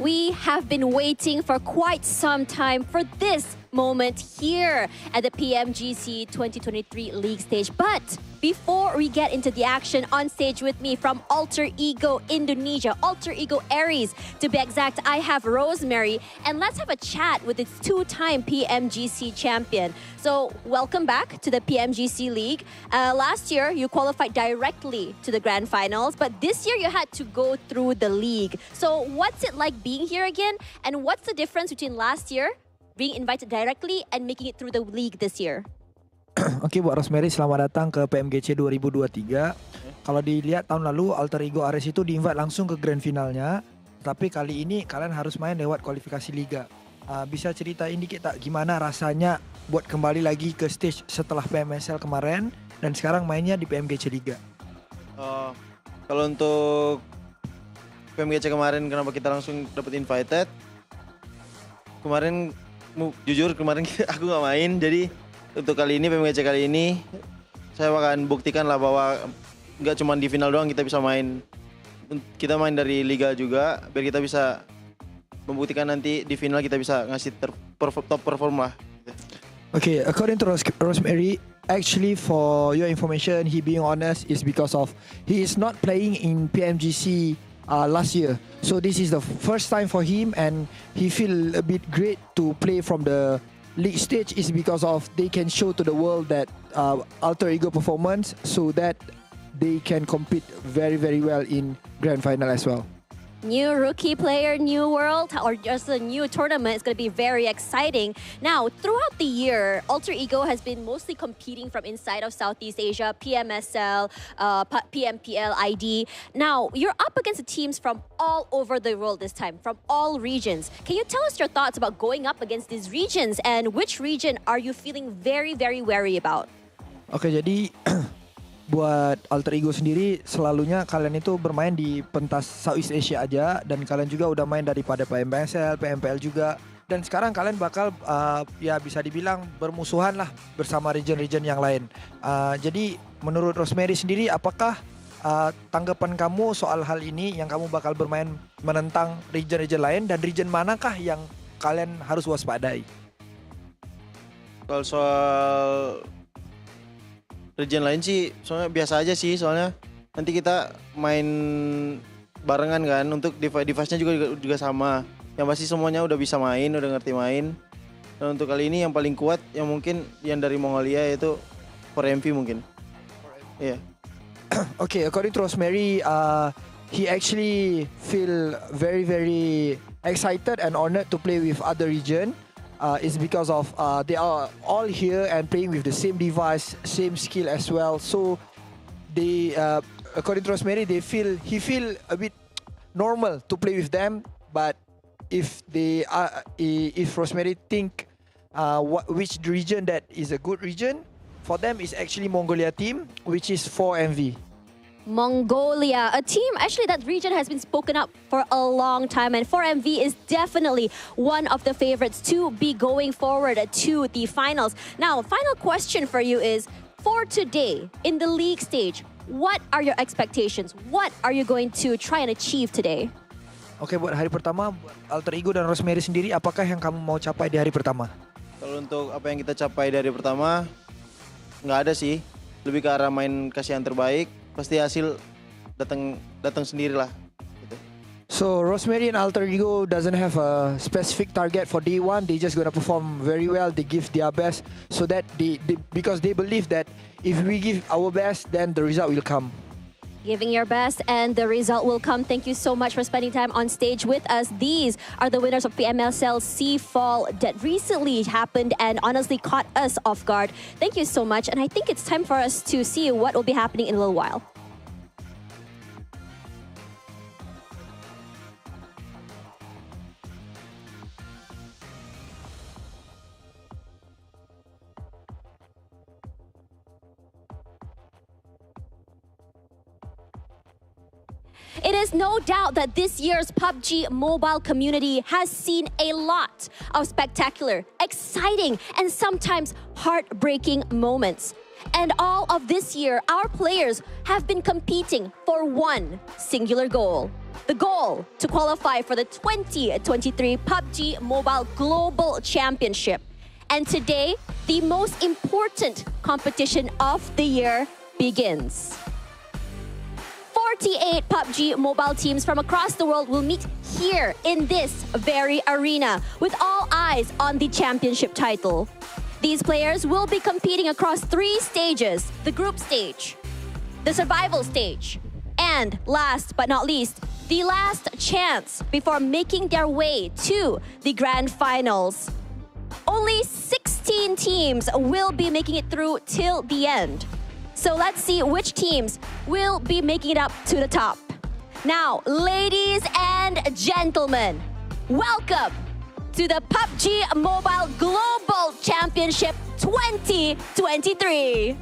We have been waiting for quite some time for this moment here at the PMGC 2023 League stage. But before we get into the action, on stage with me from Alter Ego Indonesia, Alter Ego Aries to be exact, I have Rosemary. And let's have a chat with its two-time PMGC champion. So welcome back to the PMGC League. Last year, you qualified directly to the Grand Finals, but this year you had to go through the league. So what's it like being here again? And what's the difference between last year, being invited directly, and making it through the league this year? Oke, buat Rosemary, selamat datang ke PMGC 2023. Kalau dilihat tahun lalu Alter Ego Aries itu di-invite langsung ke Grand Finalnya, tapi kali ini kalian harus main lewat kualifikasi liga. Bisa ceritain dikit tak gimana rasanya buat kembali lagi ke stage setelah PMSL kemarin dan sekarang mainnya di PMGC Liga? Kalau untuk PMGC kemarin, kenapa kita langsung dapat invited? Kemarin jujur aku nggak main, jadi untuk kali ini PMGC kali ini saya akan buktikan lah bahwa nggak cuma di final doang kita bisa main. Kita main dari liga juga biar kita bisa membuktikan nanti di final kita bisa ngasih top perform lah. Okay, according to Rosemary, actually for your information, he being honest is because of he is not playing in PMGC last year. So this is the first time for him and he feel a bit great to play from the league stage is because of they can show to the world that Alter Ego performance so that they can compete very, very well in Grand Final as well. New rookie player, new world, or just a new tournament is going to be very exciting. Now, throughout the year, Alter Ego has been mostly competing from inside of Southeast Asia, PMSL, PMPL, ID. Now, you're up against teams from all over the world this time, from all regions. Can you tell us your thoughts about going up against these regions and which region are you feeling very, very wary about? Oke, jadi buat Alter Ego sendiri selalunya kalian itu bermain di pentas Southeast Asia aja dan kalian juga udah main daripada PMSL, PMPL juga dan sekarang kalian bakal ya bisa dibilang bermusuhan lah bersama region-region yang lain. Jadi menurut Rosemary sendiri apakah tanggapan kamu soal hal ini yang kamu bakal bermain menentang region-region lain dan region manakah yang kalian harus waspadai? Kalau soal region lain sih soalnya biasa aja sih, soalnya nanti kita main barengan kan, untuk device-nya juga sama. Yang pasti semuanya udah bisa main, udah ngerti main. Dan untuk kali ini yang paling kuat yang mungkin yang dari Mongolia yaitu 4MV mungkin. Iya. Yeah. Okay, according to Rosemary, he actually feel very, very excited and honored to play with other region. Is because of they are all here and playing with the same device, same skill as well. So they, according to Rosemary, he feel a bit normal to play with them. But if Rosemary think which region that is a good region for them is actually Mongolia team, which is 4MV. Mongolia, a team, actually that region has been spoken up for a long time, and 4MV is definitely one of the favorites to be going forward to the finals. Now, final question for you is, for today, in the league stage, what are your expectations? What are you going to try and achieve today? Oke, buat hari pertama, buat Alter Ego dan Rosemary sendiri, apakah yang kamu mau capai di hari pertama? Kalau untuk apa yang kita capai di hari pertama, nggak ada sih. Lebih ke arah main kasih yang terbaik. Pasti hasil datang sendirilah. Gitu. So Rosemary and Alter Ego doesn't have a specific target for day one. They just gonna perform very well. They give their best, so that because they believe that if we give our best, then the result will come. Giving your best and the result will come. Thank you so much for spending time on stage with us. These are the winners of PMSL Seafall that recently happened and honestly caught us off guard. Thank you so much. And I think it's time for us to see what will be happening in a little while. It is no doubt that this year's PUBG Mobile community has seen a lot of spectacular, exciting, and sometimes heartbreaking moments. And all of this year, our players have been competing for one singular goal: The goal to qualify for the 2023 PUBG Mobile Global Championship. And today, the most important competition of the year begins. 48 PUBG Mobile teams from across the world will meet here in this very arena, with all eyes on the championship title. These players will be competing across 3 stages: the group stage, the survival stage, and last but not least, the last chance before making their way to the Grand Finals. Only 16 teams will be making it through till the end. So let's see which teams will be making it up to the top. Now, ladies and gentlemen, welcome to the PUBG Mobile Global Championship 2023.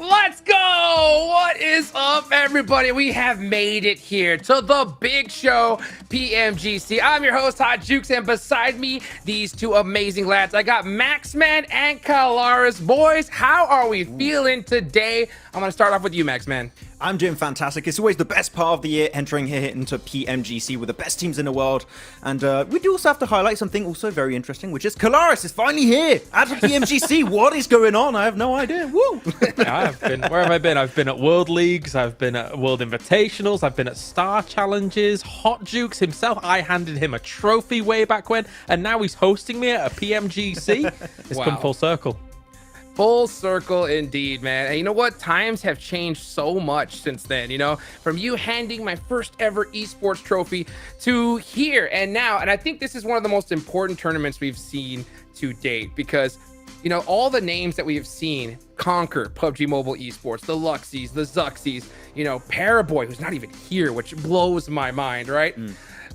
Let's go! What is up, everybody? We have made it here to the big show, PMGC. I'm your host, Hot Jukes, and beside me, these 2 amazing lads. I got Maxman and Kalaris. Boys, how are we feeling today? I'm gonna start off with you, Maxman. I'm doing fantastic. It's always the best part of the year entering here into PMGC with the best teams in the world. And we do also have to highlight something also very interesting, which is Kalaris is finally here at the PMGC. What is going on? I have no idea. Woo! Where have I been? I've been at World Leagues, I've been at World Invitationals, I've been at Star Challenges. Hot Jukes himself, I handed him a trophy way back when, and now he's hosting me at a PMGC. It's come full circle. Full circle indeed, man. And you know what? Times have changed so much since then, you know, from you handing my first ever esports trophy to here and now. And I think this is one of the most important tournaments we've seen to date because, you know, all the names that we have seen conquer PUBG Mobile esports, the Luxies, the Zuxies, you know, Paraboy, who's not even here, which blows my mind, right?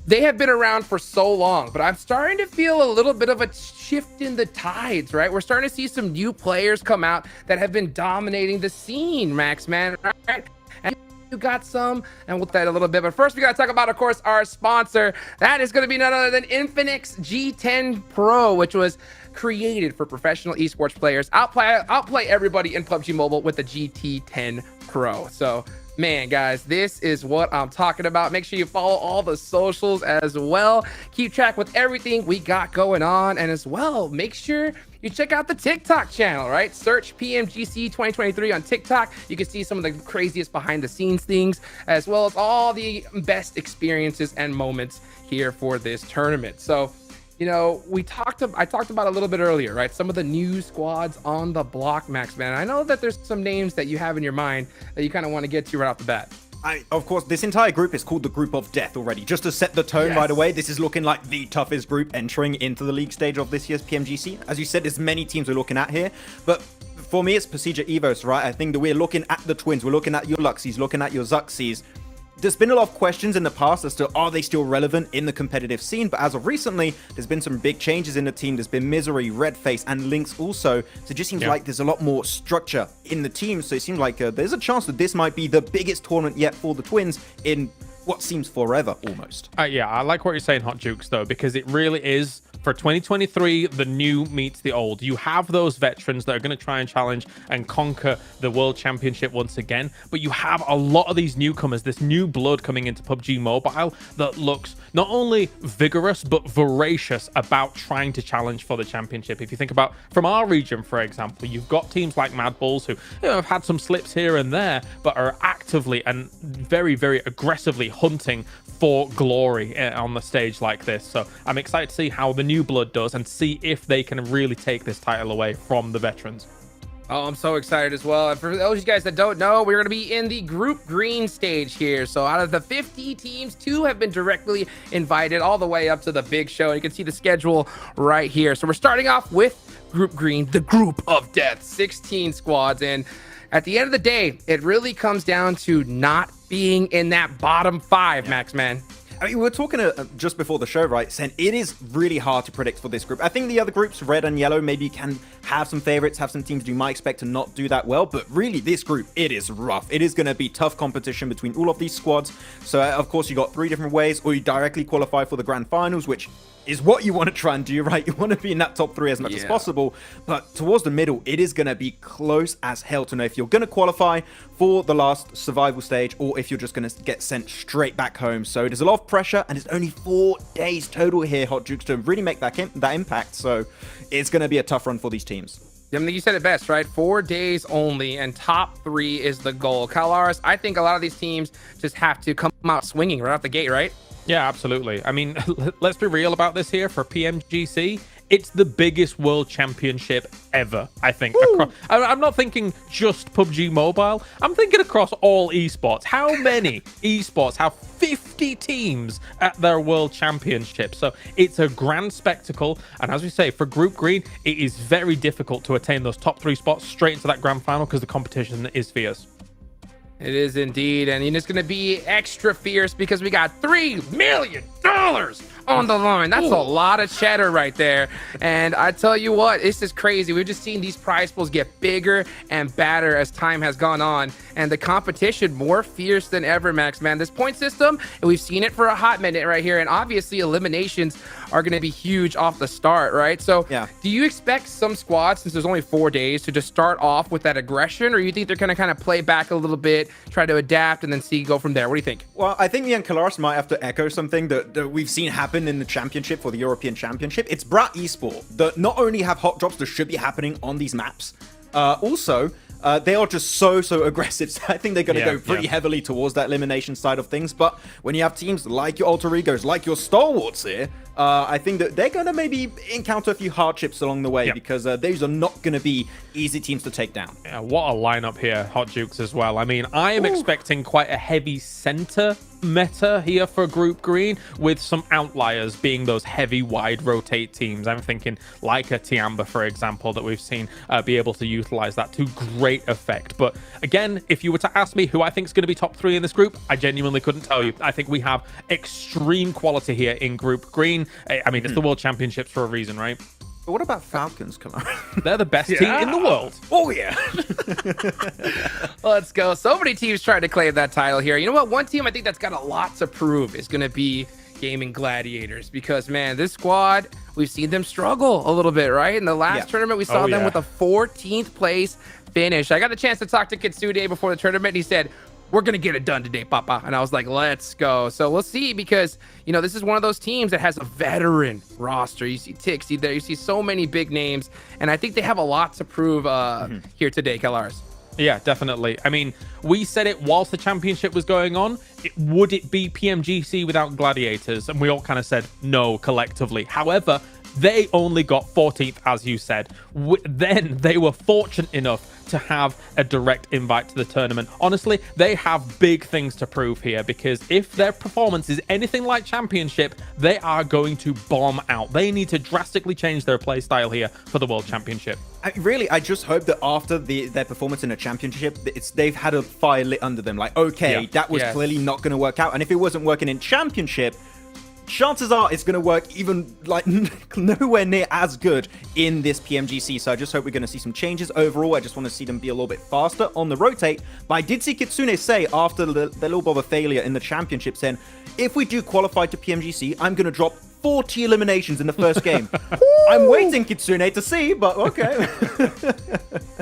They have been around for so long, but I'm starting to feel a little bit of a shift in the tides, right? We're starting to see some new players come out that have been dominating the scene, Max, man, right? And you got some, and we'll that a little bit. But first, we got to talk about, of course, our sponsor. That is going to be none other than Infinix G10 Pro, which was created for professional esports players. Outplay everybody in PUBG Mobile with the GT10 Pro. So, man, guys, this is what I'm talking about. Make sure you follow all the socials as well. Keep track with everything we got going on. And as well, make sure you check out the TikTok channel, right? Search PMGC 2023 on TikTok. You can see some of the craziest behind the scenes things, as well as all the best experiences and moments here for this tournament. So, you know, I talked about a little bit earlier, right? Some of the new squads on the block, Max, man. I know that there's some names that you have in your mind that you kind of want to get to right off the bat. Of course, this entire group is called the Group of Death already. Just to set the tone right away, this is looking like the toughest group entering into the league stage of this year's PMGC. As you said, there's many teams we're looking at here, but for me, it's Procedure Evos, right? I think that we're looking at the Twins, we're looking at your Luxies, looking at your Zuxies. There's been a lot of questions in the past as to are they still relevant in the competitive scene, but as of recently, there's been some big changes in the team. There's been Misery, Redface, and Lynx also. So it just seems like there's a lot more structure in the team. So it seems like there's a chance that this might be the biggest tournament yet for the Twins in what seems forever almost. Yeah, I like what you're saying, Hot Jukes, though, because it really is. For 2023, the new meets the old. You have those veterans that are going to try and challenge and conquer the World Championship once again, but you have a lot of these newcomers, this new blood coming into PUBG Mobile that looks not only vigorous, but voracious about trying to challenge for the championship. If you think about from our region, for example, you've got teams like Mad Bulls who have had some slips here and there, but are actively and very, very aggressively hunting for glory on the stage like this. So I'm excited to see how the new blood does and see if they can really take this title away from the veterans. Oh, I'm so excited as well. And for those of you guys that don't know, we're going to be in the Group Green stage here. So out of the 50 teams, 2 have been directly invited all the way up to the big show. And you can see the schedule right here. So we're starting off with Group Green, the Group of Death, 16 squads. And at the end of the day, it really comes down to not being in that bottom 5, Max, man. I mean, we were talking just before the show, right, saying it is really hard to predict for this group. I think the other groups, red and yellow, maybe can have some favorites, have some teams you might expect to not do that well, but really this group, it is rough. It is going to be tough competition between all of these squads. So, of course, you got 3 different ways, or you directly qualify for the Grand Finals, which is what you want to try and do, right? You want to be in that top 3 as much as possible, but towards the middle, it is going to be close as hell to know if you're going to qualify for the last survival stage or if you're just going to get sent straight back home. So there's a lot of pressure, and it's only 4 days total here, Hot Jukes, to really make that impact. So it's going to be a tough run for these teams. I mean, you said it best, right? 4 days only, and top 3 is the goal. Kalaris, I think a lot of these teams just have to come out swinging right off the gate, right? Yeah, absolutely. I mean, let's be real about this here. For PMGC, it's the biggest world championship ever, I think. I'm not thinking just PUBG Mobile. I'm thinking across all esports. How many esports have 50 teams at their world championship? So it's a grand spectacle. And as we say, for Group Green, it is very difficult to attain those top 3 spots straight into that grand final because the competition is fierce. It is indeed, and it's going to be extra fierce because we got $3 million on the line. That's a lot of cheddar right there. And I tell you what, this is crazy. We've just seen these prize pools get bigger and badder as time has gone on, and the competition more fierce than ever, Max, man. This point system, and we've seen it for a hot minute right here, and obviously eliminations are going to be huge off the start, right? So do you expect some squads, since there's only 4 days, to just start off with that aggression, or you think they're going to kind of play back a little bit, try to adapt, and then go from there? What do you think? Well, I think me and Kalaris might have to echo something that we've seen happen in the championship for the European Championship. It's Brat Esport that not only have hot drops that should be happening on these maps, also they are just so aggressive. So I think they're going to go pretty heavily towards that elimination side of things. But when you have teams like your Alter Egos, like your Stalwarts here, I think that they're going to maybe encounter a few hardships along the way because those are not going to be easy teams to take down. Yeah, what a lineup here, Hot Jukes, as well. I mean, I am expecting quite a heavy center meta here for Group Green, with some outliers being those heavy wide rotate teams. I'm thinking like a Tiamba, for example, that we've seen be able to utilize that to great effect. But again, if you were to ask me who I think is going to be top 3 in this group, I genuinely couldn't tell you. I think we have extreme quality here in Group Green. I mean, it's the World Championships for a reason, right? But what about Falcons? Come on. They're the best team in the world. Oh, yeah. Let's go. So many teams trying to claim that title here. You know what? One team I think that's got a lot to prove is going to be Gaming Gladiators, because, man, this squad, we've seen them struggle a little bit, right? In the last tournament, we saw them with a 14th place finish. I got the chance to talk to Kitsune before the tournament, and he said, "We're going to get it done today, Papa." And I was like, let's go. So we'll see, because, this is one of those teams that has a veteran roster. You see Tixie there. You see so many big names. And I think they have a lot to prove here today, Kalaris. Yeah, definitely. I mean, we said it whilst the championship was going on. Would it be PMGC without Gladiators? And we all kind of said no collectively. However, they only got 14th, as you said. Then they were fortunate enough to have a direct invite to the tournament. Honestly, they have big things to prove here, because if their performance is anything like championship, they are going to bomb out. They need to drastically change their play style here for the World Championship. I just hope that after their performance in a championship, they've had a fire lit under them. Like, okay, that was clearly not going to work out. And if it wasn't working in championship, chances are it's going to work even like nowhere near as good in this PMGC. So I just hope we're going to see some changes overall. I just want to see them be a little bit faster on the rotate. But I did see Kitsune say after the little bit of a failure in the championship, saying, if we do qualify to PMGC, I'm going to drop 40 eliminations in the first game. I'm waiting, Kitsune, to see, but okay.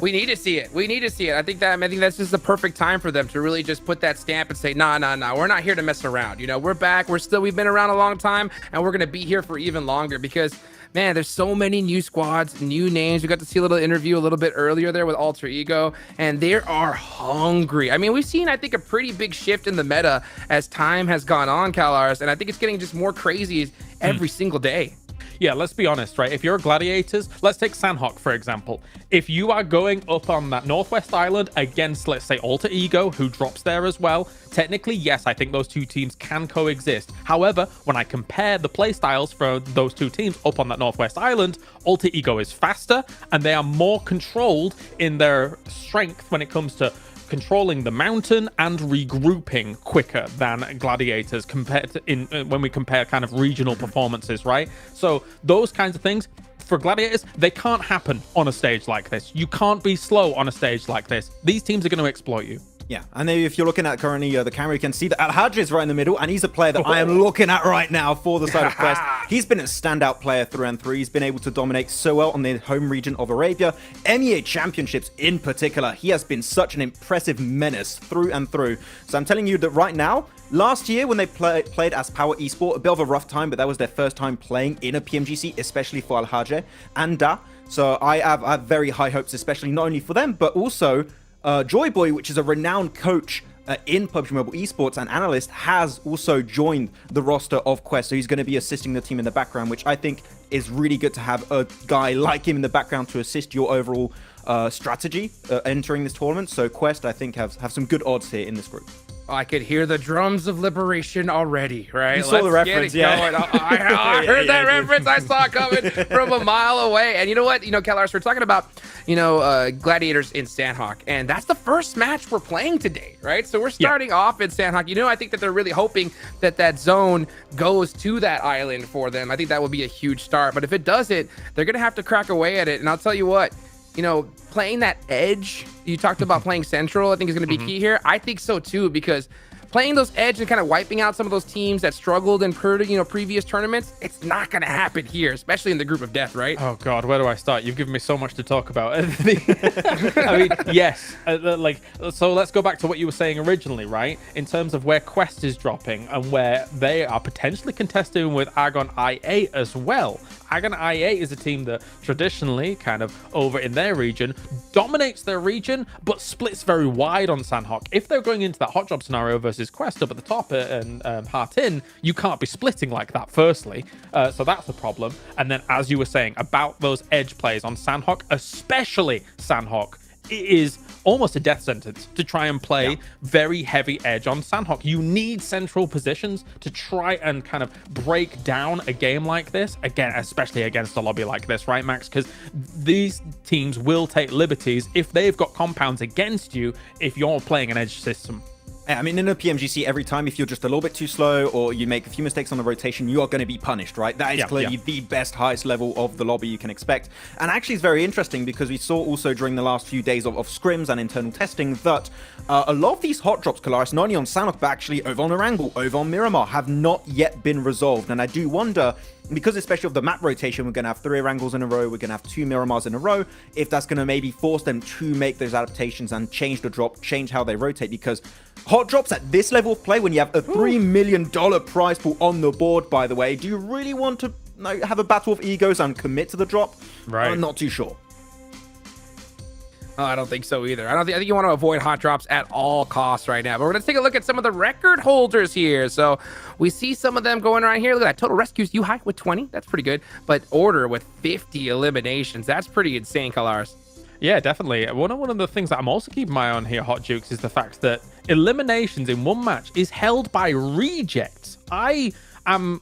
We need to see it. We need to see it. I think that's just the perfect time for them to really just put that stamp and say, nah, we're not here to mess around. We're back. We've been around a long time, and we're going to be here for even longer, because, man, there's so many new squads, new names. We got to see a little interview a little bit earlier there with Alter Ego, and they are hungry. I mean, we've seen, I think, a pretty big shift in the meta as time has gone on, Kalaris, and I think it's getting just more crazy every single day. Yeah, let's be honest, right? If you're Gladiators, let's take Sandhawk, for example. If you are going up on that Northwest Island against, let's say, Alter Ego, who drops there as well, technically, yes, I think those two teams can coexist. However, when I compare the playstyles for those two teams up on that Northwest Island, Alter Ego is faster, and they are more controlled in their strength when it comes to controlling the mountain and regrouping quicker than Gladiators compared to when we compare kind of regional performances, right? So those kinds of things for Gladiators, they can't happen on a stage like this. You can't be slow on a stage like this. These teams are going to exploit you. Yeah, and then if you're looking at currently the camera, you can see that Al-Hajj is right in the middle, and he's a player that I am looking at right now for the side of Quest. He's been a standout player through and through. He's been able to dominate so well on the home region of Arabia. MEA Championships in particular, he has been such an impressive menace through and through. So I'm telling you that right now, last year when they played as Power Esport, a bit of a rough time, but that was their first time playing in a PMGC, especially for Al-Hajj and Da. So I have very high hopes, especially not only for them, but also Joyboy, which is a renowned coach in PUBG Mobile Esports and analyst, has also joined the roster of Quest. So he's going to be assisting the team in the background, which I think is really good to have a guy like him in the background to assist your overall strategy entering this tournament. So Quest, I think, have some good odds here in this group. I could hear the drums of liberation already, right? You saw the reference, yeah. I heard that reference. I saw it coming from a mile away. And you know what? Kelars, we're talking about, gladiators in Sandhawk. And that's the first match we're playing today, right? So we're starting off in Sandhawk. I think that they're really hoping that zone goes to that island for them. I think that would be a huge start. But if it doesn't, they're going to have to crack away at it. And I'll tell you what, playing that edge, you talked about playing central, I think is going to be key here. I think so too, because playing those edge and kind of wiping out some of those teams that struggled in previous tournaments, it's not going to happen here, especially in the group of death, right? Oh God, where do I start? You've given me so much to talk about. I mean, yes. So let's go back to what you were saying originally, right? In terms of where Quest is dropping and where they are potentially contesting with Agon IA as well. Agon IA is a team that traditionally, kind of over in their region, dominates their region, but splits very wide on Sandhawk. If they're going into that hot drop scenario versus Quest up at the top and Heart In, you can't be splitting like that, firstly. So that's a problem. And then, as you were saying, about those edge plays on Sandhawk, especially Sandhawk, it is almost a death sentence to try and play very heavy edge on Sandhawk. You need central positions to try and kind of break down a game like this, again, especially against a lobby like this, right, Max? Because these teams will take liberties if they've got compounds against you if you're playing an edge system. I mean, in a PMGC, every time if you're just a little bit too slow or you make a few mistakes on the rotation, you are going to be punished, right? That is clearly the best, highest level of the lobby you can expect. And actually, it's very interesting because we saw also during the last few days of scrims and internal testing that a lot of these hot drops, Kalaris, not only on Sandhawk, but actually over on Erangel, over on Miramar, have not yet been resolved. And I do wonder, because especially of the map rotation, we're going to have 3 Erangels in a row, we're going to have 2 Miramars in a row, if that's going to maybe force them to make those adaptations and change the drop, change how they rotate, because hot drops at this level of play, when you have a $3 million prize pool on the board, by the way, do you really want to have a battle of egos and commit to the drop? Right. I'm not too sure. Oh, I don't think so either. I think you want to avoid hot drops at all costs right now. But we're going to take a look at some of the record holders here. So we see some of them going around here. Look at that. Total rescues, U-High with 20. That's pretty good. But Order with 50 eliminations. That's pretty insane, Kalars. Yeah, definitely. One of the things that I'm also keeping my eye on here, Hot Jukes, is the fact that eliminations in one match is held by rejects. I'm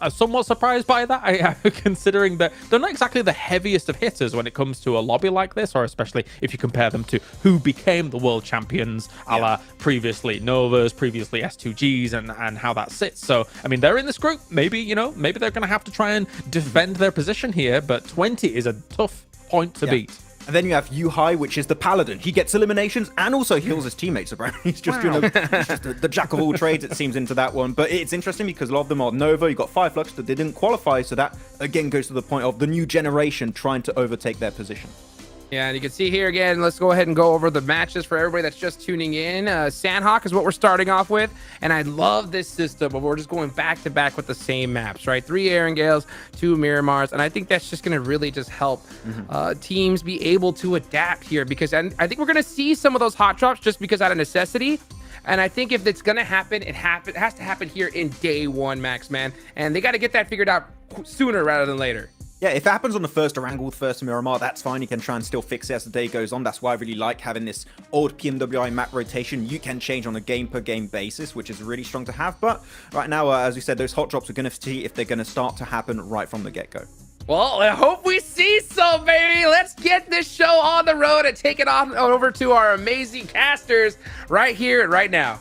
somewhat surprised by that, considering that they're not exactly the heaviest of hitters when it comes to a lobby like this, or especially if you compare them to who became the world champions, a la previously Novas, previously S2Gs, and how that sits. So, I mean, they're in this group. Maybe they're going to have to try and defend their position here, but 20 is a tough point to beat. And then you have U-High, which is the Paladin. He gets eliminations and also heals his teammates around. He's just doing the jack of all trades, it seems, into that one. But it's interesting because a lot of them are Nova. You got 5 Flux that they didn't qualify. So that, again, goes to the point of the new generation trying to overtake their position. Yeah, and you can see here again, let's go ahead and go over the matches for everybody that's just tuning in. Sandhawk is what we're starting off with, and I love this system, but we're just going back to back with the same maps, right? 3 Erangels, 2 Miramars, and I think that's just going to really just help teams be able to adapt here, because I think we're going to see some of those hot drops just because out of necessity. And I think if it's going to happen, it has to happen here in day 1, Max, man. And they got to get that figured out sooner rather than later. Yeah, if it happens on the first Erangel, first Miramar, that's fine. You can try and still fix it as the day goes on. That's why I really like having this old PMWI map rotation. You can change on a game-per-game basis, which is really strong to have. But right now, as we said, those hot drops, we're going to see if they're going to start to happen right from the get-go. Well, I hope we see so, baby. Let's get this show on the road and take it on over to our amazing casters right here and right now.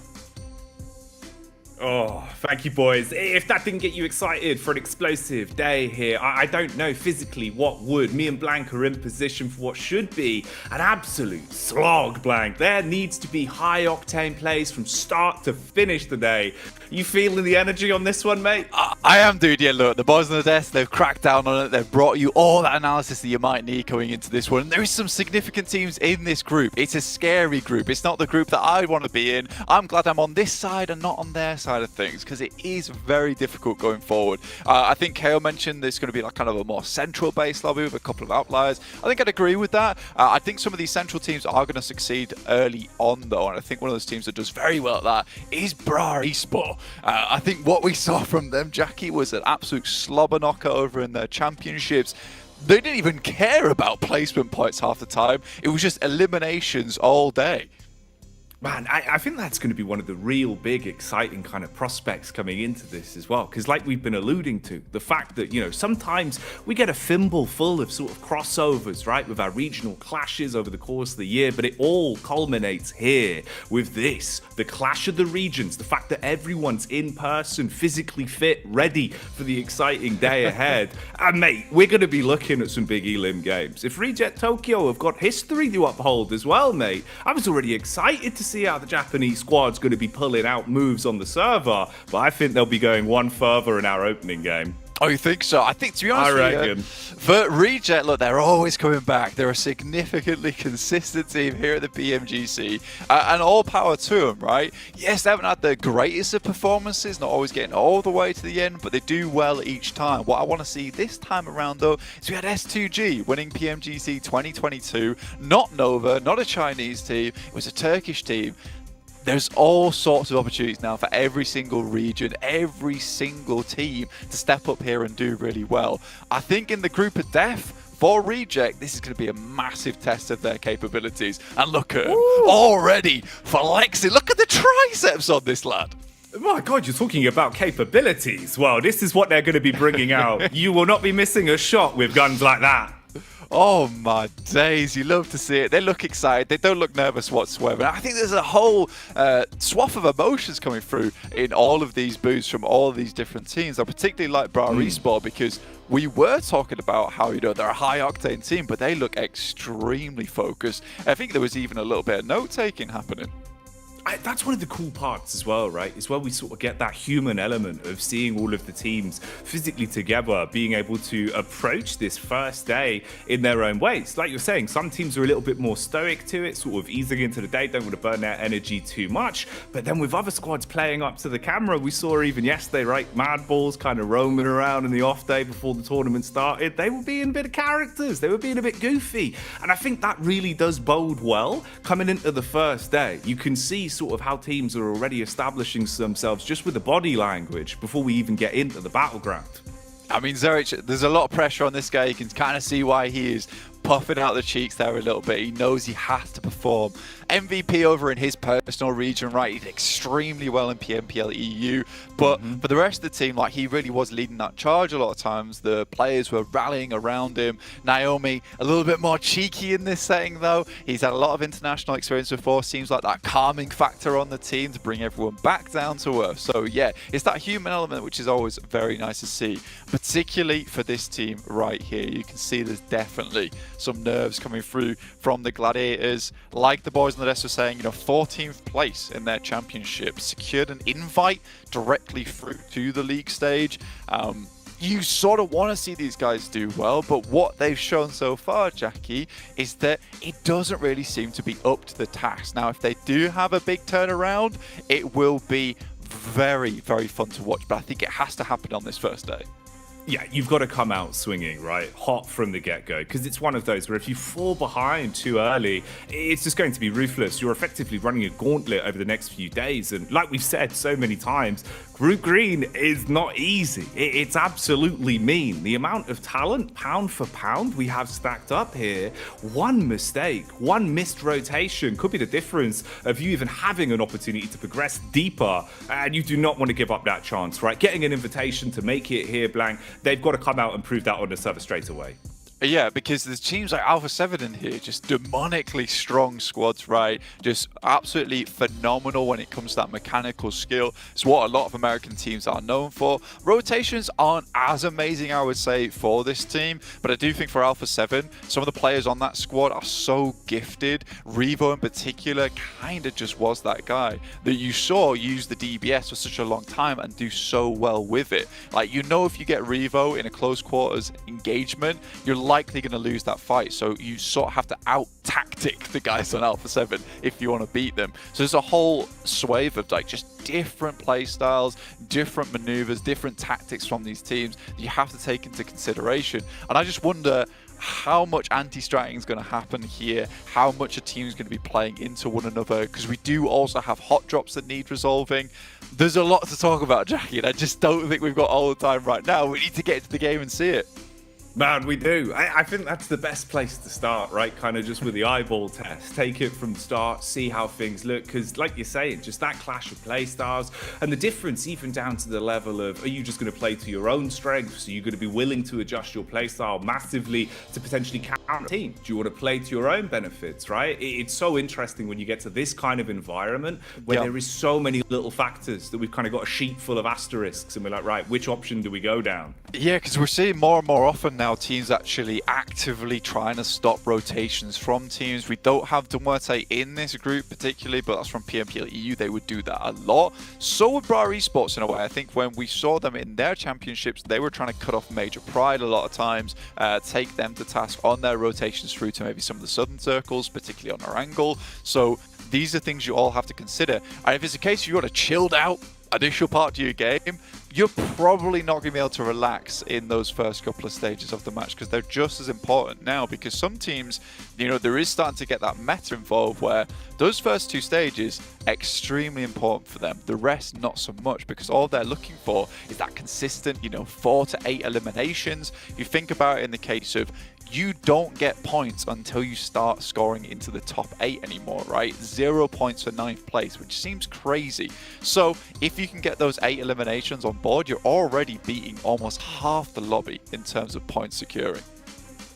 Oh, thank you, boys. If that didn't get you excited for an explosive day here, I don't know physically what would. Me and Blank are in position for what should be an absolute slog, Blank. There needs to be high-octane plays from start to finish today. You feeling the energy on this one, mate? I am, dude. Yeah, look, the boys on the desk, they've cracked down on it. They've brought you all that analysis that you might need going into this one. And there is some significant teams in this group. It's a scary group. It's not the group that I want to be in. I'm glad I'm on this side and not on their side of things, because it is very difficult going forward. I think KO mentioned there's going to be like kind of a more central base lobby with a couple of outliers. I think I'd agree with that. I think some of these central teams are going to succeed early on, though. And I think one of those teams that does very well at that is Bra Esport. I think what we saw from them, Jackie, was an absolute slobber knocker over in their championships. They didn't even care about placement points half the time. It was just eliminations all day. Man, I think that's going to be one of the real big, exciting kind of prospects coming into this as well. Because like we've been alluding to, the fact that, you know, sometimes we get a thimble full of sort of crossovers, right, with our regional clashes over the course of the year. But it all culminates here with this, the clash of the regions, the fact that everyone's in person, physically fit, ready for the exciting day ahead. And mate, we're going to be looking at some big elim games. If Reject Tokyo have got history to uphold as well, mate, I was already excited to see how the Japanese squad's going to be pulling out moves on the server, but I think they'll be going one further in our opening game. Oh, you think so? I think, to be honest with you, for Reject, look, they're always coming back. They're a significantly consistent team here at the PMGC, and all power to them, right? Yes, they haven't had the greatest of performances, not always getting all the way to the end, but they do well each time. What I want to see this time around, though, is we had S2G winning PMGC 2022, not Nova, not a Chinese team, it was a Turkish team. There's all sorts of opportunities now for every single region, every single team to step up here and do really well. I think in the group of death, for Reject, this is going to be a massive test of their capabilities. And look at him, already flexing. Look at the triceps on this lad. My God, you're talking about capabilities. Well, this is what they're going to be bringing out. You will not be missing a shot with guns like that. Oh my days, you love to see it. They look excited. They don't look nervous whatsoever. I think there's a whole swath of emotions coming through in all of these booths from all of these different teams. I particularly like Bra Esport because we were talking about how, you know, they're a high-octane team, but they look extremely focused. I think there was even a little bit of note-taking happening. That's one of the cool parts as well, right? Is where we sort of get that human element of seeing all of the teams physically together, being able to approach this first day in their own ways. Like you're saying, some teams are a little bit more stoic to it, sort of easing into the day, don't want to burn their energy too much. But then with other squads playing up to the camera, we saw even yesterday, right? Mad Balls kind of roaming around in the off day before the tournament started. They were being a bit of characters. They were being a bit goofy. And I think that really does bode well coming into the first day. You can see sort of how teams are already establishing themselves just with the body language before we even get into the battleground. I mean, Zerich, there's a lot of pressure on this guy. You can kind of see why he is puffing out the cheeks there a little bit. He knows he has to perform. MVP over in his personal region, right? He did extremely well in PMPL EU, but for the rest of the team, like, he really was leading that charge a lot of times. The players were rallying around him. Naomi, a little bit more cheeky in this setting, though. He's had a lot of international experience before. Seems like that calming factor on the team to bring everyone back down to earth. So, yeah, it's that human element, which is always very nice to see, particularly for this team right here. You can see there's definitely some nerves coming through from the Gladiators. Like the boys on the desk were saying, you know, 14th place in their championship, secured an invite directly through to the league stage. You sort of want to see these guys do well, but what they've shown so far, Jackie, is that it doesn't really seem to be up to the task. Now, if they do have a big turnaround, it will be very, very fun to watch, but I think it has to happen on this first day. Yeah, you've got to come out swinging, right? Hot from the get-go, because it's one of those where if you fall behind too early, it's just going to be ruthless. You're effectively running a gauntlet over the next few days. And like we've said so many times, Group Green is not easy. It's absolutely mean. The amount of talent, pound for pound, we have stacked up here, one mistake, one missed rotation could be the difference of you even having an opportunity to progress deeper. And you do not want to give up that chance, right? Getting an invitation to make it here, Blank, they've got to come out and prove that on the server straight away. Yeah, because there's teams like Alpha 7 in here, just demonically strong squads, right? Just absolutely phenomenal when it comes to that mechanical skill. It's what a lot of American teams are known for. Rotations aren't as amazing, I would say, for this team, but I do think for Alpha 7, some of the players on that squad are so gifted. Revo in particular kind of just was that guy that you saw use the DBS for such a long time and do so well with it. Like, you know, if you get Revo in a close quarters engagement, you're likely going to lose that fight, so you sort of have to out-tactic the guys on Alpha 7 if you want to beat them. So there's a whole swathe of like just different play styles, different maneuvers, different tactics from these teams that you have to take into consideration. And I just wonder how much anti-stratting is going to happen here, how much a team is going to be playing into one another, because we do also have hot drops that need resolving. There's a lot to talk about, Jackie, and I just don't think we've got all the time right now. We need to get into the game and see it. Man, we do. I think that's the best place to start, right? Kind of just with the eyeball test. Take it from the start, see how things look. Because like you're saying, just that clash of play styles and the difference even down to the level of, are you just going to play to your own strengths? Are you going to be willing to adjust your play style massively to potentially counter a team? Do you want to play to your own benefits, right? It's so interesting when you get to this kind of environment where there is so many little factors that we've kind of got a sheet full of asterisks and we're like, right, which option do we go down? Yeah, because we're seeing more and more often now teams actually actively trying to stop rotations from teams. We don't have Duarte in this group particularly, but that's from PMPL EU. They would do that a lot. So would Bra Esports in a way. I think when we saw them in their championships, they were trying to cut off Major Pride a lot of times, take them to task on their rotations through to maybe some of the southern circles, particularly on Erangel. So these are things you all have to consider. And if it's a case you want a chilled out initial part to your game, you're probably not going to be able to relax in those first couple of stages of the match, because they're just as important now. Because some teams, you know, there is starting to get that meta involved where those first two stages extremely important for them, the rest not so much, because all they're looking for is that consistent, you know, 4 to 8 eliminations. You think about it in the case of, you don't get points until you start scoring into the top 8 anymore, right? 0 points for 9th place, which seems crazy. So if you can get those 8 eliminations on board, you're already beating almost half the lobby in terms of points securing.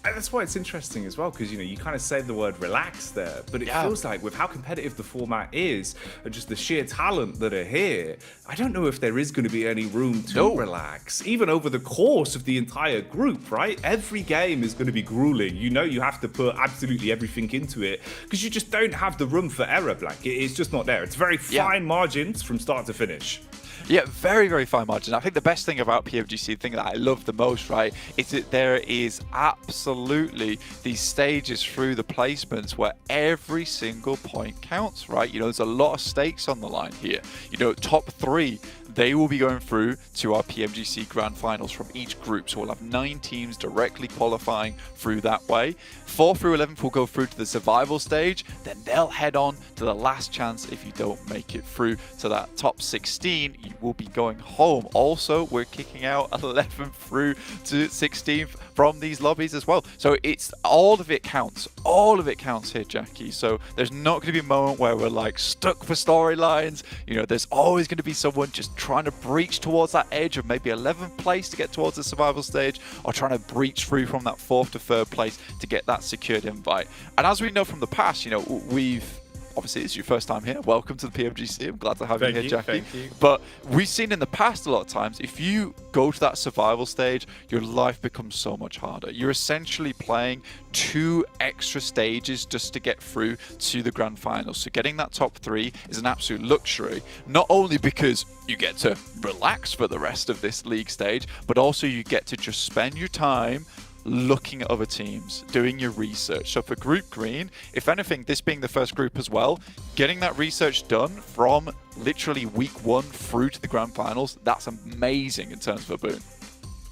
And that's why it's interesting as well, because, you know, you kind of say the word relax there, but it feels like with how competitive the format is and just the sheer talent that are here, I don't know if there is going to be any room to relax, even over the course of the entire group, right? Every game is going to be grueling. You know, you have to put absolutely everything into it because you just don't have the room for error, Black. It's just not there. It's very fine margins from start to finish. Yeah, very, very fine margin. I think the best thing about PMGC, the thing that I love the most, right, is that there is absolutely these stages through the placements where every single point counts, right? You know, there's a lot of stakes on the line here. You know, top 3, they will be going through to our PMGC Grand Finals from each group. So we'll have 9 teams directly qualifying through that way. 4 through 11th will go through to the survival stage. Then they'll head on to the last chance if you don't make it through to that top 16. You will be going home. Also, we're kicking out 11th through to 16th from these lobbies as well. So it's all of it counts. All of it counts here, Jackie. So there's not going to be a moment where we're like stuck for storylines. You know, there's always going to be someone just trying to breach towards that edge of maybe 11th place to get towards the survival stage, or trying to breach through from that 4th to 3rd place to get that secured invite. And as we know from the past, you know, we've obviously it's your first time here. Welcome to the PMGC. I'm glad to have you here, Jackie. Thank you. But we've seen in the past a lot of times, if you go to that survival stage, your life becomes so much harder. You're essentially playing 2 extra stages just to get through to the Grand Finals. So getting that top 3 is an absolute luxury, not only because you get to relax for the rest of this league stage, but also you get to just spend your time looking at other teams, doing your research. So for Group Green, if anything, this being the first group as well, getting that research done from literally week 1 through to the Grand Finals, that's amazing in terms of a boon.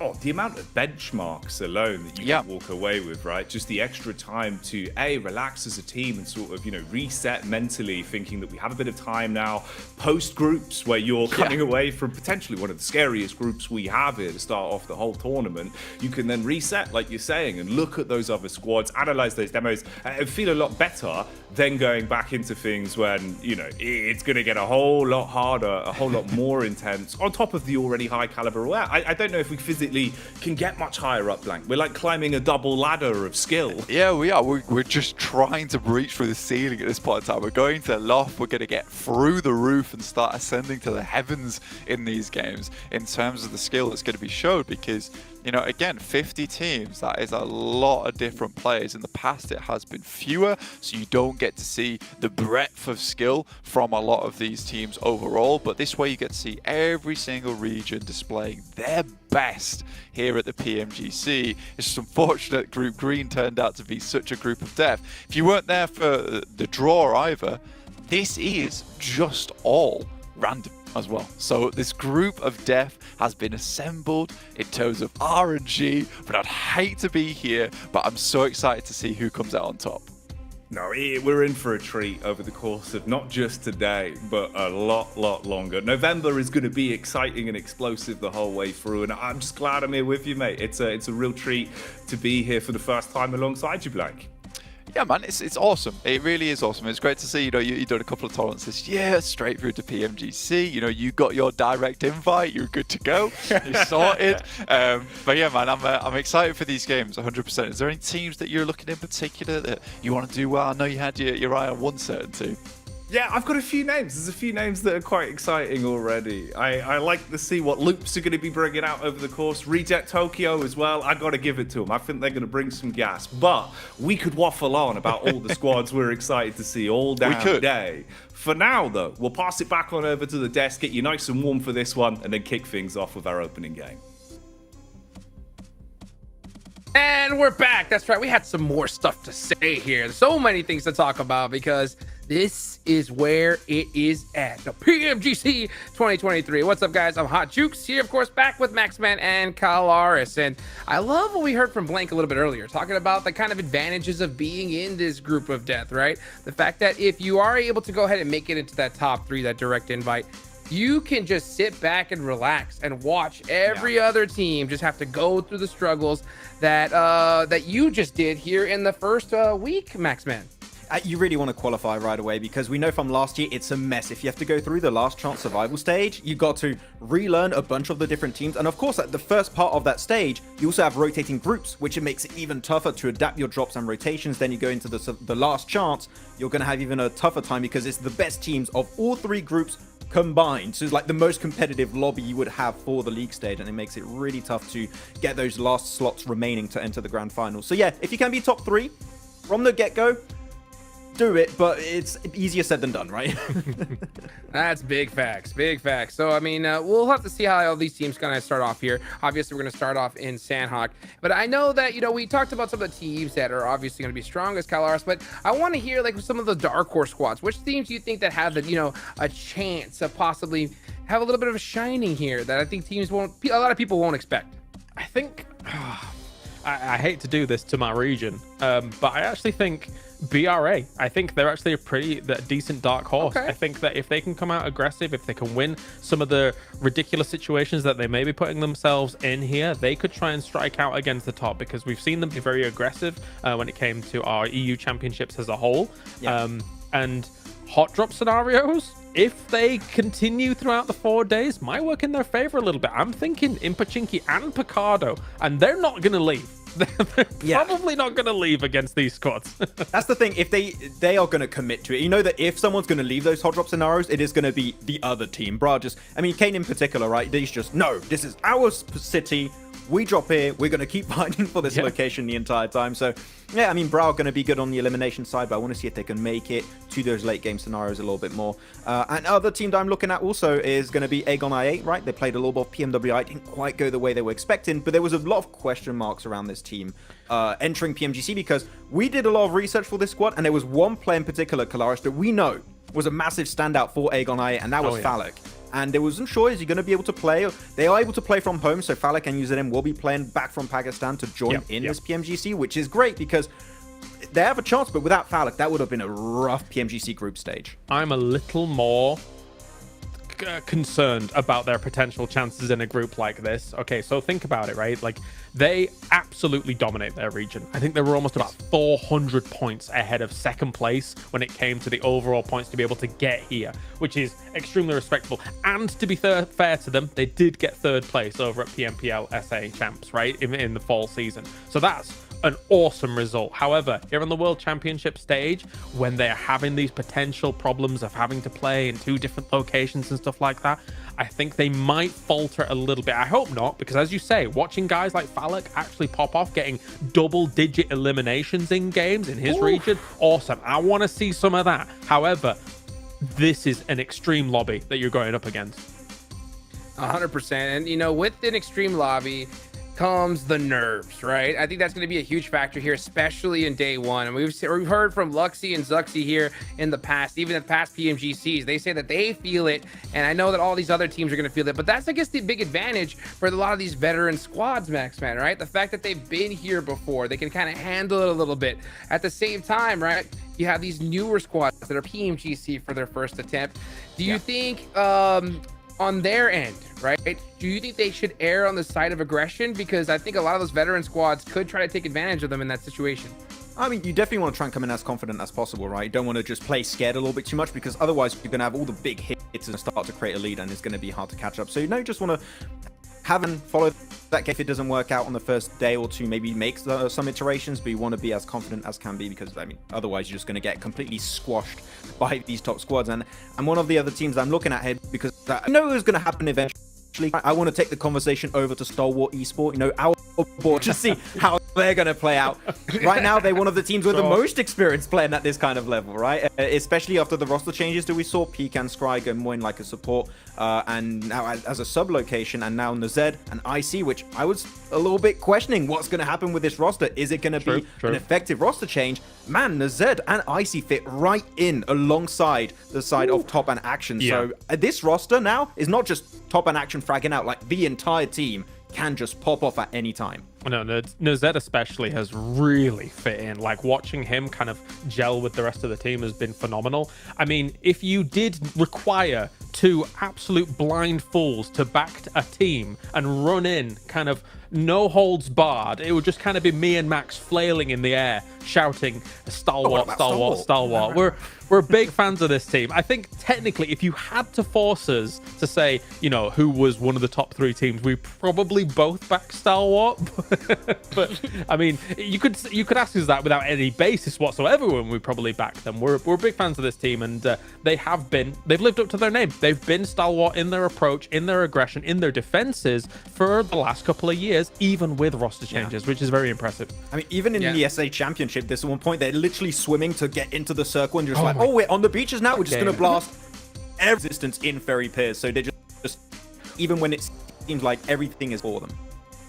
Oh, the amount of benchmarks alone that you can walk away with, right? Just the extra time to relax as a team and sort of, you know, reset mentally, thinking that we have a bit of time now post groups where you're coming away from potentially one of the scariest groups we have here to start off the whole tournament. You can then reset, like you're saying, and look at those other squads, analyze those demos, and feel a lot better then going back into things when, you know, it's going to get a whole lot harder, a whole lot more intense, on top of the already high caliber. Well, I don't know if we physically can get much higher up, Blank. We're like climbing a double ladder of skill. Yeah, we are. We're just trying to breach through the ceiling at this point in time. We're going to loft, we're going to get through the roof and start ascending to the heavens in these games in terms of the skill that's going to be showed, because, you know, again, 50 teams, that is a lot of different players. In the past, it has been fewer, so you don't get to see the breadth of skill from a lot of these teams overall, but this way you get to see every single region displaying their best here at the PMGC. It's just unfortunate Group Green turned out to be such a group of death. If you weren't there for the draw either, this is just all random as well. So this group of death has been assembled in terms of RNG, but I'd hate to be here, but I'm so excited to see who comes out on top. No, we're in for a treat over the course of not just today, but a lot longer. November is going to be exciting and explosive the whole way through, and I'm just glad I'm here with you, mate. It's a real treat to be here for the first time alongside you, Blank. Yeah, man, it's awesome. It really is awesome. It's great to see, you know, you've done a couple of tournaments this year, straight through to PMGC. You know, you got your direct invite. You're good to go. You're sorted. But yeah, man, I'm excited for these games, 100%. Is there any teams that you're looking in particular that you want to do well? I know you had your eye on one certain team. Yeah, I've got a few names. There's a few names that are quite exciting already. I like to see what loops are going to be bringing out over the course. Reject Tokyo as well. I got to give it to them. I think they're going to bring some gas. But we could waffle on about all the squads we're excited to see all damn day. For now, though, we'll pass it back on over to the desk, get you nice and warm for this one, and then kick things off with our opening game. And we're back. That's right. We had some more stuff to say here. So many things to talk about because this is where it is at. The PMGC 2023. What's up, guys? I'm Hot Jukes here, of course, back with Maxman and Kalaris. And I love what we heard from Blank a little bit earlier, talking about the kind of advantages of being in this group of death, right? The fact that if you are able to go ahead and make it into that top 3, that direct invite, you can just sit back and relax and watch every other team just have to go through the struggles that that you just did here in the first week, Maxman. You really want to qualify right away because we know from last year it's a mess. If you have to go through the last chance survival stage, you got to relearn a bunch of the different teams. And of course, at the first part of that stage, you also have rotating groups, which it makes it even tougher to adapt your drops and rotations. Then you go into the last chance, you're going to have even a tougher time because it's the best teams of all 3 groups combined. So it's like the most competitive lobby you would have for the league stage, and it makes it really tough to get those last slots remaining to enter the grand final. So yeah, if you can be top 3 from the get-go, do it, but it's easier said than done, right? That's big facts, big facts. So I mean, we'll have to see how all these teams kind of start off here. Obviously, we're going to start off in Sandhawk, but I know that, you know, we talked about some of the teams that are obviously going to be strong as Kalaris, but I want to hear like some of the dark horse squads. Which teams do you think that have, you know, a chance of possibly have a little bit of a shining here that I think teams won't, a lot of people won't expect? I think I hate to do this to my region, but I actually think BRA, I think they're actually a decent dark horse. Okay. I think that if they can come out aggressive, if they can win some of the ridiculous situations that they may be putting themselves in here, they could try and strike out against the top, because we've seen them be very aggressive when it came to our EU championships as a whole. Yeah. And hot drop scenarios, if they continue throughout the 4 days, might work in their favor a little bit. I'm thinking Impachinki and Picardo, and they're not going to leave. They're probably not going to leave against these squads. That's the thing. If they are going to commit to it, you know that if someone's going to leave those hot drop scenarios, it is going to be the other team. I mean, Kane in particular, right? He's just, no, this is our city. We drop here. We're going to keep fighting for this location the entire time. So, yeah, I mean, Brow are going to be good on the elimination side, but I want to see if they can make it to those late game scenarios a little bit more. And other team that I'm looking at also is going to be Aegon I8, right? They played a little bit of PMWI. Didn't quite go the way they were expecting, but there was a lot of question marks around this team entering PMGC because we did a lot of research for this squad, and there was one player in particular, Kalaris, that we know was a massive standout for Aegon I8, and that was Falak. And they wasn't sure, is he going to be able to play? They are able to play from home, so Falak and UZM will be playing back from Pakistan to join in this PMGC, which is great because they have a chance, but without Falak, that would have been a rough PMGC group stage. I'm a little more concerned about their potential chances in a group like this. Okay, so think about it, right? Like, they absolutely dominate their region. I think they were almost about 400 points ahead of second place when it came to the overall points to be able to get here, which is extremely respectable. And to be fair to them, they did get third place over at PMPL SA Champs, right, in the fall season. So that's an awesome result. However, here on the World Championship stage, when they're having these potential problems of having to play in 2 different locations and stuff like that, I think they might falter a little bit. I hope not, because as you say, watching guys like Falak actually pop off, getting double-digit eliminations in games in his region, awesome. I want to see some of that. However, this is an extreme lobby that you're going up against. 100%. And, you know, with an extreme lobby comes the nerves, right? I think that's going to be a huge factor here, especially in day one. And we've heard from Luxy and Zuxy here in the past, even in the past PMGCs. They say that they feel it, and I know that all these other teams are going to feel it. But that's, I guess, the big advantage for a lot of these veteran squads, Maxman, right? The fact that they've been here before, they can kind of handle it a little bit. At the same time, right, you have these newer squads that are PMGC for their first attempt. Do you think on their end, right, do you think they should err on the side of aggression? Because I think a lot of those veteran squads could try to take advantage of them in that situation. I mean, you definitely want to try and come in as confident as possible, right? You don't want to just play scared a little bit too much, because otherwise you're going to have all the big hits and start to create a lead, and it's going to be hard to catch up. So, you know, you just want to have and follow that game. If it doesn't work out on the first day or two, maybe make some iterations, but you want to be as confident as can be, because, I mean, otherwise you're just going to get completely squashed by these top squads. And one of the other teams I'm looking at here, because I know it was going to happen eventually, I want to take the conversation over to Stalwart Esport, you know, our board, to see how they're going to play out. Right now, they're one of the teams with the most experience playing at this kind of level, right? Especially after the roster changes that we saw, Pecan, Scry go more in like a support, and now as a sub location, and now Nazed and IC, which I was a little bit questioning what's going to happen with this roster. Is it going to be an effective roster change? Man, Nazed and IC fit right in alongside the side of Top and Action. So this roster now is not just Top and Action fragging out, like the entire team can just pop off at any time. No, Nazed especially has really fit in. Like, watching him kind of gel with the rest of the team has been phenomenal. I mean, if you did require 2 absolute blind fools to back a team and run in kind of no holds barred, it would just kind of be me and Max flailing in the air, shouting, Stalwart, Stalwart, Stalwart. We're big fans of this team. I think technically, if you had to force us to say, you know, who was one of the top 3 teams, we probably both back Stalwart. But I mean, you could ask us that without any basis whatsoever when we probably back them. We're big fans of this team, and they've lived up to their name. They've been Stalwart in their approach, in their aggression, in their defenses for the last couple of years, even with roster changes, which is very impressive. I mean, even in the SA Championship, there's one point they're literally swimming to get into the circle, and you're just like, oh, we're on the beaches now. We're just going to blast every resistance in Ferry Piers. So they just, even when it seems like everything is for them.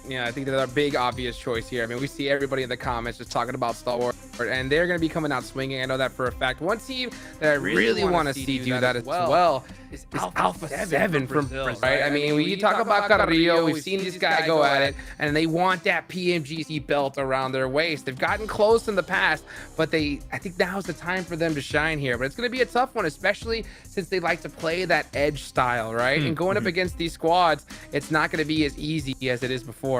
Yeah, I think they're a big obvious choice here. I mean, we see everybody in the comments just talking about Stalwart, and they're going to be coming out swinging. I know that for a fact. One team that I really want to see do that as well is Alpha 7 from Brazil, right? I mean, when you talk about Carrillo, we've seen this guy go at it, and they want that PMGC belt around their waist. They've gotten close in the past, but I think now's the time for them to shine here. But it's going to be a tough one, especially since they like to play that edge style, right? And going up against these squads, it's not going to be as easy as it is before.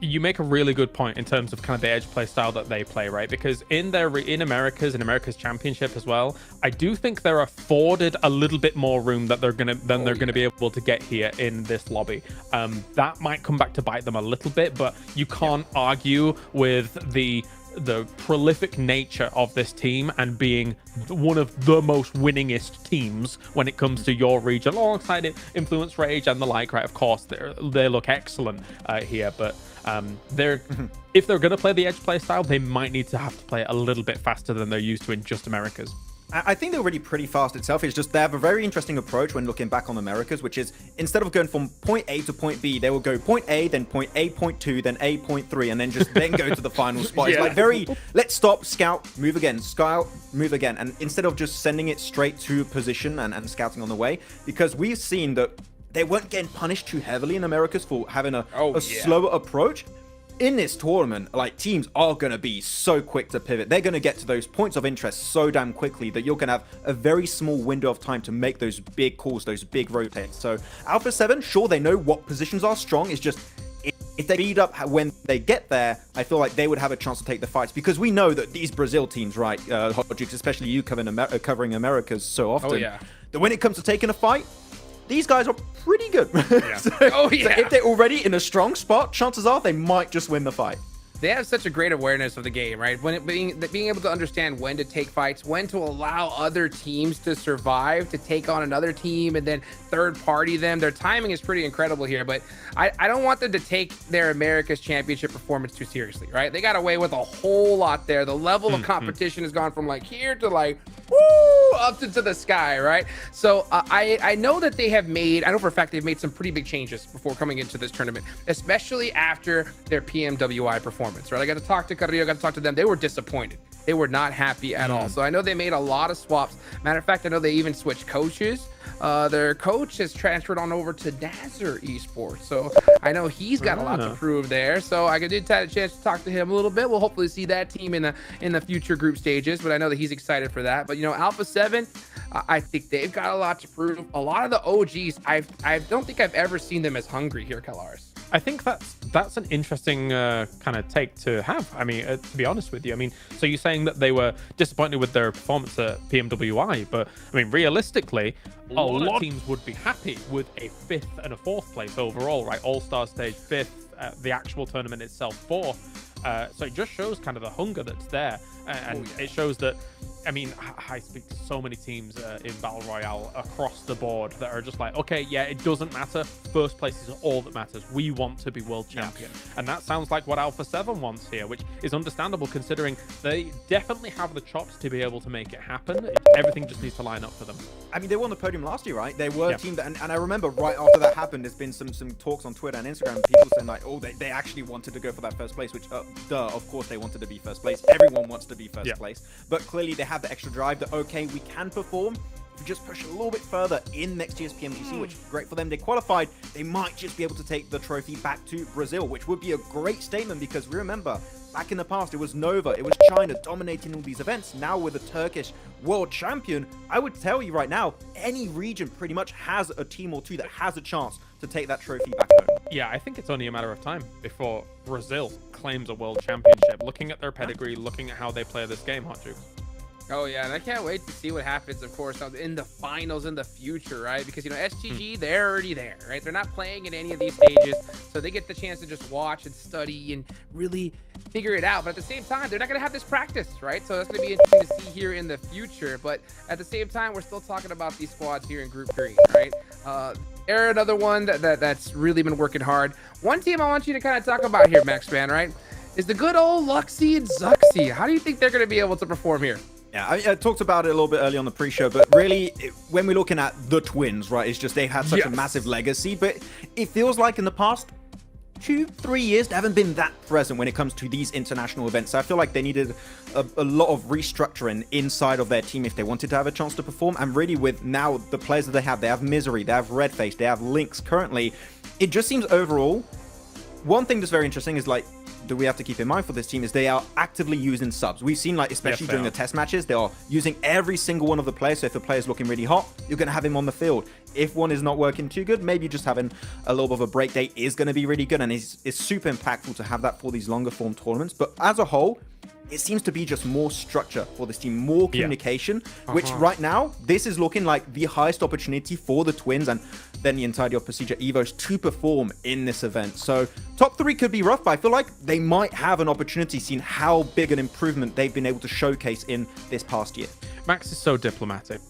You make a really good point in terms of kind of the edge play style that they play, right? Because in America's Championship as well, I do think they're afforded a little bit more room that they're gonna be able to get here in this lobby. That might come back to bite them a little bit, but you can't argue with the prolific nature of this team and being one of the most winningest teams when it comes to your region, alongside it, Influence Rage and the like, right? Of course, they look excellent here, but if they're going to play the edge play style, they might need to have to play it a little bit faster than they're used to in just Americas. I think they're already pretty fast itself. It's just they have a very interesting approach when looking back on Americas, which is instead of going from point A to point B, they will go point A, then point A, point 2, then A, point 3, and then go to the final spot. It's like let's stop, scout, move again, scout, move again. And instead of just sending it straight to position and scouting on the way, because we've seen that they weren't getting punished too heavily in Americas for having a slower approach. in this tournament, like, teams are going to be so quick to pivot. They're going to get to those points of interest so damn quickly that you're going to have a very small window of time to make those big calls, those big rotates. So Alpha 7, sure, they know what positions are strong. It's just if they speed up when they get there, I feel like they would have a chance to take the fights, because we know that these Brazil teams, right, Hot Jukes, especially you covering Americas so often, that when it comes to taking a fight, these guys are pretty good. Yeah. So if they're already in a strong spot, chances are they might just win the fight. They have such a great awareness of the game, right? Being able to understand when to take fights, when to allow other teams to survive, to take on another team, and then third party them. Their timing is pretty incredible here, but I don't want them to take their America's Championship performance too seriously, right? They got away with a whole lot there. The level of competition has gone from like here to like, woo, up into the sky, right? So I know that they have made, I know for a fact they've made some pretty big changes before coming into this tournament, especially after their PMWI performance, right? I got to talk to Carrillo, I got to talk to them. They were disappointed. They were not happy at all. So I know they made a lot of swaps. Matter of fact, I know they even switched coaches. Their coach has transferred on over to Dazzler Esports. So I know he's got a lot to prove there. So I did have a chance to talk to him a little bit. We'll hopefully see that team in the future group stages, but I know that he's excited for that. But, you know, Alpha 7, I think they've got a lot to prove. A lot of the OGs, I don't think I've ever seen them as hungry here, Kalaris. I think that's an interesting kind of take to have. I mean, to be honest with you, I mean, so you're saying that they were disappointed with their performance at PMWI, but I mean, realistically, a lot of teams would be happy with a 5th and a 4th place overall, right? All-Star stage 5th, the actual tournament itself 4th. So it just shows kind of the hunger that's there, and it shows that. I mean, I speak to so many teams in Battle Royale across the board that are just like, okay, yeah, it doesn't matter. First place is all that matters. We want to be world champion. And that sounds like what Alpha 7 wants here, which is understandable considering they definitely have the chops to be able to make it happen. Everything just needs to line up for them. I mean, they won the podium last year, right? They were a team that, and I remember right after that happened, there's been some talks on Twitter and Instagram, people saying like, oh, they actually wanted to go for that first place, which, of course they wanted to be first place. Everyone wants to be first place. But clearly they have the extra drive that, okay, we can perform. If we just push a little bit further in next year's PMGC, which is great for them. They qualified. They might just be able to take the trophy back to Brazil, which would be a great statement, because remember, back in the past, it was Nova, it was China dominating all these events. Now with a Turkish world champion, I would tell you right now, any region pretty much has a team or two that has a chance to take that trophy back home. Yeah, I think it's only a matter of time before Brazil claims a world championship. Looking at their pedigree, looking at how they play this game, Hot Juke. Oh yeah, and I can't wait to see what happens, of course, in the finals in the future, right? Because, you know, SGG, they're already there, right? They're not playing in any of these stages, so they get the chance to just watch and study and really figure it out. But at the same time, they're not going to have this practice, right? So that's going to be interesting to see here in the future. But at the same time, we're still talking about these squads here in Group 3, right? They're another one that's really been working hard. One team I want you to kind of talk about here, Maxman, right, is the good old Luxy and Zuxy. How do you think they're going to be able to perform here? Yeah, I talked about it a little bit early on the pre-show, but really, when we're looking at the twins, right, it's just they've had such a massive legacy, but it feels like in the past 2-3 years, they haven't been that present when it comes to these international events. So I feel like they needed a lot of restructuring inside of their team if they wanted to have a chance to perform. And really, with now the players that they have Misery, they have Redface, they have Lynx currently, it just seems overall, one thing that's very interesting is like, that we have to keep in mind for this team is they are actively using subs. We've seen, like, especially during the test matches, they are using every single one of the players. So if a player is looking really hot, you're going to have him on the field. If one is not working too good, maybe just having a little bit of a break day is going to be really good. And it's super impactful to have that for these longer form tournaments. But as a whole, it seems to be just more structure for this team, more communication, which right now, this is looking like the highest opportunity for the Twins and then the entirety of Procedure Evos to perform in this event. So top 3 could be rough, but I feel like they might have an opportunity seeing how big an improvement they've been able to showcase in this past year. Max is so diplomatic.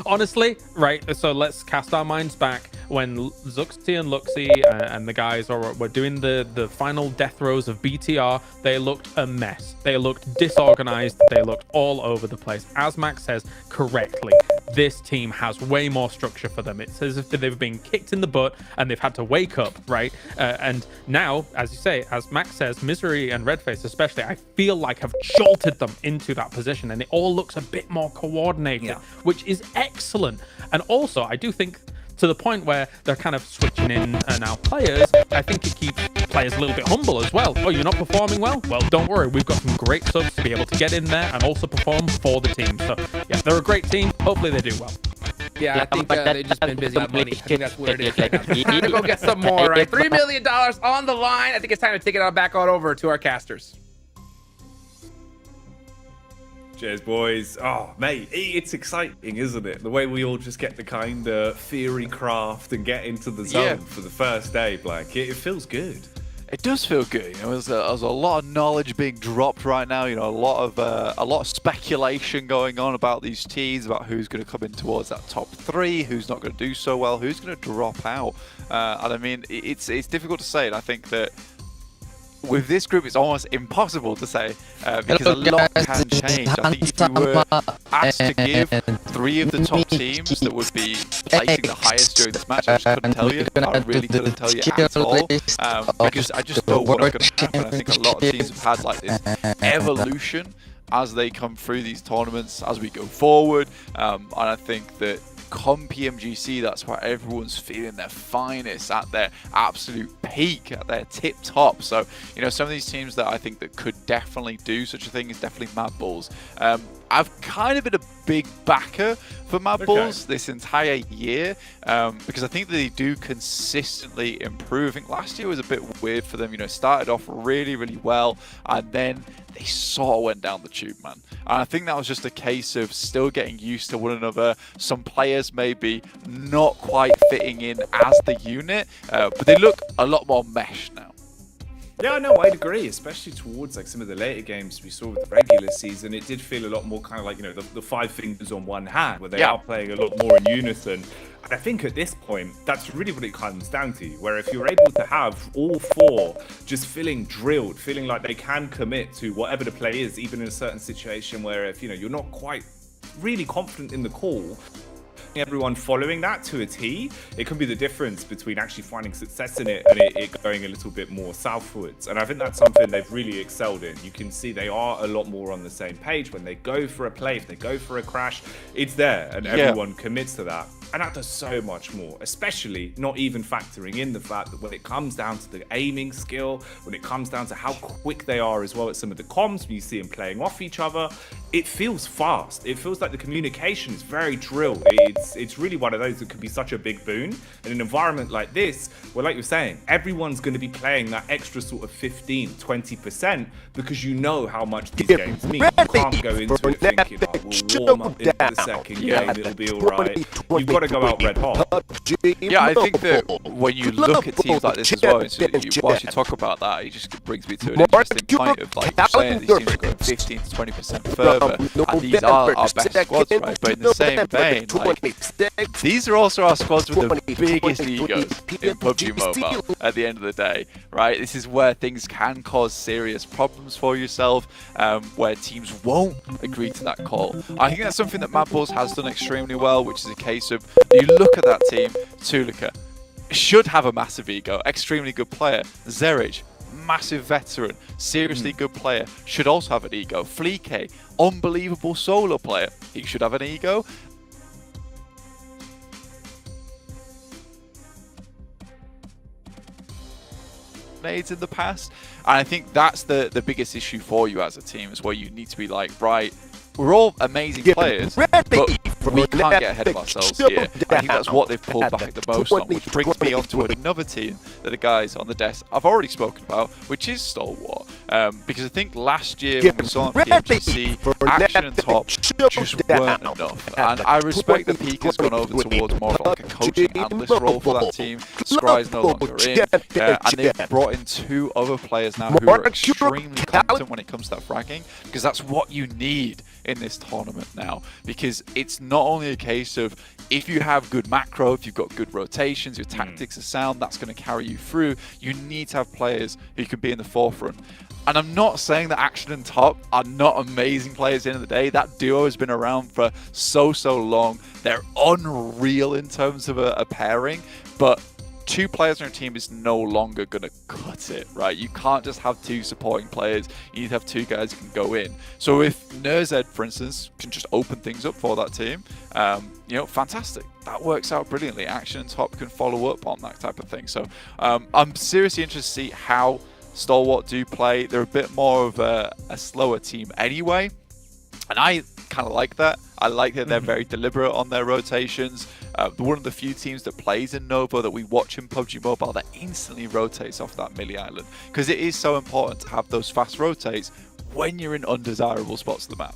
Honestly, right, so let's cast our minds back when Zuxi and Luxy and the guys were doing the final death throws of BTR. They looked a mess. They looked disorganized. They looked all over the place. As Max says correctly, this team has way more structure for them. It's as if they've been kicked in the butt and they've had to wake up, right? And now, as you say, as Max says, Misery and Redface especially, I feel like have jolted them into that position, and it all looks a bit more coordinated, which is excellent. And also, I do think to the point where they're kind of switching in now players. I think it keeps players a little bit humble as well. Oh, you're not performing well? Well, don't worry. We've got some great subs to be able to get in there and also perform for the team. So, yeah, they're a great team. Hopefully they do well. Yeah, I think they've just been busy on money. I think that's what it is right now. It's time to go get some more, right? $3 million on the line. I think it's time to take it back on over to our casters. Cheers, boys. Oh, mate, it's exciting, isn't it? The way we all just get to kind of theory craft and get into the zone for the first day, Black. It feels good. It does feel good. You know, there's a lot of knowledge being dropped right now. You know, a lot of speculation going on about these teams, about who's going to come in towards that top 3, who's not going to do so well, who's going to drop out. And I mean, it's difficult to say. And I think that with this group, it's almost impossible to say because a lot can change. I think if you were asked to give 3 of the top teams that would be placing the highest during this match, I just couldn't tell you. I really couldn't tell you at all because I just know what's going to happen. I think a lot of teams have had like this evolution as they come through these tournaments, as we go forward, and I think that come PMGC, that's where everyone's feeling their finest, at their absolute peak, at their tip top. So, you know, some of these teams that I think that could definitely do such a thing is definitely Mad Bulls. I've kind of been a big backer for Mad Bulls this entire year because I think that they do consistently improve. I think last year was a bit weird for them. You know, started off really, really well, and then they sort of went down the tube, man. And I think that was just a case of still getting used to one another. Some players maybe not quite fitting in as the unit, but they look a lot more meshed now. Yeah, no, I'd agree, especially towards like some of the later games we saw with the regular season. It did feel a lot more kind of like, you know, the 5 fingers on one hand, where they are playing a lot more in unison. And I think at this point, that's really what it comes down to, where if you're able to have all 4 just feeling drilled, feeling like they can commit to whatever the play is, even in a certain situation where if, you know, you're not quite really confident in the call, everyone following that to a T, it can be the difference between actually finding success in it and it going a little bit more southwards. And I think that's something they've really excelled in. You can see they are a lot more on the same page. When they go for a play, if they go for a crash, it's there and everyone commits to that. And that does so much more, especially not even factoring in the fact that when it comes down to the aiming skill, when it comes down to how quick they are as well at some of the comms, when you see them playing off each other, it feels fast. It feels like the communication is very drilled. It's really one of those that could be such a big boon. In an environment like this, where like you're saying, everyone's going to be playing that extra sort of 15, 20% because you know how much these games mean. You can't go into it thinking, oh, we'll warm up into the second game, it'll be all right. You've got to go out red hot. Yeah, I think that when you look at teams like this as well, so whilst you talk about that, it just brings me to an interesting point of like saying these teams are going 15 to 20% further, and these are our best squads, right? But in the same vein, like, these are also our squads with the biggest egos in PUBG Mobile at the end of the day, right? This is where things can cause serious problems for yourself, where teams won't agree to that call. I think that's something that Mad Bulls has done extremely well, which is a case of, you look at that team, Tulika should have a massive ego, extremely good player. Zerich, massive veteran, seriously good player, should also have an ego. Fleek, unbelievable solo player, he should have an ego. In the past, and I think that's the biggest issue for you as a team, is where you need to be like, right, we're all amazing players, but we can't get ahead of ourselves here. I think that's what they've pulled back the most on, which brings me on to another team that the guys on the desk I've already spoken about, which is Stalwart. Because I think last year when we saw PMGC, Action and Top just weren't enough. And I respect that Peak has gone over towards more of like a coaching analyst role for that team. Scry's no longer in. And they've brought in 2 other players now who are extremely competent when it comes to that fragging, because that's what you need in this tournament now, because it's not only a case of if you have good macro, if you've got good rotations, your tactics are sound, that's going to carry you through. You need to have players who can be in the forefront. And I'm not saying that Action and Top are not amazing players at the end of the day. That duo has been around for so long. They're unreal in terms of a pairing, but 2 players on your team is no longer going to cut it, right? You can't just have 2 supporting players. You need to have 2 guys who can go in. So if Nerzed, for instance, can just open things up for that team, you know, fantastic. That works out brilliantly. Action and Top can follow up on that type of thing. So I'm seriously interested to see how Stalwart do play. They're a bit more of a slower team anyway, and I kind of like that. I like that they're very deliberate on their rotations. One of the few teams that plays in Nova that we watch in PUBG Mobile that instantly rotates off that Millie Island, because it is so important to have those fast rotates when you're in undesirable spots of the map.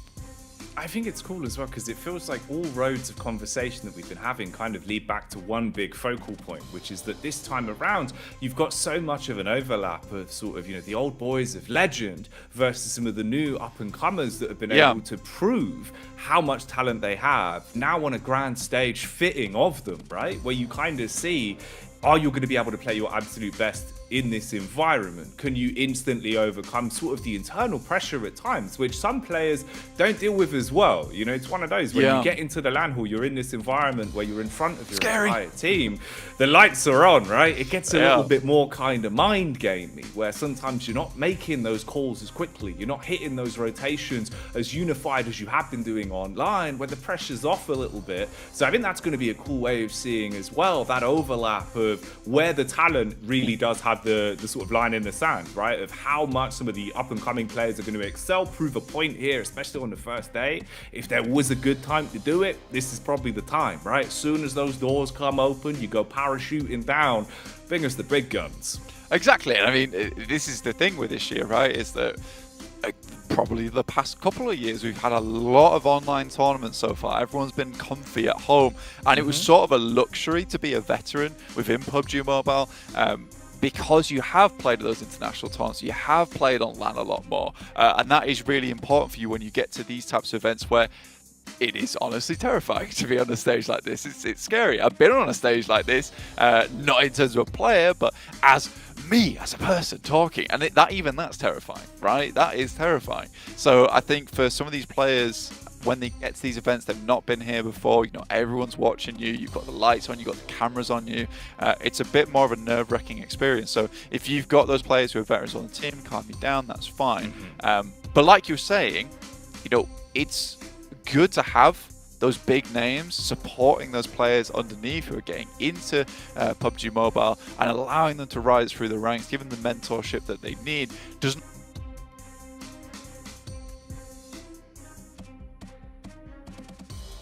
I think it's cool as well because it feels like all roads of conversation that we've been having kind of lead back to one big focal point, which is that this time around you've got so much of an overlap of sort of, you know, the old boys of legend versus some of the new up and comers that have been able to prove how much talent they have now on a grand stage fitting of them, right? Where you kind of see, are you going to be able to play your absolute best in this environment? Can you instantly overcome sort of the internal pressure at times, which some players don't deal with as well? You know, it's one of those when you get into the LAN hall, you're in this environment where you're in front of your entire team, the lights are on, right? It gets a little bit more kind of mind gamey, where sometimes you're not making those calls as quickly, you're not hitting those rotations as unified as you have been doing online, where the pressure's off a little bit. So I think that's going to be a cool way of seeing as well that overlap of where the talent really does have the sort of line in the sand, right? Of how much some of the up and coming players are going to excel, prove a point here, especially on the first day. If there was a good time to do it, this is probably the time, right? As soon as those doors come open, you go parachuting down, bring us the big guns. Exactly. And I mean, this is the thing with this year, right? Is that probably the past couple of years we've had a lot of online tournaments so far. Everyone's been comfy at home, and it was sort of a luxury to be a veteran within PUBG Mobile, because you have played those international tournaments, you have played on LAN a lot more, and that is really important for you when you get to these types of events where it is honestly terrifying to be on a stage like this. It's scary. I've been on a stage like this, not in terms of a player, but as me, as a person talking, and that's terrifying, right? That is terrifying. So I think for some of these players, when they get to these events, they've not been here before, you know, everyone's watching you, you've got the lights on, you've got the cameras on you, it's a bit more of a nerve-wracking experience. So if you've got those players who are veterans on the team, calm you down, that's fine. But like you're saying, you know, it's good to have those big names supporting those players underneath who are getting into PUBG Mobile and allowing them to rise through the ranks, giving them the mentorship that they need. Doesn't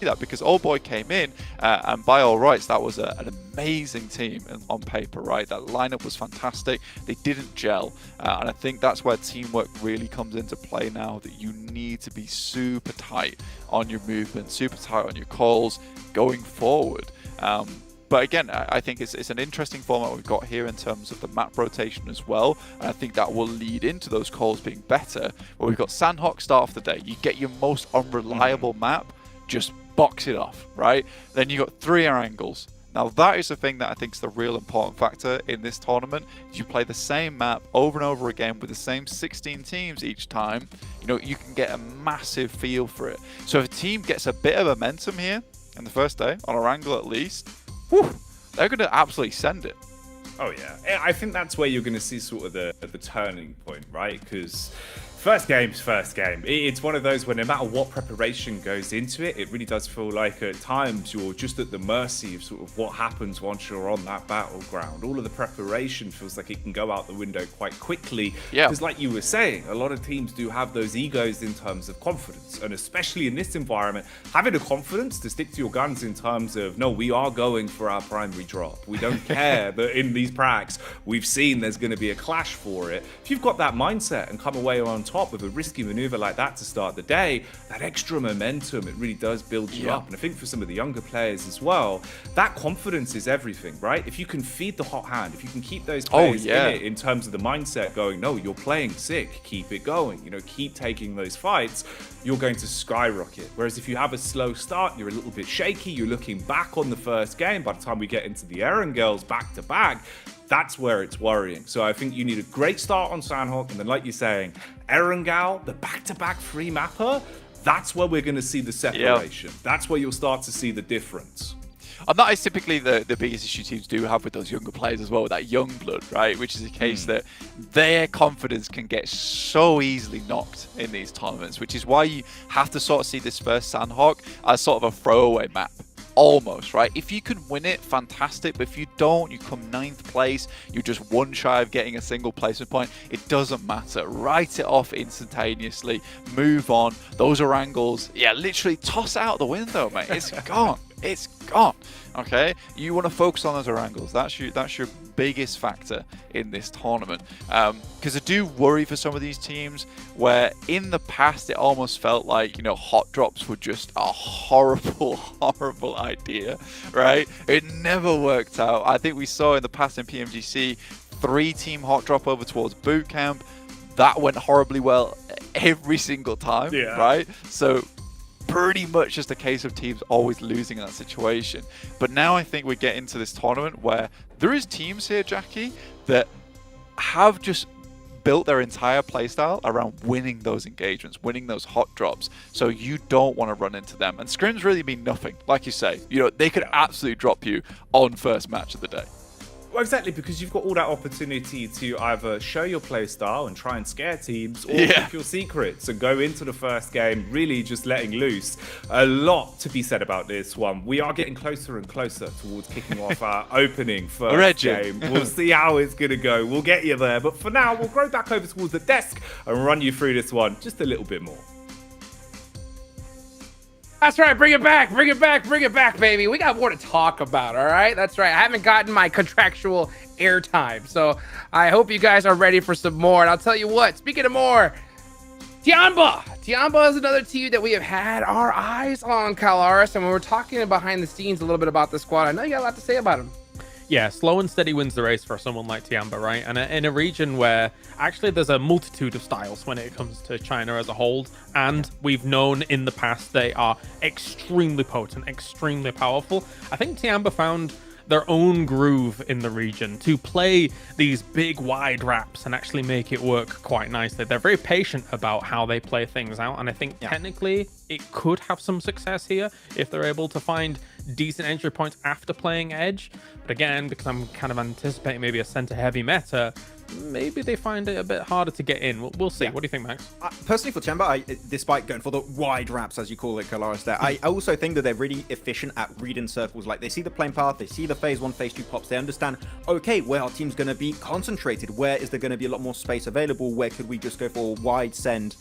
that because Old Boy came in and by all rights that was an amazing team on paper, right? That lineup was fantastic. They didn't gel, and I think that's where teamwork really comes into play now, that you need to be super tight on your movement, super tight on your calls going forward. But again, I think it's an interesting format we've got here in terms of the map rotation as well. And I think that will lead into those calls being better. Where we've got Sandhawk start off the day. You get your most unreliable map, just box it off, right? Then you got 3 air angles. Now that is the thing that I think is the real important factor in this tournament. You play the same map over and over again with the same 16 teams each time, you know, you can get a massive feel for it. So if a team gets a bit of momentum here in the first day, on our angle at least, whew, they're going to absolutely send it. Oh yeah, I think that's where you're going to see sort of the turning point, right? Because first game's first game. It's one of those where no matter what preparation goes into it, it really does feel like at times you're just at the mercy of sort of what happens once you're on that battleground. All of the preparation feels like it can go out the window quite quickly. Yeah. Because like you were saying, a lot of teams do have those egos in terms of confidence. And especially in this environment, having the confidence to stick to your guns in terms of, no, we are going for our primary drop. We don't care that in these packs we've seen there's going to be a clash for it. If you've got that mindset and come away on top with a risky maneuver like that to start the day, that extra momentum, it really does build you up. And I think for some of the younger players as well, that confidence is everything, right? If you can feed the hot hand, if you can keep those players in it in terms of the mindset going, no, you're playing sick, keep it going, you know, keep taking those fights, you're going to skyrocket. Whereas if you have a slow start, you're a little bit shaky, you're looking back on the first game, by the time we get into the Eren girls back to back, that's where it's worrying. So I think you need a great start on Sandhawk, and then like you're saying, Erangel, the back-to-back free mapper, that's where we're going to see the separation. That's where you'll start to see the difference. And that is typically the biggest issue teams do have with those younger players as well, with that young blood, right? Which is a case that their confidence can get so easily knocked in these tournaments, which is why you have to sort of see this first Sandhawk as sort of a throwaway map. Almost, right? If you can win it, fantastic. But if you don't, you come 9th place, you're just one shy of getting a single placement point. It doesn't matter. Write it off instantaneously. Move on. Those are angles. Yeah, literally toss it out the window, mate. It's gone. It's gone. Okay? You want to focus on those angles. That's your biggest factor in this tournament. Because I do worry for some of these teams where in the past it almost felt like, you know, hot drops were just a horrible, horrible idea, right? It never worked out. I think we saw in the past in PMGC 3-team hot drop over towards boot camp. That went horribly well every single time, right? So pretty much just a case of teams always losing in that situation. But now I think we're getting to this tournament where there is teams here, Jackie, that have just built their entire playstyle around winning those engagements, winning those hot drops. So you don't want to run into them. And scrims really mean nothing. Like you say, you know, they could absolutely drop you on first match of the day. Well, exactly, because you've got all that opportunity to either show your play style and try and scare teams, or keep your secrets and go into the first game really just letting loose. A lot to be said about this one. We are getting closer and closer towards kicking off our opening first game. We'll see how it's going to go. We'll get you there. But for now, we'll go back over towards the desk and run you through this one just a little bit more. That's right. Bring it back. Bring it back. Bring it back, baby. We got more to talk about. All right. That's right. I haven't gotten my contractual airtime. So I hope you guys are ready for some more. And I'll tell you what, speaking of more, Tiamba. Tiamba is another team that we have had our eyes on, Kalaris. And when we're talking behind the scenes a little bit about the squad, I know you got a lot to say about him. Yeah, slow and steady wins the race for someone like Tiamba, right? And in a region where actually there's a multitude of styles when it comes to China as a whole, and we've known in the past they are extremely potent, extremely powerful. I think Tiamba found their own groove in the region to play these big wide wraps and actually make it work quite nicely. They're very patient about how they play things out, and I think technically it could have some success here if they're able to find decent entry points after playing Edge. But again, because I'm kind of anticipating maybe a center heavy meta, maybe they find it a bit harder to get in. We'll see. What do you think, Max? Personally, for Tiamba, despite going for the wide wraps, as you call it, Kalaris, there, I also think that they're really efficient at reading circles. Like, they see the playing path, they see the phase 1, phase 2 pops, they understand, okay, where our team's going to be concentrated, where is there going to be a lot more space available, where could we just go for a wide send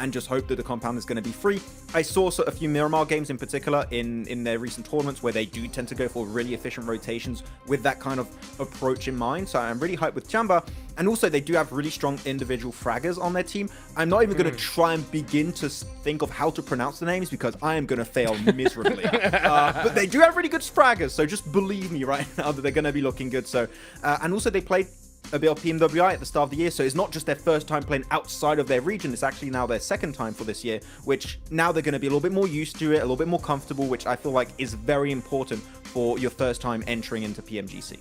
and just hope that the compound is going to be free. I saw a few Miramar games in particular in their recent tournaments where they do tend to go for really efficient rotations with that kind of approach in mind. So I'm really hyped with Tiamba. And also, they do have really strong individual fraggers on their team. I'm not even going to try and begin to think of how to pronounce the names because I am going to fail miserably. But they do have really good fraggers, so just believe me right now that they're going to be looking good. So, and also, they played a bit of PMWI at the start of the year, so it's not just their first time playing outside of their region, it's actually now their second time for this year, which now they're going to be a little bit more used to it, a little bit more comfortable, which I feel like is very important for your first time entering into PMGC.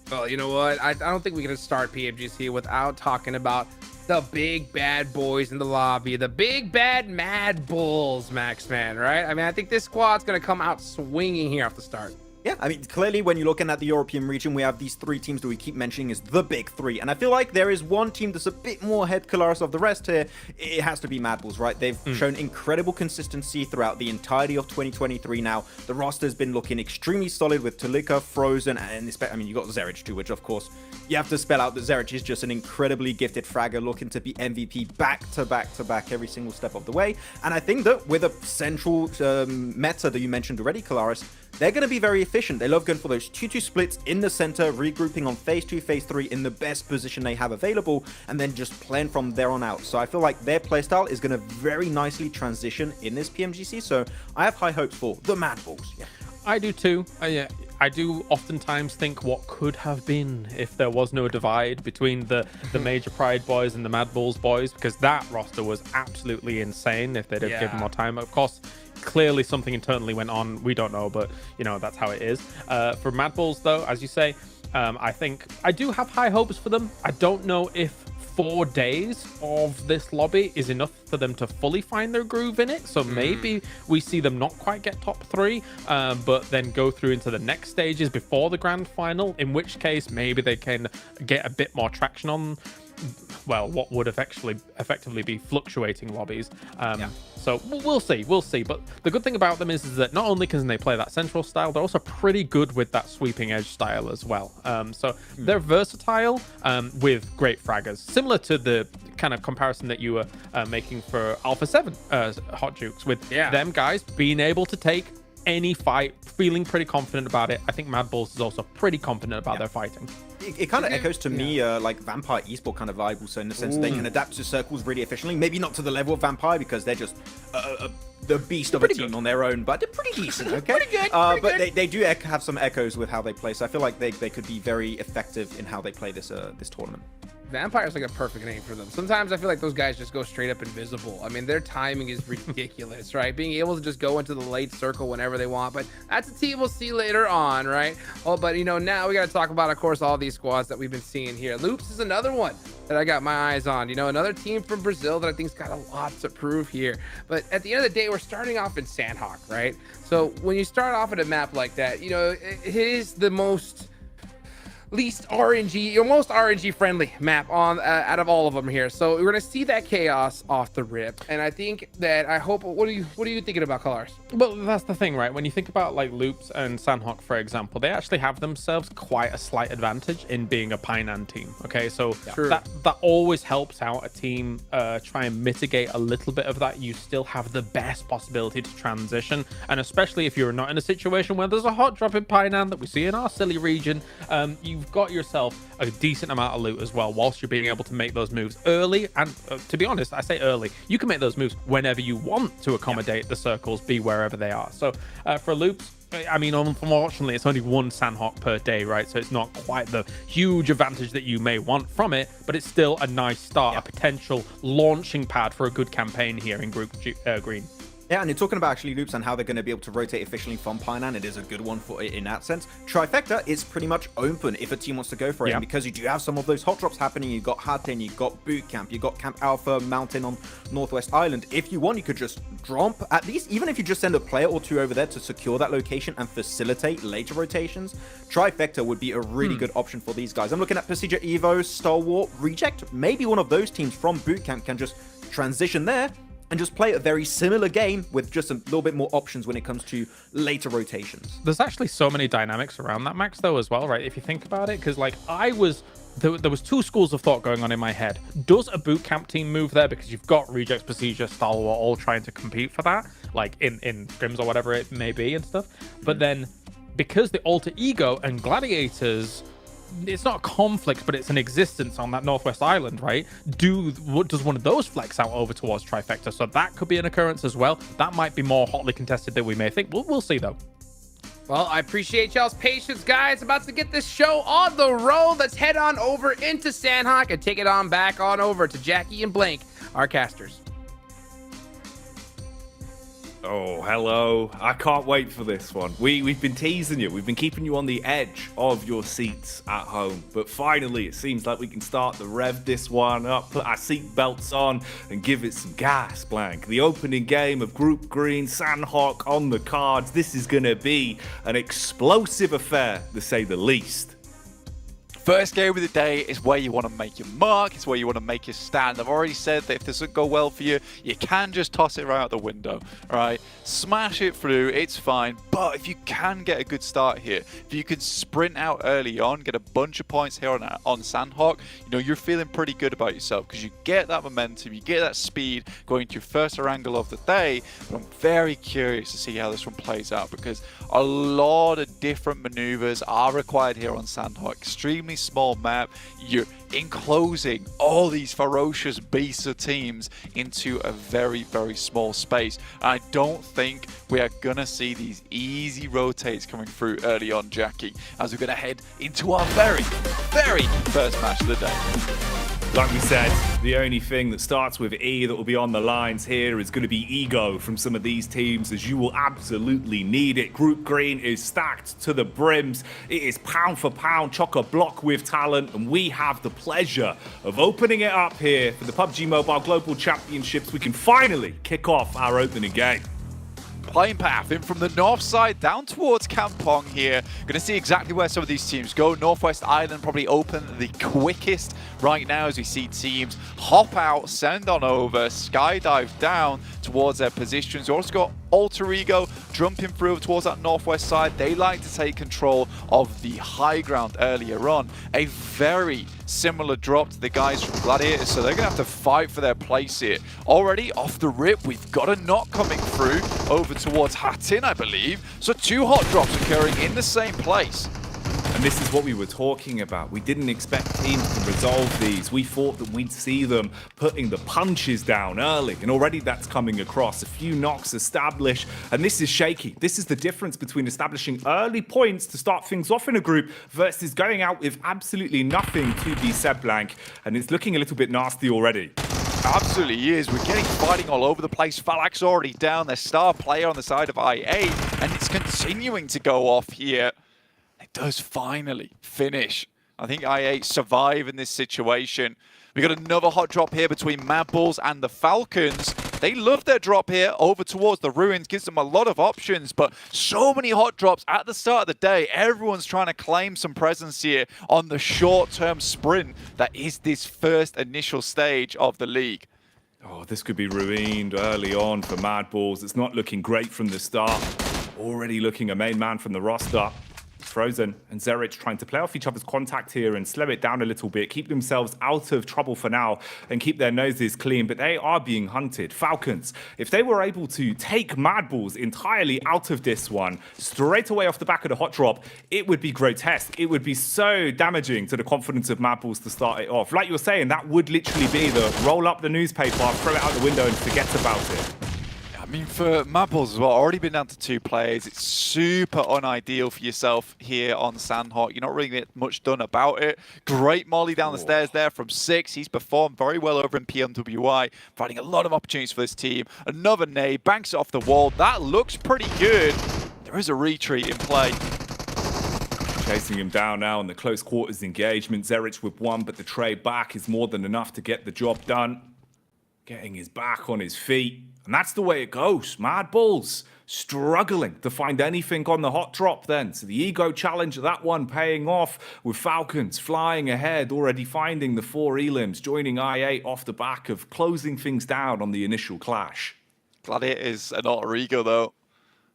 Well, you know what? I don't think we can start PMGC without talking about the big bad boys in the lobby, the big bad Mad Bulls, Max, man, right? I mean, I think this squad's going to come out swinging here off the start. Yeah, I mean, clearly when you're looking at the European region, we have these three teams that we keep mentioning as the big three. And I feel like there is one team that's a bit more head Kalaris of the rest here. It has to be Mad Bulls, right? They've shown incredible consistency throughout the entirety of 2023 now. The roster's been looking extremely solid with Talika, Frozen, and I mean, you got Zerich too, which of course, you have to spell out that Zerich is just an incredibly gifted fragger looking to be MVP back to back to back every single step of the way. And I think that with a central meta that you mentioned already, Kalaris, they're going to be very efficient. They love going for those 2-2 splits in the center, regrouping on phase 2, phase 3 in the best position they have available, and then just playing from there on out. So I feel like their playstyle is going to very nicely transition in this PMGC. So I have high hopes for the Mad Bulls. Yeah. I do too. I do oftentimes think what could have been if there was no divide between the Major Pride boys and the Mad Bulls boys, because that roster was absolutely insane if they'd have given more time. Of course, clearly something internally went on. We don't know, but you know, that's how it is. For Mad Bulls though, as you say, I think I do have high hopes for them. I don't know if 4 days of this lobby is enough for them to fully find their groove in it. So maybe we see them not quite get top 3, but then go through into the next stages before the grand final, in which case maybe they can get a bit more traction on, well, what would effectively be fluctuating lobbies. So we'll see. But the good thing about them is that not only can they play that central style, they're also pretty good with that sweeping edge style as well. So they're versatile with great fraggers, similar to the kind of comparison that you were making for Alpha 7 Hot Jukes, with them guys being able to take any fight, feeling pretty confident about it. I think Mad Bulls is also pretty confident about their fighting. It kind of echoes to me like Vampire Esport kind of vibe also, in the sense they can adapt to circles really efficiently. Maybe not to the level of Vampire, because they're just the beast of a team on their own, but they're pretty decent, okay? Pretty good. But they do have some echoes with how they play, so I feel like they could be very effective in how they play this this tournament. Vampire's like a perfect name for them. Sometimes I feel like those guys just go straight up invisible. I mean, their timing is ridiculous, right? Being able to just go into the late circle whenever they want, but that's a team we'll see later on, right? Oh, but you know, now we got to talk about, of course, all these squads that we've been seeing here. Loops is another one that I got my eyes on. You know, another team from Brazil that I think's got a lot to prove here. But at the end of the day, we're starting off in Sandhawk, right? So when you start off at a map like that, you know, it is the least RNG, or most RNG friendly map on out of all of them here. So we're gonna see that chaos off the rip, and I think that I hope. What are you thinking about, Colors? Well, that's the thing, right? When you think about like Loops and Sandhawk, for example, they actually have themselves quite a slight advantage in being a Painan team. Okay, so that always helps out a team try and mitigate a little bit of that. You still have the best possibility to transition, and especially if you're not in a situation where there's a hot drop in Painan that we see in our silly region, you've got yourself a decent amount of loot as well, whilst you're being able to make those moves early. And to be honest, I say early, you can make those moves whenever you want to accommodate the circles, be wherever they are. So for Loops, I mean, unfortunately, it's only one Sandhawk per day, right? So it's not quite the huge advantage that you may want from it, but it's still a nice start, a potential launching pad for a good campaign here in Group Green. Yeah, and you're talking about actually Loops and how they're going to be able to rotate efficiently from Painan. It is a good one for it in that sense. Trifecta is pretty much open if a team wants to go for it. And because you do have some of those hot drops happening, you've got Haten, you've got Boot Camp, you've got Camp Alpha Mountain on Northwest Island. If you want, you could just drop, at least, even if you just send a player or two over there to secure that location and facilitate later rotations, Trifecta would be a really good option for these guys. I'm looking at Procedure Evo, Stalwart, Reject. Maybe one of those teams from Boot Camp can just transition there and just play a very similar game with just a little bit more options when it comes to later rotations. There's actually so many dynamics around that, Max, though, as well, right? If you think about it, because like there was two schools of thought going on in my head. Does a boot camp team move there, because you've got Rejects, Procedure, Stalwart all trying to compete for that, like in scrims or whatever it may be and stuff. But then because the Alter Ego and Gladiators, it's not a conflict, but it's an existence on that Northwest Island, right? Does one of those flex out over towards Trifecta? So that could be an occurrence as well. That might be more hotly contested than we may think. We'll see, though. Well, I appreciate y'all's patience, guys. About to get this show on the road. Let's head on over into Sandhawk and take it on back on over to Jackie and Blank, our casters. Oh, hello. I can't wait for this one. We've been teasing you. We've been keeping you on the edge of your seats at home. But finally, it seems like we can start to rev this one up, put our seat belts on, and give it some gas, Blank. The opening game of Group Green, Sandhawk on the cards. This is going to be an explosive affair, to say the least. First game of the day is where you want to make your mark. It's where you want to make your stand. I've already said that if this doesn't go well for you, you can just toss it right out the window. All right, smash it through. It's fine. But if you can get a good start here, if you can sprint out early on, get a bunch of points here on Sandhawk, you know, you're feeling pretty good about yourself because you get that momentum, you get that speed going to your first angle of the day. But I'm very curious to see how this one plays out because a lot of different maneuvers are required here on Sandhawk. Extremely small map. You're enclosing all these ferocious beasts of teams into a very, very small space. I don't think we are gonna see these easy rotates coming through early on, Jackie, as we're gonna head into our very, very first match of the day. Like we said, the only thing that starts with E that will be on the lines here is going to be ego from some of these teams, as you will absolutely need it. Group Green is stacked to the brims. It is pound for pound, chock-a-block with talent, and we have the pleasure of opening it up here for the PUBG Mobile Global Championships. We can finally kick off our opening game. Playing path in from the north side down towards Kampong here. Going to see exactly where some of these teams go. Northwest Island probably open the quickest right now as we see teams hop out, send on over, skydive down towards their positions. You also got Alter Ego jumping through towards that northwest side. They like to take control of the high ground earlier on. A very similar drop to the guys from Gladiators, so they're going to have to fight for their place here. Already off the rip, we've got a knock coming through over towards Hatin, I believe. So 2 hot drops occurring in the same place. And this is what we were talking about. We didn't expect teams to resolve these. We thought that we'd see them putting the punches down early, and already that's coming across. A few knocks established, and this is shaky. This is the difference between establishing early points to start things off in a group versus going out with absolutely nothing to be said blank, and it's looking a little bit nasty already. Absolutely is. We're getting fighting all over the place. Falak's already down, their star player on the side of IA, and it's continuing to go off here. It does finally finish. I think IA survive in this situation. We got another hot drop here between Mad Bulls and the Falcons. They love their drop here over towards the ruins. Gives them a lot of options, but so many hot drops at the start of the day. Everyone's trying to claim some presence here on the short-term sprint that is this first initial stage of the league. Oh, this could be ruined early on for Mad Bulls. It's not looking great from the start. Already looking a main man from the roster. Frozen and Zerich trying to play off each other's contact here and slow it down a little bit, keep themselves out of trouble for now and keep their noses clean, but they are being hunted. Falcons, if they were able to take Mad Bulls entirely out of this one, straight away off the back of the hot drop, it would be grotesque. It would be so damaging to the confidence of Mad Bulls to start it off. Like you were saying, that would literally be the roll up the newspaper, throw it out the window and forget about it. I mean, for Mad Bulls as well, already been down to 2 players. It's super unideal for yourself here on Sandhawk. You're not really getting much done about it. Great molly down the stairs there from 6. He's performed very well over in PMWI, providing a lot of opportunities for this team. Another nade, banks it off the wall. That looks pretty good. There is a retreat in play. Chasing him down now in the close quarters engagement. Zerich with 1, but the trade back is more than enough to get the job done. Getting his back on his feet. And that's the way it goes. Mad Bulls struggling to find anything on the hot drop then. So the ego challenge, that one paying off with Falcons flying ahead, already finding the 4 elims, joining IA off the back of closing things down on the initial clash. Gladiators and Alter Ego though.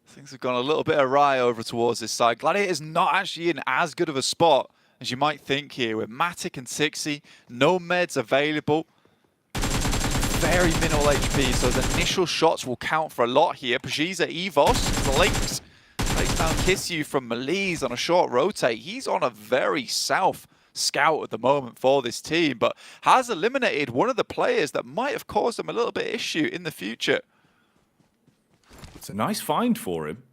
Things have gone a little bit awry over towards this side. Gladiators not actually in as good of a spot as you might think here with Matic and Sixy. No meds available. Very minimal HP, so the initial shots will count for a lot here. Pajiza Evos, Lynx, takes down Kissu from Malise on a short rotate. He's on a very south scout at the moment for this team, but has eliminated one of the players that might have caused him a little bit of issue in the future. It's a nice find for him.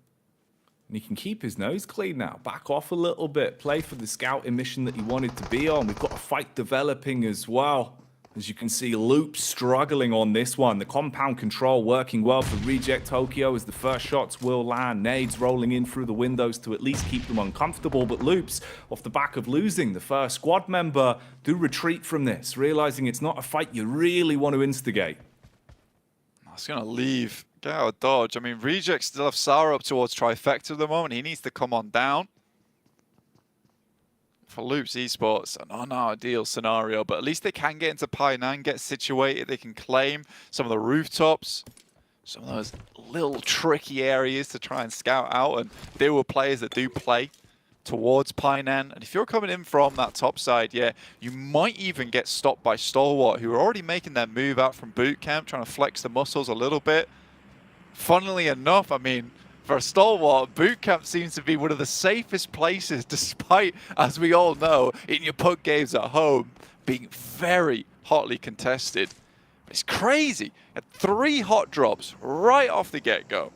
And he can keep his nose clean now. Back off a little bit. Play for the scouting mission that he wanted to be on. We've got a fight developing as well. As you can see, Loops struggling on this one. The compound control working well for Reject Tokyo as the first shots will land. Nades rolling in through the windows to at least keep them uncomfortable. But Loops, off the back of losing the first squad member, do retreat from this, realizing it's not a fight you really want to instigate. That's going to leave. Get out of dodge. I mean, Reject still have Sara up towards Trifecta at the moment. He needs to come on down. For Loops Esports, an unideal scenario, but at least they can get into Pi 9, get situated. They can claim some of the rooftops, some of those little tricky areas to try and scout out, and there were players that do play towards Pi 9. And if you're coming in from that top side, yeah, you might even get stopped by Stalwart, who are already making their move out from boot camp, trying to flex the muscles a little bit. Funnily enough, I mean, for Stalwart, boot camp seems to be one of the safest places, despite, as we all know, in your PUBG games at home, being very hotly contested. It's crazy. At 3 hot drops right off the get-go.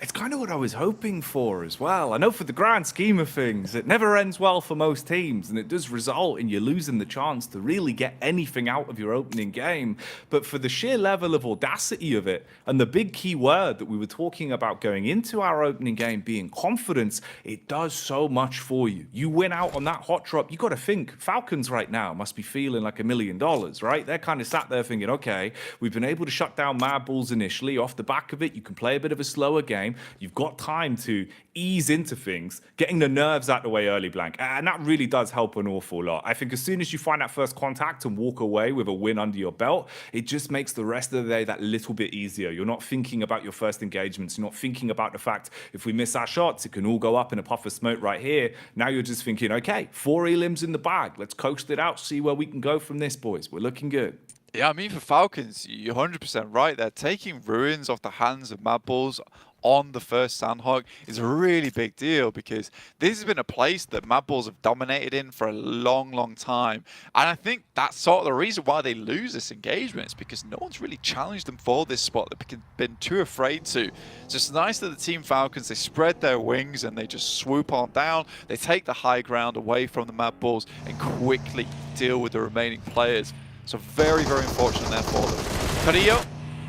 It's kind of what I was hoping for as well. I know for the grand scheme of things, it never ends well for most teams, and it does result in you losing the chance to really get anything out of your opening game. But for the sheer level of audacity of it, and the big key word that we were talking about going into our opening game being confidence, it does so much for you. You win out on that hot drop, you got to think, Falcons right now must be feeling like $1 million, right? They're kind of sat there thinking, okay, we've been able to shut down Mad Bulls initially. Off the back of it, you can play a bit of a slower game. You've got time to ease into things, getting the nerves out the way early, Blank. And that really does help an awful lot. I think as soon as you find that first contact and walk away with a win under your belt, it just makes the rest of the day that little bit easier. You're not thinking about your first engagements. You're not thinking about the fact if we miss our shots, it can all go up in a puff of smoke right here. Now you're just thinking, okay, 4 elims in the bag. Let's coast it out, see where we can go from this, boys. We're looking good. Yeah, I mean, for Falcons, you're 100% right. They're taking ruins off the hands of Mad Bulls on the first Sandhog is a really big deal because this has been a place that Mad Bulls have dominated in for a long, long time. And I think that's sort of the reason why they lose this engagement. It's because no one's really challenged them for this spot. They've been too afraid to. So it's nice that the Team Falcons, they spread their wings and they just swoop on down. They take the high ground away from the Mad Bulls and quickly deal with the remaining players. So very, very unfortunate there for them. Carrillo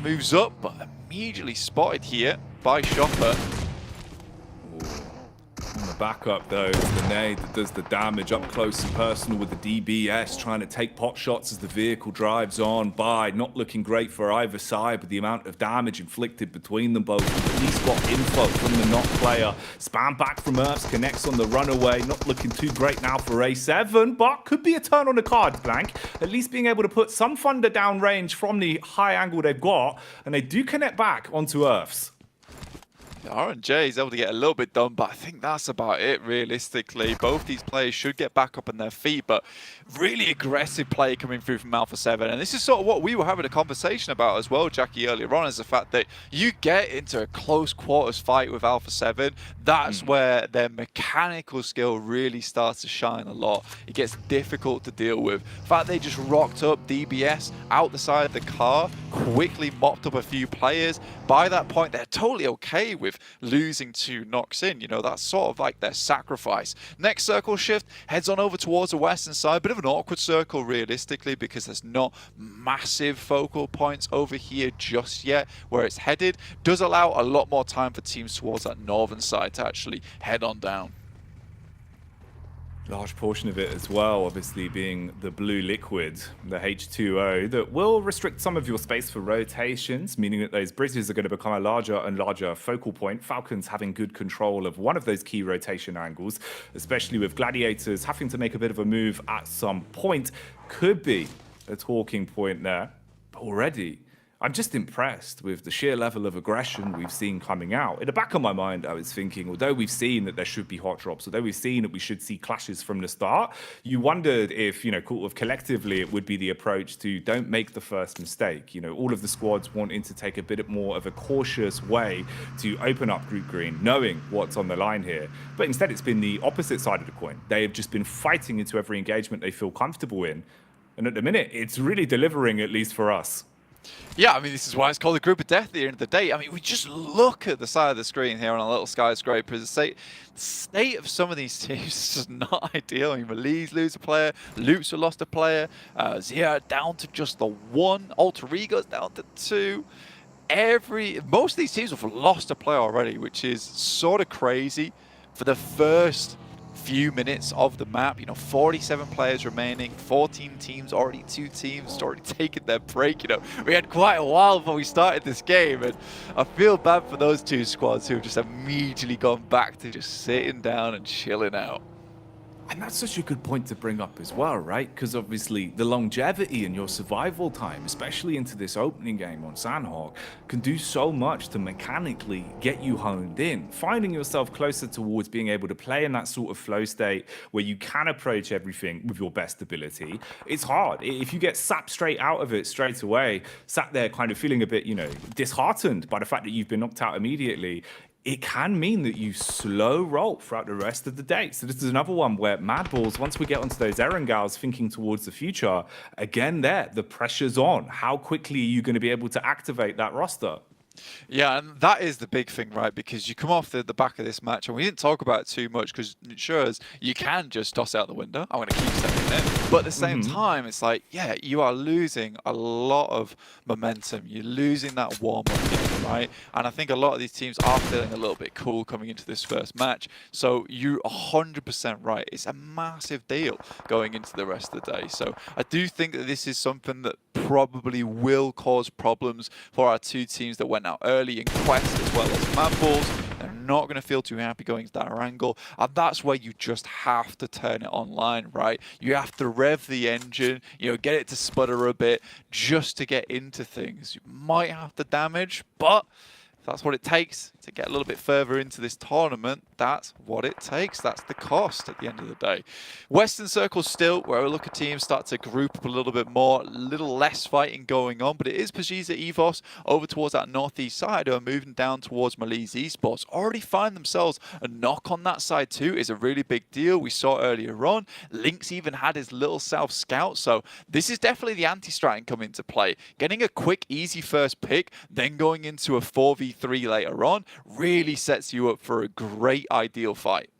moves up, but immediately spotted here by Shopper. On the backup though, it's the nade that does the damage up close and personal with the DBS, trying to take pot shots as the vehicle drives on by. Not looking great for either side, but the amount of damage inflicted between them both. At least got info from the knock player. Spam back from Earths, connects on the runaway. Not looking too great now for A7, but could be a turn on the card, Blank. At least being able to put some thunder down range from the high angle they've got, and they do connect back onto Earths. R&J is able to get a little bit done, but I think that's about it realistically. Both these players should get back up on their feet, but really aggressive play coming through from Alpha 7. And this is sort of what we were having a conversation about as well, Jackie, earlier on, is the fact that you get into a close quarters fight with Alpha 7, that's where their mechanical skill really starts to shine a lot. It gets difficult to deal with. The fact they just rocked up DBS out the side of the car, quickly mopped up a few players. By that point, they're totally okay with losing 2 knocks in. You know, that's sort of like their sacrifice. Next circle shift heads on over towards the western side. Bit of an awkward circle realistically because there's not massive focal points over here just yet where it's headed. Does allow a lot more time for teams towards that northern side to actually head on down. Large portion of it as well, obviously being the blue liquid, the H2O, that will restrict some of your space for rotations, meaning that those bridges are going to become a larger and larger focal point. Falcons having good control of one of those key rotation angles, especially with Gladiators having to make a bit of a move at some point, could be a talking point there. But already, I'm just impressed with the sheer level of aggression we've seen coming out. In the back of my mind, I was thinking, although we've seen that there should be hot drops, although we've seen that we should see clashes from the start, you wondered if, you know, collectively it would be the approach to don't make the first mistake. You know, all of the squads wanting to take a bit more of a cautious way to open up Group Green, knowing what's on the line here. But instead, it's been the opposite side of the coin. They have just been fighting into every engagement they feel comfortable in. And at the minute, it's really delivering, at least for us. Yeah, I mean, this is why it's called a group of death at the end of the day. I mean, we just look at the side of the screen here on a little skyscraper. The state of some of these teams is just not ideal. I mean, Malise lose a player, Lutzer lost a player, Zia down to just the 1, Alter Ego's down to 2. Most of these teams have lost a player already, which is sort of crazy for the first few minutes of the map. You know, 47 players remaining, 14 teams, already 2 teams already taken their break. You know, we had quite a while before we started this game, and I feel bad for those 2 squads who have just immediately gone back to just sitting down and chilling out. And that's such a good point to bring up as well, right? Because obviously the longevity and your survival time, especially into this opening game on Sandhog, can do so much to mechanically get you honed in. Finding yourself closer towards being able to play in that sort of flow state where you can approach everything with your best ability, it's hard. If you get sapped straight out of it straight away, sat there kind of feeling a bit, you know, disheartened by the fact that you've been knocked out immediately, it can mean that you slow roll throughout the rest of the day. So this is another one where Mad Bulls, once we get onto those Erangals thinking towards the future, again the pressure's on. How quickly are you going to be able to activate that roster? Yeah, and that is the big thing, right? Because you come off the back of this match, and we didn't talk about it too much because it shows you can just toss it out the window. I'm going to keep saying it. But at the same time, it's like, yeah, you are losing a lot of momentum. You're losing that warm-up game, right? And I think a lot of these teams are feeling a little bit cool coming into this first match. So you're 100% right. It's a massive deal going into the rest of the day. So I do think that this is something that probably will cause problems for our two teams that went out early in Quest as well as Mad Balls. They're not going to feel too happy going to that angle, and that's where you just have to turn it online, right? You have to rev the engine, you know, get it to sputter a bit just to get into things. You might have to damage, but if that's what it takes to get a little bit further into this tournament, that's what it takes. That's the cost at the end of the day. Western Circle still, where we look at teams start to group up a little bit more, a little less fighting going on, but it is PMGC EVOS over towards that northeast side who are moving down towards Malice Esports. Already find themselves a knock on that side too is a really big deal. We saw earlier on, Lynx even had his little South Scout, so this is definitely the anti-strat come into play. Getting a quick, easy first pick, then going into a 4v3 later on, really sets you up for a great ideal fight.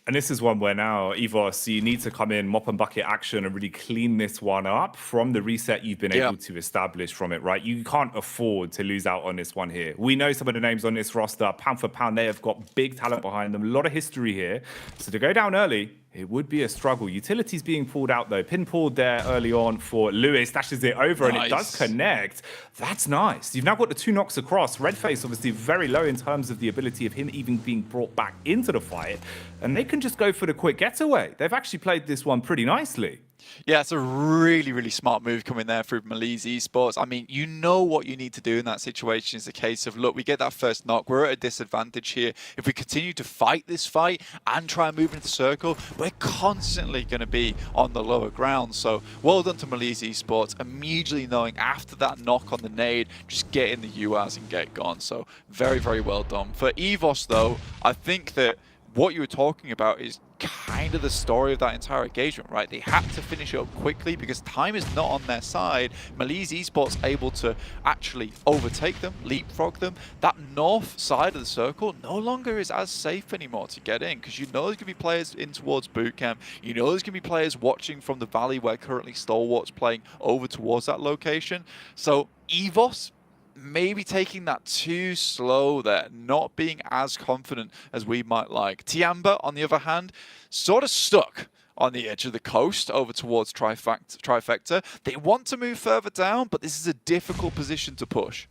And this is one where now, EVOS, you need to come in, mop and bucket action and really clean this one up from the reset you've been able to establish from it, right? You can't afford to lose out on this one here. We know some of the names on this roster, pound for pound, they have got big talent behind them, a lot of history here. So to go down early, it would be a struggle. Utilities being pulled out though. Pin pulled there early on for Lewis, dashes it over and it does connect. That's nice. You've now got the two knocks across. Redface obviously very low in terms of the ability of him even being brought back into the fight. And they can just go for the quick getaway. They've actually played this one pretty nicely. Yeah, it's a really, really smart move coming there through Malice Esports. I mean, you know what you need to do in that situation is a case of, look, we get that first knock. We're at a disadvantage here. If we continue to fight this fight and try and move into the circle, we're constantly going to be on the lower ground. So well done to Malice Esports, immediately knowing after that knock on the nade, just get in the UAs and get gone. So very, very well done. For EVOS, though, I think that what you were talking about is kind of the story of that entire engagement, right? They had to finish it up quickly because time is not on their side. Malice Esports able to actually overtake them, leapfrog them. That north side of the circle no longer is as safe anymore to get in because you know there's going to be players in towards bootcamp. You know there's going to be players watching from the valley where currently Stalwart's playing over towards that location. So EVOS maybe taking that too slow there, not being as confident as we might like. Tiamba, on the other hand, sort of stuck on the edge of the coast over towards Trifecta. They want to move further down, but this is a difficult position to push.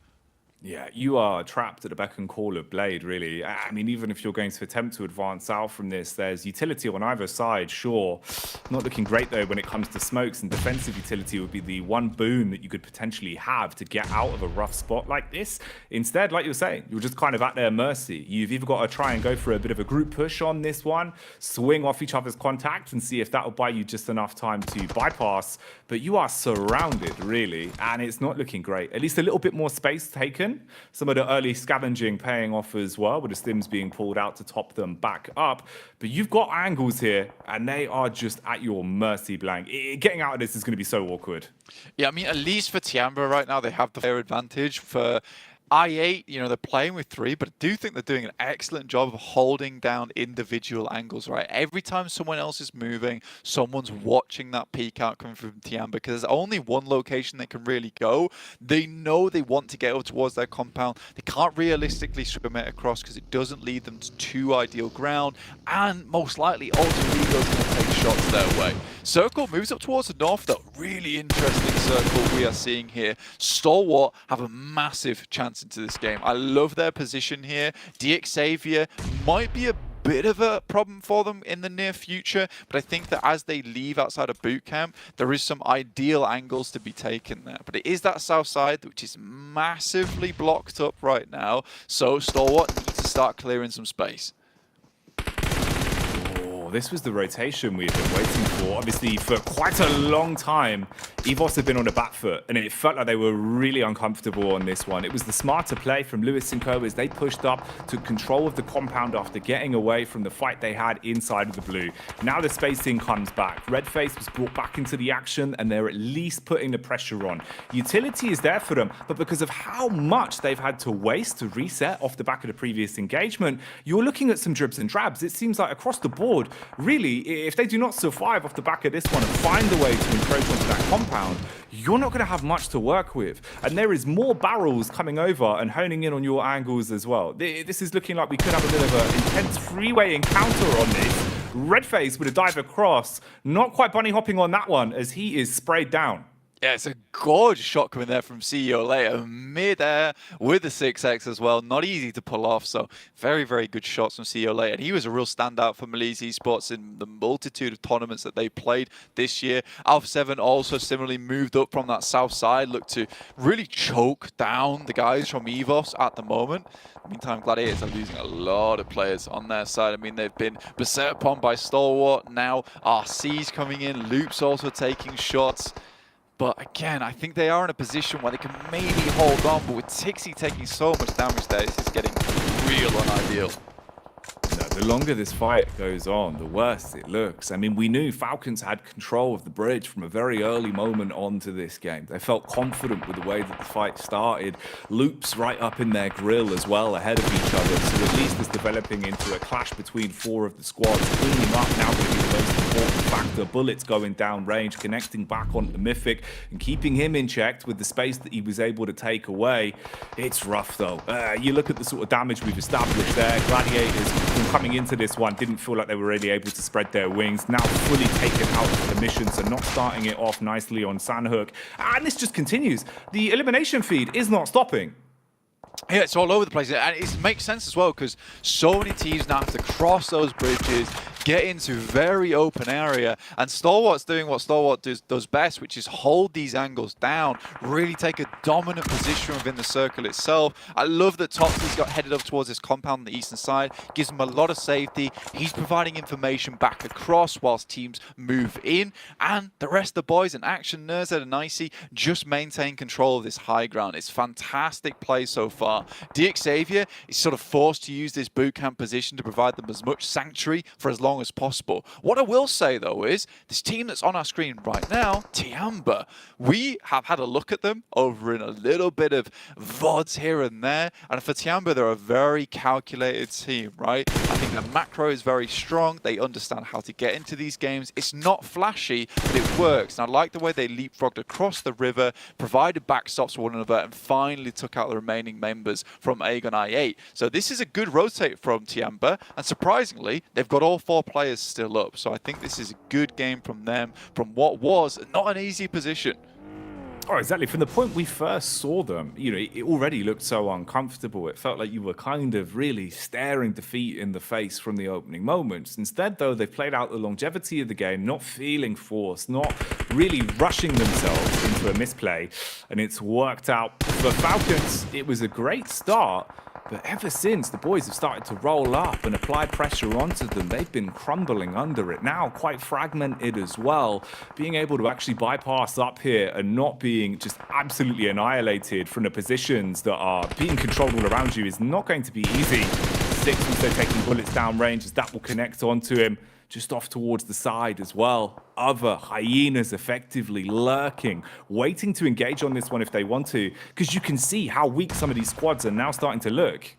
Yeah, you are trapped at the beck and call of Blade, really. I mean, even if you're going to attempt to advance out from this, there's utility on either side, sure. Not looking great, though, when it comes to smokes, and defensive utility would be the one boon that you could potentially have to get out of a rough spot like this. Instead, like you were saying, you're just kind of at their mercy. You've either got to try and go for a bit of a group push on this one, swing off each other's contact and see if that will buy you just enough time to bypass, but you are surrounded, really, and it's not looking great. At least a little bit more space taken. Some of the early scavenging paying off as well, with the stims being pulled out to top them back up. But you've got angles here, and they are just at your mercy, Blank. Getting out of this is going to be so awkward. Yeah, I mean, at least for Tiamba right now, they have the fair advantage. For I8, you know, they're playing with 3, but I do think they're doing an excellent job of holding down individual angles, right? Every time someone else is moving, someone's watching that peek out coming from Tiamba because there's only one location they can really go. They know they want to get over towards their compound. They can't realistically swim it across because it doesn't lead them to too ideal ground, and most likely Alter Ego's going to take shots their way. Circle moves up towards the north, though. Really interesting circle we are seeing here. Stalwart have a massive chance into this game. I love their position here. DX Xavier might be a bit of a problem for them in the near future, but I think that as they leave outside of boot camp, there is some ideal angles to be taken there. But it is that south side which is massively blocked up right now, so Stalwart needs to start clearing some space. Well, this was the rotation we've been waiting for. Obviously, for quite a long time, EVOS had been on the back foot, and it felt like they were really uncomfortable on this one. It was the smarter play from Lewis and Co. as they pushed up, took control of the compound after getting away from the fight they had inside of the blue. Now the spacing comes back. Redface was brought back into the action, and they're at least putting the pressure on. Utility is there for them, but because of how much they've had to waste to reset off the back of the previous engagement, you're looking at some dribs and drabs. It seems like across the board, really, if they do not survive off the back of this one and find a way to encroach onto that compound, you're not going to have much to work with. And there is more barrels coming over and honing in on your angles as well. This is looking like we could have a bit of an intense freeway encounter on this. Redface with a dive across, not quite bunny hopping on that one as he is sprayed down. Yeah, it's a gorgeous shot coming there from CEO later, mid-air with the 6x as well. Not easy to pull off, so very, very good shots from CEO later. And he was a real standout for Malaysia Esports in the multitude of tournaments that they played this year. Alpha 7 also similarly moved up from that south side, looked to really choke down the guys from EVOS at the moment. Meantime, Gladiators are losing a lot of players on their side. I mean, they've been beset upon by Stalwart. Now RC's coming in, Loop's also taking shots. But again, I think they are in a position where they can maybe hold on. But with Tixi taking so much damage there, this is getting real unideal. No, the longer this fight goes on, the worse it looks. I mean, we knew Falcons had control of the bridge from a very early moment onto this game. They felt confident with the way that the fight started. Loops right up in their grill as well, ahead of each other. So at least it's developing into a clash between four of the squads. Cleaning up now going to be the most important factor. Bullets going down range, connecting back on the Mythic and keeping him in check with the space that he was able to take away. It's rough though. You look at the sort of damage we've established there. Gladiators coming into this one didn't feel like they were really able to spread their wings. Now fully taken out of the mission, so not starting it off nicely on Sandhook. And this just continues. The elimination feed is not stopping. Yeah, it's all over the place. And it makes sense as well because so many teams now have to cross those bridges, get into very open area, and Stalwart's doing what Stalwart does best, which is hold these angles down, really take a dominant position within the circle itself. I love that Toxi's got headed up towards this compound on the eastern side, gives him a lot of safety. He's providing information back across whilst teams move in, and the rest of the boys in action, Nerzed and Icy, just maintain control of this high ground. It's fantastic play so far. Xavier is sort of forced to use this boot camp position to provide them as much sanctuary for as long as possible. What I will say though is this team that's on our screen right now, Tiamba, we have had a look at them over in a little bit of VODs here and there, and for Tiamba they're a very calculated team, right? I think the macro is very strong. They understand how to get into these games. It's not flashy, but it works. And I like the way they leapfrogged across the river, provided backstops for one another, and finally took out the remaining members from Aegon I8. So this is a good rotate from Tiamba, and surprisingly, they've got all four players still up. So I think this is a good game from them, from what was not an easy position. Oh, exactly. From the point we first saw them, you know, it already looked so uncomfortable. It felt like you were kind of really staring defeat in the face from the opening moments. Instead, though, they've played out the longevity of the game, not feeling forced, not really rushing themselves into a misplay, and it's worked out. For Falcons, it was a great start, but ever since the boys have started to roll up and apply pressure onto them, they've been crumbling under it. Now quite fragmented as well. Being able to actually bypass up here and not being just absolutely annihilated from the positions that are being controlled all around you is not going to be easy. Six also taking bullets down range as that will connect onto him. Just off towards the side as well. Other hyenas effectively lurking, waiting to engage on this one if they want to, because you can see how weak some of these squads are now starting to look.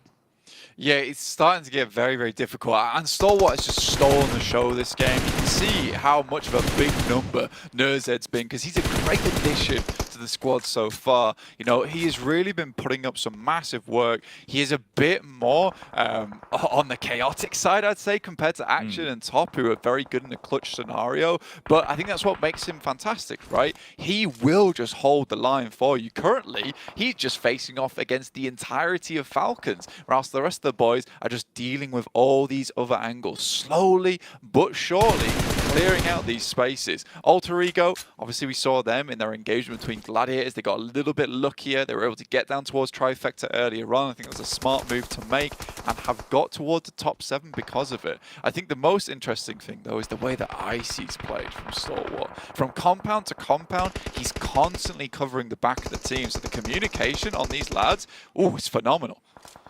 Yeah, it's starting to get very, very difficult. And Stalwart has just stolen the show this game. You can see how much of a big number Nerzed's been, because he's a great addition to the squad so far. You know, he has really been putting up some massive work. He is a bit more on the chaotic side, I'd say, compared to Action and Top, who are very good in a clutch scenario. But I think that's what makes him fantastic, right? He will just hold the line for you. Currently, he's just facing off against the entirety of Falcons, whilst the rest of the boys are just dealing with all these other angles, slowly but surely clearing out these spaces. Alter Ego, obviously we saw them in their engagement between Gladiators, they got a little bit luckier. They were able to get down towards Trifecta earlier on. I think it was a smart move to make and have got towards the top 7 because of it. I think the most interesting thing, though, is the way that Icy's played from Stalwart. From compound to compound, he's constantly covering the back of the team. So the communication on these lads, oh, it's phenomenal.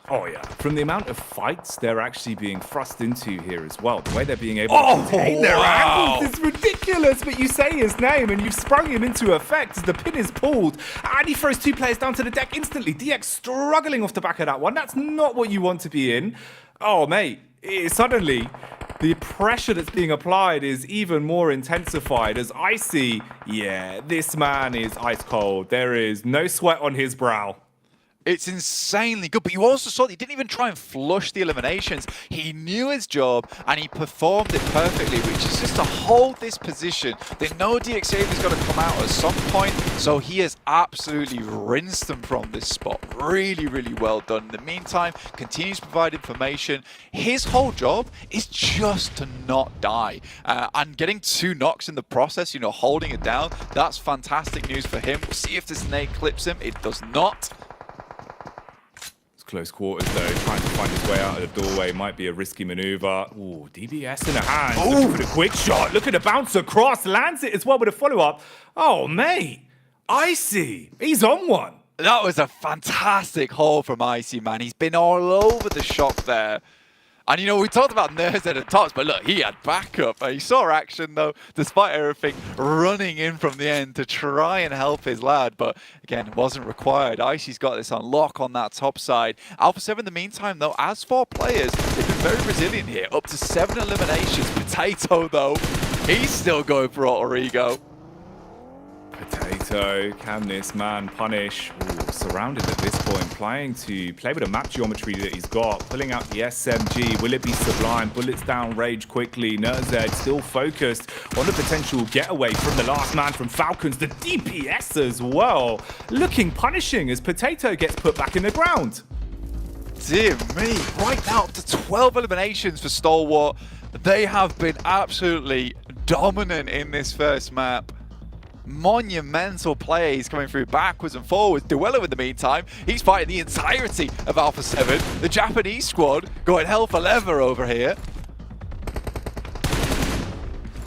Oh, yeah. From the amount of fights they're actually being thrust into here as well, the way they're being able to contain their angles is ridiculous. But you say his name and you've sprung him into effect as the pin is pulled. And he throws 2 players down to the deck instantly. DX struggling off the back of that one. That's not what you want to be in. Oh, mate. Suddenly, the pressure that's being applied is even more intensified as Icy, yeah, this man is ice cold. There is no sweat on his brow. It's insanely good, but you also saw that he didn't even try and flush the eliminations. He knew his job, and he performed it perfectly, which is just to hold this position. They know DXavia's got to come out at some point, so he has absolutely rinsed them from this spot. Really, really well done. In the meantime, continues to provide information. His whole job is just to not die. And getting 2 knocks in the process, you know, holding it down, that's fantastic news for him. We'll see if the snake clips him. It does not. Close quarters though, trying to find his way out of the doorway might be a risky maneuver. Ooh, DBS in the hand. Looking for the quick shot. Look at the bounce across. Lands it as well with a follow-up. Oh, mate. Icy. He's on one. That was a fantastic haul from Icy, man. He's been all over the shop there. And, you know, we talked about nerves at the tops, but look, he had backup. He saw action, though, despite everything, running in from the end to try and help his lad. But, again, it wasn't required. Icy's got this on lock on that top side. Alpha 7, in the meantime, though, as 4 players, they've been very resilient here. Up to 7 eliminations. Potato, though, he's still going for Alter Ego. Potato, can this man punish? Ooh, surrounded at this point, trying to play with the map geometry that he's got, pulling out the SMG. Will it be Sublime? Bullets down, rage quickly. Nerzed still focused on the potential getaway from the last man from Falcons. The DPS as well, looking punishing as Potato gets put back in the ground. Dear me, right now up to 12 eliminations for Stalwart. They have been absolutely dominant in this first map. Monumental plays coming through backwards and forwards. Duello, in the meantime, he's fighting the entirety of Alpha 7. The Japanese squad going hell for leather over here.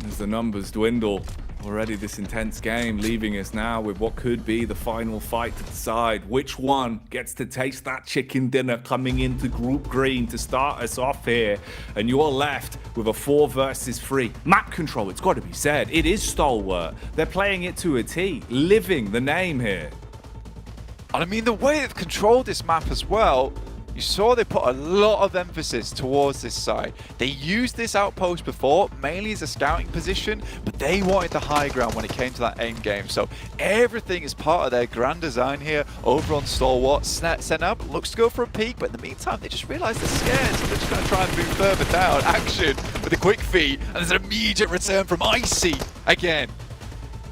As the numbers dwindle, already this intense game leaving us now with what could be the final fight to decide which one gets to taste that chicken dinner coming into Group Green to start us off here. And you're left with a 4 versus 3. Map control, it's got to be said. It is Stalwart. They're playing it to a T, living the name here. And I mean, the way they've controlled this map as well, you saw they put a lot of emphasis towards this side. They used this outpost before, mainly as a scouting position, but they wanted the high ground when it came to that end game. So everything is part of their grand design here over on Stalwart. Senab looks to go for a peek, but in the meantime, they just realized they're scared, so they're just going to try and move further down. Action with a quick feed, and there's an immediate return from Icy again.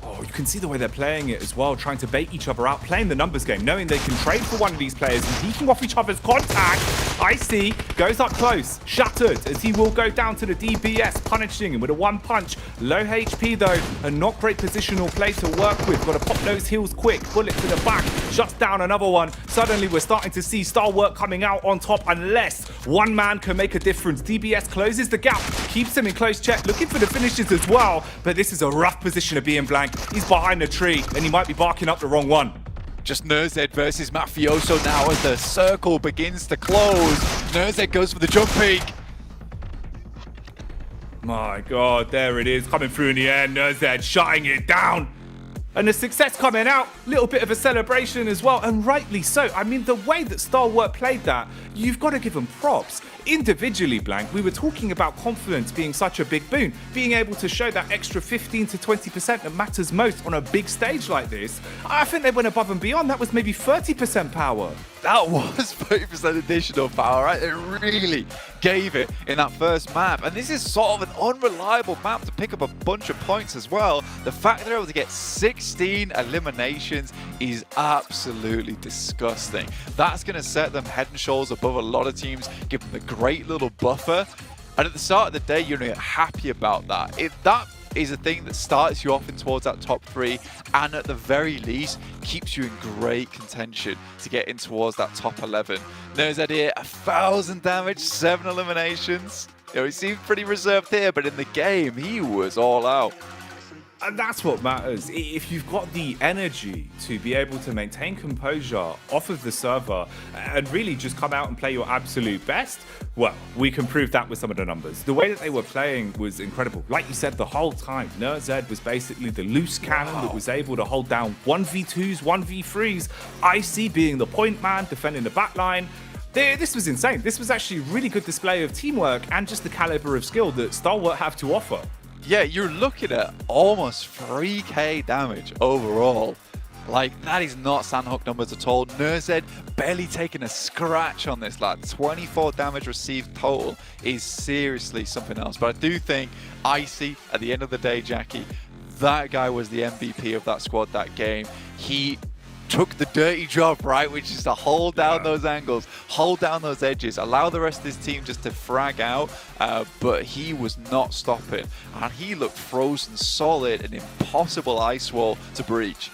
Oh, you can see the way they're playing it as well, trying to bait each other out, playing the numbers game, knowing they can trade for one of these players and peeking off each other's contact. Icy goes up close, shattered, as he will go down to the DBS, punishing him with a 1 punch. Low HP though, and not great positional play to work with. Got to pop those heels quick, bullet to the back, shuts down another one. Suddenly we're starting to see Stalwart coming out on top unless one man can make a difference. DBS closes the gap, keeps him in close check, looking for the finishes as well. But this is a rough position to be in, Blank. He's behind the tree and he might be barking up the wrong one. Just Nerzed versus Mafioso now as the circle begins to close. Nerzed goes for the jump peak. My God, there it is, coming through in the air. Nerzed shutting it down. And the success coming out, little bit of a celebration as well, and rightly so. I mean, the way that Stalwart played that, you've got to give them props. Individually, Blank, we were talking about confidence being such a big boon, being able to show that extra 15 to 20% that matters most on a big stage like this. I think they went above and beyond. That was maybe 30% power. That was 30% additional power, right? They really gave it in that first map. And this is sort of an unreliable map to pick up a bunch of points as well. The fact they're able to get 16 eliminations is absolutely disgusting. That's going to set them head and shoulders above a lot of teams, give them a great little buffer. And at the start of the day, you're happy about that. If that is a thing that starts you off in towards that top 3 and at the very least keeps you in great contention to get in towards that top 11. Nerzed here, 1,000 damage, 7 eliminations. You know, he seemed pretty reserved here, but in the game, he was all out. And that's what matters. If you've got the energy to be able to maintain composure off of the server and really just come out and play your absolute best, well, we can prove that with some of the numbers. The way that they were playing was incredible. Like you said, the whole time, Nerzed was basically the loose cannon that was able to hold down 1v2s, 1v3s, Icy being the point man, defending the backline. This was insane. This was actually a really good display of teamwork and just the caliber of skill that Stalwart have to offer. Yeah, you're looking at almost 3k damage overall. Like, that is not Sandhook numbers at all. Nerzed barely taking a scratch on this lad. 24 damage received total is seriously something else. But I do think Icy, at the end of the day, Jackie, that guy was the MVP of that squad that game. He took the dirty job, right, which is to hold down those angles, hold down those edges, allow the rest of his team just to frag out, but he was not stopping, and he looked frozen solid, an impossible ice wall to breach.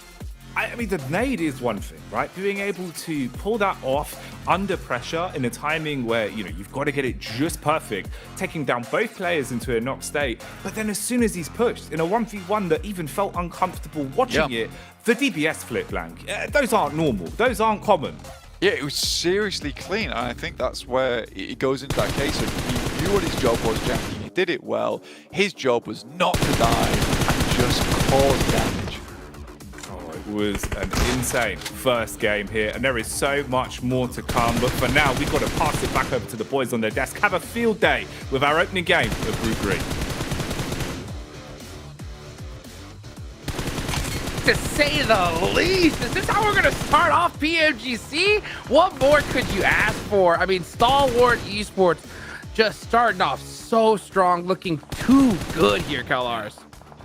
I mean, the nade is one thing, right? Being able to pull that off under pressure in a timing where, you know, you've got to get it just perfect, taking down both players into a knock state. But then as soon as he's pushed in a 1v1 that even felt uncomfortable watching it, the DBS flip blank, those aren't normal. Those aren't common. Yeah, it was seriously clean, and I think that's where it goes into that case of he knew what his job was, Jackie. He did it well. His job was not to die and just cause damage. Was an insane first game here, and there is so much more to come, but for now we've got to pass it back over to the boys on their desk. Have a field day with our opening game of Group 3. To say the least. Is this how we're gonna start off PMGC? What more could you ask for? I mean, Stalwart Esports just starting off so strong, looking too good here, Kalars.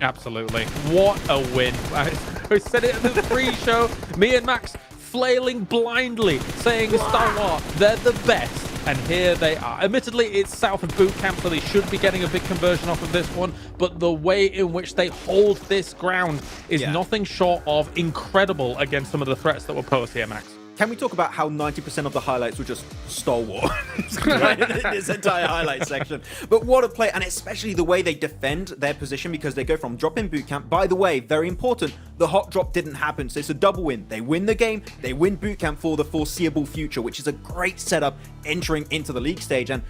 Absolutely. What a win. I said it at the pre-show. Me and Max flailing blindly, saying Stalwart, they're the best. And here they are. Admittedly, it's south of boot camp, so they should be getting a big conversion off of this one. But the way in which they hold this ground is nothing short of incredible against some of the threats that were posed here, Max. Can we talk about how 90% of the highlights were just Stalwart? Right? This entire highlight section. But what a play, and especially the way they defend their position, because they go from drop in boot camp. By the way, very important, the hot drop didn't happen, so it's a double win. They win the game, they win boot camp for the foreseeable future, which is a great setup entering into the league stage. And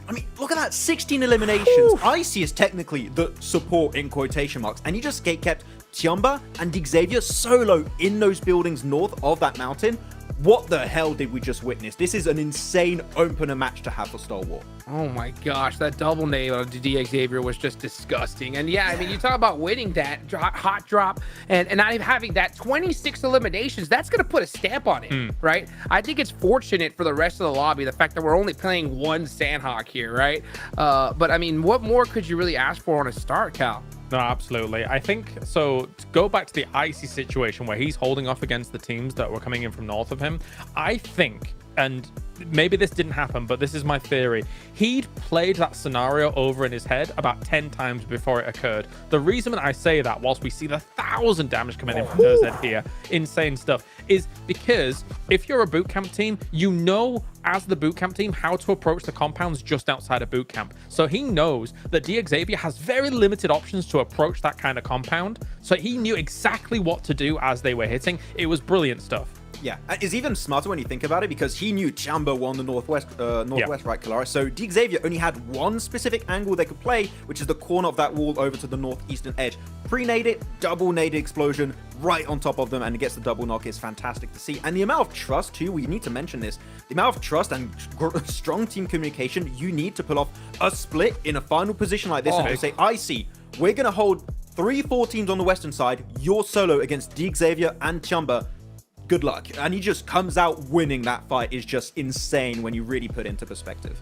I mean, look at that, 16 eliminations. Icy is technically the support in quotation marks, and he just gate-kept Tiamba and Xavier solo in those buildings north of that mountain. What the hell did we just witness? This is an insane opener match to have for Stalwart. Oh my gosh, that double nade on Xavier was just disgusting. And yeah, I mean, you talk about winning that hot drop and not even having that 26 eliminations, that's going to put a stamp on it, right? I think it's fortunate for the rest of the lobby, the fact that we're only playing one Sandhawk here, right? But I mean, what more could you really ask for on a start, Cal? No, absolutely. I think, so to go back to the Icy situation where he's holding off against the teams that were coming in from north of him, I think, and maybe this didn't happen, but this is my theory, he'd played that scenario over in his head about 10 times before it occurred. The reason that I say that, whilst we see the 1,000 damage coming in from Nerzed here, insane stuff, is because if you're a bootcamp team, you know as the bootcamp team how to approach the compounds just outside of bootcamp. So he knows that Xavier has very limited options to approach that kind of compound. So he knew exactly what to do as they were hitting. It was brilliant stuff. Yeah, it's even smarter when you think about it, because he knew Tiamba won the northwest, right, Kalara? So Xavier only had one specific angle they could play, which is the corner of that wall over to the northeastern edge. Pre-nade it, double nade explosion right on top of them, and it gets the double knock. Is fantastic to see. And the amount of trust, too, we need to mention this, the amount of trust and strong team communication you need to pull off a split in a final position like this and to say, Icy, we're going to hold 3-4 teams on the western side, you're solo against Xavier and Tiamba. Good luck. And he just comes out winning that fight is just insane when you really put it into perspective.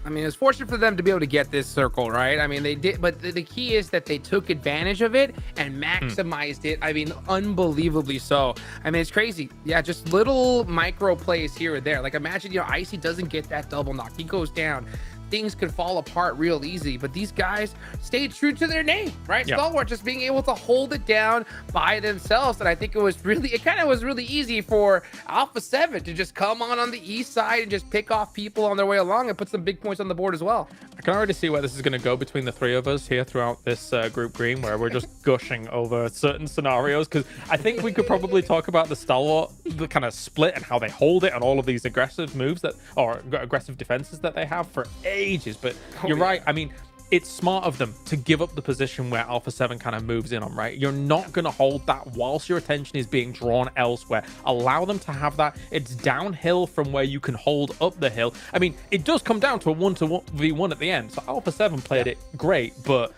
I mean, it's fortunate for them to be able to get this circle, right? I mean, they did, but the key is that they took advantage of it and maximized it. I mean, unbelievably so. I mean, it's crazy. Yeah, just little micro plays here or there. Like, imagine, Icy doesn't get that double knock. He goes down. things could fall apart real easy. But these guys stayed true to their name, right? Yeah. Stalwart just being able to hold it down by themselves. And I think it kind of was really easy for Alpha 7 to just come on the east side and just pick off people on their way along and put some big points on the board as well. I can already see where this is going to go between the three of us here throughout this group green, where we're just gushing over certain scenarios, because I think we could probably talk about the Stalwart, the kind of split and how they hold it and all of these aggressive moves or aggressive defenses that they have for ages. But you're right. I mean, it's smart of them to give up the position where Alpha 7 kind of moves in on, right? You're not going to hold that whilst your attention is being drawn elsewhere. Allow them to have that. It's downhill from where you can hold up the hill. I mean, it does come down to a 1-1v1 at the end. So Alpha 7 played it great, but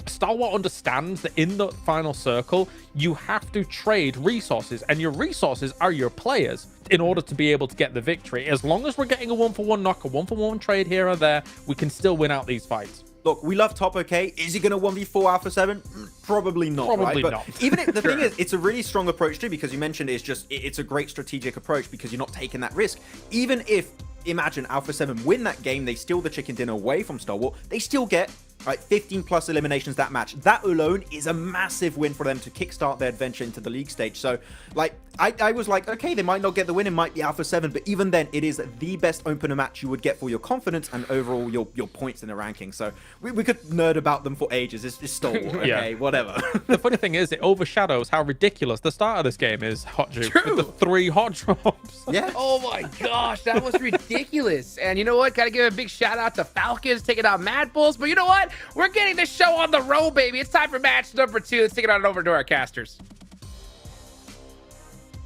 Stalwart understands that in the final circle, you have to trade resources, and your resources are your players in order to be able to get the victory. As long as we're getting a 1-for-1 knock, a 1-for-1 trade here or there, we can still win out these fights. Look, we love Top OK. Is he going to 1v4 Alpha 7? Probably not. Probably right? not. But even if, the thing is, it's a really strong approach too, because you mentioned it's a great strategic approach because you're not taking that risk. Even if, imagine Alpha 7 win that game, they steal the chicken dinner away from Stalwart, they still get 15 plus eliminations that match. That alone is a massive win for them to kickstart their adventure into the league stage. So, I was like, okay, they might not get the win, it might be Alpha 7, but even then, it is the best opener match you would get for your confidence and overall your points in the ranking. So, we could nerd about them for ages. It's Stalwart, okay, whatever. The funny thing is, it overshadows how ridiculous the start of this game is, Hot Juke, with the 3 hot drops. Yeah. Oh my gosh, that was ridiculous. And you know what? Gotta give a big shout out to Falcons taking out Mad Bulls. But you know what? We're getting this show on the road, baby. It's time for match number 2. Let's take it on over to our casters.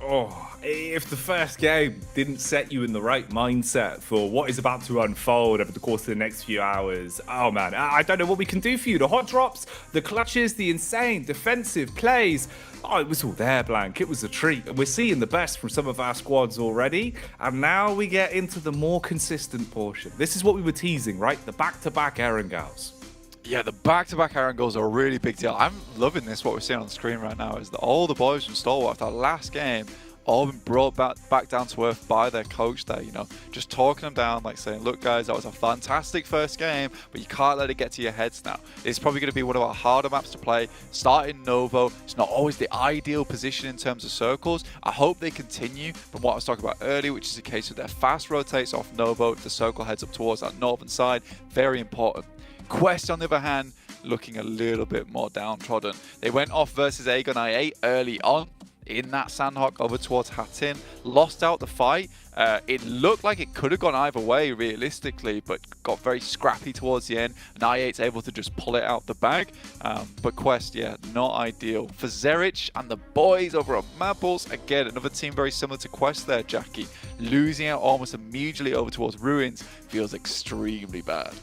Oh, if the first game didn't set you in the right mindset for what is about to unfold over the course of the next few hours, oh man, I don't know what we can do for you. The hot drops, the clutches, the insane defensive plays. Oh, it was all there, Blank. It was a treat. And we're seeing the best from some of our squads already. And now we get into the more consistent portion. This is what we were teasing, right? The back-to-back Erangels. Yeah, the back-to-back Aaron goals are a really big deal. I'm loving this. What we're seeing on the screen right now is that all the boys from Stalwart, that last game, all been brought back down to earth by their coach there, you know, just talking them down, like saying, look guys, that was a fantastic first game, but you can't let it get to your heads now. It's probably going to be one of our harder maps to play. Starting Novo, it's not always the ideal position in terms of circles. I hope they continue from what I was talking about earlier, which is a case of their fast rotates off Novo, the circle heads up towards that northern side. Very important. Quest, on the other hand, looking a little bit more downtrodden. They went off versus Aegon I8 early on in that Sandhawk over towards Hatin, lost out the fight. It looked like it could have gone either way realistically, but got very scrappy towards the end, and I8's able to just pull it out the bag. But Quest, yeah, not ideal. For Zerich and the boys over at Mad Bulls, again, another team very similar to Quest there, Jackie. Losing out almost immediately over towards Ruins feels extremely bad.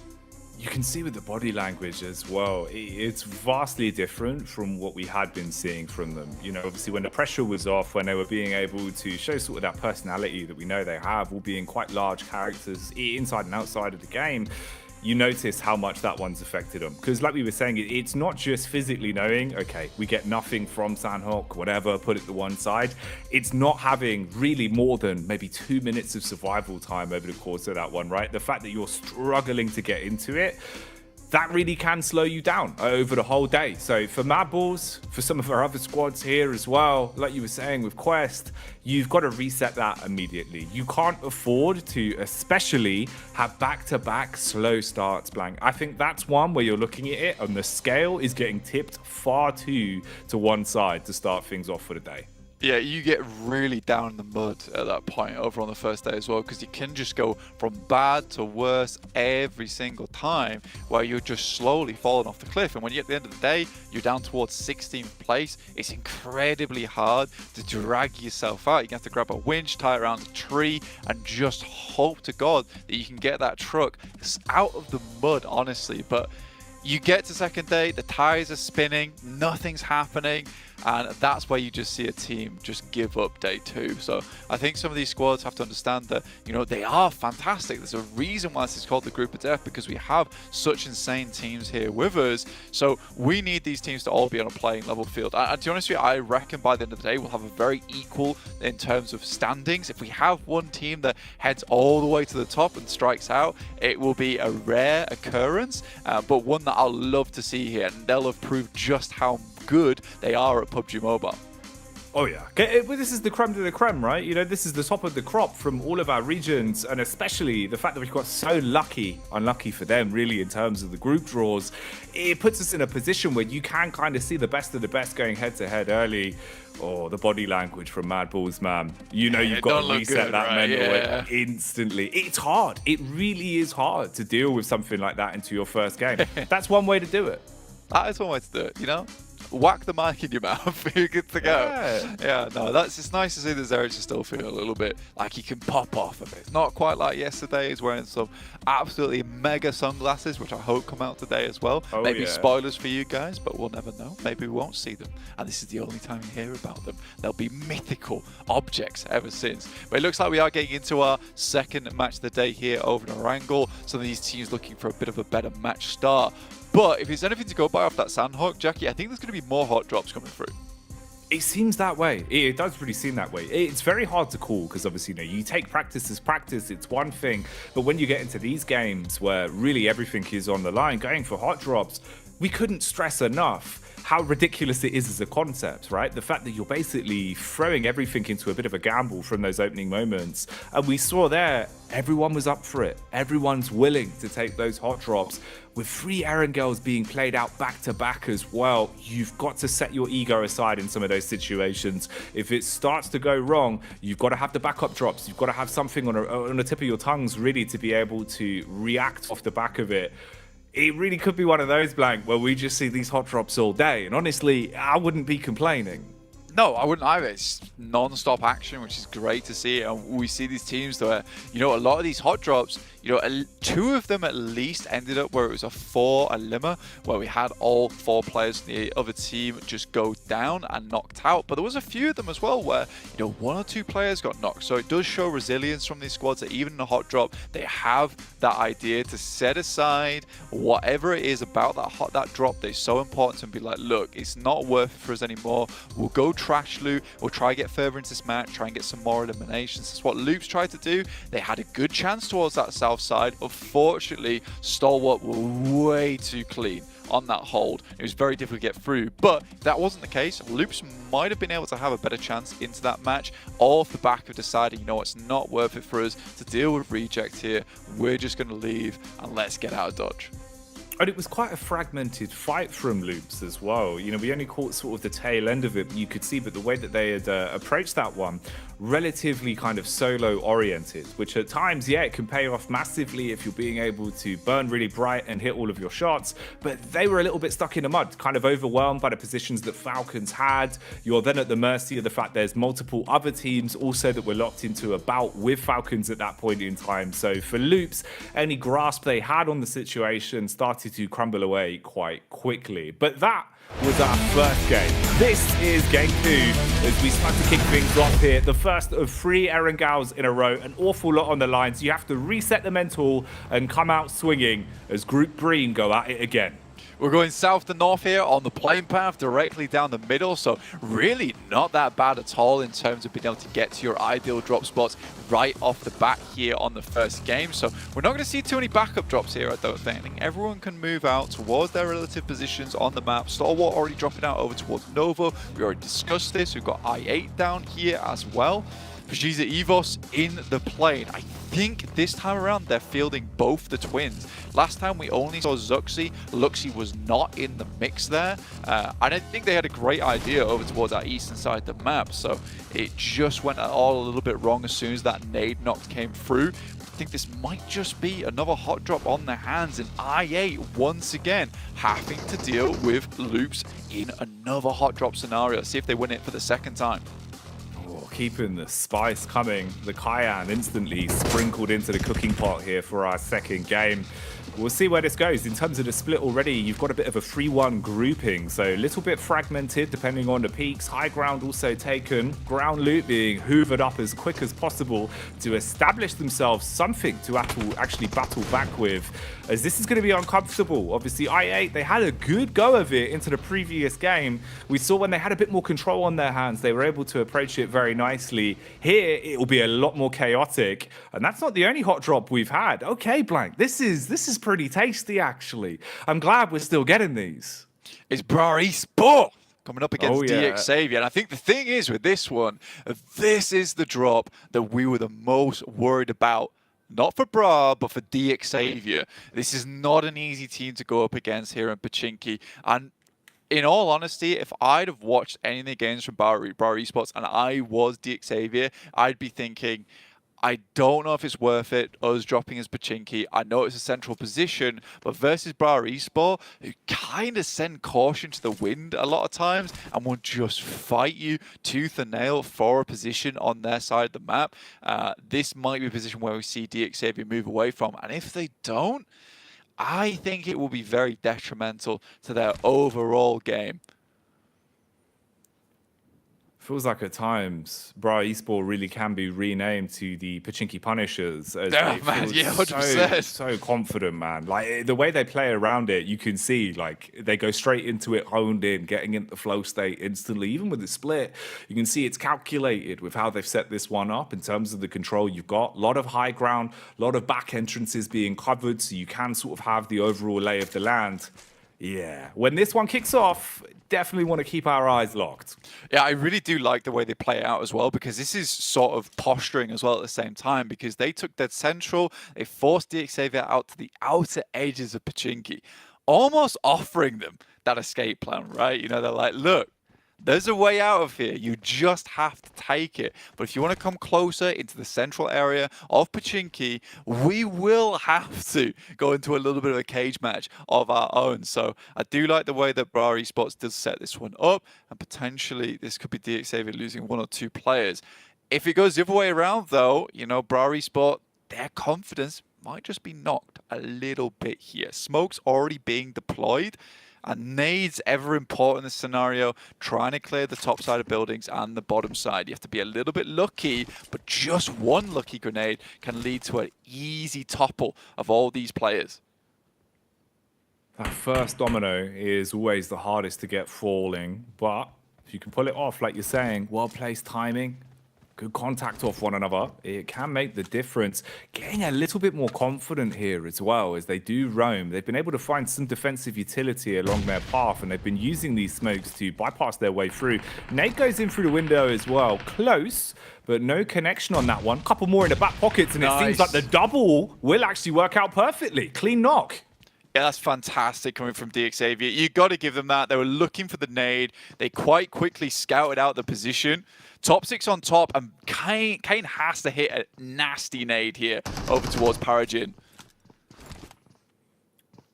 You can see with the body language as well, it's vastly different from what we had been seeing from them. You know, obviously when the pressure was off, when they were being able to show sort of that personality that we know they have, all being quite large characters inside and outside of the game, you notice how much that one's affected them. Because like we were saying, it's not just physically knowing, okay, we get nothing from Sandhawk, whatever, put it to one side. It's not having really more than maybe 2 minutes of survival time over the course of that one, right? The fact that you're struggling to get into it, that really can slow you down over the whole day. So for Mad Bulls, for some of our other squads here as well, like you were saying with Quest, you've got to reset that immediately. You can't afford to especially have back-to-back slow starts, Blank. I think that's one where you're looking at it and the scale is getting tipped far too to one side to start things off for the day. Yeah, you get really down in the mud at that point over on the first day as well, because you can just go from bad to worse every single time, where you're just slowly falling off the cliff. And when you get to the end of the day, you're down towards 16th place. It's incredibly hard to drag yourself out. You have to grab a winch, tie it around a tree, and just hope to God that you can get that truck out of the mud, honestly. But you get to second day, the tires are spinning, nothing's happening. And that's where you just see a team just give up day 2. So I think some of these squads have to understand that, you know, they are fantastic. There's a reason why this is called the Group of Death, because we have such insane teams here with us. So we need these teams to all be on a playing level field. And to be honest with you, I reckon by the end of the day, we'll have a very equal in terms of standings. If we have one team that heads all the way to the top and strikes out, it will be a rare occurrence, but one that I'll love to see here. And they'll have proved just how good they are at PUBG Mobile. Oh yeah, well, this is the creme de la creme, right? You know, this is the top of the crop from all of our regions, and especially the fact that we've got so unlucky for them, really, in terms of the group draws. It puts us in a position where you can kind of see the best of the best going head-to-head early. Oh, the body language from Mad Balls, man. You know, you've got to reset that mental instantly. It's hard. It really is hard to deal with something like that into your first game. That's one way to do it. That is one way to do it, you know? Whack the mic in your mouth, you're good to go. Yeah, no, it's nice to see the Zerich still feel a little bit like he can pop off a bit. It's not quite like yesterday. He's wearing some absolutely mega sunglasses, which I hope come out today as well. Maybe spoilers for you guys, but we'll never know. Maybe we won't see them. And this is the only time you hear about them. They'll be mythical objects ever since. But it looks like we are getting into our second match of the day here over in Erangel. Some of these teams looking for a bit of a better match start. But if there's anything to go by off that Sandhawk, Jackie, I think there's going to be more hot drops coming through. It seems that way. It does really seem that way. It's very hard to call because obviously, you know, you take practice as practice, it's one thing. But when you get into these games where really everything is on the line, going for hot drops, we couldn't stress enough how ridiculous it is as a concept, right? The fact that you're basically throwing everything into a bit of a gamble from those opening moments. And we saw there, everyone was up for it. Everyone's willing to take those hot drops. With 3 Erangels being played out back-to-back as well, you've got to set your ego aside in some of those situations. If it starts to go wrong, you've got to have the backup drops. You've got to have something on the tip of your tongues, really, to be able to react off the back of it. It really could be one of those, Blank, where we just see these hot drops all day. And honestly, I wouldn't be complaining. No, I wouldn't either. It's non-stop action, which is great to see. And we see these teams where, you know, a lot of these hot drops, you know, 2 of them at least ended up where it was a 4 limmer, where we had all 4 players in the other team just go down and knocked out. But there was a few of them as well where, you know, 1 or 2 players got knocked. So it does show resilience from these squads that even in a hot drop, they have that idea to set aside whatever it is about that drop that's so important and be like, look, it's not worth it for us anymore. We'll go trash loot. We'll try to get further into this match, try and get some more eliminations. That's what Loops tried to do. They had a good chance towards that south side. Unfortunately, Stalwart were way too clean on that hold. It was very difficult to get through, but if that wasn't the case, Loops might have been able to have a better chance into that match, all off the back of deciding, you know, it's not worth it for us to deal with reject here. We're just going to leave and let's get out of Dodge. And it was quite a fragmented fight from Loops as well. You know, we only caught sort of the tail end of it, you could see, but the way that they had approached that one, relatively kind of solo oriented, which at times, yeah, it can pay off massively if you're being able to burn really bright and hit all of your shots. But they were a little bit stuck in the mud, kind of overwhelmed by the positions that Falcons had. You're then at the mercy of the fact there's multiple other teams also that were locked into a bout with Falcons at that point in time. So for Loops, any grasp they had on the situation started to crumble away quite quickly. But that was our first game. This is game 2 as we start to kick things off here. The first of 3 Erangels in a row. An awful lot on the lines. You have to reset the mental and come out swinging as Group Green go at it again. We're going south to north here on the plane path, directly down the middle, so really not that bad at all in terms of being able to get to your ideal drop spots right off the bat here on the first game. So we're not going to see too many backup drops here, I don't think. I think everyone can move out towards their relative positions on the map. Stalwart already dropping out over towards Nova. We already discussed this. We've got I8 down here as well. Vegeta Evos in the plane. I think this time around they're fielding both the twins. Last time we only saw Zuxi. Luxi was not in the mix there. And I think they had a great idea over towards that eastern side of the map. So it just went all a little bit wrong as soon as that nade knock came through. I think this might just be another hot drop on their hands, and I8 once again having to deal with Loops in another hot drop scenario. See if they win it for the second time. Keeping the spice coming. The cayenne instantly sprinkled into the cooking pot here for our second game. We'll see where this goes. In terms of the split already, you've got a bit of a 3-1 grouping, so a little bit fragmented depending on the peaks. High ground also taken, ground loot being hoovered up as quick as possible to establish themselves something to actually battle back with, as this is going to be uncomfortable. Obviously, I8, they had a good go of it into the previous game. We saw when they had a bit more control on their hands, they were able to approach it very nicely. Here, it will be a lot more chaotic, and that's not the only hot drop we've had. Okay, Blank, this is pretty tasty, actually. I'm glad we're still getting these. It's Brar Esport coming up against yeah. DX Xavier. And I think the thing is with this one, this is the drop that we were the most worried about. Not for Bra, but for DX Xavier. This is not an easy team to go up against here in Pochinki. And in all honesty, if I'd have watched any of the games from Brar Esports and I was DX Xavier, I'd be thinking, I don't know if it's worth it, us dropping as Pochinki. I know it's a central position, but versus Brar Esport, who kind of send caution to the wind a lot of times and will just fight you tooth and nail for a position on their side of the map. This might be a position where we see DX Xavier move away from, and if they don't, I think it will be very detrimental to their overall game. Feels like at times Brar Esport really can be renamed to the Pochinki Punishers. As Oh, they man, feel yeah, 100%. So confident, man. Like the way they play around it, you can see like they go straight into it, honed in, getting into the flow state instantly. Even with the split, you can see it's calculated with how they've set this one up in terms of the control you've got. A lot of high ground, a lot of back entrances being covered, so you can sort of have the overall lay of the land. Yeah, when this one kicks off, definitely want to keep our eyes locked. Yeah, I really do like the way they play it out as well, because this is sort of posturing as well at the same time, because they took that central, they forced DX Xavier out to the outer edges of Pochinki, almost offering them that escape plan, right? You know, they're like, look, there's a way out of here. You just have to take it. But if you want to come closer into the central area of Pochinki, we will have to go into a little bit of a cage match of our own. So I do like the way that Brar Esports does set this one up, and potentially this could be DX Xavier losing 1 or 2 players. If it goes the other way around, though, you know, Brar Esports, their confidence might just be knocked a little bit here. Smoke's already being deployed. And nades ever important in this scenario, trying to clear the top side of buildings and the bottom side. You have to be a little bit lucky, but just one lucky grenade can lead to an easy topple of all these players. That first domino is always the hardest to get falling, but if you can pull it off, like you're saying, well-placed timing, good contact off one another, it can make the difference. Getting a little bit more confident here as well as they do roam. They've been able to find some defensive utility along their path, and they've been using these smokes to bypass their way through. Nate goes in through the window as well. Close, but no connection on that one. Couple more in the back pockets, and it seems like the double will actually work out perfectly. Clean knock. Yeah, that's fantastic coming from DX Xavier. You got to give them that. They were looking for the nade. They quite quickly scouted out the position. Top 6 on top, and Kane has to hit a nasty nade here over towards Paragin.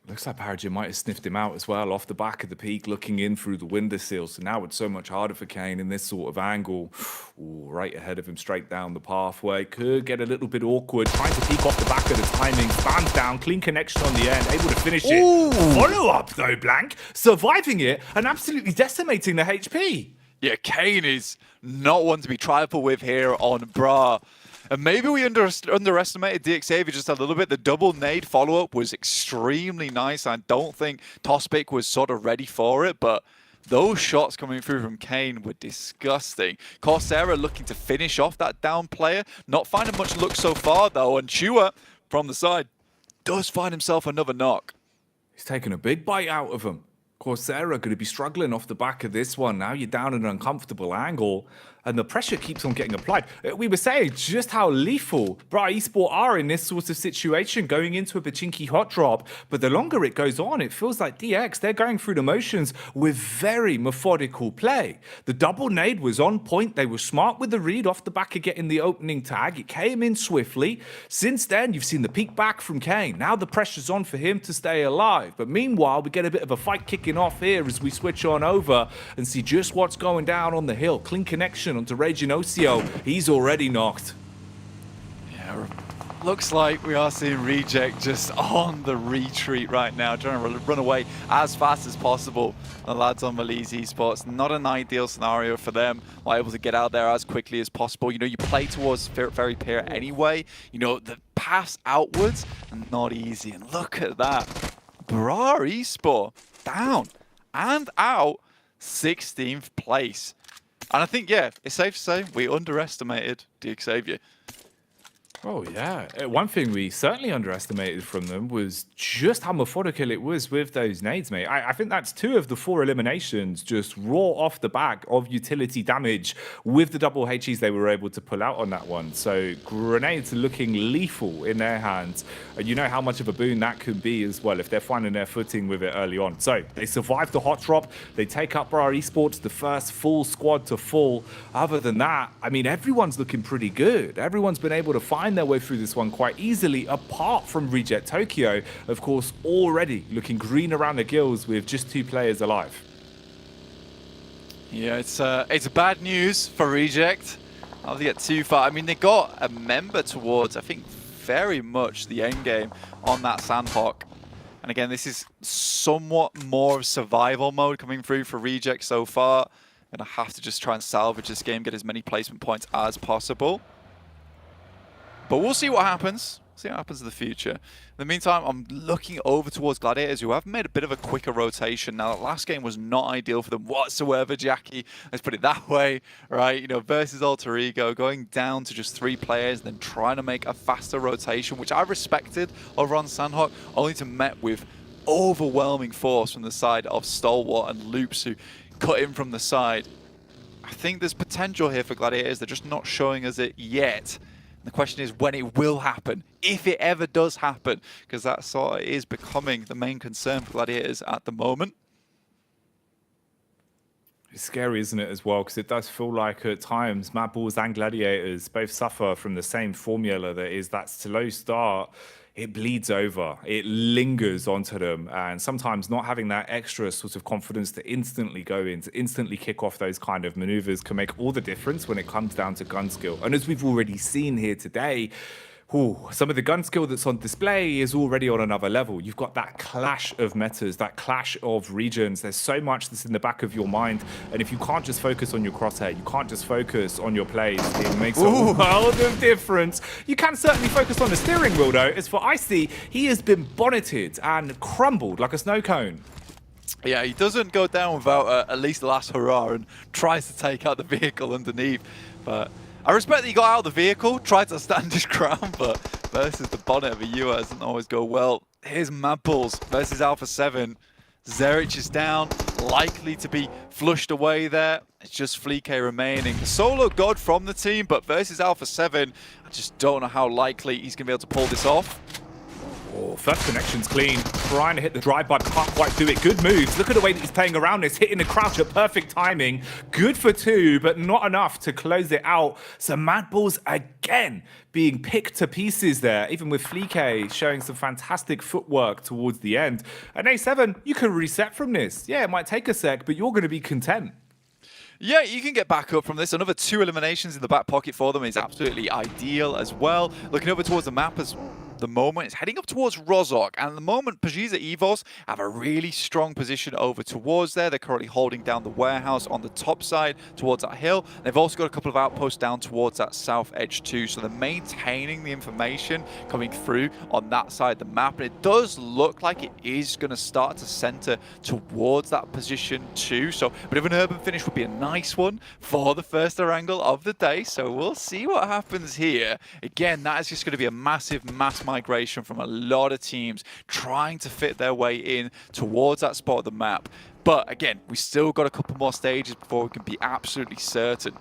Looks like Paragin might have sniffed him out as well off the back of the peak, looking in through the windowsill. So now it's so much harder for Kane in this sort of angle. Ooh, right ahead of him, straight down the pathway. Could get a little bit awkward. Trying to peek off the back of the timing. Spans down, clean connection on the end. Able to finish it. Follow up though, Blank. Surviving it and absolutely decimating the HP. Yeah, Kane is not one to be trifled with here on Bra. And maybe we underestimated DX Xavier just a little bit. The double nade follow-up was extremely nice. I don't think Tospic was sort of ready for it, but those shots coming through from Kane were disgusting. Coursera looking to finish off that down player. Not finding much luck so far, though. And Chua, from the side, does find himself another knock. He's taking a big bite out of him. Coursera going to be struggling off the back of this one. Now you're down at an uncomfortable angle, and the pressure keeps on getting applied. We were saying just how lethal Brar Esport are in this sort of situation, going into a Pochinki hot drop. But the longer it goes on, it feels like DX, they're going through the motions with very methodical play. The double nade was on point. They were smart with the read off the back of getting the opening tag. It came in swiftly. Since then, you've seen the peek back from Kane. Now the pressure's on for him to stay alive. But meanwhile, we get a bit of a fight kicking off here as we switch on over and see just what's going down on the hill. Clean connection onto Raging Ocio. He's already knocked. Yeah, looks like we are seeing Reject just on the retreat right now, trying to run away as fast as possible. The lads on Malice Esports, not an ideal scenario for them, not able to get out there as quickly as possible. You know, you play towards very pair anyway. You know, the pass outwards, not easy. And look at that. Bra Esport down and out, 16th place. And I think, yeah, it's safe to say we underestimated Dig Xavier. Oh, yeah. One thing we certainly underestimated from them was just how methodical it was with those nades, mate. I think that's 2 of the 4 eliminations just raw off the back of utility damage with the double HEs they were able to pull out on that one. So grenades looking lethal in their hands. And you know how much of a boon that can be as well if they're finding their footing with it early on. So they survived the hot drop. They take up Bra Esports, the first full squad to fall. Other than that, I mean, everyone's looking pretty good. Everyone's been able to find their way through this one quite easily, apart from Reject Tokyo, of course, already looking green around the gills with just 2 players alive. Yeah, it's bad news for Reject. How they get too far? I mean, they got a member towards, I think, very much the end game on that Sandhawk. And again, this is somewhat more of survival mode coming through for Reject so far. Gonna have to just try and salvage this game, get as many placement points as possible. But we'll see what happens. See what happens in the future. In the meantime, I'm looking over towards Gladiators, who have made a bit of a quicker rotation. Now, that last game was not ideal for them whatsoever, Jackie. Let's put it that way, right? You know, versus Alter Ego, going down to just 3 players, then trying to make a faster rotation, which I respected over on Sandhawk, only to met with overwhelming force from the side of Stalwart and Loops, who cut in from the side. I think there's potential here for Gladiators. They're just not showing us it yet. The question is when it will happen, if it ever does happen, because that sort of is becoming the main concern for Gladiators at the moment. It's scary, isn't it, as well? Because it does feel like at times Mad Balls and Gladiators both suffer from the same formula that is that slow start. It bleeds over, it lingers onto them, and sometimes not having that extra sort of confidence to instantly go in, to instantly kick off those kind of maneuvers can make all the difference when it comes down to gun skill. And as we've already seen here today, some of the gun skill that's on display is already on another level. You've got that clash of metas, that clash of regions. There's so much that's in the back of your mind. And if you can't just focus on your crosshair, you can't just focus on your plays, it makes a world of difference. You can certainly focus on the steering wheel, though. As for Icy, he has been bonneted and crumbled like a snow cone. Yeah, he doesn't go down without at least the last hurrah and tries to take out the vehicle underneath. But I respect that he got out of the vehicle, tried to stand his ground, but versus the bonnet of a UA doesn't always go well. Here's Mad Balls versus Alpha 7. Zerich is down, likely to be flushed away there. It's just Fleek remaining. The solo god from the team, but versus Alpha 7, I just don't know how likely he's going to be able to pull this off. Oh, first connection's clean. Trying to hit the drive, but can't quite do it. Good moves. Look at the way that he's playing around this. Hitting the crouch at perfect timing. Good for 2, but not enough to close it out. So Mad Balls again being picked to pieces there, even with Fleek showing some fantastic footwork towards the end. And A7, you can reset from this. Yeah, it might take a sec, but you're going to be content. Yeah, you can get back up from this. Another 2 eliminations in the back pocket for them is absolutely ideal as well. Looking over towards the map as the moment, it's heading up towards Rozhok, and at the moment, PMGC Evos have a really strong position over towards there. They're currently holding down the warehouse on the top side towards that hill. They've also got a couple of outposts down towards that south edge too, so they're maintaining the information coming through on that side of the map, and it does look like it is going to start to center towards that position too, so a bit of an urban finish would be a nice one for the first angle of the day, so we'll see what happens here. Again, that is just going to be a massive mass migration from a lot of teams trying to fit their way in towards that spot of the map. But again, we still got a couple more stages before we can be absolutely certain.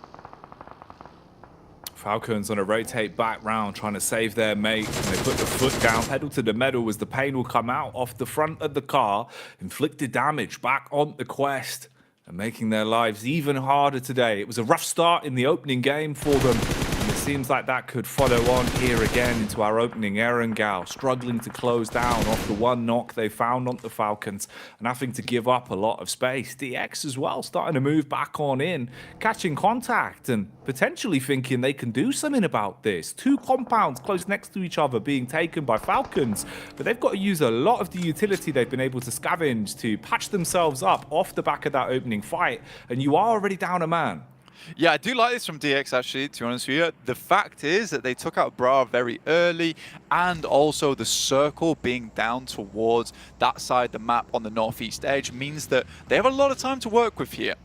Falcons on a rotate back round, trying to save their mates, and they put the foot down, pedal to the metal as the pain will come out off the front of the car, inflicted damage back on the quest, and making their lives even harder today. It was a rough start in the opening game for them. The seems like that could follow on here again into our opening Erangel, struggling to close down off the one knock they found on the Falcons and having to give up a lot of space. DX as well starting to move back on in, catching contact and potentially thinking they can do something about this. Two compounds close next to each other being taken by Falcons, but they've got to use a lot of the utility they've been able to scavenge to patch themselves up off the back of that opening fight, and you are already down a man. Yeah, I do like this from DX, actually, to be honest with you. The fact is that they took out Bra very early, and also the circle being down towards that side of the map on the northeast edge means that they have a lot of time to work with here.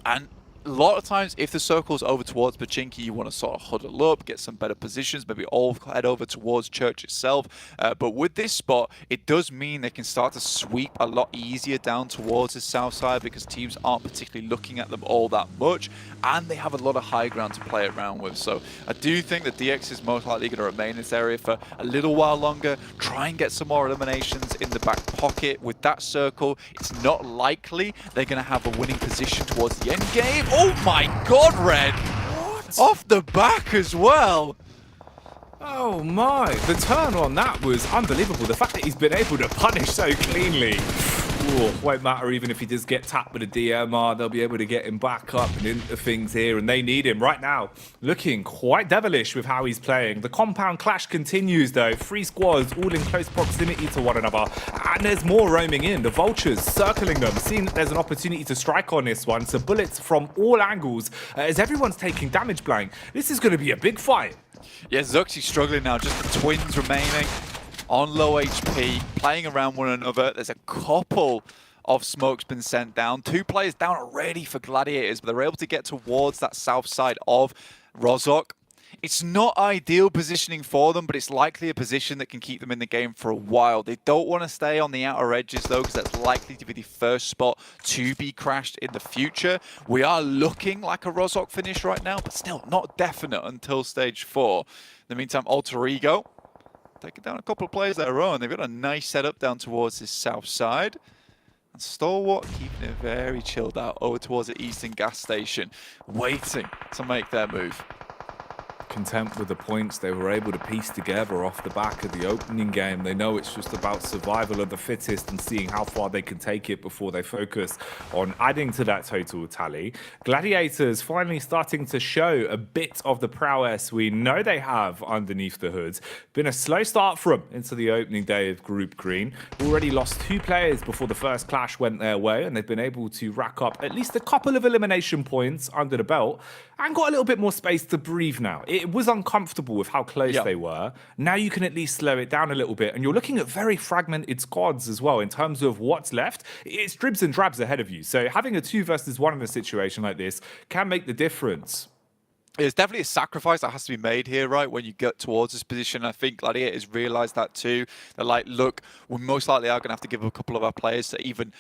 And a lot of times, if the circle's over towards Pachinki, you want to sort of huddle up, get some better positions, maybe all head over towards Church itself. But with this spot, it does mean they can start to sweep a lot easier down towards the south side because teams aren't particularly looking at them all that much, and they have a lot of high ground to play around with. So I do think that DX is most likely going to remain in this area for a little while longer, try and get some more eliminations in the back pocket. With that circle, it's not likely they're going to have a winning position towards the end game. Oh my god, Red! What? Off the back as well! Oh my, the turn on that was unbelievable. The fact that he's been able to punish so cleanly. Ooh, won't matter even if he does get tapped with a DMR, they'll be able to get him back up and into things here, and they need him right now. Looking quite devilish with how he's playing. The compound clash continues though. 3 squads all in close proximity to one another, and there's more roaming in. The vultures circling them, seeing that there's an opportunity to strike on this one. So bullets from all angles as everyone's taking damage blank. This is going to be a big fight. Yeah, Zuxi struggling now, just the twins remaining on low HP, playing around one another. There's a couple of smokes been sent down. 2 players down already for Gladiators, but they're able to get towards that south side of Rozhok. It's not ideal positioning for them, but it's likely a position that can keep them in the game for a while. They don't want to stay on the outer edges, though, because that's likely to be the first spot to be crashed in the future. We are looking like a Rozhok finish right now, but still not definite until stage 4. In the meantime, Alter Ego taking down a couple of players of their own. They've got a nice setup down towards this south side. And Stalwart keeping it very chilled out over towards the eastern gas station, waiting to make their move. Content with the points they were able to piece together off the back of the opening game. They know it's just about survival of the fittest and seeing how far they can take it before they focus on adding to that total tally. Gladiators finally starting to show a bit of the prowess we know they have underneath the hood. Been a slow start for them into the opening day of Group Green. Already lost 2 players before the first clash went their way, and they've been able to rack up at least a couple of elimination points under the belt and got a little bit more space to breathe now. It was uncomfortable with how close they were. Now you can at least slow it down a little bit, and you're looking at very fragmented squads as well in terms of what's left. It's dribs and drabs ahead of you, so having a 2 versus 1 in a situation like this can make the difference. There's definitely a sacrifice that has to be made here, right, when you get towards this position. I think Gladiators realise that too. They're like, look, we most likely are going to have to give a couple of our players to even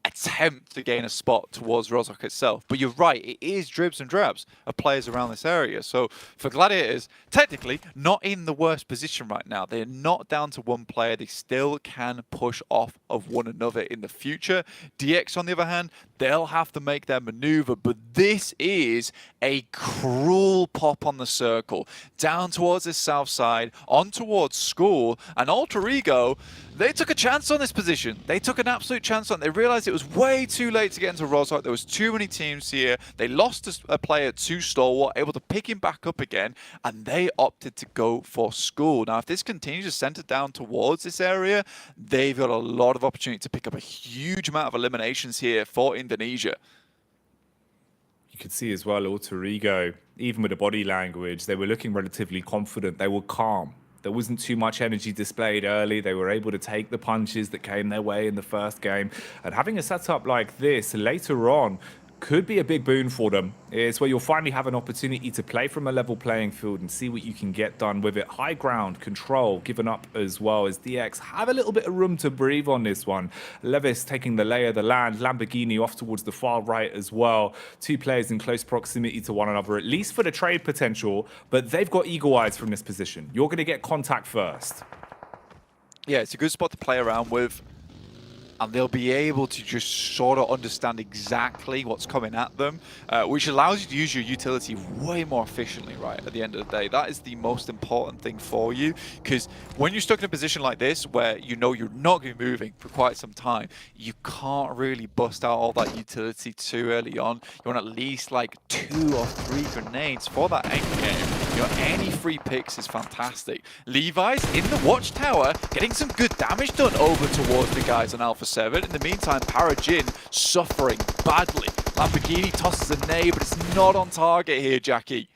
attempt to gain a spot towards Rozhok itself. But you're right, it is dribs and drabs of players around this area. So for Gladiators, technically not in the worst position right now. They're not down to 1 player. They still can push off of one another in the future. DX, on the other hand, they'll have to make their maneuver. But this is a cruel pop on the circle. Down towards this south side, on towards School, and Alter Ego, they took a chance on this position. They took an absolute chance on it. They realized it was way too late to get into Rozhok. There was too many teams here. They lost a player to Stalwart, able to pick him back up again, and they opted to go for School. Now, if this continues to center down towards this area, they've got a lot of opportunity to pick up a huge amount of eliminations here for Indonesia. You could see as well, Alter Ego, even with the body language, they were looking relatively confident. They were calm. There wasn't too much energy displayed early. They were able to take the punches that came their way in the first game. And having a setup like this later on could be a big boon for them. It's where you'll finally have an opportunity to play from a level playing field and see what you can get done with it. High ground, control, given up as well as DX have a little bit of room to breathe on this one. Levis taking the lay of the land, Lamborghini off towards the far right as well. 2 players in close proximity to one another, at least for the trade potential, but they've got eagle eyes from this position. You're going to get contact first. Yeah, it's a good spot to play around with. and they'll be able to just sort of understand exactly what's coming at them, which allows you to use your utility way more efficiently, right, at the end of the day. That is the most important thing for you, because when you're stuck in a position like this, where you know you're not going to be moving for quite some time, you can't really bust out all that utility too early on. You want at least like 2 or 3 grenades for that end game. You know, any free picks is fantastic. Levi's in the watchtower, getting some good damage done over towards the guys on Alpha 7. In the meantime, Parajin suffering badly. Lamborghini tosses a nade, but it's not on target here, Jackie.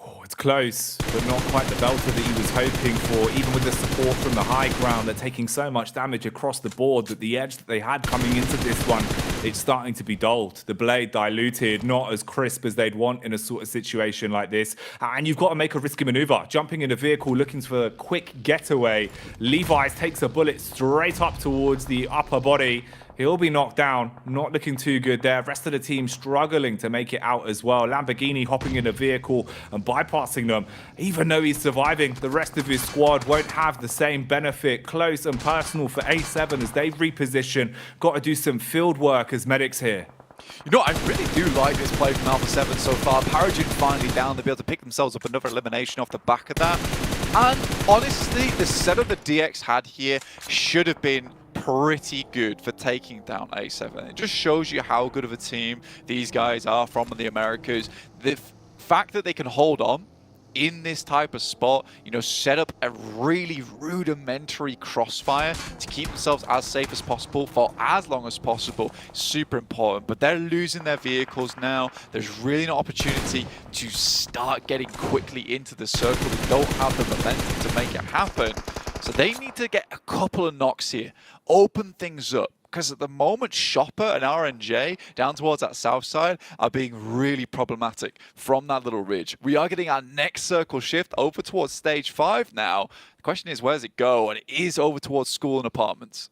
Oh, it's close, but not quite the belter that he was hoping for. Even with the support from the high ground, they're taking so much damage across the board that the edge that they had coming into this one, it's starting to be dulled. The blade diluted, not as crisp as they'd want in a sort of situation like this. And you've got to make a risky maneuver. Jumping in a vehicle, looking for a quick getaway. Levi's takes a bullet straight up towards the upper body. He'll be knocked down, not looking too good there. Rest of the team struggling to make it out as well. Lamborghini hopping in a vehicle and bypassing them. Even though he's surviving, the rest of his squad won't have the same benefit. Close and personal for A7 as they reposition. Got to do some field work as medics here. You know, I really do like this play from Alpha 7 so far. Parajin finally down. They'll be able to pick themselves up another elimination off the back of that. And honestly, the setup that DX had here should have been pretty good for taking down A7. It just shows you how good of a team these guys are from the Americas. The fact that they can hold on in this type of spot, you know, set up a really rudimentary crossfire to keep themselves as safe as possible for as long as possible, super important. But they're losing their vehicles now. There's really an opportunity to start getting quickly into the circle. They don't have the momentum to make it happen. So they need to get a couple of knocks here, open things up. Because at the moment, Shopper and RNJ down towards that south side are being really problematic from that little ridge. We are getting our next circle shift over towards stage 5 now. The question is, where does it go? And it is over towards school and apartments.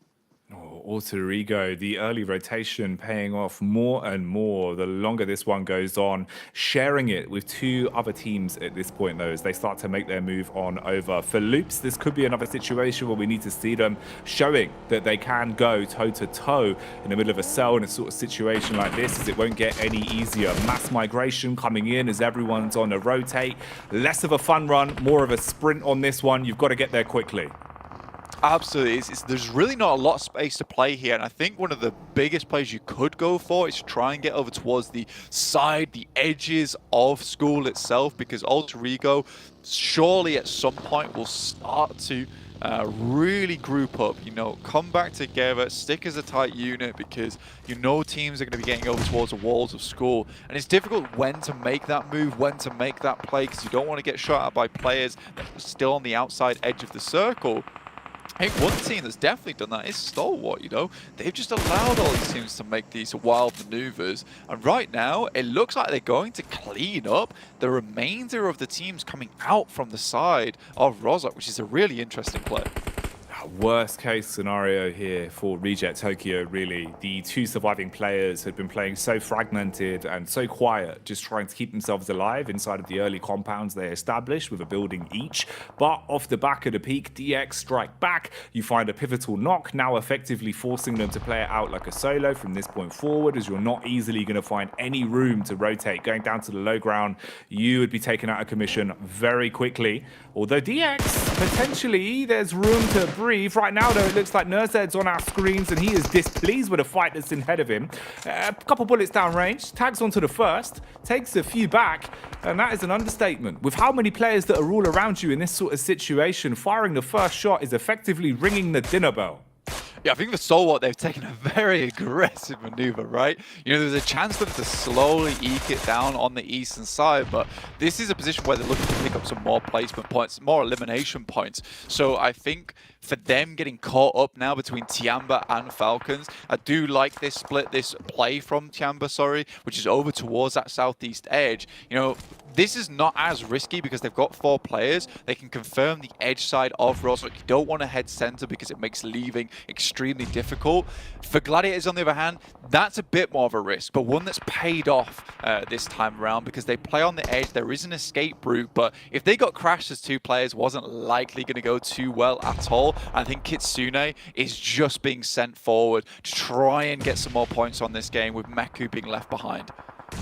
Oh, Alter Ego, the early rotation paying off more and more the longer this one goes on. Sharing it with 2 other teams at this point, though, as they start to make their move on over. For Loops, this could be another situation where we need to see them showing that they can go toe-to-toe in the middle of a cell in a sort of situation like this, as it won't get any easier. Mass migration coming in as everyone's on a rotate. Less of a fun run, more of a sprint on this one. You've got to get there quickly. Absolutely. There's really not a lot of space to play here, and I think one of the biggest plays you could go for is try and get over towards the side, the edges of school itself, because Alter Ego surely at some point will start to really group up, you know, come back together, stick as a tight unit, because you know teams are going to be getting over towards the walls of school, and it's difficult when to make that move, when to make that play, because you don't want to get shot at by players that are still on the outside edge of the circle. I think one team that's definitely done that is Stalwart, you know. They've just allowed all these teams to make these wild maneuvers. And right now, it looks like they're going to clean up the remainder of the teams coming out from the side of Rozhok, which is a really interesting play. Worst case scenario here for Reject Tokyo, really. The 2 surviving players had been playing so fragmented and so quiet, just trying to keep themselves alive inside of the early compounds they established with a building each. But off the back of the peak, DX strike back. You find a pivotal knock, now effectively forcing them to play it out like a solo from this point forward, as you're not easily going to find any room to rotate. Going down to the low ground, you would be taken out of commission very quickly. Although DX, potentially, there's room to breathe. Right now, though, it looks like Nurzed's on our screens, and he is displeased with the fight that's ahead of him. A couple bullets down range, tags onto the first, takes a few back, and that is an understatement. With how many players that are all around you in this sort of situation, firing the first shot is effectively ringing the dinner bell. Yeah, I think for Stalwart, they've taken a very aggressive maneuver, right? You know, there's a chance for them to slowly eke it down on the eastern side, but this is a position where they're looking to pick up some more placement points, more elimination points. So I think for them getting caught up now between Tiamba and Falcons, I do like this split, this play from Tiamba, sorry, which is over towards that southeast edge. You know, this is not as risky because they've got 4 players. They can confirm the edge side of Roslock. You don't want to head center because it makes leaving extremely difficult. For Gladiators, on the other hand, that's a bit more of a risk, but one that's paid off this time around because they play on the edge. There is an escape route, but if they got crashed as 2 players, wasn't likely going to go too well at all. I think Kitsune is just being sent forward to try and get some more points on this game with Meku being left behind.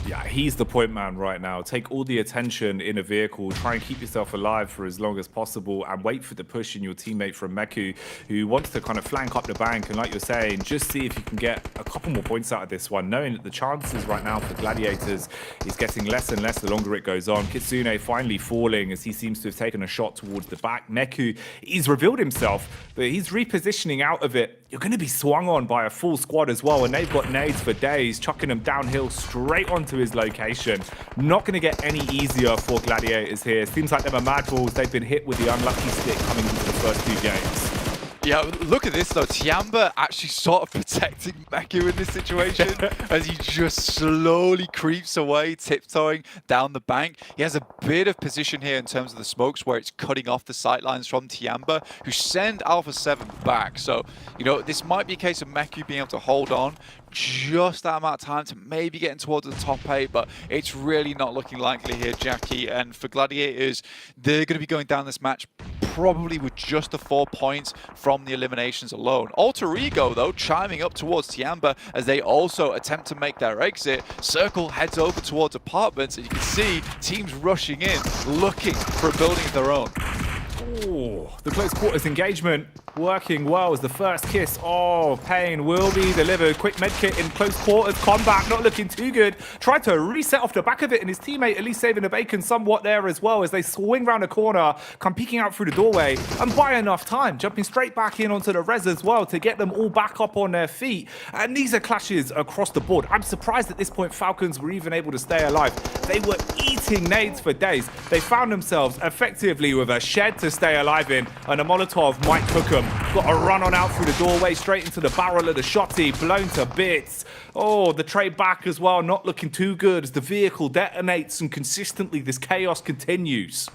Yeah, he's the point man right now. Take all the attention in a vehicle, try and keep yourself alive for as long as possible, and wait for the push in your teammate from Meku, who wants to kind of flank up the bank. And like you're saying, just see if you can get a couple more points out of this one, knowing that the chances right now for Gladiators is getting less and less the longer it goes on. Kitsune finally falling as he seems to have taken a shot towards the back. Meku, he's revealed himself, but he's repositioning out of it. You're going to be swung on by a full squad as well, and they've got nades for days, chucking them downhill straight onto his location. Not going to get any easier for Gladiators here. Seems like them are mad balls. They've been hit with the unlucky stick coming into the first 2 games. Yeah, look at this though. Tiamba actually sort of protecting Meku in this situation as he just slowly creeps away, tiptoeing down the bank. He has a bit of position here in terms of the smokes where it's cutting off the sightlines from Tiamba, who send Alpha 7 back. So, you know, this might be a case of Meku being able to hold on just that amount of time to maybe getting towards the top 8, but it's really not looking likely here, Jackie. And for Gladiators, they're going to be going down this match probably with just the 4 points from the eliminations alone. Alter Ego, though, chiming up towards Tiamba as they also attempt to make their exit. Circle heads over towards apartments, and you can see teams rushing in, looking for a building of their own. Oh, the close quarters engagement working well as the first kiss. Oh, pain will be delivered. Quick medkit in close quarters combat, not looking too good. Tried to reset off the back of it, and his teammate at least saving the bacon somewhat there as well as they swing round the corner, come peeking out through the doorway and buy enough time, jumping straight back in onto the res as well to get them all back up on their feet. And these are clashes across the board. I'm surprised at this point Falcons were even able to stay alive. They were eating nades for days. They found themselves effectively with a shed to stay alive in, and a Molotov might cook them. Got a run on out through the doorway, straight into the barrel of the shotty, blown to bits. Oh, the trade back as well, not looking too good as the vehicle detonates and consistently this chaos continues.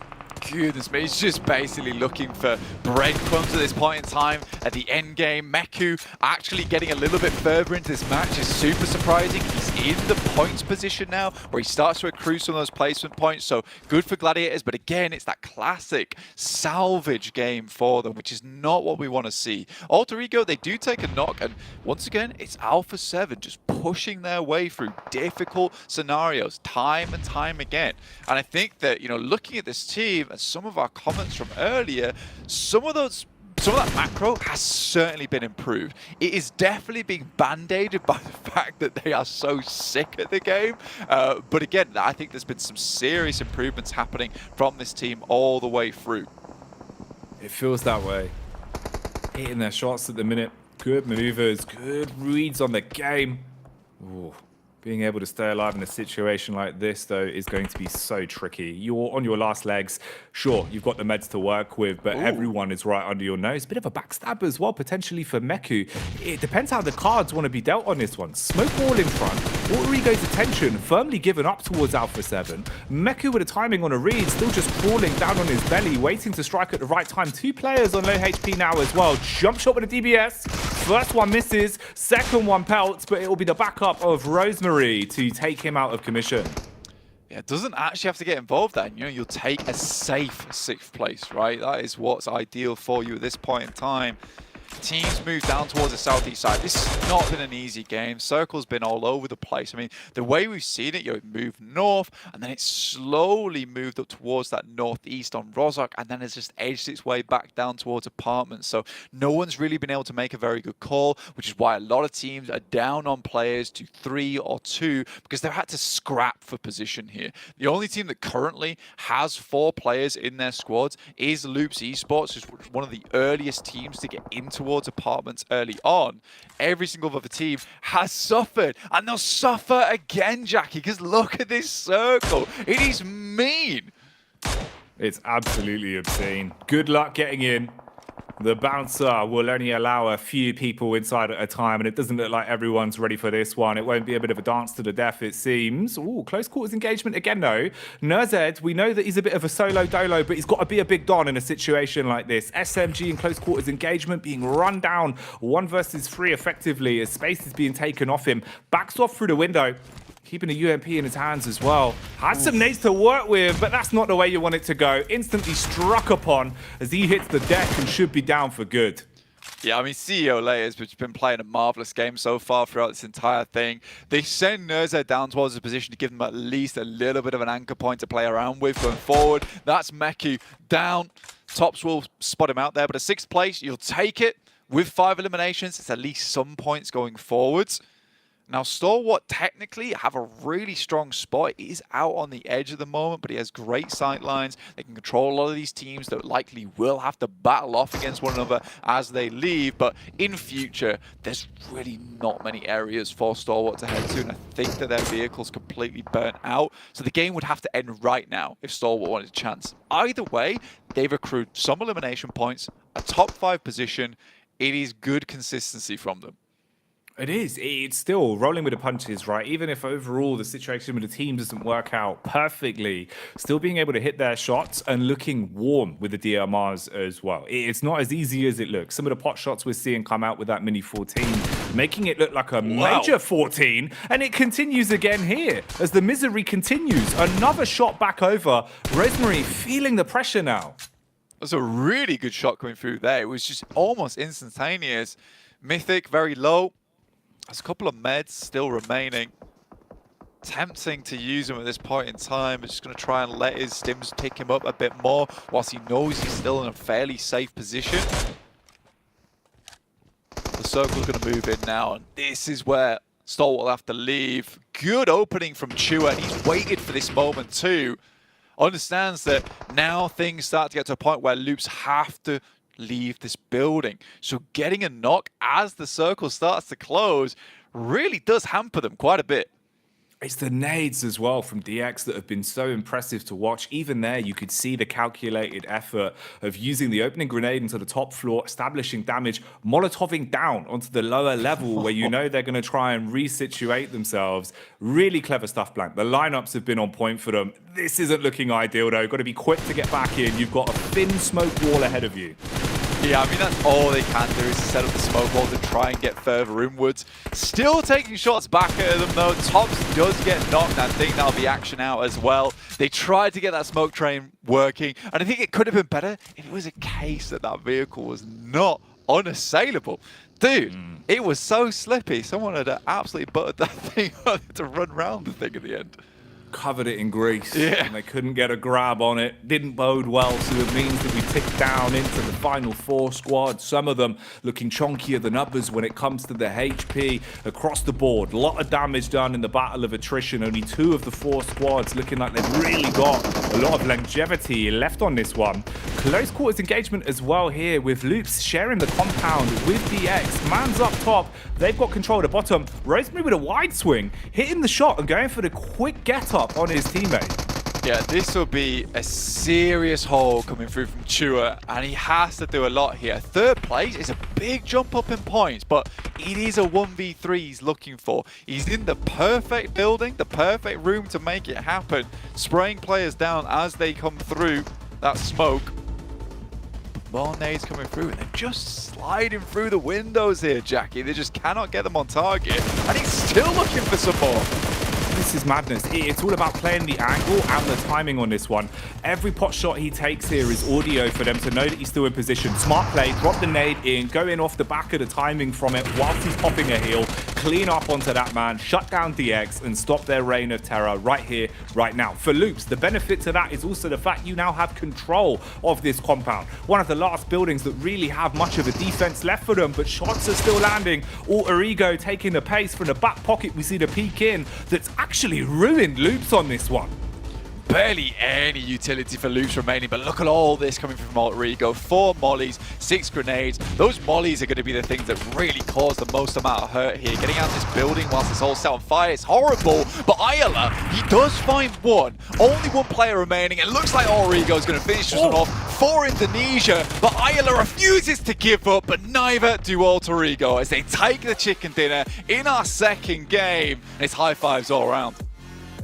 Goodness me, he's just basically looking for breadcrumbs at this point in time at the end game. Meku actually getting a little bit further into this match is super surprising. He's in the points position now where he starts to accrue some of those placement points, so good for Gladiators, but again, it's that classic salvage game for them, which is not what we want to see. Alter Ego, they do take a knock, and once again, it's Alpha 7 just pushing their way through difficult scenarios time and time again. And I think that, you know, looking at this team, and some of our comments from earlier, some of that macro has certainly been improved. It is definitely being band-aided by the fact that they are so sick at the game. But again, I think there's been some serious improvements happening from this team all the way through. It feels that way. Hitting their shots at the minute. Good maneuvers, good reads on the game. Ooh. Being able to stay alive in a situation like this, though, is going to be so tricky. You're on your last legs. Sure, you've got the meds to work with, but everyone is right under your nose. Bit of a backstab as well, potentially for Meku. It depends how the cards want to be dealt on this one. Smoke wall in front. Alter Ego's attention firmly given up towards Alpha 7. Meku with a timing on a read, still just crawling down on his belly, waiting to strike at the right time. 2 players on low HP now as well. Jump shot with a DBS. First one misses, second one pelts, but it will be the backup of Rosemary to take him out of commission. Yeah, it doesn't actually have to get involved then. You know, you'll take a safe 6th place, right? That is what's ideal for you at this point in time. Teams move down towards the southeast side. This has not been an easy game. Circle's been all over the place. I mean, the way we've seen it, you know, it moved north, and then it slowly moved up towards that northeast on Rozhok, and then it's just edged its way back down towards apartments. So no one's really been able to make a very good call, which is why a lot of teams are down on players to 3 or 2, because they've had to scrap for position here. The only team that currently has 4 players in their squads is Loops Esports, which is one of the earliest teams to get into towards apartments early on. Every single other team has suffered, and they'll suffer again, Jackie, because look at this circle. It is mean. It's absolutely obscene. Good luck getting in. The bouncer will only allow a few people inside at a time, and it doesn't look like everyone's ready for this one. It won't be a bit of a dance to the death, it seems. Ooh, close quarters engagement again, though. Nurzed, we know that he's a bit of a solo dolo, but he's got to be a big don in a situation like this. SMG in close quarters engagement being run down 1 versus 3 effectively as space is being taken off him. Backs off through the window. Keeping a UMP in his hands as well. Has some nades to work with, but that's not the way you want it to go. Instantly struck upon as he hits the deck and should be down for good. Yeah, I mean, CEO Layers, which has been playing a marvelous game so far throughout this entire thing. They send Nurzed down towards a position to give them at least a little bit of an anchor point to play around with going forward. That's Meku down. Tops will spot him out there, but at 6th place, you'll take it. With 5 eliminations, it's at least some points going forwards. Now, Stalwart technically have a really strong spot. He is out on the edge at the moment, but he has great sight lines. They can control a lot of these teams that likely will have to battle off against one another as they leave. But in future, there's really not many areas for Stalwart to head to, and I think that their vehicle's completely burnt out. So the game would have to end right now if Stalwart wanted a chance. Either way, they've accrued some elimination points, a top 5 position. It is good consistency from them. It is. It's still rolling with the punches, right? Even if overall the situation with the team doesn't work out perfectly, still being able to hit their shots and looking warm with the DMRs as well. It's not as easy as it looks. Some of the pot shots we're seeing come out with that mini 14, making it look like a major 14. And it continues again here as the misery continues. Another shot back over. Rosemary feeling the pressure now. That's a really good shot coming through there. It was just almost instantaneous. Mythic, very low. There's a couple of meds still remaining. Tempting to use him at this point in time. But just going to try and let his stims tick him up a bit more whilst he knows he's still in a fairly safe position. The circle's going to move in now, and this is where Stalwart will have to leave. Good opening from Chua, and he's waited for this moment too. Understands that now things start to get to a point where Loops have to leave this building. So getting a knock as the circle starts to close really does hamper them quite a bit. It's the nades as well from DX that have been so impressive to watch. Even there, you could see the calculated effort of using the opening grenade into the top floor, establishing damage, Molotoving down onto the lower level where you know they're going to try and resituate themselves. Really clever stuff, Blank. The lineups have been on point for them. This isn't looking ideal, though. Got to be quick to get back in. You've got a thin smoke wall ahead of you. Yeah, I mean, that's all they can do is set up the smoke walls and try and get further inwards. Still taking shots back at them, though. Tops does get knocked. I think that'll be action out as well. They tried to get that smoke train working, and I think it could have been better if it was a case that that vehicle was not unassailable. Dude, it was so slippy. Someone had absolutely buttered that thing to run around the thing at the end. Covered it in grease, and they couldn't get a grab on it. Didn't bode well, so it means that we tick down into the final 4 squads. Some of them looking chunkier than others when it comes to the HP across the board. A lot of damage done in the battle of attrition. Only 2 of the 4 squads looking like they've really got a lot of longevity left on this one. Close quarters engagement as well here with Loops sharing the compound with DX. Man's up top. They've got control of the bottom. Rosemary with a wide swing, hitting the shot and going for the quick get-up on his teammate. Yeah, this will be a serious haul coming through from Chua, and he has to do a lot here. 3rd place is a big jump up in points, but it is a 1v3 he's looking for. He's in the perfect building, the perfect room to make it happen. Spraying players down as they come through that smoke. More nades coming through, and they're just sliding through the windows here, Jackie. They just cannot get them on target, and he's still looking for some more. This is madness. It's all about playing the angle and the timing on this one. Every pot shot he takes here is audio for them to know that he's still in position. Smart play, drop the nade in, go in off the back of the timing from it whilst he's popping a heal, clean up onto that man, shut down DX, and stop their reign of terror right here, right now. For Loops, the benefit to that is also the fact you now have control of this compound. One of the last buildings that really have much of a defense left for them, but shots are still landing. Alter Ego taking the pace from the back pocket. We see the peek in that's actually ruined Loops on this one. Barely any utility for Loops remaining, but look at all this coming from Alter Ego. 4 mollies, 6 grenades. Those mollies are going to be the things that really cause the most amount of hurt here. Getting out of this building whilst it's all set on fire is horrible, but Ayala, he does find one. Only 1 player remaining. It looks like Alter Ego is going to finish this one off. for Indonesia, but Ayala refuses to give up, but neither do Alter Ego as they take the chicken dinner in our second game. And it's high fives all around.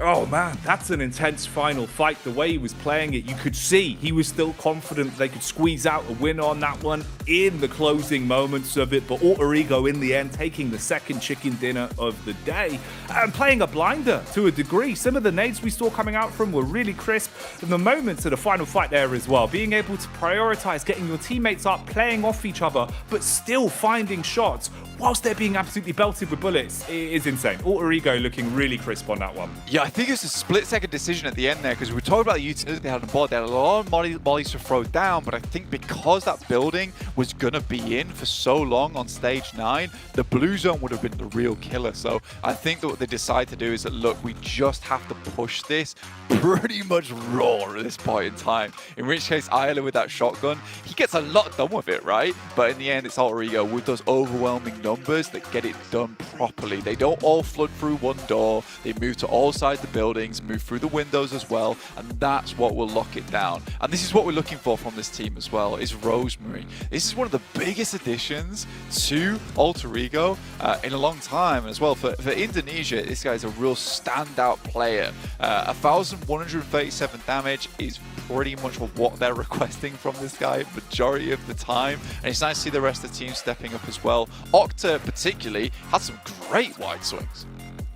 Oh man, that's an intense final fight. The way he was playing it, you could see he was still confident they could squeeze out a win on that one in the closing moments of it. But Alter Ego in the end taking the second chicken dinner of the day and playing a blinder to a degree. Some of the nades we saw coming out from were really crisp. And the moments of the final fight there as well, being able to prioritize getting your teammates up, playing off each other, but still finding shots whilst they're being absolutely belted with bullets is insane. Alter Ego looking really crisp on that one. Yeah, I think it's a split-second decision at the end there, because we were talking about the utility they had on board. They had a lot of mollies to throw down, but I think because that building was going to be in for so long on stage 9, the blue zone would have been the real killer. So I think that what they decide to do is that, look, we just have to push this pretty much raw at this point in time. In which case, Ayala with that shotgun, he gets a lot done with it, right? But in the end, it's Alter Ego with those overwhelming numbers that get it done properly. They don't all flood through one door. They move to all sides of the buildings, move through the windows as well, and that's what will lock it down. And this is what we're looking for from this team as well, is Rosemary. This is one of the biggest additions to Alter Ego in a long time as well. For Indonesia, this guy is a real standout player. 1,137 damage is pretty much what they're requesting from this guy majority of the time, and it's nice to see the rest of the team stepping up as well. Octa particularly had some great wide swings.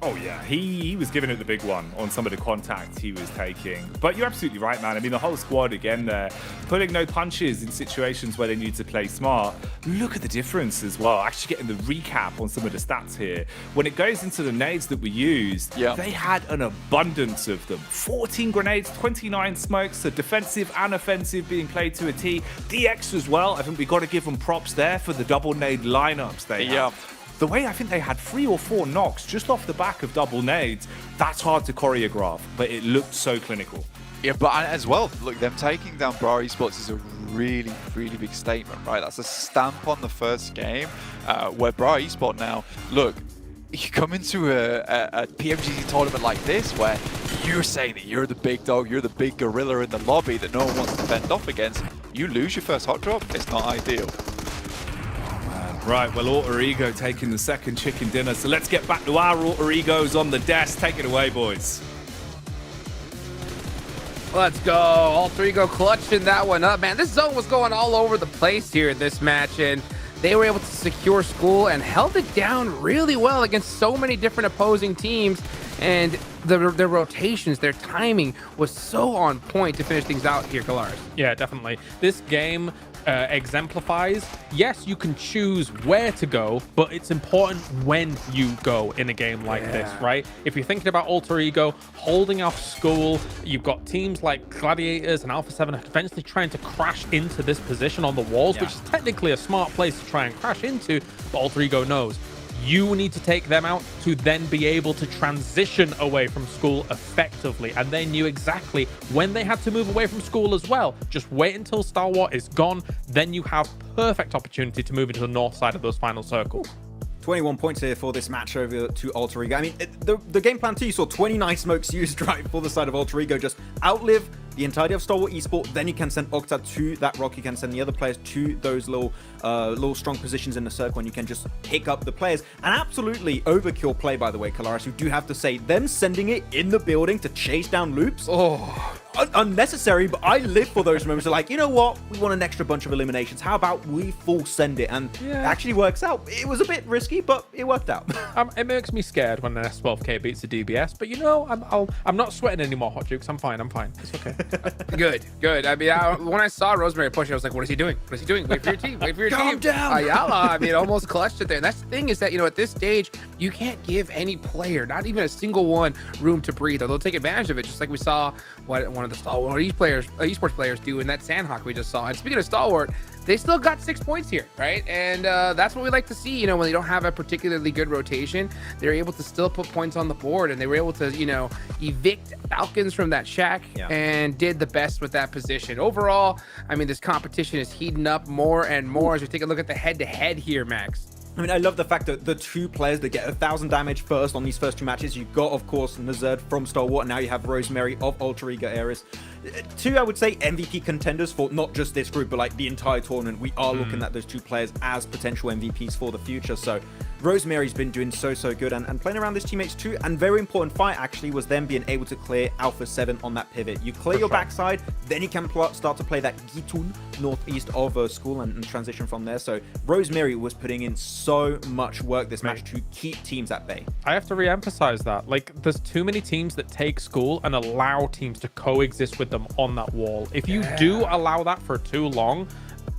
Oh yeah, he was giving it the big one on some of the contact he was taking. But you're absolutely right, man. I mean, the whole squad again there, pulling no punches in situations where they need to play smart. Look at the difference as well. Actually getting the recap on some of the stats here. When it goes into the nades that we used, they had an abundance of them. 14 grenades, 29 smokes, so defensive and offensive being played to a T. DX as well. I think we got to give them props there for the double nade lineups they have. The way I think they had 3 or 4 knocks just off the back of double nades, that's hard to choreograph, but it looked so clinical. Yeah, but as well, look, them taking down Bra Esports is a really, really big statement, right? That's a stamp on the first game, where Bra Esports now, look, you come into a PMGC tournament like this, where you're saying that you're the big dog, you're the big gorilla in the lobby that no one wants to fend off against, you lose your first hot drop, it's not ideal. Right, well, Alter Ego taking the second chicken dinner, so let's get back to our Alter Egos on the desk. Take it away, boys. Let's go. Alter Ego clutching that one up, man. This zone was going all over the place here in this match, and they were able to secure School and held it down really well against so many different opposing teams. And their rotations, their timing was so on point to finish things out here, Kalaris. Yeah, definitely. This game exemplifies, yes, you can choose where to go, but it's important when you go in a game like this, right? If you're thinking about Alter Ego, holding off School, you've got teams like Gladiators and Alpha 7 eventually trying to crash into this position on the walls, which is technically a smart place to try and crash into, but Alter Ego knows. You need to take them out to then be able to transition away from School effectively. And they knew exactly when they had to move away from School as well. Just wait until Star Wars is gone. Then you have perfect opportunity to move into the north side of those final circles. 21 points here for this match over to Alter Ego. I mean, the game plan too, you saw 29 smokes used right for the side of Alter Ego. Just outlive the entirety of Star Wars Esports, then you can send Octa to that rock, you can send the other players to those little strong positions in the circle, and you can just pick up the players. And absolutely overkill play, by the way, Kalaris, who do have to say, them sending it in the building to chase down loops, unnecessary, but I live for those moments. They're like, you know what, we want an extra bunch of eliminations, how about we full send it? And it actually works out. It was a bit risky, but it worked out. It makes me scared when an S12K beats a DBS, but you know, I'm not sweating anymore, Hot Jukes. I'm fine. It's okay. Good. I mean, when I saw Rosemary pushing, I was like, what is he doing? What is he doing? Wait for your team. Wait for your team. Calm down. Ayala, I mean, almost clutched it there. And that's the thing is that, you know, at this stage, you can't give any player, not even a single one, room to breathe, or they'll take advantage of it, just like we saw what one of the Stalwart esports players do in that Sandhawk we just saw. And speaking of Stalwart, they still got 6 points here, right? And that's what we like to see, you know, when they don't have a particularly good rotation, they're able to still put points on the board, and they were able to, you know, evict Falcons from that shack and did the best with that position. Overall, I mean, this competition is heating up more and more as we take a look at the head-to-head here, Max. I mean, I love the fact that the two players that get 1,000 damage first on these first two matches, you've got, of course, Nazerd from Stalwart, and now you have Rosemary of Alter Ego Ares. Two, I would say, MVP contenders for not just this group, but like the entire tournament. We are looking at those two players as potential MVPs for the future. So Rosemary's been doing so good and playing around his teammates too. And very important fight actually was them being able to clear Alpha 7 on that pivot. You clear your backside, then you can start to play that Gitun northeast of school and transition from there. So Rosemary was putting in so much work this match to keep teams at bay. I have to re-emphasize that. Like, there's too many teams that take school and allow teams to coexist with them on that wall. If you do allow that for too long,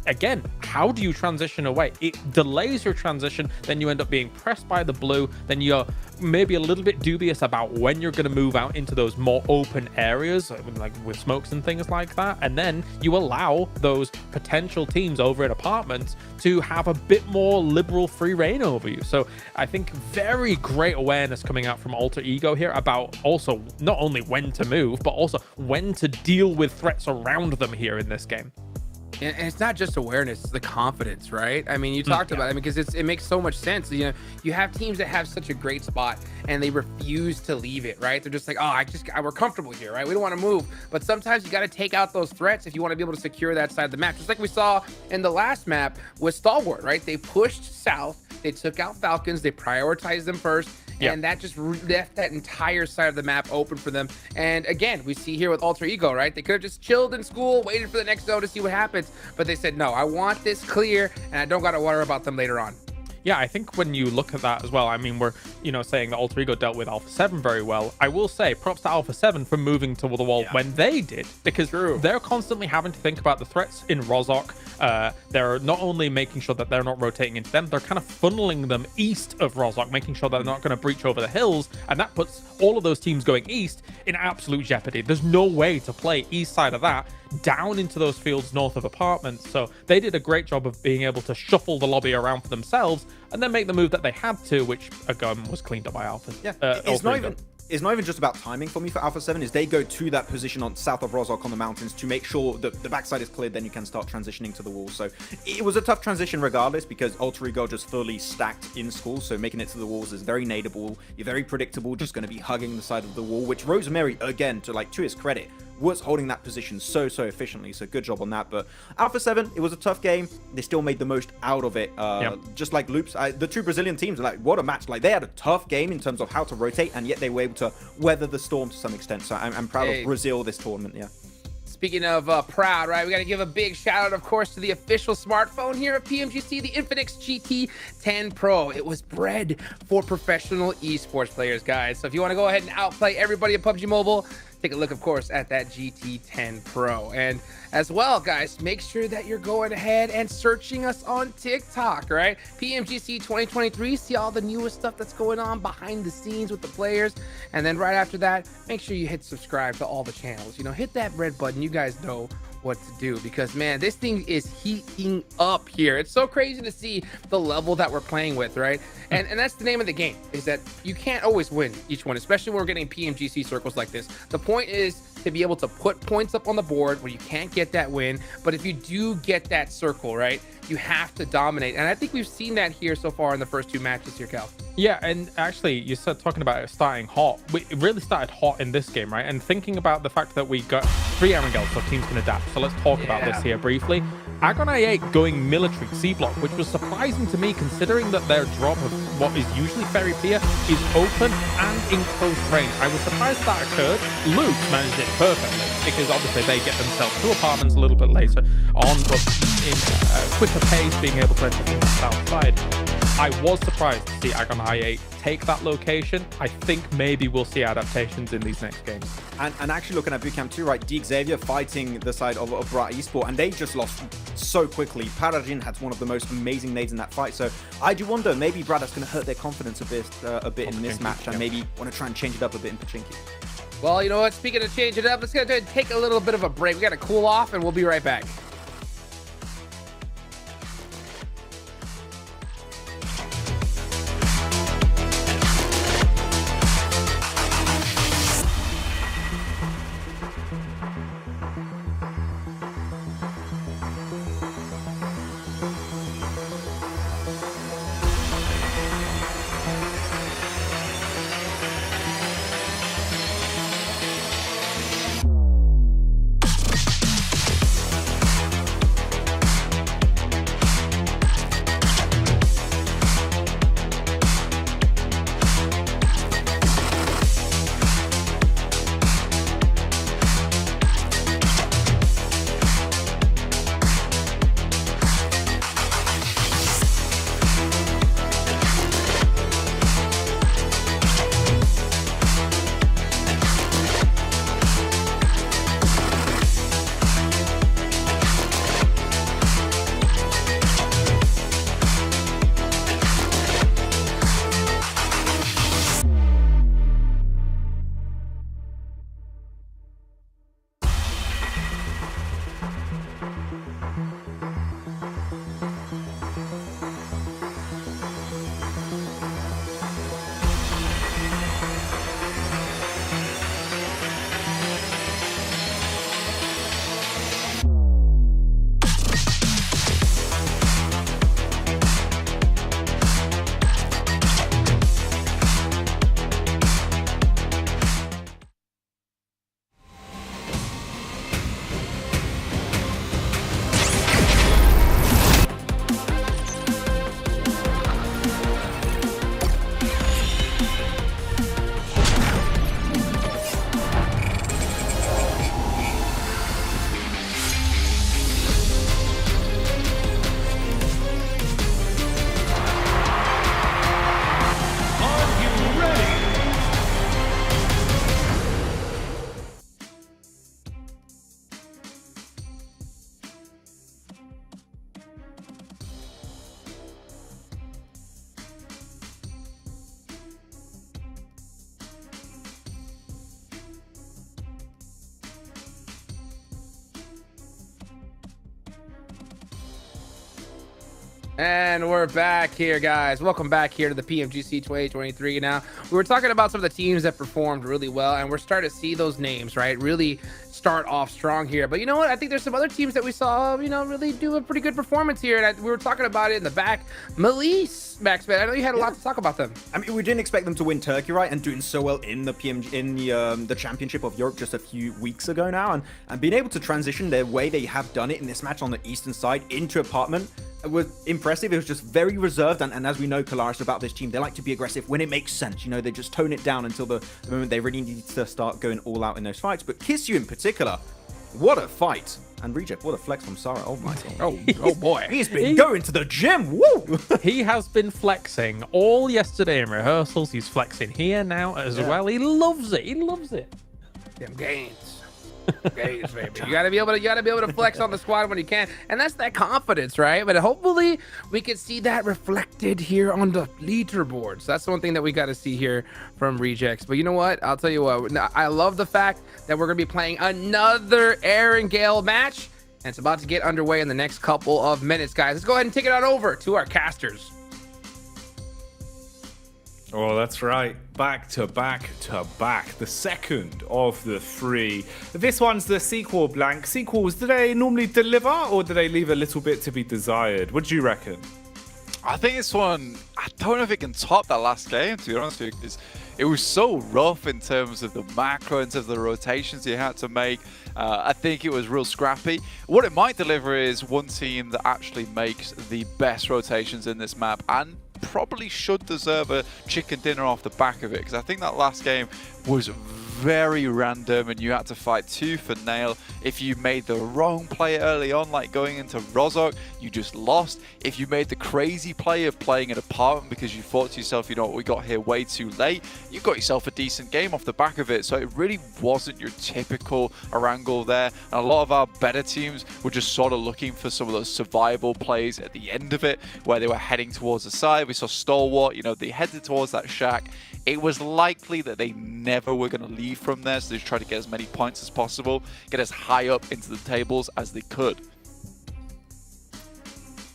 again, how do you transition away? It delays your transition, then you end up being pressed by the blue, then you're maybe a little bit dubious about when you're going to move out into those more open areas, like with smokes and things like that, and then you allow those potential teams over at apartments to have a bit more liberal free reign over you. So I think very great awareness coming out from Alter Ego here about also not only when to move, but also when to deal with threats around them here in this game. And it's not just awareness, it's the confidence, right? I mean, you talked about it because it makes so much sense. You know, you have teams that have such a great spot and they refuse to leave it, right? They're just like, oh, we're comfortable here, right? We don't want to move. But sometimes you got to take out those threats if you want to be able to secure that side of the map. Just like we saw in the last map with Stalwart, right? They pushed south, they took out Falcons, they prioritized them first. And that just left that entire side of the map open for them. And again, we see here with Alter Ego, right? They could have just chilled in school, waited for the next zone to see what happens. But they said, no, I want this clear, and I don't got to worry about them later on. Yeah, I think when you look at that as well, I mean, we're, saying that Alter Ego dealt with Alpha 7 very well. I will say props to Alpha 7 for moving to the wall when they did, because they're constantly having to think about the threats in Rozhok. They're not only making sure that they're not rotating into them, they're kind of funneling them east of Rozhok, making sure they're not going to breach over the hills, and that puts all of those teams going east in absolute jeopardy. There's no way to play east side of that down into those fields north of apartments. So they did a great job of being able to shuffle the lobby around for themselves and then make the move that they had to, which again was cleaned up by Alpha. It's not even just about timing for me for Alpha 7, is they go to that position on south of Rozhok on the mountains to make sure that the backside is cleared, then you can start transitioning to the wall. So it was a tough transition regardless, because Alter Ego just fully stacked in school, so making it to the walls is very nadeable. You're very predictable, just going to be hugging the side of the wall, which Rosemary, again, to his credit, was holding that position so efficiently, so good job on that. But Alpha 7, it was a tough game. They still made the most out of it. Just like Loops, the two Brazilian teams, like, what a match. Like, they had a tough game in terms of how to rotate, and yet they were able to weather the storm to some extent. So I'm proud of Brazil this tournament. Speaking of proud, right, we got to give a big shout out, of course, to the official smartphone here at PMGC, the Infinix GT10 Pro. It was bred for professional esports players, guys. So if you want to go ahead and outplay everybody at PUBG Mobile, take a look, of course, at that GT10 Pro. And as well, guys, make sure that you're going ahead and searching us on TikTok, right? PMGC 2023, see all the newest stuff that's going on behind the scenes with the players. And then right after that, make sure you hit subscribe to all the channels. Hit that red button. You guys know what to do, because man, this thing is heating up here. It's so crazy to see the level that we're playing with, right? And that's the name of the game, is that you can't always win each one, especially when we're getting PMGC circles like this. The point is to be able to put points up on the board where you can't get that win, but if you do get that circle, right, you have to dominate. And I think we've seen that here so far in the first two matches here, Cal. Yeah, and actually, you said talking about it starting hot. It really started hot in this game, right? And thinking about the fact that we got 3 Erangels, so teams can adapt. So let's talk about this here briefly. Agon I8 going military C block, which was surprising to me considering that their drop of what is usually Fairy Pier is open and in close range. I was surprised that occurred. Luke managed it perfectly, because obviously they get themselves to apartments a little bit later on, but in quicker pace, being able to enter from the south side. I was surprised to see Agon I8 take that location. I think maybe we'll see adaptations in these next games. And actually looking at bootcamp too, right? D Xavier fighting the side of Brat Esport, and they just lost so quickly. Parajin had one of the most amazing nades in that fight. So I do wonder, maybe Brad is going to hurt their confidence a bit in this match, and maybe want to try and change it up a bit in Pachinki. Well, you know what? Speaking of change it up, let's go take a little bit of a break. We got to cool off, and we'll be right back. And we're back here, guys. Welcome back here to the PMGC 2023. Now, we were talking about some of the teams that performed really well, and we're starting to see those names, right, really start off strong here. But you know what? I think there's some other teams that we saw, really do a pretty good performance here. And we were talking about it in the back. Melise, Maxman, I know you had a lot to talk about them. I mean, we didn't expect them to win Turkey, right? And doing so well in the the Championship of Europe just a few weeks ago now, and being able to transition their way they have done it in this match on the eastern side into Apartment was impressive. It was just very reserved, and as we know, Kalaris, about this team, they like to be aggressive when it makes sense. They just tone it down until the moment they really need to start going all out in those fights. But Kisyu in particular, what a fight. And Reject, what a flex from Sarah. Oh my god. Oh boy. He's been going to the gym. Woo! He has been flexing all yesterday in rehearsals. He's flexing here now as well. He loves it. He loves it. Them gains. Gains, baby. You gotta be able to flex on the squad when you can. And that's that confidence, right? But hopefully we can see that reflected here on the leaderboards. That's the one thing that we gotta see here from Rejects. But you know what? I'll tell you what, I love the fact that we're gonna be playing another Aaron Gale match. And it's about to get underway in the next couple of minutes, guys. Let's go ahead and take it on over to our casters. Oh, that's right. Back to back to back. The second of the three. This one's the sequel, Blank. Sequels, do they normally deliver or do they leave a little bit to be desired? What do you reckon? I think this one, I don't know if it can top that last game, to be honest with you, because it was so rough in terms of the macro, in terms of the rotations you had to make. I think it was real scrappy. What it might deliver is one team that actually makes the best rotations in this map and probably should deserve a chicken dinner off the back of it, because I think that last game was very random and you had to fight tooth and nail. If you made the wrong play early on, like going into Rozhok, you just lost. If you made the crazy play of playing an apartment because you thought to yourself, you know what, we got here way too late, you got yourself a decent game off the back of it. So it really wasn't your typical Erangel there. And a lot of our better teams were just sort of looking for some of those survival plays at the end of it, where they were heading towards the side. We saw Stalwart, they headed towards that shack. It was likely that they never were going to leave from there, so they tried to get as many points as possible, get as high up into the tables as they could.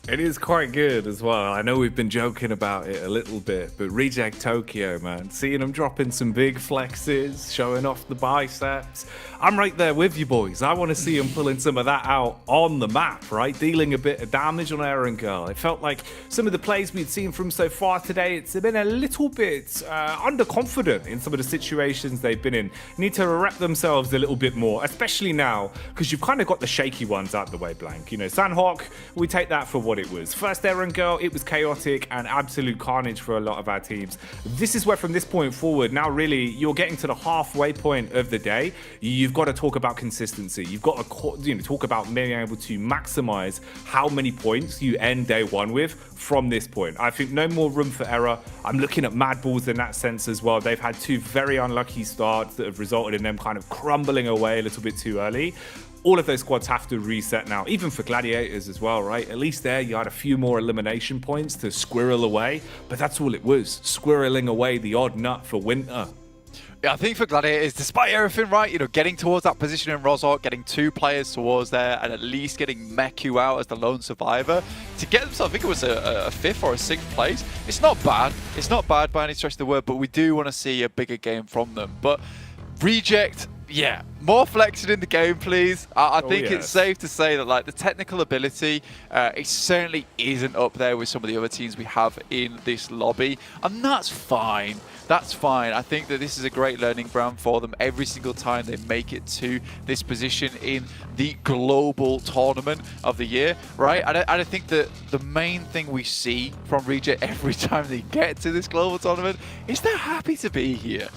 It is quite good as well. I know we've been joking about it a little bit, but Reject Tokyo, man, seeing them dropping some big flexes, showing off the biceps. I'm right there with you, boys. I want to see them pulling some of that out on the map, right? Dealing a bit of damage on Aaron Girl. It felt like some of the plays we'd seen from so far today, it's been a little bit underconfident in some of the situations they've been in. Need to rep themselves a little bit more, especially now, because you've kind of got the shaky ones out the way, Blank. Sandhawk, we take that for what it was. First Aaron Girl, it was chaotic and absolute carnage for a lot of our teams. This is where from this point forward, now really you're getting to the halfway point of the day. You've got to talk about consistency. You've got to talk about being able to maximize how many points you end day one with from this point. I think no more room for error. I'm looking at Mad Balls in that sense as well. They've had two very unlucky starts that have resulted in them kind of crumbling away a little bit too early. All of those squads have to reset now, even for Gladiators as well, right? At least there you had a few more elimination points to squirrel away, but that's all it was, squirreling away the odd nut for Winter. Yeah, I think for Gladiators, despite everything, right, getting towards that position in Rozhok, getting two players towards there, and at least getting Meku out as the lone survivor, to get themselves, I think it was a fifth or a sixth place, it's not bad. It's not bad by any stretch of the word, but we do want to see a bigger game from them. But Reject, yeah, more flexing in the game, please. I think it's safe to say that the technical ability, it certainly isn't up there with some of the other teams we have in this lobby, and that's fine. That's fine. I think that this is a great learning ground for them every single time they make it to this position in the global tournament of the year, right? And I think that the main thing we see from Reject every time they get to this global tournament is they're happy to be here.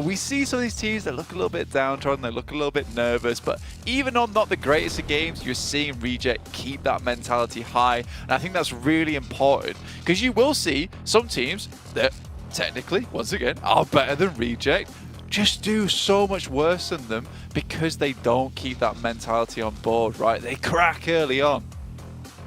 We see some of these teams that look a little bit downtrodden, they look a little bit nervous, but even on not the greatest of games, you're seeing Reject keep that mentality high, and I think that's really important, because you will see some teams that technically, once again, are better than Reject, just do so much worse than them because they don't keep that mentality on board, right? They crack early on.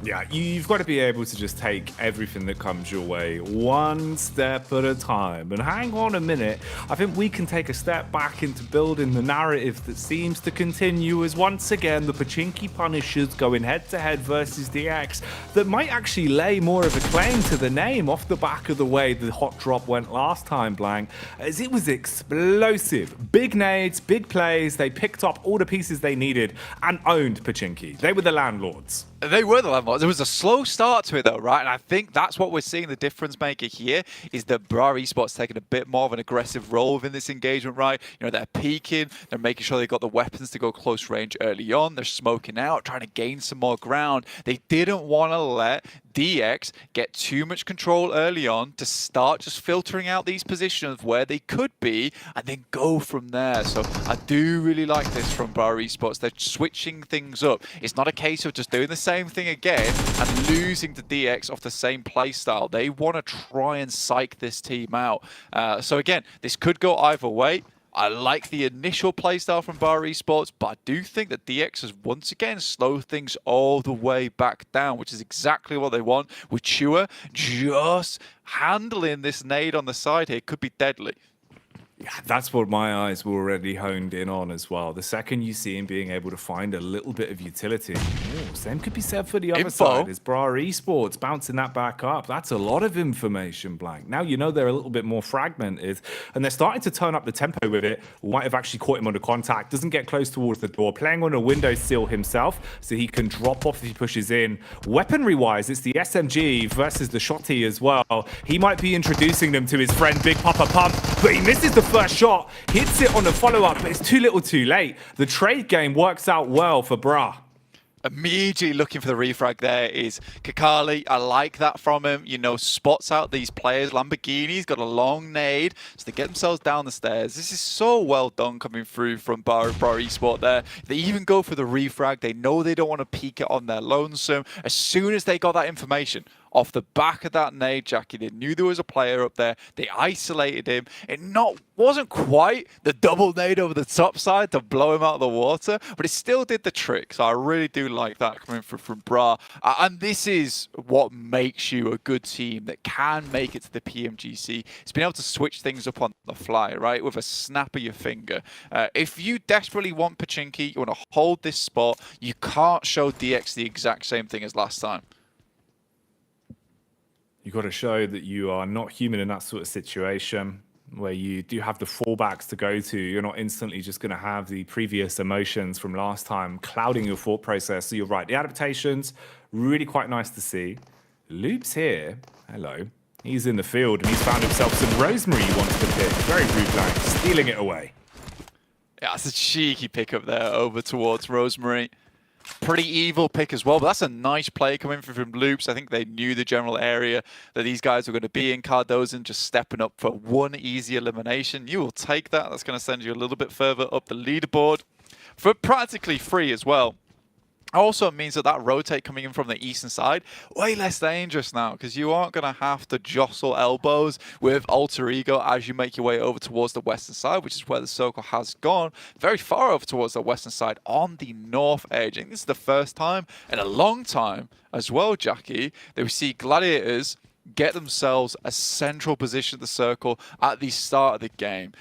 Yeah, you've got to be able to just take everything that comes your way one step at a time. And hang on a minute, I think we can take a step back into building the narrative that seems to continue as once again the Pochinki Punishers going head-to-head versus DX that might actually lay more of a claim to the name off the back of the way the hot drop went last time, Blank, as it was explosive. Big nades, big plays, they picked up all the pieces they needed and owned Pochinki. They were the landlords. They were the landlords. There was a slow start to it though, right? And I think that's what we're seeing the difference maker here is that Bra Esports taking a bit more of an aggressive role within this engagement, right? You know, they're peeking, they're making sure they got the weapons to go close range early on, they're smoking out, trying to gain some more ground. They didn't want to let DX get too much control early on to start just filtering out these positions where they could be and then go from there. So I do really like this from Bra Esports. They're switching things up. It's not a case of just doing the same thing again and losing to DX off the same play style. They want to try and psych this team out. So again, this could go either way. I like the initial playstyle from Bar Esports, but I do think that DX has once again slowed things all the way back down, which is exactly what they want. With Chua just handling this nade on the side here could be deadly. Yeah, that's what my eyes were already honed in on as well. The second you see him being able to find a little bit of utility, same could be said for the other side. It's Bra Esports bouncing that back up. That's a lot of information, Blank. Now you know they're a little bit more fragmented, and they're starting to turn up the tempo with it. Might have actually caught him under contact. Doesn't get close towards the door. Playing on a window sill himself, so he can drop off if he pushes in. Weaponry-wise, it's the SMG versus the Shotty as well. He might be introducing them to his friend Big Papa Pump, but he misses the first shot, hits it on the follow-up, but it's too little too late. The trade game works out well for Bra. Immediately looking for the refrag there is Kakali. I like that from him. You know, spots out these players. Lamborghini's got a long nade, so they get themselves down the stairs. This is so well done coming through from Bra Esport there. They even go for the refrag. They know they don't want to peek it on their lonesome. As soon as they got that information, off the back of that nade, Jackie, they knew there was a player up there. They isolated him. It wasn't quite the double nade over the top side to blow him out of the water, but it still did the trick. So I really do like that coming from Bra. And this is what makes you a good team that can make it to the PMGC. It's been able to switch things up on the fly, right, with a snap of your finger. If you desperately want Pochinki, you want to hold this spot, you can't show DX the exact same thing as last time. You've got to show that you are not human in that sort of situation where you do have the fallbacks to go to. You're not instantly just going to have the previous emotions from last time clouding your thought process. So you're right. The adaptations, really quite nice to see. Loop's here. Hello. He's in the field and he's found himself some Rosemary he wants to pick. Very rude, Blank, stealing it away. Yeah, it's a cheeky pickup there over towards Rosemary. Pretty evil pick as well, but that's a nice play coming from Loops. I think they knew the general area that these guys were going to be in. Cardozo just stepping up for one easy elimination. You will take that. That's going to send you a little bit further up the leaderboard for practically free as well. Also means that rotate coming in from the eastern side, way less dangerous now, because you aren't going to have to jostle elbows with Alter Ego as you make your way over towards the western side, which is where the circle has gone, very far over towards the western side on the north edge. I think this is the first time in a long time as well, Jackie, that we see Gladiators get themselves a central position of the circle at the start of the game.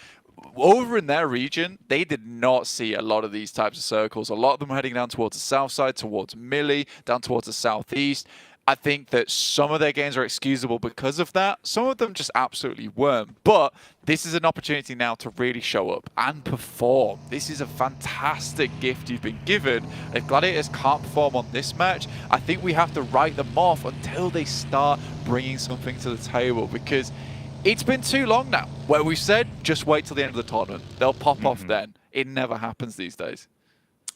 Over in their region, they did not see a lot of these types of circles. A lot of them heading down towards the south side, towards Millie, down towards the southeast. I think that some of their games are excusable because of that. Some of them just absolutely weren't. But this is an opportunity now to really show up and perform. This is a fantastic gift you've been given. If Gladiators can't perform on this match, I think we have to write them off until they start bringing something to the table, because it's been too long now where we've said, just wait till the end of the tournament. They'll pop off then. It never happens these days.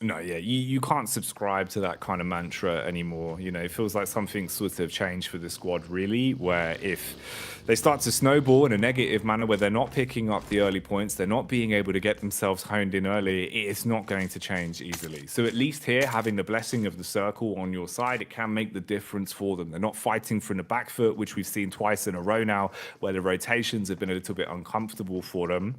No, yeah, you can't subscribe to that kind of mantra anymore. You know, it feels like something sort of changed for the squad, really, where if they start to snowball in a negative manner where they're not picking up the early points, they're not being able to get themselves honed in early, it's not going to change easily. So at least here, having the blessing of the circle on your side, it can make the difference for them. They're not fighting from the back foot, which we've seen twice in a row now, where the rotations have been a little bit uncomfortable for them.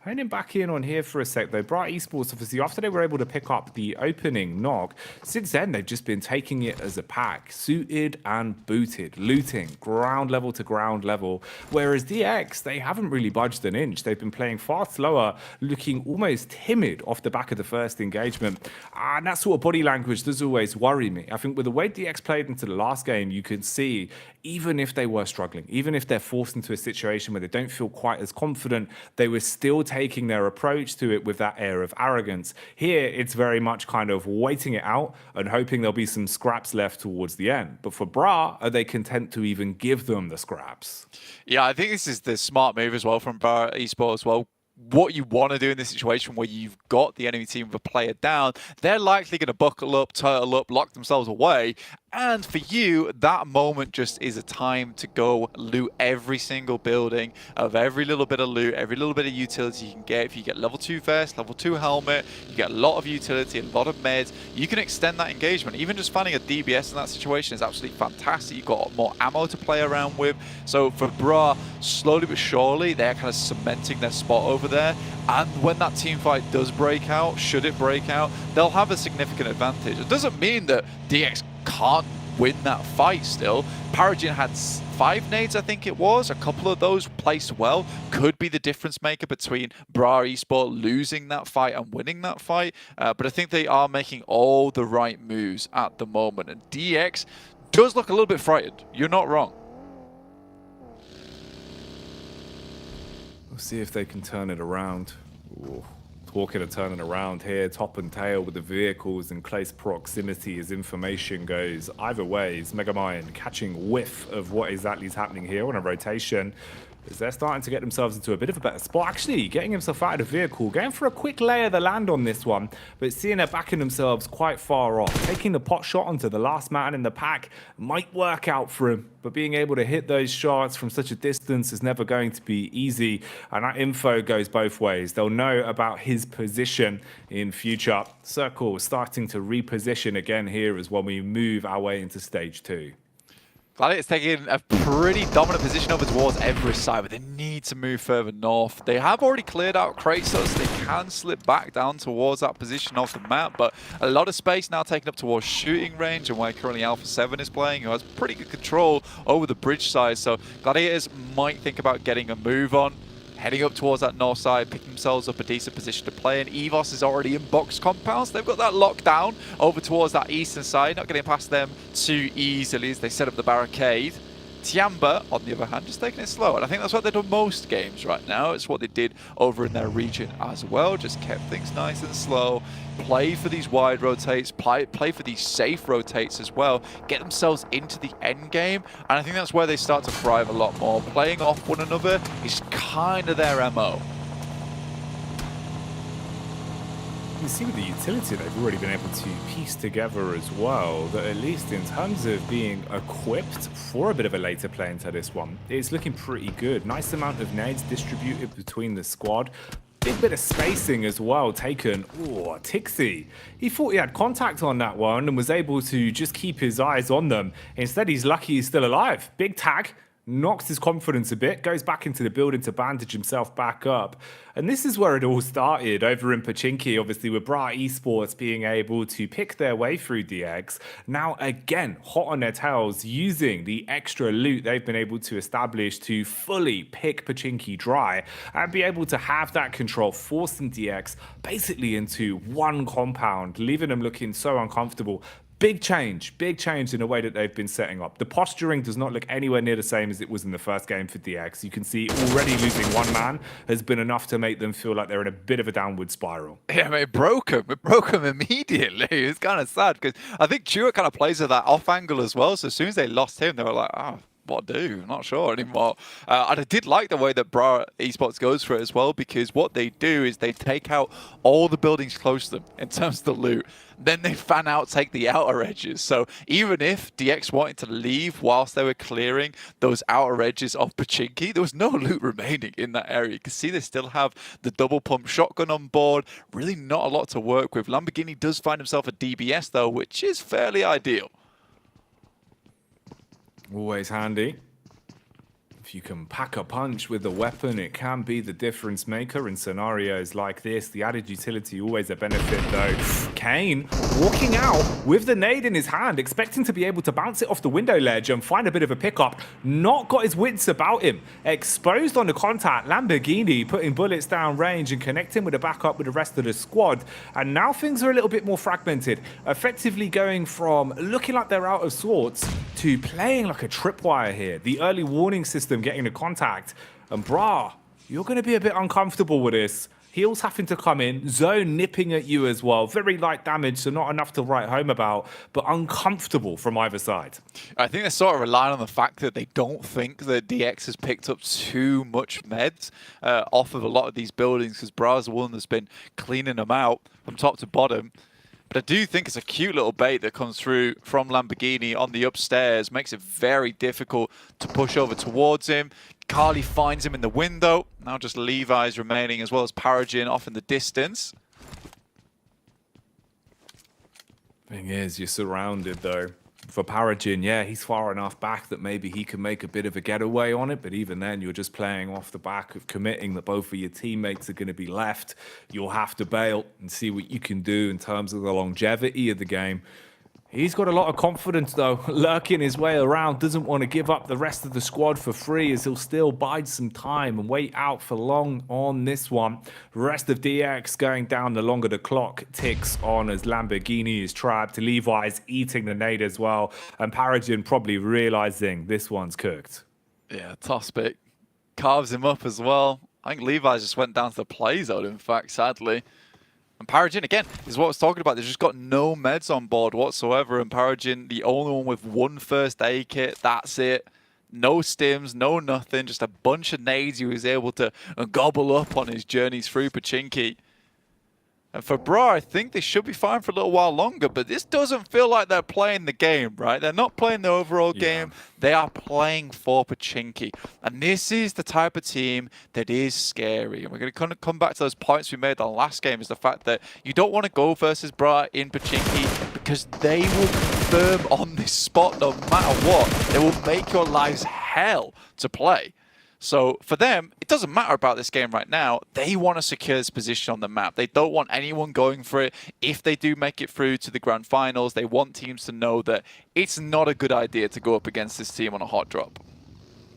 Honing back in on here for a sec though, Bright Esports obviously after they were able to pick up the opening knock, since then they've just been taking it as a pack, suited and booted, looting, ground level to ground level, whereas DX, they haven't really budged an inch. They've been playing far slower, looking almost timid off the back of the first engagement, and that sort of body language does always worry me. I think with the way DX played into the last game, you could see even if they were struggling, even if they're forced into a situation where they don't feel quite as confident, they were still taking their approach to it with that air of arrogance. Here, it's very much kind of waiting it out and hoping there'll be some scraps left towards the end. But for Bra, are they content to even give them the scraps? Yeah, I think this is the smart move as well from Bra Esports as well. What you want to do in this situation where you've got the enemy team with a player down, they're likely going to buckle up, turtle up, lock themselves away. And for you, that moment just is a time to go loot every single building of every little bit of loot, every little bit of utility you can get. If you get level 2 vest, level 2 helmet, you get a lot of utility, a lot of meds, you can extend that engagement. Even just finding a DBS in that situation is absolutely fantastic. You've got more ammo to play around with. So for Bra, slowly but surely, they're kind of cementing their spot over there. And when that team fight does break out, should it break out, they'll have a significant advantage. It doesn't mean that DX can't win that fight still. Paragin had 5 nades, I think it was. A couple of those placed well. Could be the difference maker between Bra Esport losing that fight and winning that fight. But I think they are making all the right moves at the moment. And DX does look a little bit frightened. You're not wrong. We'll see if they can turn it around. Ooh. Talking of turning around here, top and tail with the vehicles in close proximity as information goes either ways. Megamind catching whiff of what exactly is happening here on a rotation, as they're starting to get themselves into a bit of a better spot. Actually, getting himself out of the vehicle, going for a quick lay of the land on this one, but seeing they're backing themselves quite far off. Taking the pot shot onto the last man in the pack might work out for him, but being able to hit those shots from such a distance is never going to be easy, and that info goes both ways. They'll know about his position in future. Circle starting to reposition again here as when we move our way into stage 2. Gladiators taking a pretty dominant position over towards Everest side, but they need to move further north. They have already cleared out crates, so they can slip back down towards that position of the map, but a lot of space now taken up towards shooting range, and where currently Alpha 7 is playing, who has pretty good control over the bridge side. So Gladiators might think about getting a move on, heading up towards that north side, picking themselves up a decent position to play in. EVOS is already in box compounds. They've got that locked down over towards that eastern side, not getting past them too easily as they set up the barricade. Tiamba, on the other hand, just taking it slow. And I think that's what they do most games right now. It's what they did over in their region as well. Just kept things nice and slow. Play for these wide rotates, play for these safe rotates as well. Get themselves into the end game. And I think that's where they start to thrive a lot more. Playing off one another is kind of their MO. You see with the utility they've already been able to piece together as well, that at least in terms of being equipped for a bit of a later play into this one, it's looking pretty good. Nice amount of nades distributed between the squad. Big bit of spacing as well taken. Oh, Tixie. He thought he had contact on that one and was able to just keep his eyes on them. Instead, he's lucky he's still alive. Big tag. Knocks his confidence a bit, goes back into the building to bandage himself back up. And this is where it all started over in Pochinki, obviously with Bright Esports being able to pick their way through DX. Now again, hot on their tails, using the extra loot they've been able to establish to fully pick Pochinki dry and be able to have that control, forcing DX basically into one compound, leaving them looking so uncomfortable. Big change in the way that they've been setting up. The posturing does not look anywhere near the same as it was in the first game for DX. You can see already losing one man has been enough to make them feel like they're in a bit of a downward spiral. Yeah, it broke him. It broke him immediately. It's kind of sad because I think Chua kind of plays at that off angle as well. So as soon as they lost him, they were like, oh, what do? I'm not sure anymore. And I did like the way that Bra Esports goes for it as well, because what they do is they take out all the buildings close to them in terms of the loot. Then they fan out, take the outer edges. So even if DX wanted to leave whilst they were clearing those outer edges of Pochinki, there was no loot remaining in that area. You can see they still have the double pump shotgun on board. Really not a lot to work with. Lamborghini does find himself a DBS though, which is fairly ideal. Always handy. If you can pack a punch with a weapon, it can be the difference maker in scenarios like this. The added utility always a benefit though. Kane walking out with the nade in his hand, expecting to be able to bounce it off the window ledge and find a bit of a pickup. Not got his wits about him. Exposed on the contact, Lamborghini putting bullets down range and connecting with a backup with the rest of the squad. And now things are a little bit more fragmented. Effectively going from looking like they're out of sorts to playing like a tripwire here. The early warning system getting the contact. And brah, you're going to be a bit uncomfortable with this. Heals having to come in, zone nipping at you as well. Very light damage, so not enough to write home about, but uncomfortable from either side. I think they're sort of relying on the fact that they don't think that DX has picked up too much meds off of a lot of these buildings, because Bra's the one that's been cleaning them out from top to bottom. But I do think it's a cute little bait that comes through from Lamborghini on the upstairs. Makes it very difficult to push over towards him. Carly finds him in the window. Now just Levi's remaining, as well as Paragin off in the distance. Thing is, you're surrounded though. For Paragin, yeah, he's far enough back that maybe he can make a bit of a getaway on it, but even then you're just playing off the back of committing that both of your teammates are going to be left. You'll have to bail and see what you can do in terms of the longevity of the game. He's got a lot of confidence though, lurking his way around, doesn't want to give up the rest of the squad for free, as he'll still bide some time and wait out for long on this one. Rest of DX going down the longer the clock ticks on, as Lamborghini is trapped, Levi's eating the nade as well, and Paragin probably realizing this one's cooked. Yeah, Tospic carves him up as well. I think Levi's just went down to the play zone, in fact, sadly. And Paragin, again, is what I was talking about. They've just got no meds on board whatsoever. And Paragin, the only one with one first aid kit, that's it. No stims, no nothing. Just a bunch of nades he was able to gobble up on his journeys through Pachinki. And for Bra, I think they should be fine for a little while longer, but this doesn't feel like they're playing the game, right? They're not playing the overall game. They are playing for Pachinki. And this is the type of team that is scary. And we're going to kind of come back to those points we made on the last game, is the fact that you don't want to go versus Bra in Pachinki, because they will confirm on this spot no matter what. They will make your lives hell to play. So for them, it doesn't matter about this game right now. They want to secure this position on the map. They don't want anyone going for it. If they do make it through to the Grand Finals, they want teams to know that it's not a good idea to go up against this team on a hot drop.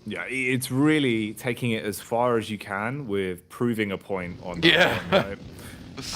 Yeah, it's really taking it as far as you can with proving a point on that one, right?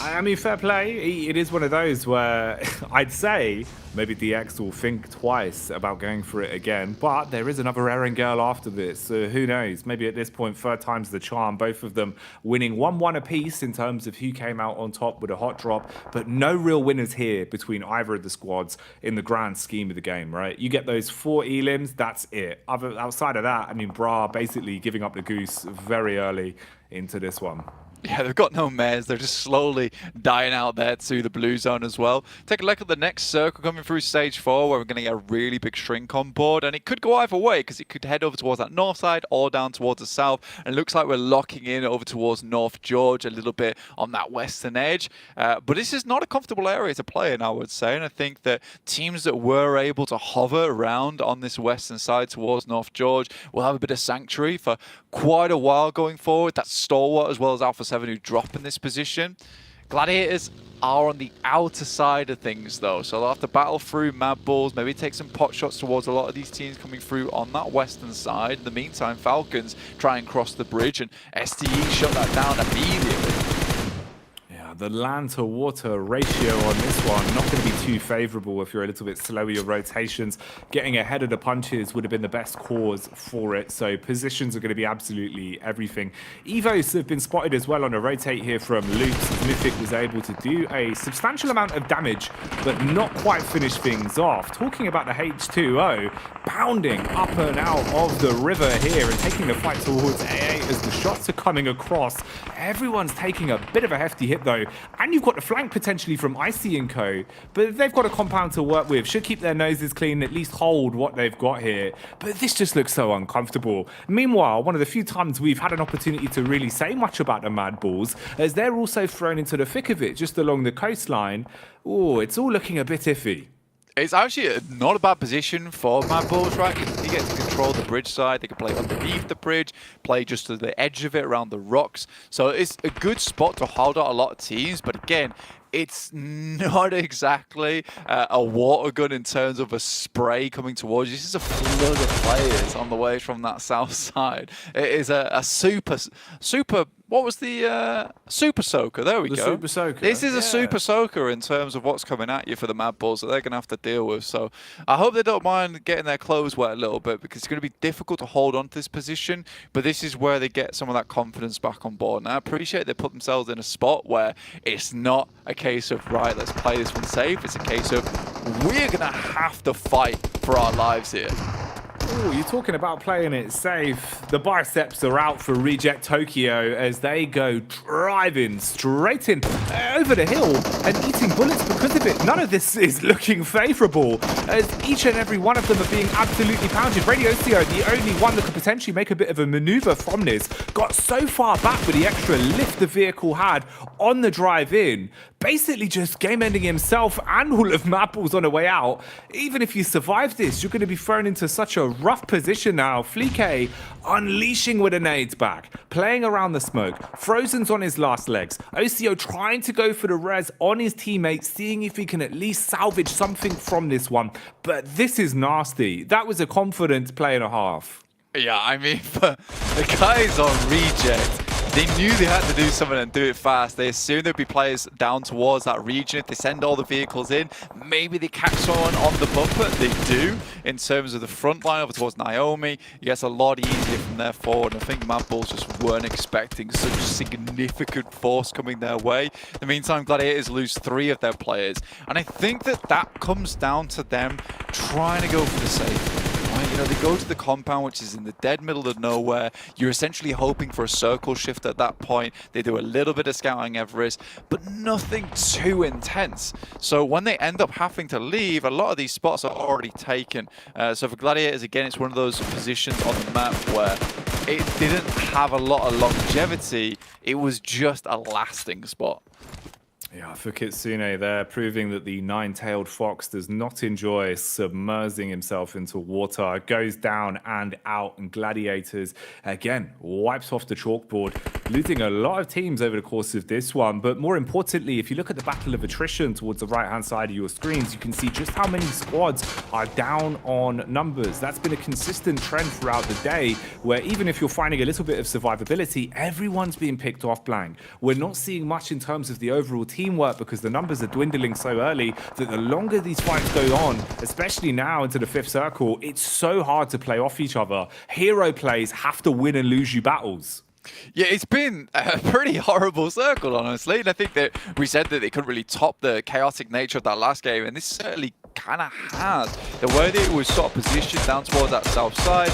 I mean, fair play. It is one of those where I'd say maybe DX will think twice about going for it again, but there is another Eren girl after this, so who knows? Maybe at this point, third time's the charm. Both of them winning 1-1 apiece in terms of who came out on top with a hot drop, but no real winners here between either of the squads in the grand scheme of the game, right? You get those 4 elims, that's it. Outside of that, I mean, Bra basically giving up the goose very early into this one. Yeah, they've got no mares. They're just slowly dying out there to the blue zone as well. Take a look at the next circle coming through stage 4, where we're going to get a really big shrink on board. And it could go either way, because it could head over towards that north side or down towards the south. And it looks like we're locking in over towards North George, a little bit on that western edge. But this is not a comfortable area to play in, I would say. And I think that teams that were able to hover around on this western side towards North George will have a bit of sanctuary for quite a while going forward. That's Stalwart as well as Alpha 7 who drop in this position. Gladiators are on the outer side of things though, so they'll have to battle through Mad Bulls, maybe take some pot shots towards a lot of these teams coming through on that western side. In the meantime, Falcons try and cross the bridge, and STE shut that down immediately. The land to water ratio on this one not going to be too favorable if you're a little bit slow with your rotations. Getting ahead of the punches would have been the best cause for it, so positions are going to be absolutely everything. Evos have been spotted as well on a rotate here from Loops, as Mythic was able to do a substantial amount of damage but not quite finish things off. Talking about the H2O pounding up and out of the river here and taking the fight towards AA as the shots are coming across. Everyone's taking a bit of a hefty hit though. And you've got the flank potentially from Icy and Co. But they've got a compound to work with. Should keep their noses clean, at least hold what they've got here. But this just looks so uncomfortable. Meanwhile, one of the few times we've had an opportunity to really say much about the Mad Bulls, as they're also thrown into the thick of it just along the coastline. Oh, it's all looking a bit iffy. It's actually not a bad position for Mad Bulls, right? Because they get to control the bridge side. They can play underneath the bridge, play just to the edge of it around the rocks. So it's a good spot to hold out a lot of teams. But again, it's not exactly a water gun in terms of a spray coming towards you. This is a flood of players on the way from that south side. It is a super. What was the Super Soaker? There we go. Super Soaker. This is a Super Soaker in terms of what's coming at you for the Mad Bulls that they're going to have to deal with. So I hope they don't mind getting their clothes wet a little bit, because it's going to be difficult to hold on to this position. But this is where they get some of that confidence back on board. And I appreciate they put themselves in a spot where it's not a case of, right, let's play this one safe. It's a case of, we're going to have to fight for our lives here. Ooh, you're talking about playing it safe. The biceps are out for Reject Tokyo as they go driving straight in over the hill and eating bullets because of it. None of this is looking favourable as each and every one of them are being absolutely pounded. Radio Ocio, the only one that could potentially make a bit of a manoeuvre from this, got so far back with the extra lift the vehicle had on the drive in, basically just game-ending himself and all of Mad Bulls on the way out. Even if you survive this, you're going to be thrown into such a rough position now. Fleek unleashing with a nades back, playing around the smoke. Frozen's on his last legs. Ocio trying to go for the res on his teammates, seeing if he can at least salvage something from this one. But this is nasty. That was a confident play and a half. Yeah, I mean, for the guys on Reject, they knew they had to do something and do it fast. They assumed there'd be players down towards that region. If they send all the vehicles in, maybe they catch someone on the bumper. They do, in terms of the front line over towards Naomi. It gets a lot easier from there forward. And I think Mad Bulls just weren't expecting such significant force coming their way. In the meantime, Gladiators lose 3 of their players. And I think that comes down to them trying to go for the safe. You know, they go to the compound, which is in the dead middle of nowhere. You're essentially hoping for a circle shift at that point. They do a little bit of scouting Everest, but nothing too intense. So when they end up having to leave, a lot of these spots are already taken. So for Gladiators, again, it's one of those positions on the map where it didn't have a lot of longevity. It was just a lasting spot. Yeah, for Kitsune there, proving that the nine-tailed fox does not enjoy submersing himself into water, goes down and out, and Gladiators, again, wipes off the chalkboard, losing a lot of teams over the course of this one. But more importantly, if you look at the battle of attrition towards the right-hand side of your screens, you can see just how many squads are down on numbers. That's been a consistent trend throughout the day, where even if you're finding a little bit of survivability, everyone's being picked off blank. We're not seeing much in terms of the overall teamwork because the numbers are dwindling so early that the longer these fights go on, especially now into the 5th circle, it's so hard to play off each other. Hero plays have to win and lose you battles. Yeah, it's been a pretty horrible circle, honestly. And I think that we said that they couldn't really top the chaotic nature of that last game, and this certainly kind of has. The way that it was sort of positioned down towards that south side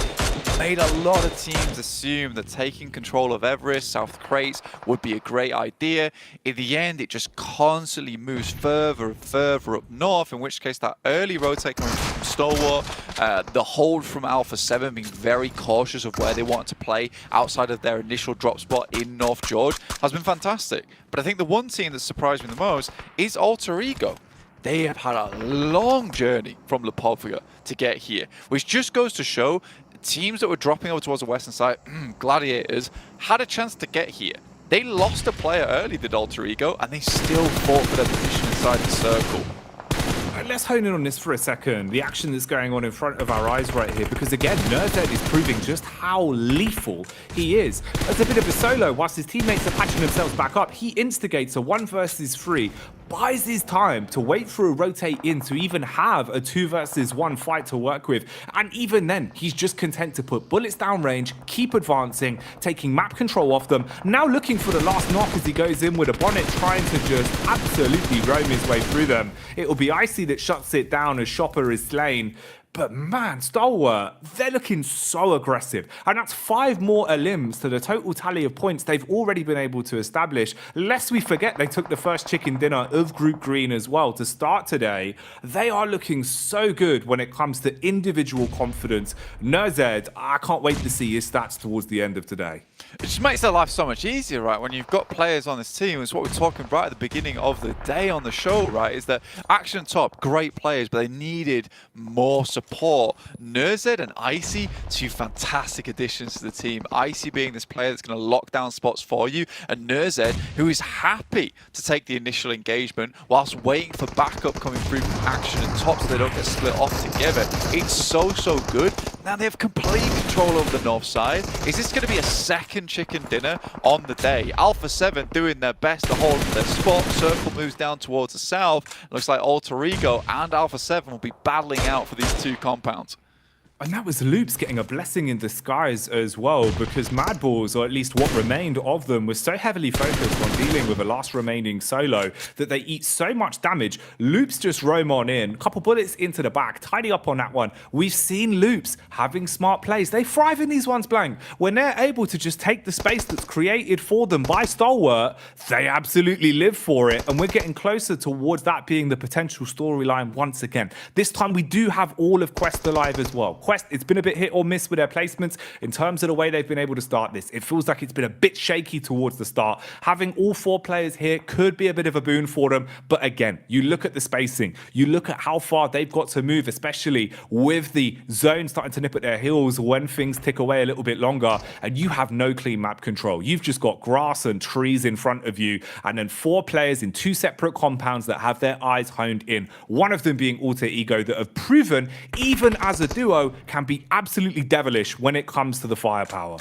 made a lot of teams assume that taking control of Everest, South Crates, would be a great idea. In the end, it just constantly moves further and further up north, in which case that early rotate coming from Stalwart, the hold from Alpha 7 being very cautious of where they want to play outside of their initial drop spot in North George has been fantastic. But I think the one team that surprised me the most is Alter Ego. They have had a long journey from Lipovka to get here, which just goes to show teams that were dropping over towards the western side, Gladiators, had a chance to get here. They lost a player early, did Alter Ego, and they still fought for their position inside the circle. Let's hone in on this for a second, the action that's going on in front of our eyes right here, because again, Nerdhead is proving just how lethal he is. As a bit of a solo, whilst his teammates are patching themselves back up, he instigates a 1 versus 3, buys his time to wait for a rotate in to even have a 2 versus 1 fight to work with. And even then, he's just content to put bullets down range, keep advancing, taking map control off them, now looking for the last knock as he goes in with a bonnet, trying to just absolutely roam his way through them. It will be Icy that shuts it down as Shopper is slain. But man, Stalwart, they're looking so aggressive. And that's 5 more elims to the total tally of points they've already been able to establish. Lest we forget they took the first chicken dinner of Group Green as well to start today. They are looking so good when it comes to individual confidence. Nerzed, I can't wait to see his stats towards the end of today. It just makes their life so much easier, right? When you've got players on this team, it's what we're talking right at the beginning of the day on the show, right? Is that Action Top, great players, but they needed more support. Nerzed and Icy, 2 fantastic additions to the team. Icy being this player that's going to lock down spots for you, and Nerzed, who is happy to take the initial engagement whilst waiting for backup coming through from Action and Top so they don't get split off together. It's so good. Now they have complete control over the north side. Is this going to be a second chicken dinner on the day? Alpha 7 doing their best to hold their spot. Circle moves down towards the south. Looks like Alter Ego and Alpha 7 will be battling out for these 2 compounds. And that was Loops getting a blessing in disguise as well, because Madballs, or at least what remained of them, was so heavily focused on dealing with a last remaining solo that they eat so much damage. Loops just roam on in, couple bullets into the back, tidy up on that one. We've seen Loops having smart plays. They thrive in these ones, Blank. When they're able to just take the space that's created for them by Stalwart, they absolutely live for it. And we're getting closer towards that being the potential storyline once again. This time we do have all of Quest alive as well. Quest, it's been a bit hit or miss with their placements in terms of the way they've been able to start this. It feels like it's been a bit shaky towards the start. Having all 4 players here could be a bit of a boon for them. But again, you look at the spacing, you look at how far they've got to move, especially with the zone starting to nip at their heels when things tick away a little bit longer, and you have no clean map control. You've just got grass and trees in front of you, and then 4 players in 2 separate compounds that have their eyes honed in. One of them being Alter Ego, that have proven, even as a duo, can be absolutely devilish when it comes to the firepower.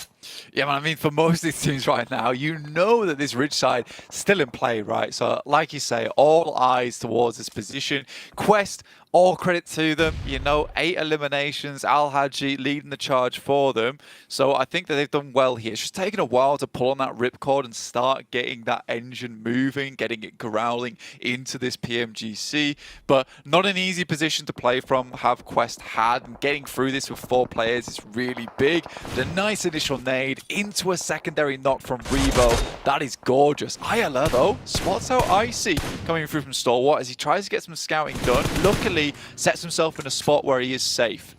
Yeah, man, I mean, for most of these teams right now, you know that this ridge side still in play, right? So, like you say, all eyes towards this position. Quest, all credit to them, you know, 8 eliminations, Al Haji leading the charge for them. So I think that they've done well here. It's just taken a while to pull on that ripcord and start getting that engine moving, getting it growling into this PMGC. But not an easy position to play from, have Quest had. And getting through this with 4 players is really big. The nice initial nade into a secondary knock from Revo. That is gorgeous. ILR though, spots out Icy coming through from Stalwart as he tries to get some scouting done. Luckily, sets himself in a spot where he is safe.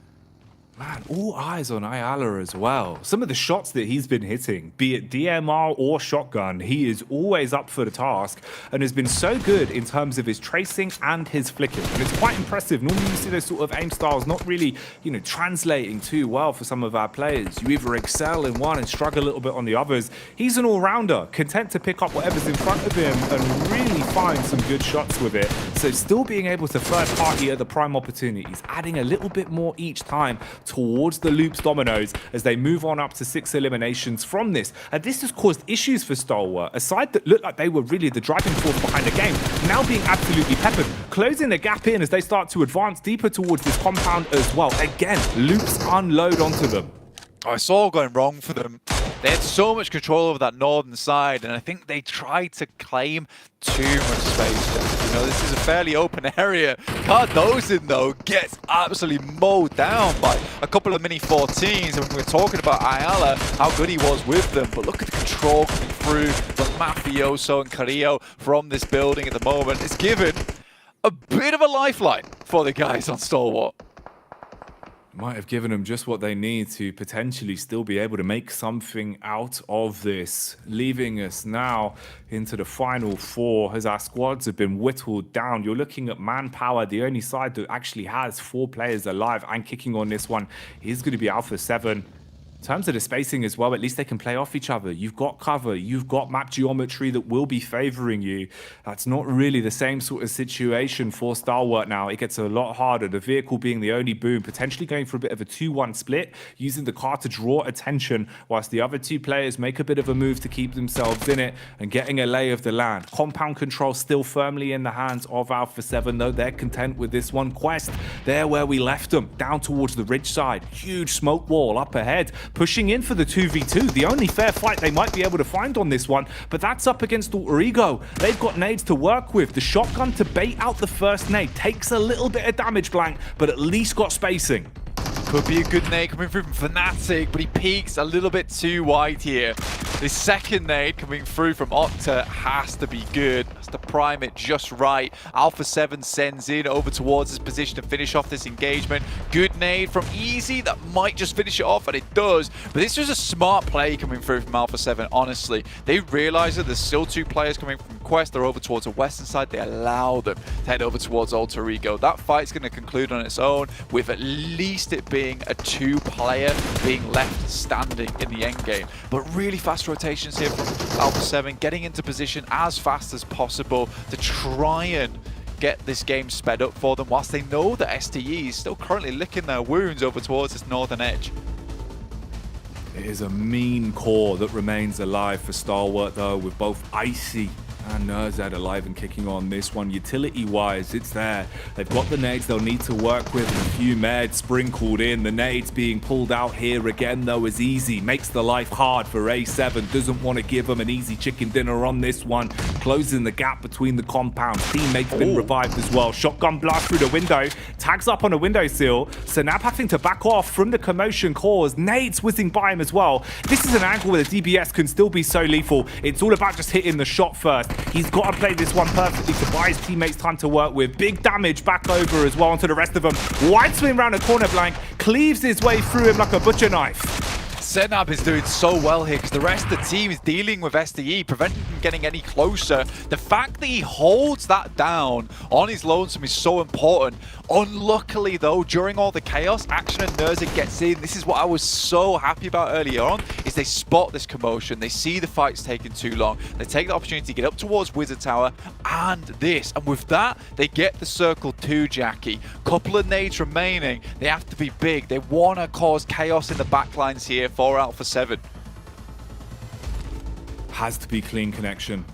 Man, all eyes on Ayala as well. Some of the shots that he's been hitting, be it DMR or shotgun, he is always up for the task and has been so good in terms of his tracing and his flicking. And it's quite impressive. Normally you see those sort of aim styles not really, you know, translating too well for some of our players. You either excel in one and struggle a little bit on the others. He's an all-rounder, content to pick up whatever's in front of him and really find some good shots with it. So still being able to third party at the prime opportunities, adding a little bit more each time towards the Loops dominoes as they move on up to 6 eliminations from this. And this has caused issues for Stalwart, a side that looked like they were really the driving force behind the game, now being absolutely peppered, closing the gap in as they start to advance deeper towards this compound as well. Again, Loops unload onto them. Oh, it's all going wrong for them. They had so much control over that northern side, and I think they tried to claim too much space. You know, this is a fairly open area. Cardozen, though, gets absolutely mowed down by a couple of mini 14s. And when we're talking about Ayala, how good he was with them. But look at the control coming through from Mafioso and Carrillo from this building at the moment. It's given a bit of a lifeline for the guys on Stalwart. Might have given them just what they need to potentially still be able to make something out of this, leaving us now into the final 4 as our squads have been whittled down. You're looking at manpower. The only side that actually has 4 players alive and kicking on this one is going to be Alpha 7. In terms of the spacing as well, at least they can play off each other. You've got cover, you've got map geometry that will be favoring you. That's not really the same sort of situation for Stalwart now. It gets a lot harder. The vehicle being the only boom, potentially going for a bit of a 2-1 split, using the car to draw attention, whilst the other 2 players make a bit of a move to keep themselves in it and getting a lay of the land. Compound control still firmly in the hands of Alpha 7, though they're content with this one. Quest, there where we left them, down towards the ridge side. Huge smoke wall up ahead. pushing in for the 2v2. The only fair fight they might be able to find on this one, but that's up against Alter Ego. They've got nades to work with. The shotgun to bait out the first nade takes a little bit of damage, Blank, but at least got spacing. Could be a good nade coming through from Fnatic, but he peaks a little bit too wide here. This second nade coming through from Octa has to be good. Has to prime it just right. Alpha 7 sends in over towards his position to finish off this engagement. Good nade from Easy that might just finish it off, and it does. But this was a smart play coming through from Alpha 7, honestly. They realize that there's still 2 players coming from Quest. They're over towards the western side. They allow them to head over towards Alter Ego. That fight's going to conclude on its own with at least it being a 2-player being left standing in the end game. But really fast rotations here from Alpha 7, getting into position as fast as possible to try and get this game sped up for them, whilst they know that STE is still currently licking their wounds over towards this northern edge. It is a mean core that remains alive for Stalwart, though, with both Icy and Nerzad alive and kicking on this one. Utility-wise, it's there. They've got the nades they'll need to work with, and a few meds sprinkled in. The nades being pulled out here again, though, is Easy. Makes the life hard for A7. Doesn't want to give them an easy chicken dinner on this one. Closing the gap between the compounds. Teammates been revived as well. Shotgun blast through the window. Tags up on a windowsill. Sanab having to back off from the commotion caused. Nades whizzing by him as well. This is an angle where the DBS can still be so lethal. It's all about just hitting the shot first. He's got to play this one perfectly to buy his teammates time to work with. Big damage back over as well onto the rest of them. Wide swing round the corner, Blank. Cleaves his way through him like a butcher knife. Senab is doing so well here because the rest of the team is dealing with STE, preventing him getting any closer. The fact that he holds that down on his lonesome is so important. Unluckily, though, during all the chaos, Action and Nerza gets in. This is what I was so happy about earlier on, is they spot this commotion. They see the fight's taking too long. They take the opportunity to get up towards Wizard Tower and this. And with that, they get the circle too, Jackie. Couple of nades remaining. They have to be big. They want to cause chaos in the backlines here for Alpha 7. Has to be clean connection.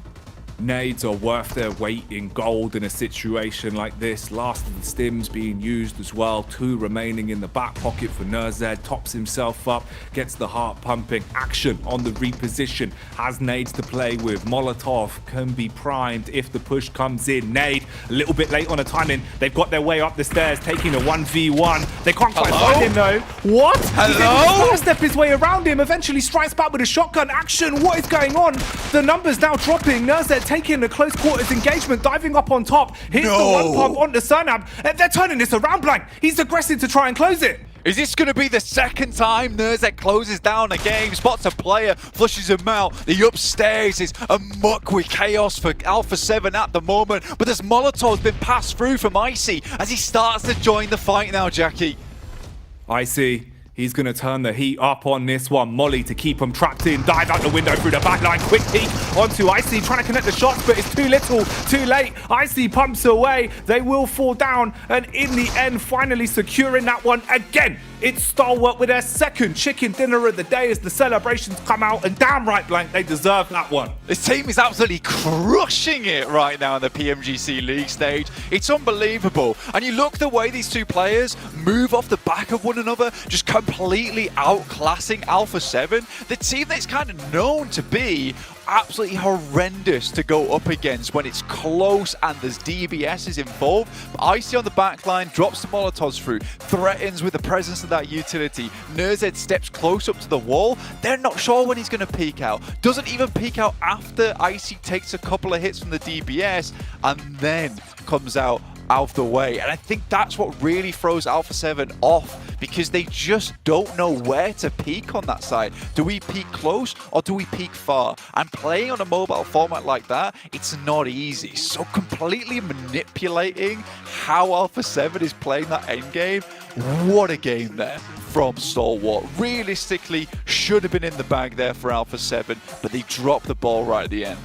Nades are worth their weight in gold in a situation like this. Last of the stims being used as well. 2 remaining in the back pocket for Nerzad. Tops himself up, gets the heart pumping. Action on the reposition. Has nades to play with. Molotov can be primed if the push comes in. Nade a little bit late on the timing. They've got their way up the stairs, taking a 1v1. They can't quite find him though. What? Hello? He's step his way around him. Eventually strikes back with a shotgun. Action. What is going on? The numbers now dropping. Nerzad taking a close quarters engagement, diving up on top. Here's the one pump onto Sanab. They're turning this around, Blank. He's aggressive to try and close it. Is this going to be the second time Nerzad closes down a game, spots a player, flushes him out? The upstairs is amok with chaos for Alpha 7 at the moment, but this Molotov's been passed through from Icy as he starts to join the fight now, Jackie. Icy. He's going to turn the heat up on this one. Molly to keep him trapped in. Dive out the window through the back line. Quick peek onto Icy. Trying to connect the shots, but it's too little, too late. Icy pumps away. They will fall down. And in the end, finally securing that one again. It's Stalwart with their second chicken dinner of the day as the celebrations come out. And damn right, Blank, they deserve that one. This team is absolutely crushing it right now in the PMGC League stage. It's unbelievable. And you look the way these 2 players move off the back of one another, just completely outclassing Alpha 7. The team that's kind of known to be absolutely horrendous to go up against when it's close and there's DBSs involved. But Icy on the back line drops the Molotovs through, threatens with the presence of that utility. Nerzad steps close up to the wall. They're not sure when he's going to peek out. Doesn't even peek out after Icy takes a couple of hits from the DBS and then comes out of the way. And I think that's what really throws Alpha 7 off, because they just don't know where to peak on that side. Do we peak close or do we peak far? And playing on a mobile format like that, it's not easy. So completely manipulating how Alpha 7 is playing that endgame. What a game there from Stalwart. Realistically, should have been in the bag there for Alpha 7, but they dropped the ball right at the end.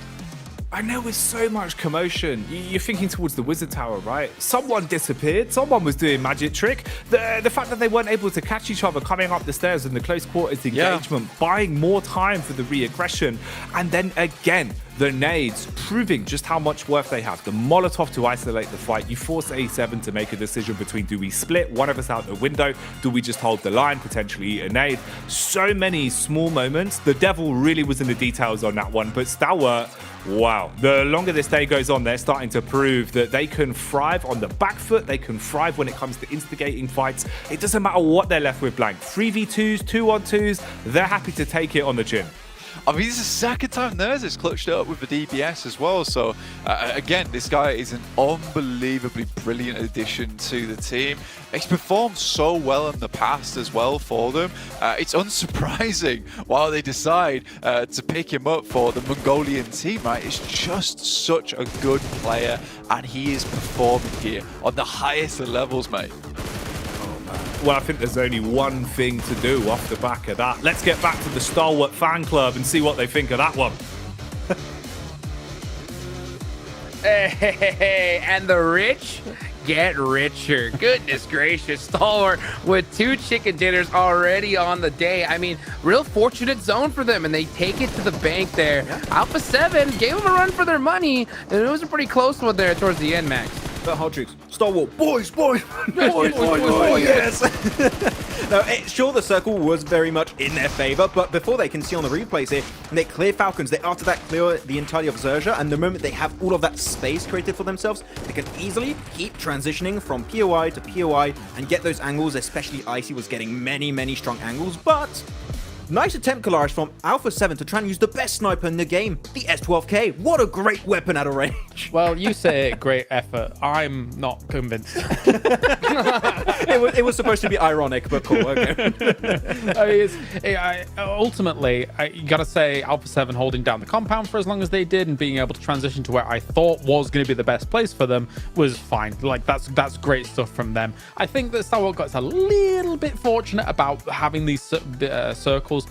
And there was so much commotion. You're thinking towards the Wizard Tower, right? Someone disappeared. Someone was doing magic trick. The fact that they weren't able to catch each other coming up the stairs in the close quarters engagement, buying more time for the re-aggression. And then again, the nades proving just how much worth they have. The Molotov to isolate the fight. You force A7 to make a decision between, do we split one of us out the window? Do we just hold the line, potentially eat a nade? So many small moments. The devil really was in the details on that one, but Stalwart, wow. The longer this day goes on, they're starting to prove that they can thrive on the back foot. They can thrive when it comes to instigating fights. It doesn't matter what they're left with blank. 3v2s, 2-on-2s, they're happy to take it on the chin. I mean, this is the second time Nurs has clutched it up with the DBS as well. So, again, this guy is an unbelievably brilliant addition to the team. He's performed so well in the past as well for them. It's unsurprising why they decide to pick him up for the Mongolian team, right? It's just such a good player, and he is performing here on the highest of levels, mate. Well, I think there's only one thing to do off the back of that. Let's get back to the Stalwart fan club and see what they think of that one. Hey, and the rich get richer. Goodness gracious, Stalwart with 2 chicken dinners already on the day. I mean, real fortunate zone for them, and they take it to the bank there. Yeah. Alpha 7 gave them a run for their money, and it was a pretty close one there towards the end, Max. But hot tricks, Stalwart, boys, yes. No, sure, the circle was very much in their favor, but before they can see on the replays here, they clear Falcons. They after that clear the entirety of Zerja, and the moment they have all of that space created for themselves, they can easily keep transitioning from POI to POI and get those angles. Especially Icy was getting many strong angles, but nice attempt, Kalaris, from Alpha 7 to try and use the best sniper in the game, the S12K. What a great weapon at a range. Well, you say great effort. I'm not convinced. it was supposed to be ironic, but cool. Okay. Ultimately, you got to say Alpha 7 holding down the compound for as long as they did and being able to transition to where I thought was going to be the best place for them was fine. Like, that's great stuff from them. I think that Stalwart got a little bit fortunate about having these circles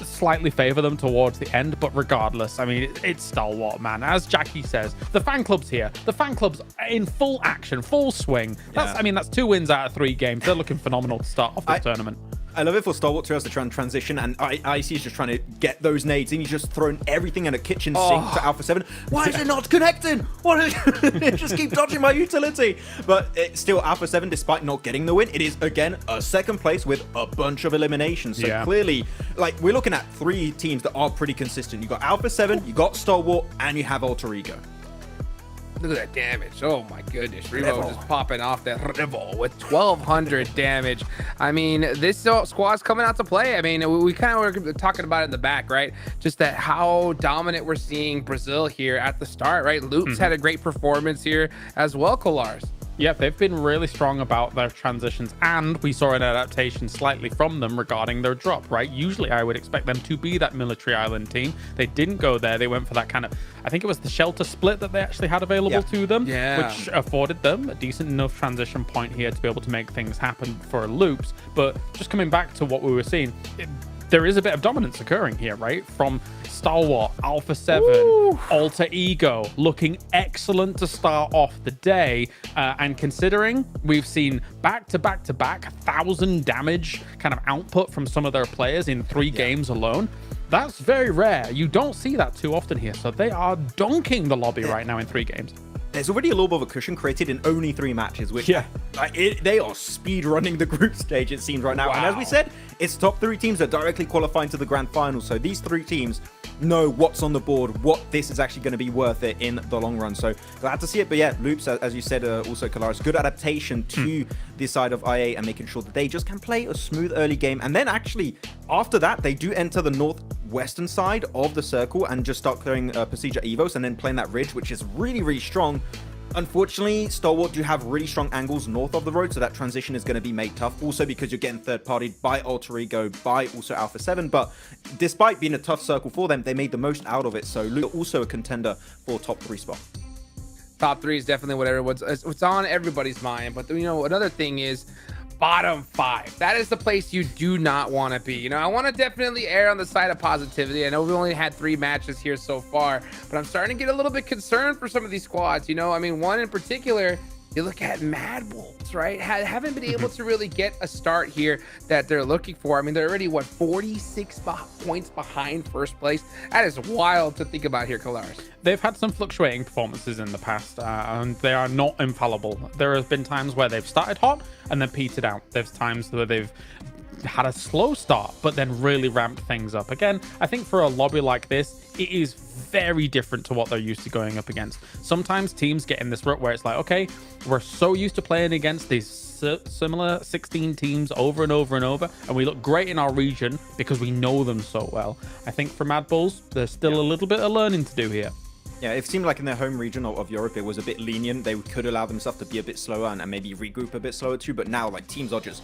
slightly favor them towards the end, but regardless, I mean, it's Stalwart, man. As Jackie says, the fan club's here. The fan club's in full action, full swing. That's, I mean, that's 2 wins out of 3 games. They're looking phenomenal to start off the tournament. I love it for Stalwart too, as the transition, and Icy is just trying to get those nades in. He's just thrown everything in a kitchen sink to Alpha 7. Why is it not connecting? It just keep dodging my utility. But it's still Alpha 7, despite not getting the win, it is again a second place with a bunch of eliminations. So clearly, like, we're looking at 3 teams that are pretty consistent. You got Alpha 7, you got Stalwart, and you have Alter Ego. Look at that damage. Oh my goodness. Revo just popping off that Revo with 1,200 damage. I mean, this squad's coming out to play. I mean, we kind of were talking about it in the back, right? Just that how dominant we're seeing Brazil here at the start, right? Loops had a great performance here as well, Kolars. Yeah, they've been really strong about their transitions, and we saw an adaptation slightly from them regarding their drop, right? Usually I would expect them to be that military island team. They didn't go there. They went for that kind of, I think it was the shelter split that they actually had available to them, which afforded them a decent enough transition point here to be able to make things happen for Loops. But just coming back to what we were seeing, there is a bit of dominance occurring here, right? From Stalwart, Alpha 7, Alter Ego, looking excellent to start off the day. And considering we've seen back-to-back 1,000 damage kind of output from some of their players in 3 games alone, that's very rare. You don't see that too often here. So they are dunking the lobby right now in 3 games. There's already a little bit of a cushion created in only 3 matches, which they are speed running the group stage, it seems, right now. And as we said, it's top 3 teams that directly qualifying to the Grand Finals. So these 3 teams know what's on the board, what this is actually going to be worth it in the long run. So glad to see it. But yeah, Loops, as you said, also Kalaris, good adaptation to this side of IA and making sure that they just can play a smooth early game. And then actually, after that, they do enter the northwestern side of the circle and just start clearing Procedure Evos and then playing that ridge, which is really strong. Unfortunately, Stalwart do have really strong angles north of the road, so that transition is going to be made tough. Also because you're getting third-partied by Alter Ego, by also Alpha 7. But despite being a tough circle for them, they made the most out of it. So Luke also a contender for top 3 spot. Top 3 is definitely what it's on everybody's mind. But, you know, another thing is bottom 5. That is the place you do not want to be. You know, I want to definitely err on the side of positivity. I know we only had 3 matches here so far, but I'm starting to get a little bit concerned for some of these squads. You know, I mean, one in particular, You look at Mad Wolves, right? Haven't been able to really get a start here that they're looking for. I mean, they're already, what, 46 points behind first place? That is wild to think about here, Kalaris. They've had some fluctuating performances in the past, and they are not infallible. There have been times where they've started hot and then petered out. There's times where they've had a slow start, but then really ramped things up. Again, I think for a lobby like this, it is very different to what they're used to going up against. Sometimes teams get in this rut where it's like, okay, we're so used to playing against these similar 16 teams over and over and over, and we look great in our region because we know them so well. I think for Mad Bulls, there's still a little bit of learning to do here. Yeah, it seemed like in their home region of Europe, it was a bit lenient. They could allow themselves to be a bit slower and maybe regroup a bit slower too. But now, like, teams are just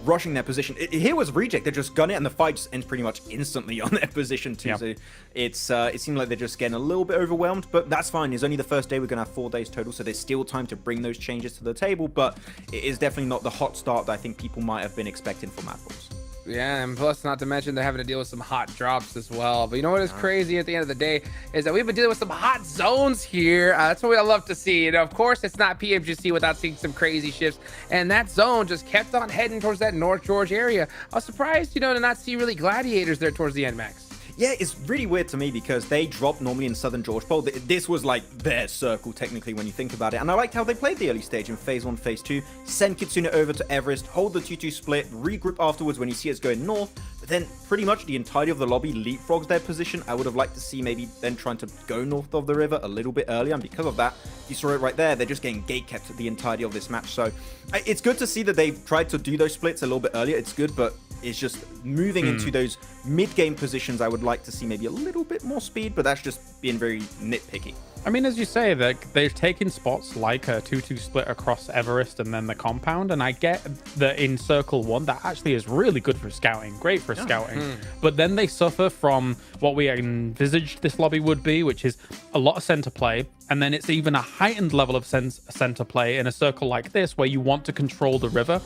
rushing their position. Here was Reject. They just gun it, and the fight just ends pretty much instantly on their position too. Yep. So it seemed like they're just getting a little bit overwhelmed, but that's fine. It's only the first day. We're going to have 4 days total, so there's still time to bring those changes to the table. But it is definitely not the hot start that I think people might have been expecting for Mad Bulls. Yeah, and plus, not to mention, they're having to deal with some hot drops as well. But you know what is crazy at the end of the day is that we've been dealing with some hot zones here. That's what I love to see. You know, of course, it's not PMGC without seeing some crazy shifts. And that zone just kept on heading towards that North George area. I was surprised, you know, to not see really gladiators there towards the end, Max. Yeah, it's really weird to me because they drop normally in Southern George Pole. This was like their circle, technically, when you think about it. And I liked how they played the early stage in Phase 1, Phase 2. Send Kitsune over to Everest, hold the 2-2 split, regroup afterwards when you see it's going north. But then pretty much the entirety of the lobby leapfrogs their position. I would have liked to see maybe then trying to go north of the river a little bit earlier. And because of that, you saw it right there. They're just getting gate-kept the entirety of this match. So it's good to see that they've tried to do those splits a little bit earlier. It's good, but it's just moving into those mid-game positions. I would like to see maybe a little bit more speed, but that's just being very nitpicky. I mean, as you say, they've taken spots like a 2-2 split across Everest and then the compound, and I get that in Circle 1, that actually is really good for scouting, great for scouting. But then they suffer from what we envisaged this lobby would be, which is a lot of center play, and then it's even a heightened level of center play in a circle like this where you want to control the river.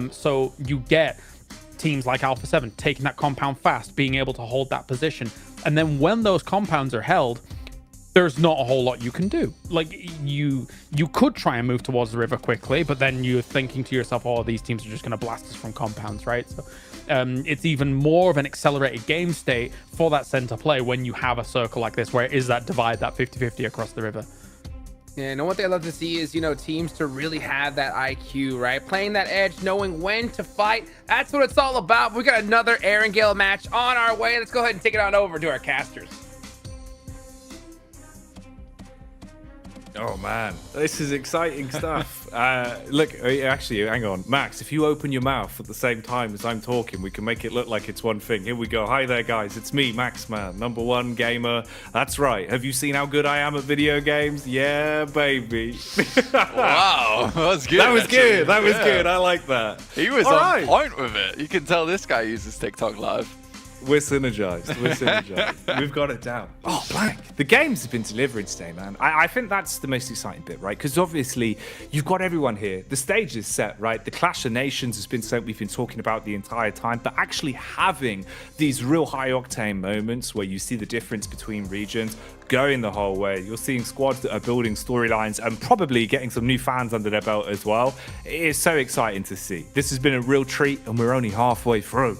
So you get teams like Alpha 7 taking that compound fast, being able to hold that position. And then when those compounds are held, there's not a whole lot you can do. Like, you could try and move towards the river quickly, but then you're thinking to yourself, oh, these teams are just going to blast us from compounds, right? So it's even more of an accelerated game state for that center play when you have a circle like this, where it is that divide, that 50-50 across the river. Yeah, and what they love to see is, you know, teams to really have that IQ, right? Playing that edge, knowing when to fight. That's what it's all about. We got another Erangel match on our way. Let's go ahead and take it on over to our casters. Oh man, this is exciting stuff. Look, actually, hang on. Max, if you open your mouth at the same time as I'm talking, we can make it look like it's one thing. Here we go. Hi there, guys. It's me, Max Man, #1 gamer. That's right. Have you seen how good I am at video games? Yeah, baby. Wow, that was good. That was good. That was good. I like that. He was on point with it. You can tell this guy uses TikTok Live. We're synergized. We're synergized. We've got it down. Oh, blank. The games have been delivering today, man. I think that's the most exciting bit, right? Because obviously, you've got everyone here. The stage is set, right? The Clash of Nations has been something we've been talking about the entire time. But actually having these real high-octane moments where you see the difference between regions, going the whole way. You're seeing squads that are building storylines and probably getting some new fans under their belt as well. It is so exciting to see. This has been a real treat, and we're only halfway through.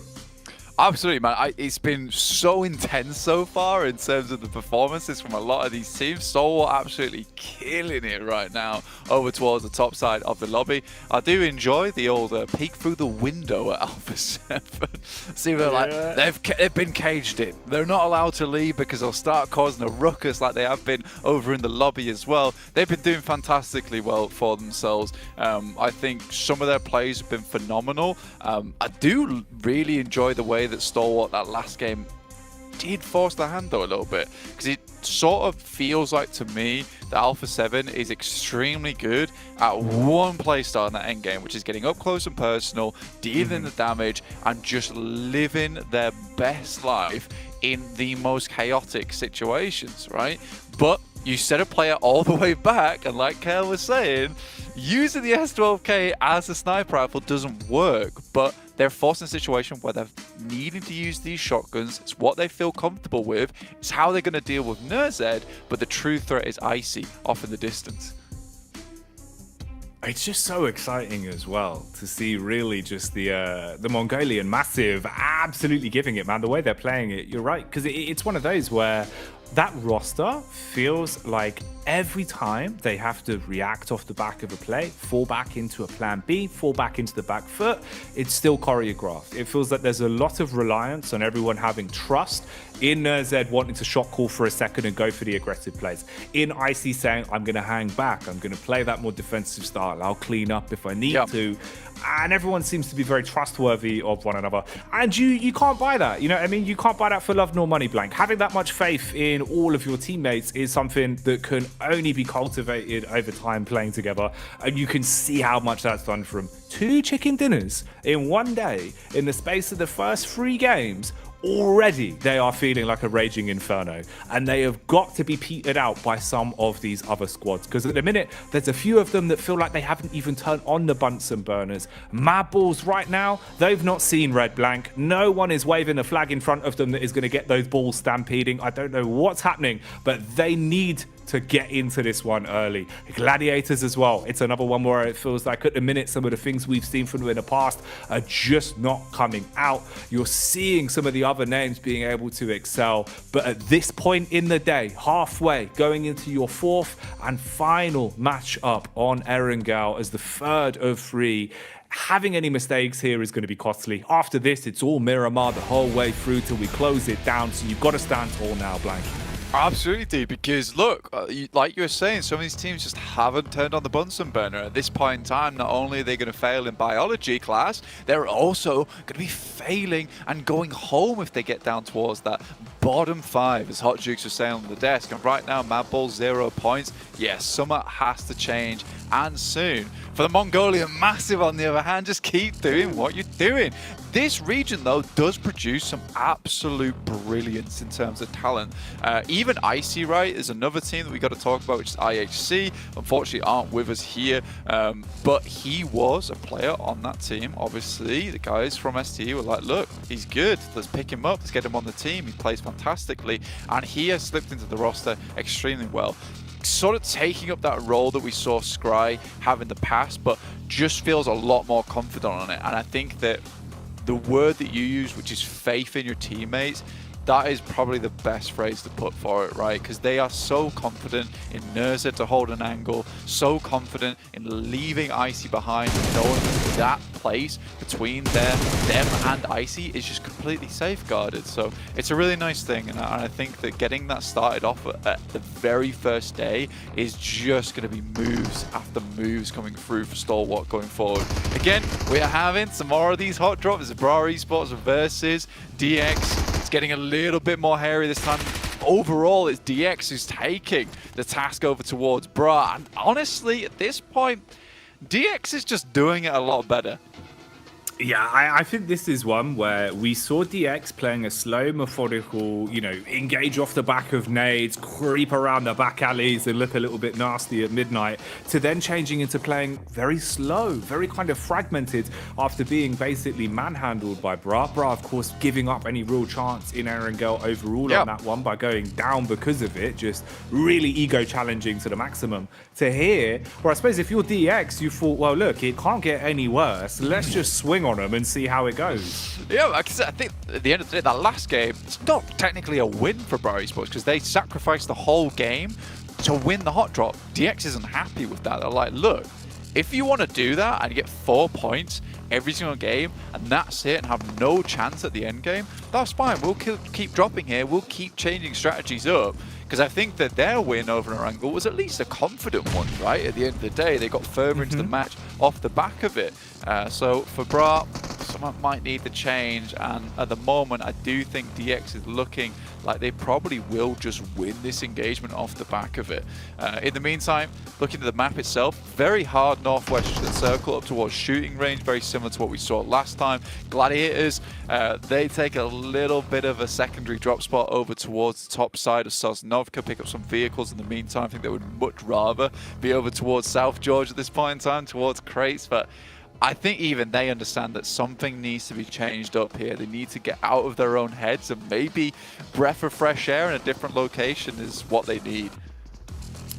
Absolutely, man. It's been so intense so far in terms of the performances from a lot of these teams. Stalwart absolutely killing it right now over towards the top side of the lobby. I do enjoy the old peek through the window at Alpha 7. See, they're like, they've been caged in. They're not allowed to leave because they'll start causing a ruckus like they have been over in the lobby as well. They've been doing fantastically well for themselves. I think some of their plays have been phenomenal. I do really enjoy the way that Stalwart that last game did force the hand though a little bit, because it sort of feels like to me that Alpha 7 is extremely good at one play style in that end game, which is getting up close and personal, dealing the damage, and just living their best life in the most chaotic situations, right? But you set a player all the way back, and like Kale was saying, using the S12K as a sniper rifle doesn't work, but they're forced in a situation where they're needing to use these shotguns. It's what they feel comfortable with. It's how they're going to deal with Nerzed, but the true threat is Icy off in the distance. It's just so exciting as well to see really just the Mongolian massive absolutely giving it, man. The way they're playing it, you're right, because it's one of those where that roster feels like every time they have to react off the back of a play, fall back into a plan B, fall back into the back foot, it's still choreographed. It feels like there's a lot of reliance on everyone having trust in NZ wanting to shot call for a second and go for the aggressive plays. In Icy saying, I'm going to hang back, I'm going to play that more defensive style, I'll clean up if I need to. And everyone seems to be very trustworthy of one another. And you can't buy that. You know what I mean? You can't buy that for love nor money, Blank. Having that much faith in all of your teammates is something that can only be cultivated over time playing together. And you can see how much that's done from 2 chicken dinners in one day in the space of the first 3 games. Already they are feeling like a raging inferno, and they have got to be petered out by some of these other squads, because at the minute there's a few of them that feel like they haven't even turned on the Bunsen burners. Mad Balls right now, they've not seen red, Blank. No one is waving a flag in front of them that is going to get those balls stampeding. I don't know what's happening, but they need to get into this one early. Gladiators as well. It's another one where it feels like at the minute some of the things we've seen from them in the past are just not coming out. You're seeing some of the other names being able to excel, but at this point in the day, halfway going into your 4th and final matchup on Erangel as the 3rd of 3, having any mistakes here is going to be costly. After this, it's all Miramar the whole way through till we close it down, so you've got to stand tall now, Blank. Absolutely, dude, because look, like you were saying, some of these teams just haven't turned on the Bunsen burner. At this point in time, not only are they going to fail in biology class, they're also going to be failing and going home if they get down towards that bottom 5, as Hot Jukes was saying on the desk. And right now, Mad Ball 0 points. Yes, summer has to change, and soon. For the Mongolian Massive, on the other hand, just keep doing what you're doing. This region, though, does produce some absolute brilliance in terms of talent. Even Icy, right, is another team that we got to talk about, which is IHC. Unfortunately, aren't with us here, but he was a player on that team. Obviously, the guys from STE were like, look, he's good. Let's pick him up. Let's get him on the team. He plays fantastically, and he has slipped into the roster extremely well. Sort of taking up that role that we saw Scry have in the past, but just feels a lot more confident on it. And I think that the word that you use, which is faith in your teammates, that is probably the best phrase to put for it, right? Because they are so confident in Nerza to hold an angle, so confident in leaving Icy behind, and knowing that that place between them and Icy is just completely safeguarded. So it's a really nice thing, and I think that getting that started off at the very first day is just going to be moves after moves coming through for Stalwart going forward. Again, we are having some more of these hot drops. It's Bra Esports versus DX. It's getting a little bit more hairy this time. Overall, it's DX who's taking the task over towards Bra. And honestly, at this point, DX is just doing it a lot better. Yeah, I think this is one where we saw DX playing a slow, methodical, you know, engage off the back of nades, creep around the back alleys and look a little bit nasty at midnight, to then changing into playing very slow, very kind of fragmented after being basically manhandled by Bra. Bra, of course, giving up any real chance in Erangel overall on that one by going down because of it, just really ego challenging to the maximum. To here, where I suppose if you're DX, you thought, well, look, it can't get any worse. Let's just swing on them and see how it goes. Yeah, because I think at the end of the day, that last game, it's not technically a win for Bra Esports because they sacrificed the whole game to win the hot drop. DX isn't happy with that. They're like, look, if you want to do that and get 4 points every single game and that's it and have no chance at the end game, that's fine. We'll keep dropping here. We'll keep changing strategies up. Because I think that their win over Erangel was at least a confident one, right? At the end of the day, they got further into the match off the back of it. So for Bra, someone might need the change. And at the moment, I do think DX is looking like they probably will just win this engagement off the back of it. In the meantime, looking at the map itself, very hard northwest circle up towards shooting range, very similar to what we saw last time. Gladiators, they take a little bit of a secondary drop spot over towards the top side of Sosnovka, pick up some vehicles in the meantime. I think they would much rather be over towards South Georgia at this point in time, towards crates, but I think even they understand that something needs to be changed up here. They need to get out of their own heads, and maybe breath of fresh air in a different location is what they need.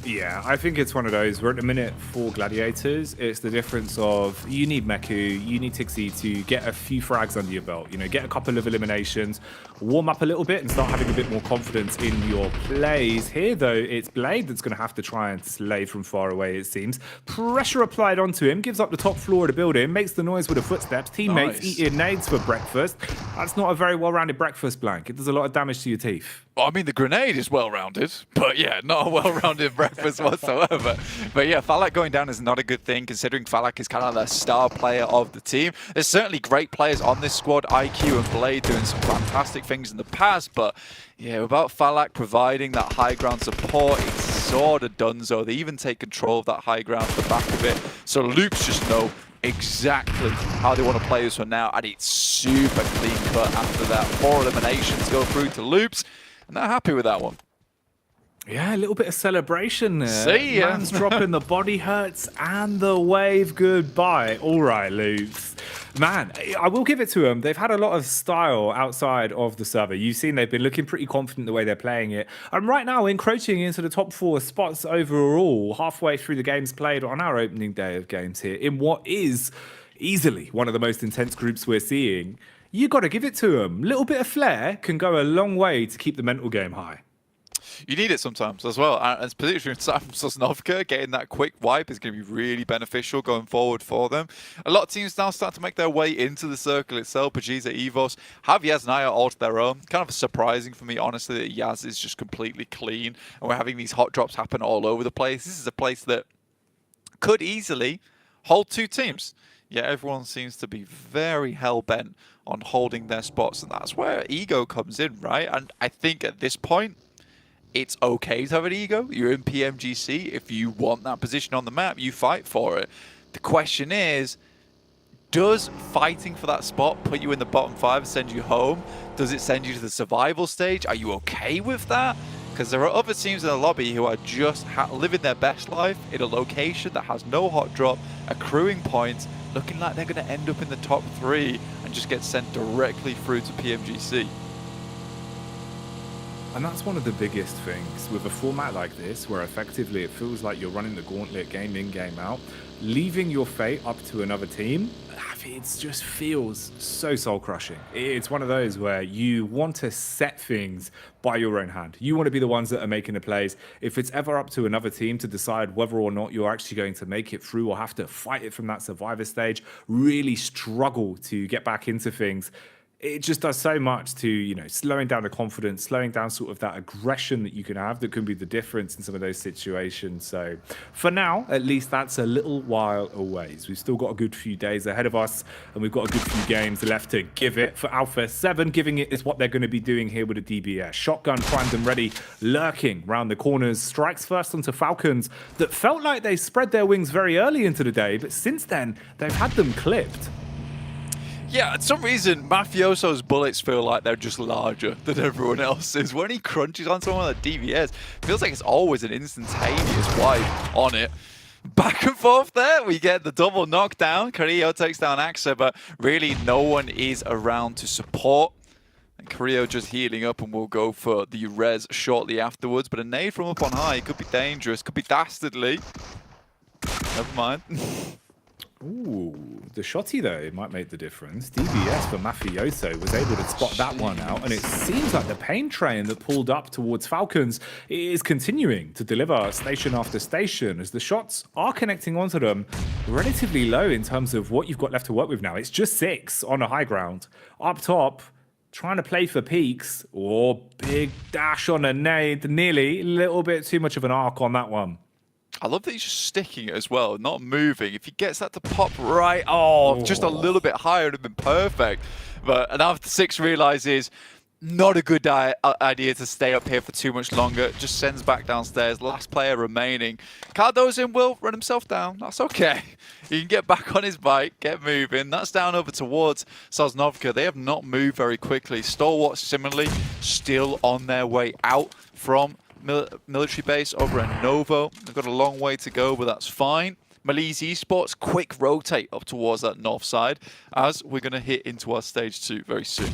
Yeah, I think it's one of those. We're at the minute for Gladiators. It's the difference of you need Meku, you need Tixie to get a few frags under your belt. You know, get a couple of eliminations, warm up a little bit, and start having a bit more confidence in your plays. Here, though, it's Blade that's going to have to try and slay from far away, it seems. Pressure applied onto him, gives up the top floor of the building, makes the noise with the footsteps. Teammates eating nades for breakfast. That's not a very well-rounded breakfast, Blank. It does a lot of damage to your teeth. Well, I mean, the grenade is well-rounded, but yeah, not a well-rounded breakfast whatsoever. But yeah, Falak going down is not a good thing, considering Falak is kind of the star player of the team. There's certainly great players on this squad, IQ and Blade doing some fantastic things in the past, but yeah, without Falak providing that high ground support, it's sort of donezo. They even take control of that high ground at the back of it, so Loops just know exactly how they want to play this one now, and it's super clean cut after that. 4 eliminations go through to Loops. And they're happy with that one. Yeah, a little bit of celebration there. See ya. Man's dropping the body hurts and the wave goodbye. All right, Loops. Man, I will give it to them. They've had a lot of style outside of the server. You've seen they've been looking pretty confident the way they're playing it. And right now, encroaching into the top 4 spots overall, halfway through the games played on our opening day of games here, in what is easily one of the most intense groups we're seeing. You got to give it to them. Little bit of flair can go a long way to keep the mental game high. You need it sometimes as well. And particularly Sam Sosnovka, getting that quick wipe is going to be really beneficial going forward for them. A lot of teams now start to make their way into the circle itself. Pajiza, Evos have Yaz and Aya all to their own. Kind of surprising for me, honestly, that Yaz is just completely clean. And we're having these hot drops happen all over the place. This is a place that could easily hold 2 teams. Yeah, everyone seems to be very hell-bent on holding their spots, and that's where ego comes in, right? And I think at this point, it's okay to have an ego. You're in PMGC. If you want that position on the map, you fight for it. The question is, does fighting for that spot put you in the bottom 5 and send you home? Does it send you to the survival stage? Are you okay with that? Because there are other teams in the lobby who are just living their best life in a location that has no hot drop, accruing points, looking like they're going to end up in the top 3 and just get sent directly through to PMGC. And that's one of the biggest things with a format like this, where effectively it feels like you're running the gauntlet game in, game out, leaving your fate up to another team. It just feels so soul-crushing. It's one of those where you want to set things by your own hand. You want to be the ones that are making the plays. If it's ever up to another team to decide whether or not you're actually going to make it through or have to fight it from that survivor stage, really struggle to get back into things, it just does so much to, you know, slowing down the confidence, slowing down sort of that aggression that you can have that can be the difference in some of those situations. So for now, at least that's a little while away. So we've still got a good few days ahead of us, and we've got a good few games left to give it. For Alpha 7, giving it is what they're going to be doing here with a DBS. Shotgun primed and ready, lurking round the corners. Strikes first onto Falcons that felt like they spread their wings very early into the day, but since then, they've had them clipped. Yeah, for some reason, Mafioso's bullets feel like they're just larger than everyone else's. When he crunches on someone like DBS, feels like it's always an instantaneous wipe on it. Back and forth there, we get the double knockdown. Carrillo takes down Axa, but really no one is around to support. And Carrillo just healing up, and we'll go for the res shortly afterwards. But a nade from up on high could be dangerous, could be dastardly. Never mind. Ooh, the shotty though, it might make the difference. DBS for Mafioso was able to spot that one out, and it seems like the pain train that pulled up towards Falcons is continuing to deliver station after station as the shots are connecting onto them relatively low in terms of what you've got left to work with now. It's just 6 on a high ground. Up top, trying to play for peaks, or big dash on a nade, nearly a little bit too much of an arc on that one. I love that he's just sticking it as well, not moving. If he gets that to pop right, just a little bit higher, it would have been perfect. But and after 6 realizes, not a good idea to stay up here for too much longer. Just sends back downstairs. Last player remaining. Cardozin will run himself down. That's okay. He can get back on his bike, get moving. That's down over towards Sosnovka. They have not moved very quickly. Stalwart similarly still on their way out from military base over at Novo. They've got a long way to go, but that's fine. Malise Esports, quick rotate up towards that north side as we're going to hit into our stage 2 very soon.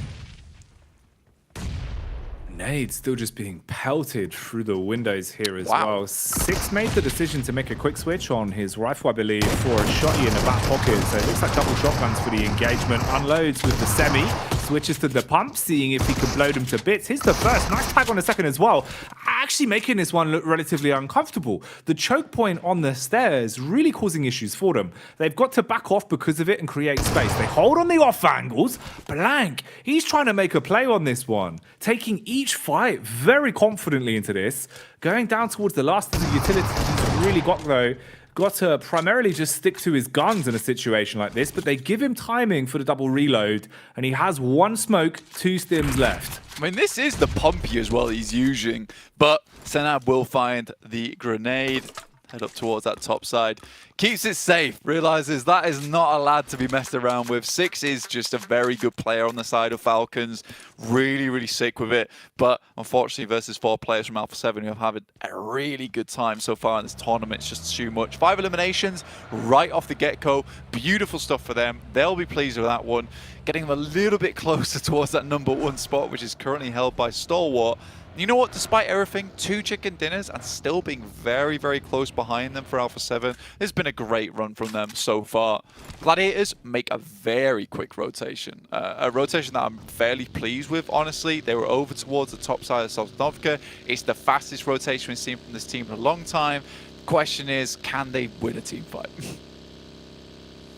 grenades still just being pelted through the windows here as well. Six made the decision to make a quick switch on his rifle, I believe, for a shotty in the back pocket. So it looks like double shotguns for the engagement. Unloads with the semi. Switches to the pump, seeing if he can blow them to bits. Here's the first. Nice tag on the second as well. Actually making this one look relatively uncomfortable. The choke point on the stairs really causing issues for them. They've got to back off because of it and create space. They hold on the off angles. Blank. He's trying to make a play on this one. Taking each fight very confidently into this. Going down towards the last of the utilities he's really got though. Got to primarily just stick to his guns in a situation like this, but they give him timing for the double reload, and he has one smoke, 2 stims left. I mean, this is the pumpy as well he's using, but Senab will find the grenade, head up towards that top side. Keeps it safe, realizes that is not a lad to be messed around with. Six is just a very good player on the side of Falcons. Really, really sick with it. But unfortunately, versus 4 players from Alpha 7 who have had a really good time so far in this tournament. It's just too much. 5 eliminations right off the get-go. Beautiful stuff for them. They'll be pleased with that one. Getting them a little bit closer towards that #1 spot, which is currently held by Stalwart. You know what? Despite everything, 2 chicken dinners and still being very, very close behind them for Alpha 7. It's been a great run from them so far. Gladiators make a very quick rotation. A rotation that I'm fairly pleased with, honestly. They were over towards the top side of Sosnovka. It's the fastest rotation we've seen from this team in a long time. Question is, can they win a team fight?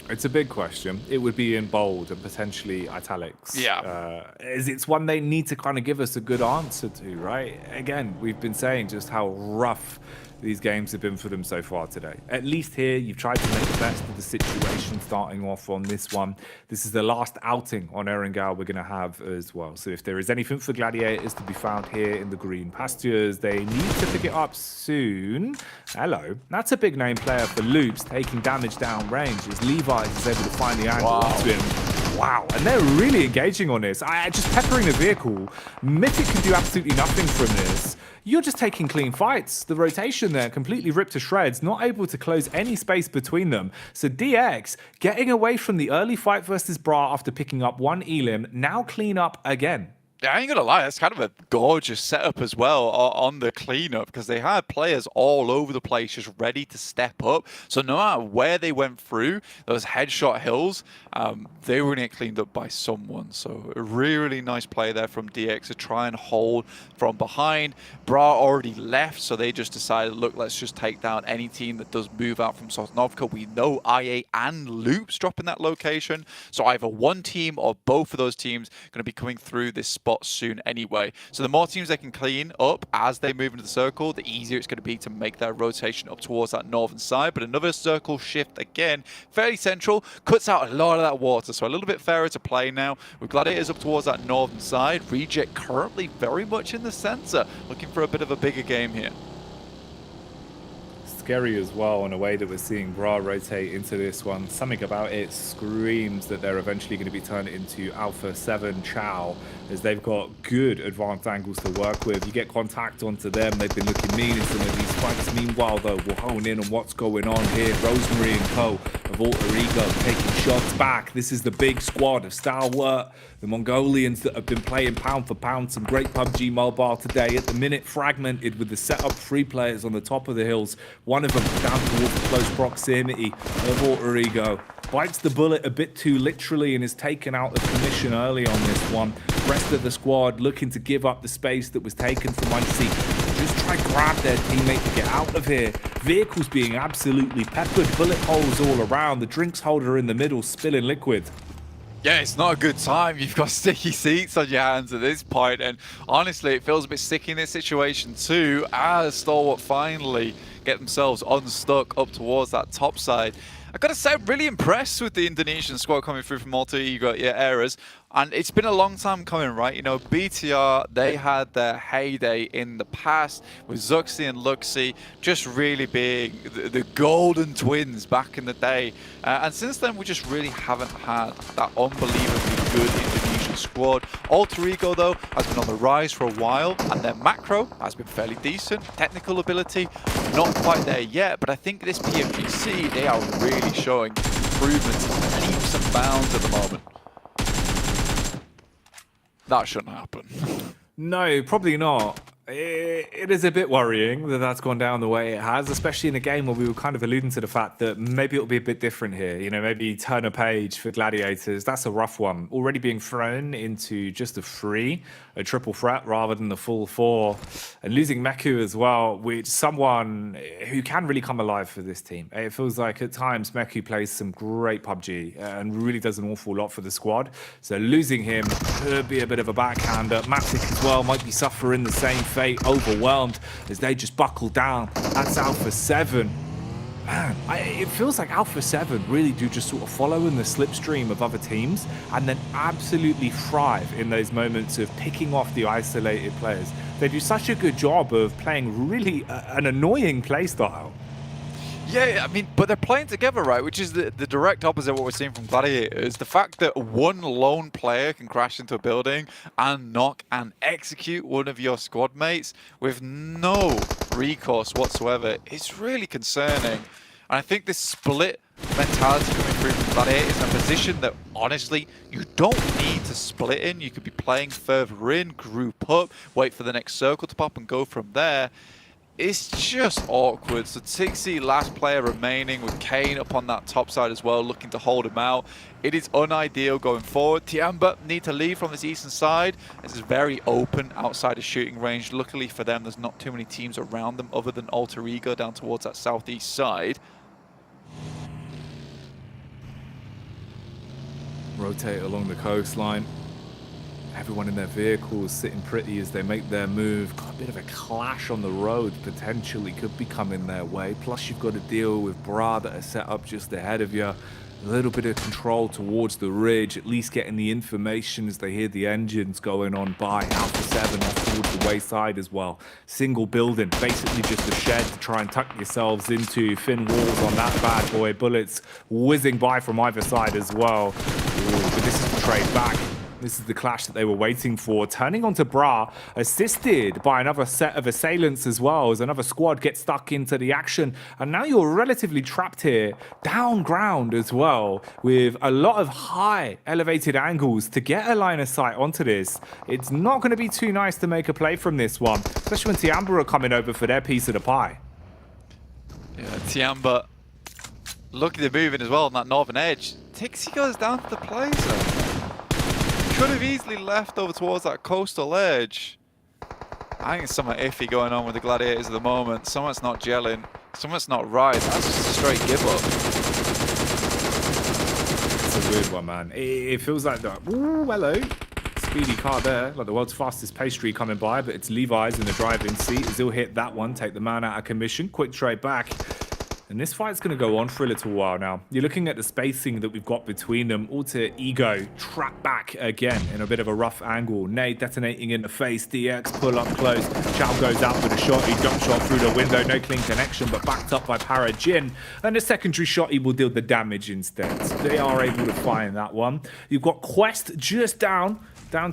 It's a big question. It would be in bold and potentially italics. Yeah. It's one they need to kind of give us a good answer to, right? Again, we've been saying just how rough these games have been for them so far today. At least here, you've tried to make the best of the situation starting off on this one. This is the last outing on Erangel we're going to have as well. So if there is anything for Gladiators to be found here in the green pastures, they need to pick it up soon. Hello. That's a big name player for Loops, taking damage down range as Levi is able to find the angle onto him. Wow, and they're really engaging on this. Just peppering the vehicle. Mythic can do absolutely nothing from this. You're just taking clean fights. The rotation there completely ripped to shreds, not able to close any space between them. So DX getting away from the early fight versus Bra after picking up 1 elim, now clean up again. Yeah, I ain't gonna lie, that's kind of a gorgeous setup as well on the cleanup, because they had players all over the place just ready to step up. So no matter where they went through those headshot hills, they were gonna get cleaned up by someone. So a really, really nice play there from DX to try and hold from behind. Bra already left, so they just decided, look, let's just take down any team that does move out from Sosnovka. We know IA and Loops drop in that location, so either one team or both of those teams gonna be coming through this spot soon anyway. So the more teams they can clean up as they move into the circle, the easier it's going to be to make that rotation up towards that northern side. But another circle shift again, fairly central, cuts out a lot of that water, so a little bit fairer to play now. With Gladiators up towards that northern side, Reject currently very much in the center, looking for a bit of a bigger game here. Scary as well in a way that we're seeing Bra rotate into this one. Something about it screams that they're eventually going to be turned into Alpha 7 Chow, as they've got good advanced angles to work with. You get contact onto them, they've been looking mean in some of these fights. Meanwhile though, we'll hone in on what's going on here. Rosemary and co of Alter Ego taking shots back. This is the big squad of Stalwart, the Mongolians that have been playing pound for pound some great PUBG Mobile today. At the minute, fragmented with the setup 3 players on the top of the hills. One of them down towards the close proximity of Alter Ego. Bites the bullet a bit too literally and is taken out of commission early on this one. The rest of the squad looking to give up the space that was taken from Muncie. Just try to grab their teammate to get out of here. Vehicles being absolutely peppered, bullet holes all around, the drinks holder in the middle spilling liquid. Yeah, it's not a good time. You've got sticky seats on your hands at this point, and honestly, it feels a bit sticky in this situation too, as Stalwart finally get themselves unstuck up towards that top side. I gotta say, I'm really impressed with the Indonesian squad coming through from Alter Ego, Errors. And it's been a long time coming, right? You know, BTR, they had their heyday in the past with Zuxi and Luxi just really being the golden twins back in the day. And since then, we just really haven't had that unbelievably good Indonesian squad. Alter Ego, though, has been on the rise for a while, and their macro has been fairly decent. Technical ability, not quite there yet, but I think this PMGC, they are really showing improvements in leaps and bounds at the moment. That shouldn't happen. No, probably not. It is a bit worrying that that's gone down the way it has, especially in a game where we were kind of alluding to the fact that maybe it'll be a bit different here. You know, maybe turn a page for Gladiators. That's a rough one. Already being thrown into just a triple threat rather than the full 4. And losing Meku as well, which someone who can really come alive for this team. It feels like at times Meku plays some great PUBG and really does an awful lot for the squad. So losing him could be a bit of a backhander. Matic as well might be suffering the same fate, overwhelmed as they just buckle down. That's Alpha 7. Man, it feels like Alpha 7 really do just sort of follow in the slipstream of other teams and then absolutely thrive in those moments of picking off the isolated players. They do such a good job of playing really an annoying play style. Yeah, I mean, but they're playing together, right? Which is the direct opposite of what we're seeing from Gladiators. The fact that one lone player can crash into a building and knock and execute one of your squad mates with no recourse whatsoever is really concerning. And I think this split mentality coming through from Gladiators in a position that, honestly, you don't need to split in. You could be playing further in, group up, wait for the next circle to pop and go from there. It's just awkward. So Tixi, last player remaining with Kane up on that top side as well, looking to hold him out. It is unideal going forward. Tiamba need to leave from this eastern side. This is very open outside of shooting range. Luckily for them, there's not too many teams around them other than Alter Ego down towards that southeast side. Rotate along the coastline. Everyone in their vehicles sitting pretty as they make their move. Got a bit of a clash on the road potentially could be coming their way. Plus you've got to deal with Bra that are set up just ahead of you. A little bit of control towards the ridge, at least getting the information as they hear the engines going on by. Alpha 7 off towards the wayside as well. Single building, basically just a shed to try and tuck yourselves into. Thin walls on that bad boy. Bullets whizzing by from either side as well. Ooh, but this is the trade back. This is the clash that they were waiting for. Turning onto Bra, assisted by another set of assailants as well, as another squad gets stuck into the action. And now you're relatively trapped here, down ground as well, with a lot of high elevated angles to get a line of sight onto this. It's not going to be too nice to make a play from this one, especially when Tiamba are coming over for their piece of the pie. Yeah, Tiamba looking at moving as well on that northern edge. Tixi goes down to the plaza. Could have easily left over towards that coastal edge. I think it's something iffy going on with the Gladiators at the moment. Something's not gelling. Something's not right. That's just a straight give up. It's a weird one, man. It feels like that. Ooh, hello. Speedy car there, like the world's fastest pastry coming by, but it's Levi's in the driving seat as he'll hit that one, take the man out of commission. Quick trade back. And this fight's going to go on for a little while now. You're looking at the spacing that we've got between them. Alter Ego trapped back again in a bit of a rough angle. Nade detonating in the face. DX pull up close. Chow goes out with a shot. He jump shot through the window. No clean connection, but backed up by Parajin. And the secondary shot, he will deal the damage instead. So they are able to find that one. You've got Quest just down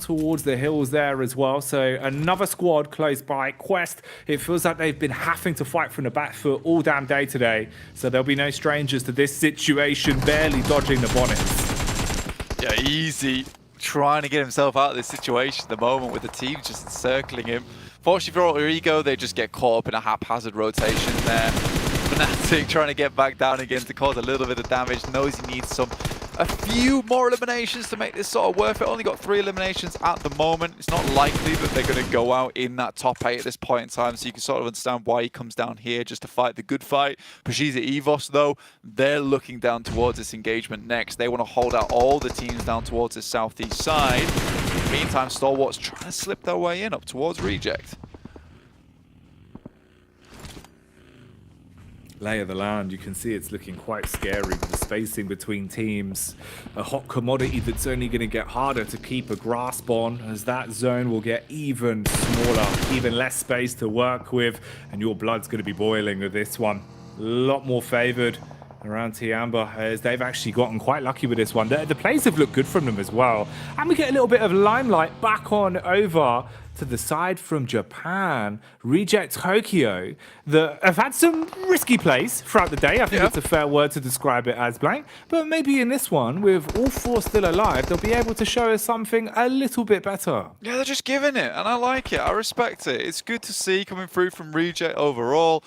towards the hills there as well. So another squad close by. Quest, it feels like they've been having to fight from the back foot all damn day today. So there'll be no strangers to this situation, barely dodging the bonnets. Yeah, easy. Trying to get himself out of this situation at the moment with the team just encircling him. Fortunately for Alter Ego, they just get caught up in a haphazard rotation there. Fnatic trying to get back down again to cause a little bit of damage. Knows he needs a few more eliminations to make this sort of worth it. Only got 3 eliminations at the moment. It's not likely that they're going to go out in that top 8 at this point in time, so you can sort of understand why he comes down here just to fight the good fight. Pashiza Evos, though, they're looking down towards this engagement next. They want to hold out all the teams down towards the southeast side. In the meantime, Stalwart's trying to slip their way in up towards Reject. Lay of the land, you can see it's looking quite scary with the spacing between teams. A hot commodity that's only going to get harder to keep a grasp on as that zone will get even smaller, even less space to work with, and your blood's going to be boiling with this one. A lot more favoured around Tiamba as they've actually gotten quite lucky with this one. The plays have looked good from them as well. And we get a little bit of limelight back on over to the side from Japan, Reject Tokyo, that have had some risky plays throughout the day. I think it's a fair word to describe it as, Blank. But maybe in this one, with all 4 still alive, they'll be able to show us something a little bit better. Yeah, they're just giving it, and I like it. I respect it. It's good to see coming through from Reject overall.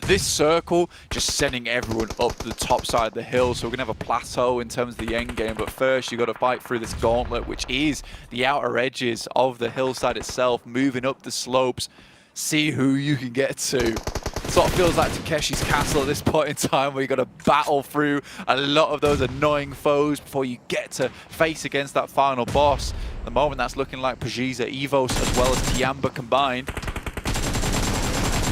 This circle just sending everyone up the top side of the hill, so we're going to have a plateau in terms of the end game. But first, you've got to fight through this gauntlet, which is the outer edges of the hillside itself, moving up the slopes, see who you can get to. Sort of feels like Takeshi's Castle at this point in time, where you got to battle through a lot of those annoying foes before you get to face against that final boss. At the moment, that's looking like PMGC Evos as well as Tiamba combined.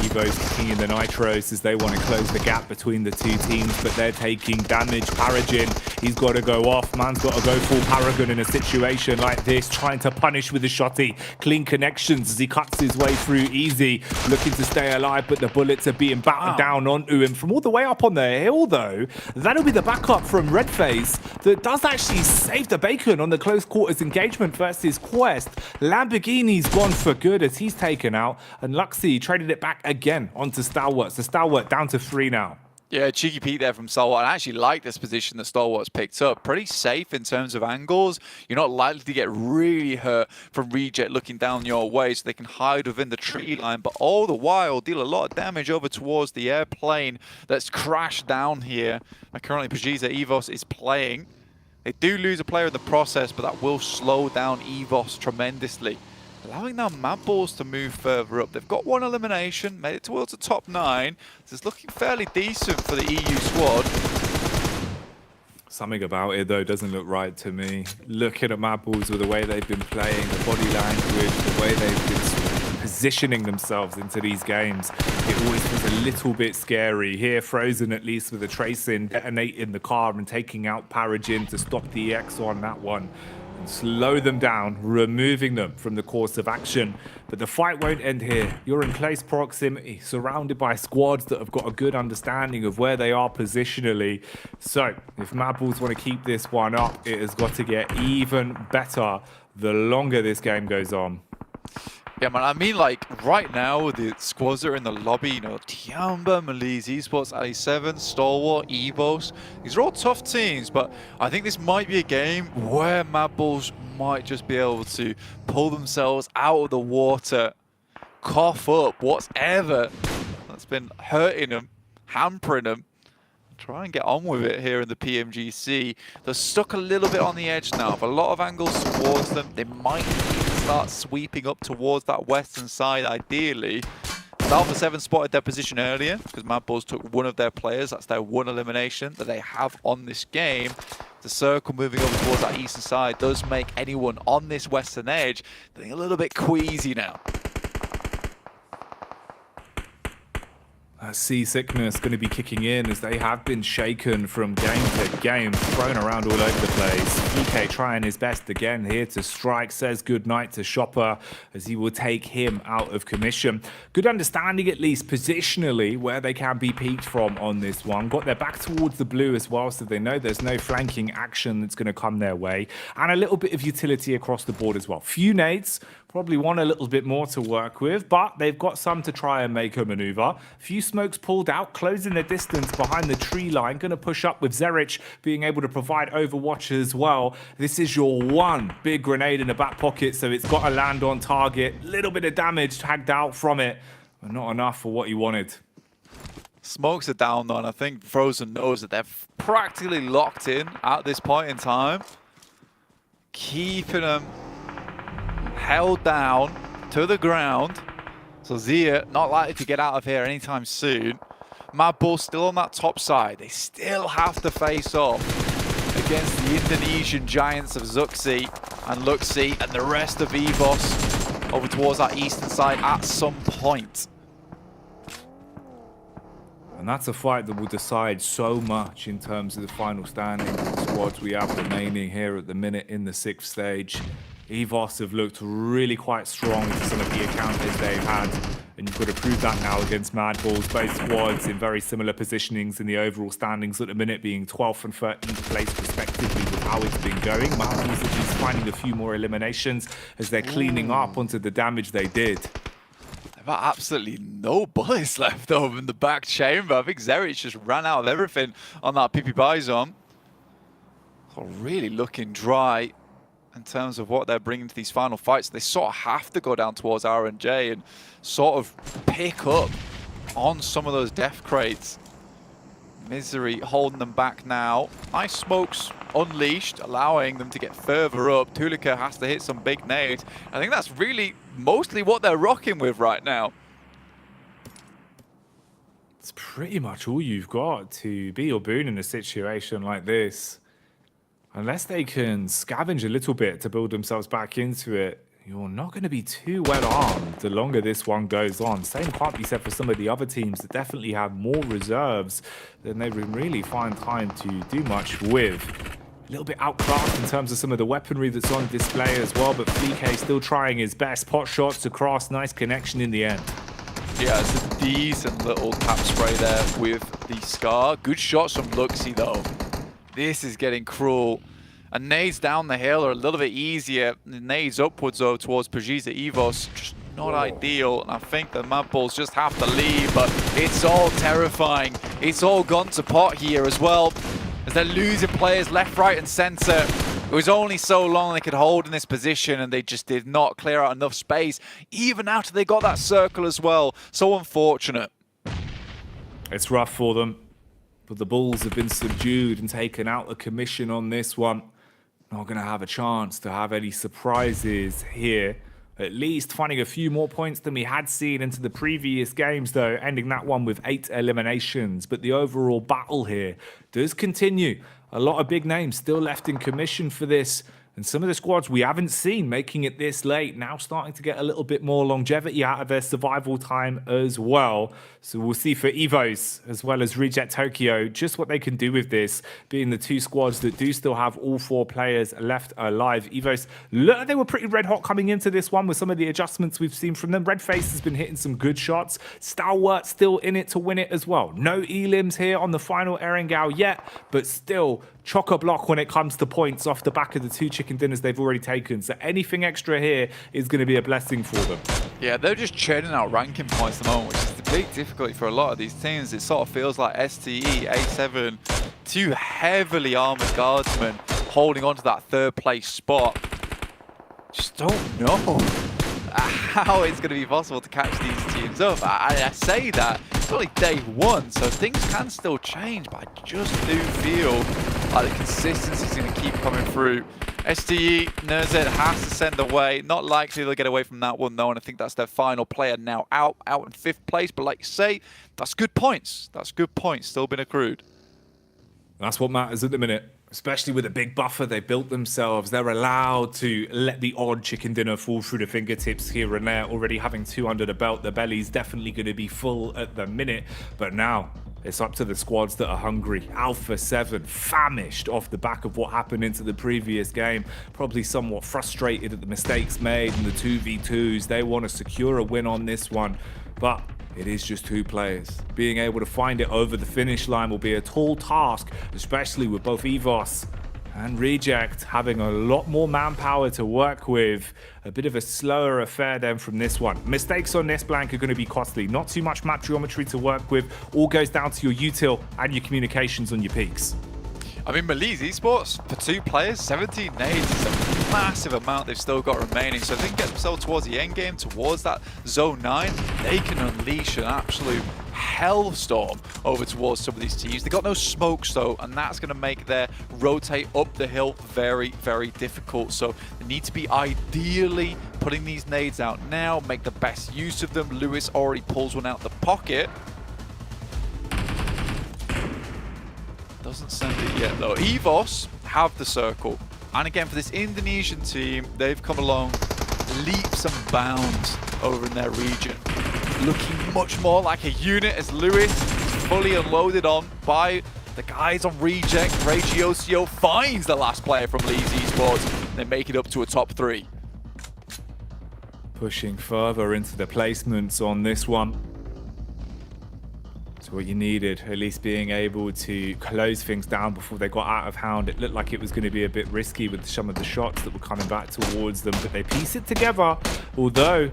Evo's kicking in the nitros as they want to close the gap between the two teams, but they're taking damage. Paragin, he's got to go off. Man's got to go full Paragon in a situation like this, trying to punish with a shotty. Clean connections as he cuts his way through easy, looking to stay alive, but the bullets are being battered down onto him from all the way up on the hill, though. That'll be the backup from Redface that does actually save the bacon on the close quarters engagement versus Quest. Lamborghini's gone for good as he's taken out, and Luxy traded it back again onto Stalwart. So Stalwart down to 3 now. Yeah, cheeky peek there from Stalwart. I actually like this position that Stalwart's picked up. Pretty safe in terms of angles. You're not likely to get really hurt from Reject looking down your way, so they can hide within the tree line, but all the while deal a lot of damage over towards the airplane that's crashed down here. And currently PMGC Evos is playing. They do lose a player in the process, but that will slow down Evos tremendously, allowing now Mad Balls to move further up. They've got 1 elimination, made it towards the top 9. This is looking fairly decent for the EU squad. Something about it, though, doesn't look right to me. Looking at Mad Balls with the way they've been playing, the body language, the way they've been positioning themselves into these games, it always feels a little bit scary. Here, Frozen, at least with a tracing, detonating the car and taking out Paragin to stop the X on that one. Slow them down, removing them from the course of action. But the fight won't end here. You're in close proximity, surrounded by squads that have got a good understanding of where they are positionally. So if Mad Balls want to keep this one up, it has got to get even better the longer this game goes on. Yeah, man, I mean, like, right now, the squads that are in the lobby, you know, Tiamba, Malise Esports, Ali7, Stalwart, Evos, these are all tough teams, but I think this might be a game where Mad Balls might just be able to pull themselves out of the water, cough up whatever that's been hurting them, hampering them, try and get on with it here in the PMGC. They're stuck a little bit on the edge now. If a lot of angles towards them, they might start sweeping up towards that western side, ideally. Alpha 7 spotted their position earlier because Mad Balls took 1 of their players. That's their 1 elimination that they have on this game. The circle moving over towards that eastern side does make anyone on this western edge feeling a little bit queasy now. Seasickness going to be kicking in as they have been shaken from game to game, thrown around all over the place. PK trying his best again here to strike, says goodnight to Chopper as he will take him out of commission. Good understanding, at least positionally, where they can be peaked from on this one. Got their back towards the blue as well, so they know there's no flanking action that's going to come their way. And a little bit of utility across the board as well. Few nades, probably want a little bit more to work with, but they've got some to try and make a maneuver. Few smokes pulled out, closing the distance behind the tree line. Going to push up with Zerich being able to provide Overwatch as well. This is your 1 big grenade in the back pocket, so it's got to land on target. Little bit of damage tagged out from it, but not enough for what he wanted. Smokes are down though, and I think Frozen knows that they're practically locked in at this point in time. Keeping them held down to the ground. So Zia not likely to get out of here anytime soon. Mad Balls still on that top side. They still have to face off against the Indonesian giants of Zuxi and Luxi and the rest of Evos over towards that eastern side at some point. And that's a fight that will decide so much in terms of the final standing of the squads we have remaining here at the minute in the 6th stage. Evos have looked really quite strong for some of the encounters they've had. And and you've got to prove that now against Mad Balls. Both squads in very similar positionings in the overall standings at the minute, being 12th and 13th place respectively with how it's been going. Mad Balls are just finding a few more eliminations as they're cleaning up onto the damage they did. They've got absolutely no bullets left over in the back chamber. I think Zerich just ran out of everything on that PP Bison. So really looking dry in terms of what they're bringing to these final fights. They sort of have to go down towards RNJ and sort of pick up on some of those death crates. Misery holding them back now. Ice smokes unleashed, allowing them to get further up. Tulika has to hit some big nades. I think that's really mostly what they're rocking with right now. It's pretty much all you've got to be your boon in a situation like this. Unless they can scavenge a little bit to build themselves back into it, you're not going to be too well armed the longer this one goes on. Same can't be said for some of the other teams that definitely have more reserves than they can really find time to do much with. A little bit outclassed in terms of some of the weaponry that's on display as well, but FleeK still trying his best. Pot shots across, nice connection in the end. Yeah, it's a decent little tap spray there with the Scar. Good shots from Luxy though. This is getting cruel. And nades down the hill are a little bit easier. The nades upwards though towards PMGC Evos, just not ideal. And I think the Mad Balls just have to leave, but it's all terrifying. It's all gone to pot here as well, as they're losing players left, right and center. It was only so long they could hold in this position and they just did not clear out enough space, even after they got that circle as well. So unfortunate. It's rough for them. But the Bulls have been subdued and taken out of commission on this one. Not going to have a chance to have any surprises here. At least finding a few more points than we had seen into the previous games, though, ending that one with 8 eliminations. But the overall battle here does continue. A lot of big names still left in commission for this. And some of the squads we haven't seen making it this late, now starting to get a little bit more longevity out of their survival time as well. So we'll see for Evos as well as Reject Tokyo just what they can do with this, being the two squads that do still have all 4 players left alive. Evos, look, they were pretty red hot coming into this one with some of the adjustments we've seen from them. Redface has been hitting some good shots. Stalwart still in it to win it as well. No elims here on the final Erengao yet, but still chock-a-block when it comes to points off the back of the 2 chicken dinners they've already taken. So anything extra here is going to be a blessing for them. Yeah, they're just churning out ranking points at the moment, which is the big difficulty for a lot of these teams. It sort of feels like STE, A7, 2 heavily armored guardsmen holding on to that 3rd place spot. Just don't know how it's going to be possible to catch these teams up. I say that, it's only day 1, so things can still change, but I just do feel like the consistency is going to keep coming through. STE, Nerzed has to send away. Not likely they'll get away from that one though, and I think that's their final player now out in 5th place. But like you say, that's good points. That's good points still been accrued. That's what matters at the minute. Especially with a big buffer they built themselves. They're allowed to let the odd chicken dinner fall through the fingertips here and there. Already having 2 under the belt, the belly's definitely going to be full at the minute. But now it's up to the squads that are hungry. Alpha 7 famished off the back of what happened into the previous game. Probably somewhat frustrated at the mistakes made in the 2v2s. They want to secure a win on this one. But it is just 2 players. Being able to find it over the finish line will be a tall task, especially with both Evos and Reject having a lot more manpower to work with. A bit of a slower affair then from this one. Mistakes on this blank are going to be costly. Not too much map geometry to work with. All goes down to your util and your communications on your peaks. I mean, Belize Esports, for 2 players, 17 nades is a massive amount they've still got remaining. So if they can get themselves towards the end game, towards that zone 9, they can unleash an absolute hellstorm over towards some of these teams. They got no smokes though, and that's going to make their rotate up the hill very, very difficult. So they need to be ideally putting these nades out now, make the best use of them. Lewis already pulls one out the pocket. Doesn't send it yet though. Evos have the circle. And again, for this Indonesian team, they've come along leaps and bounds over in their region. Looking much more like a unit as Lewis is fully unloaded on by the guys on Reject. Regiocio finds the last player from Leeds Esports. They make it up to a top 3. pushing further into the placements on this one. So what you needed, at least being able to close things down before they got out of hand. It looked like it was going to be a bit risky with some of the shots that were coming back towards them, but they piece it together, although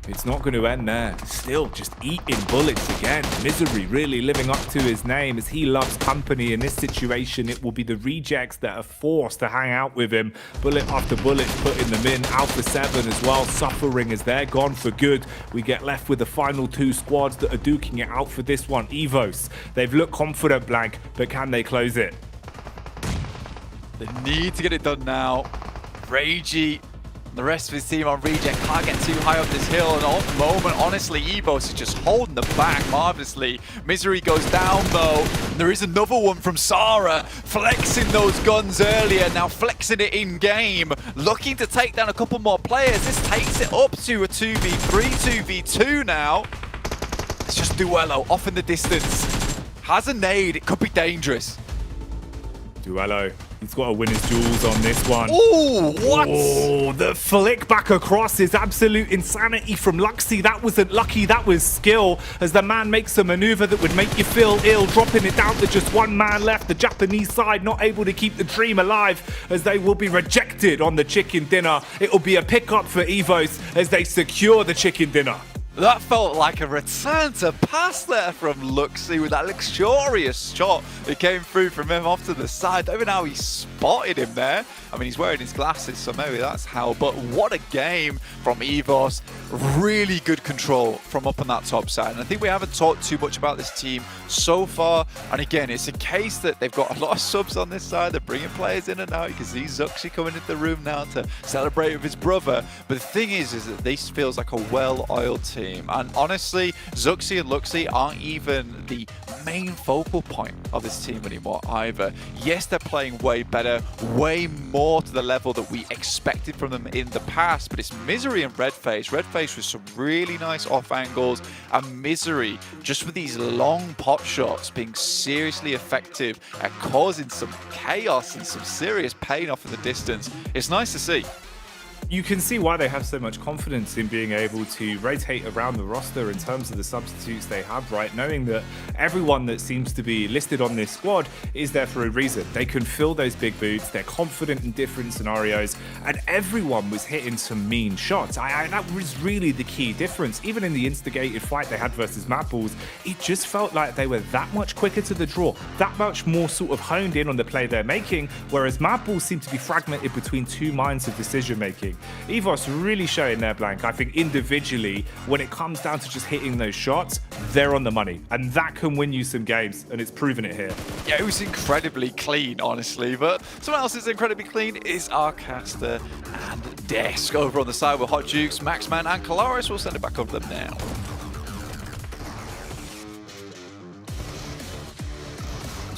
it's not going to end there. Still just eating bullets again. Misery really living up to his name as he loves company. In this situation, it will be the rejects that are forced to hang out with him. Bullet after bullet, putting them in. Alpha 7 as well, suffering as they're gone for good. We get left with the final 2 squads that are duking it out for this one. Evos, they've looked confident, Blank, but can they close it? They need to get it done now. Ragey, the rest of his team on reject can't get too high up this hill, and at the moment, honestly, Evos is just holding the back marvelously. Misery goes down though. There is another one from Sarah, flexing those guns earlier, now flexing it in game, looking to take down a couple more players. This takes it up to a 2v3, 2v2 now. It's just Duello off in the distance. Has a nade, it could be dangerous. Duello, he's got to win his duels on this one. Ooh, what? Oh, the flick back across is absolute insanity from Luxy. That wasn't lucky, that was skill, as the man makes a maneuver that would make you feel ill, dropping it down to just one man left. The Japanese side not able to keep the dream alive, as they will be rejected on the chicken dinner. It will be a pickup for Evos as they secure the chicken dinner. That felt like a return to pass there from Luxy with that luxurious shot that came through from him off to the side. Don't even know how he spotted him there. I mean, he's wearing his glasses, so maybe that's how. But what a game from Evos. Really good control from up on that top side. And I think we haven't talked too much about this team so far. And again, it's a case that they've got a lot of subs on this side. They're bringing players in and out. You can see Zuxi coming into the room now to celebrate with his brother. But the thing is that this feels like a well-oiled team. And honestly, Zuxi and Luxy aren't even the main focal point of this team anymore either. Yes, they're playing way better, way more to the level that we expected from them in the past, but it's Misery and Redface. Redface with some really nice off angles, and Misery just with these long pop shots being seriously effective at causing some chaos and some serious pain off in the distance. It's nice to see. You can see why they have so much confidence in being able to rotate around the roster in terms of the substitutes they have, right? Knowing that everyone that seems to be listed on this squad is there for a reason. They can fill those big boots, they're confident in different scenarios, and everyone was hitting some mean shots. That was really the key difference. Even in the instigated fight they had versus Mad Balls, it just felt like they were that much quicker to the draw, that much more sort of honed in on the play they're making, whereas Mad Balls seem to be fragmented between two minds of decision making. Evos really showing their Blank. I think individually, when it comes down to just hitting those shots, they're on the money. And that can win you some games, and it's proven it here. Yeah, it was incredibly clean, honestly. But someone else is incredibly clean is Arcaster and Desk over on the side with Hot Jukes, Maxman, and Kalaris. We'll send it back over to them now.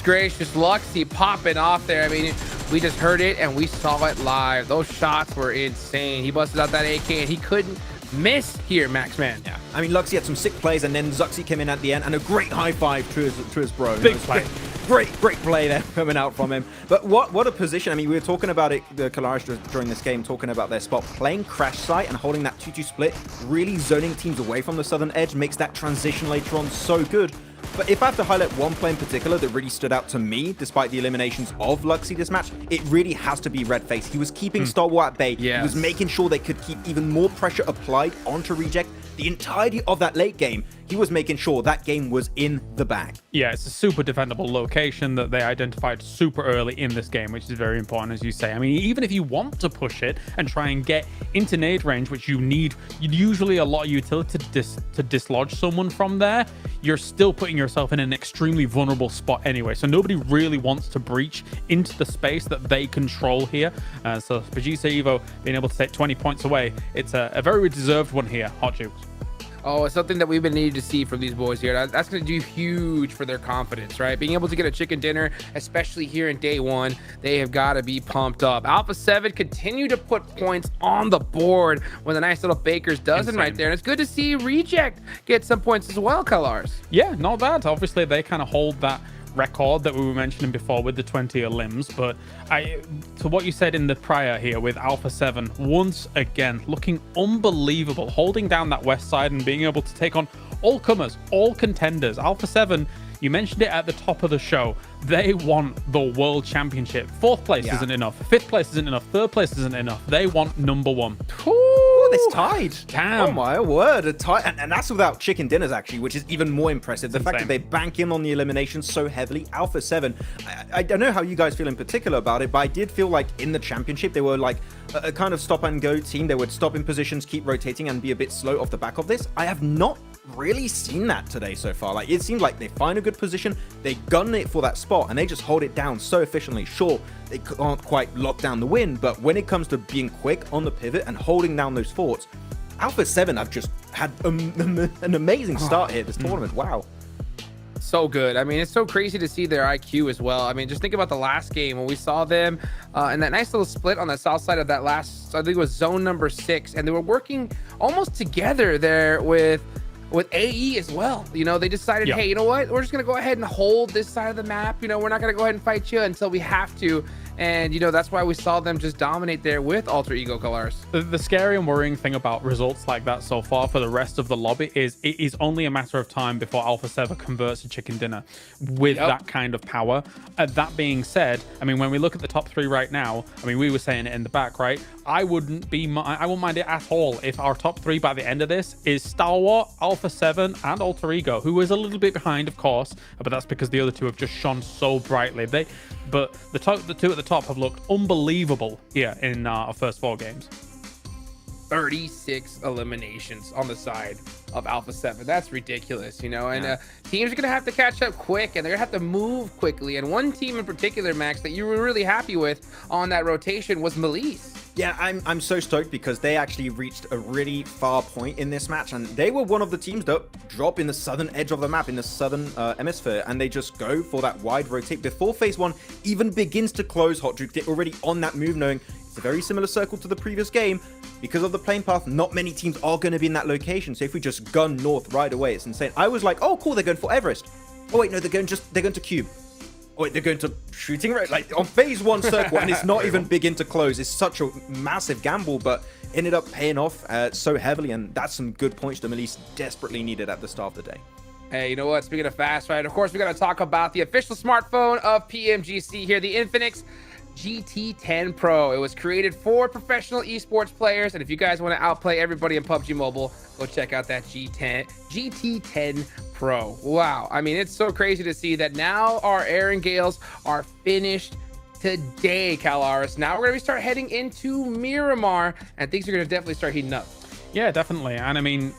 Gracious Luxy popping off there. I mean, we just heard it and we saw it live. Those shots were insane. He busted out that AK and he couldn't miss here, Maxman. Yeah, I mean, Luxy had some sick plays, and then Zuxi came in at the end, and a great high five to his bro. Big play. Great play there coming out from him. But what a position. I mean, we were talking about it, the Kalaris during this game, talking about their spot. Playing Crash Site and holding that 2-2 split, really zoning teams away from the southern edge, makes that transition later on so good. But if I have to highlight one play in particular that really stood out to me, despite the eliminations of Luxy this match, it really has to be Redface. He was keeping Stalwart at bay. Yes. He was making sure they could keep even more pressure applied onto Reject. The entirety of that late game, he was making sure that game was in the bag. Yeah, it's a super defendable location that they identified super early in this game, which is very important, as you say. I mean, even if you want to push it and try and get into nade range, which you need usually a lot of utility to dislodge someone from there, you're still putting yourself in an extremely vulnerable spot anyway. So nobody really wants to breach into the space that they control here. So PMGC Evo being able to take 20 points away, it's a very deserved one here, Hot Jukes. Oh, it's something that we've been needing to see from these boys here. That's going to do huge for their confidence, right? Being able to get a chicken dinner, especially here in day one, they have got to be pumped up. Alpha 7 continue to put points on the board with a nice little Baker's dozen right there. And it's good to see Reject get some points as well, Kalars. Yeah, not bad. Obviously, they kind of hold that record that we were mentioning before with the 20 limbs, but to what you said in the prior here with Alpha 7, once again looking unbelievable, holding down that west side and being able to take on all comers, all contenders. Alpha 7, you mentioned it at the top of the show, they want the world championship. 4th place isn't enough, 5th place isn't enough, 3rd place isn't enough. They want number 1. It's tied. Damn. Oh my word, a tie, and that's without chicken dinners actually, which is even more impressive. The fact that they bank in on the elimination so heavily. Alpha 7, I don't know how you guys feel in particular about it, but I did feel like in the championship they were like a kind of stop and go team. They would stop in positions, keep rotating, and be a bit slow off the back of this. I have not really seen that today so far. Like, it seemed like they find a good position, they gun it for that spot, and they just hold it down so efficiently. Sure, they can't quite lock down the win, but when it comes to being quick on the pivot and holding down those forts, Alpha 7 have just had an amazing start here this tournament. Wow. So good. I mean, it's so crazy to see their IQ as well. I mean, just think about the last game when we saw them in that nice little split on the south side of that last, I think it was zone number 6, and they were working almost together there with AE as well. You know, they decided, hey, you know what? We're just going to go ahead and hold this side of the map. You know, we're not going to go ahead and fight you until we have to. And, you know, that's why we saw them just dominate there with Alter Ego Colors. The scary and worrying thing about results like that so far for the rest of the lobby is it is only a matter of time before Alpha 7 converts to chicken dinner with that kind of power. That being said, I mean, when we look at the top 3 right now, I mean, we were saying it in the back, right? I wouldn't mind it at all if our top 3 by the end of this is Stalwart, Alpha 7, and Alter Ego, who is a little bit behind, of course, but that's because the other 2 have just shone so brightly. But the 2 at the top have looked unbelievable here in our first 4 games. 36 eliminations on the side of Alpha 7. That's ridiculous, you know, and teams are going to have to catch up quick, and they're going to have to move quickly. And one team in particular, Max, that you were really happy with on that rotation was Melise. Yeah, I'm so stoked because they actually reached a really far point in this match, and they were one of the teams that drop in the southern edge of the map, in the southern hemisphere, and they just go for that wide rotate before phase 1 even begins to close. Hot Juke, they're already on that move, knowing it's a very similar circle to the previous game. Because of the plane path, not many teams are going to be in that location, so if we just gun north right away, it's insane. I was like, oh cool, they're going for Everest. Oh wait, no, they're going to Cube. Oh wait, they're going to shooting right, like on phase 1 circle, and it's not even begin to close. It's such a massive gamble, but ended up paying off so heavily, and that's some good points that Melise desperately needed at the start of the day. Hey, you know what? Speaking of fast, right? Of course, we got to talk about the official smartphone of PMGC here, the Infinix GT10 Pro. It was created for professional esports players, and if you guys want to outplay everybody in PUBG Mobile, go check out that GT10 Pro. Wow, I mean, it's so crazy to see that now our Aaron Gales are finished today, Calaris. Now we're going to start heading into Miramar, and things are going to definitely start heating up. Yeah, definitely. And I mean,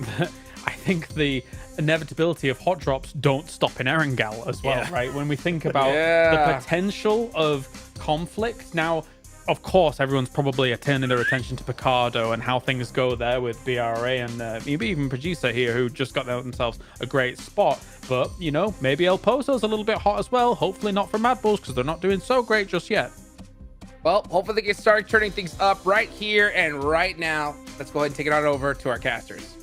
I think the inevitability of hot drops don't stop in Erangel as well, right? When we think about the potential of conflict. Now, of course, everyone's probably turning their attention to Picardo and how things go there with BRA and maybe even Producer here, who just got themselves a great spot. But, you know, maybe El Pozo's a little bit hot as well. Hopefully not for Mad Bulls, because they're not doing so great just yet. Well, hopefully they can start turning things up right here and right now. Let's go ahead and take it on over to our casters.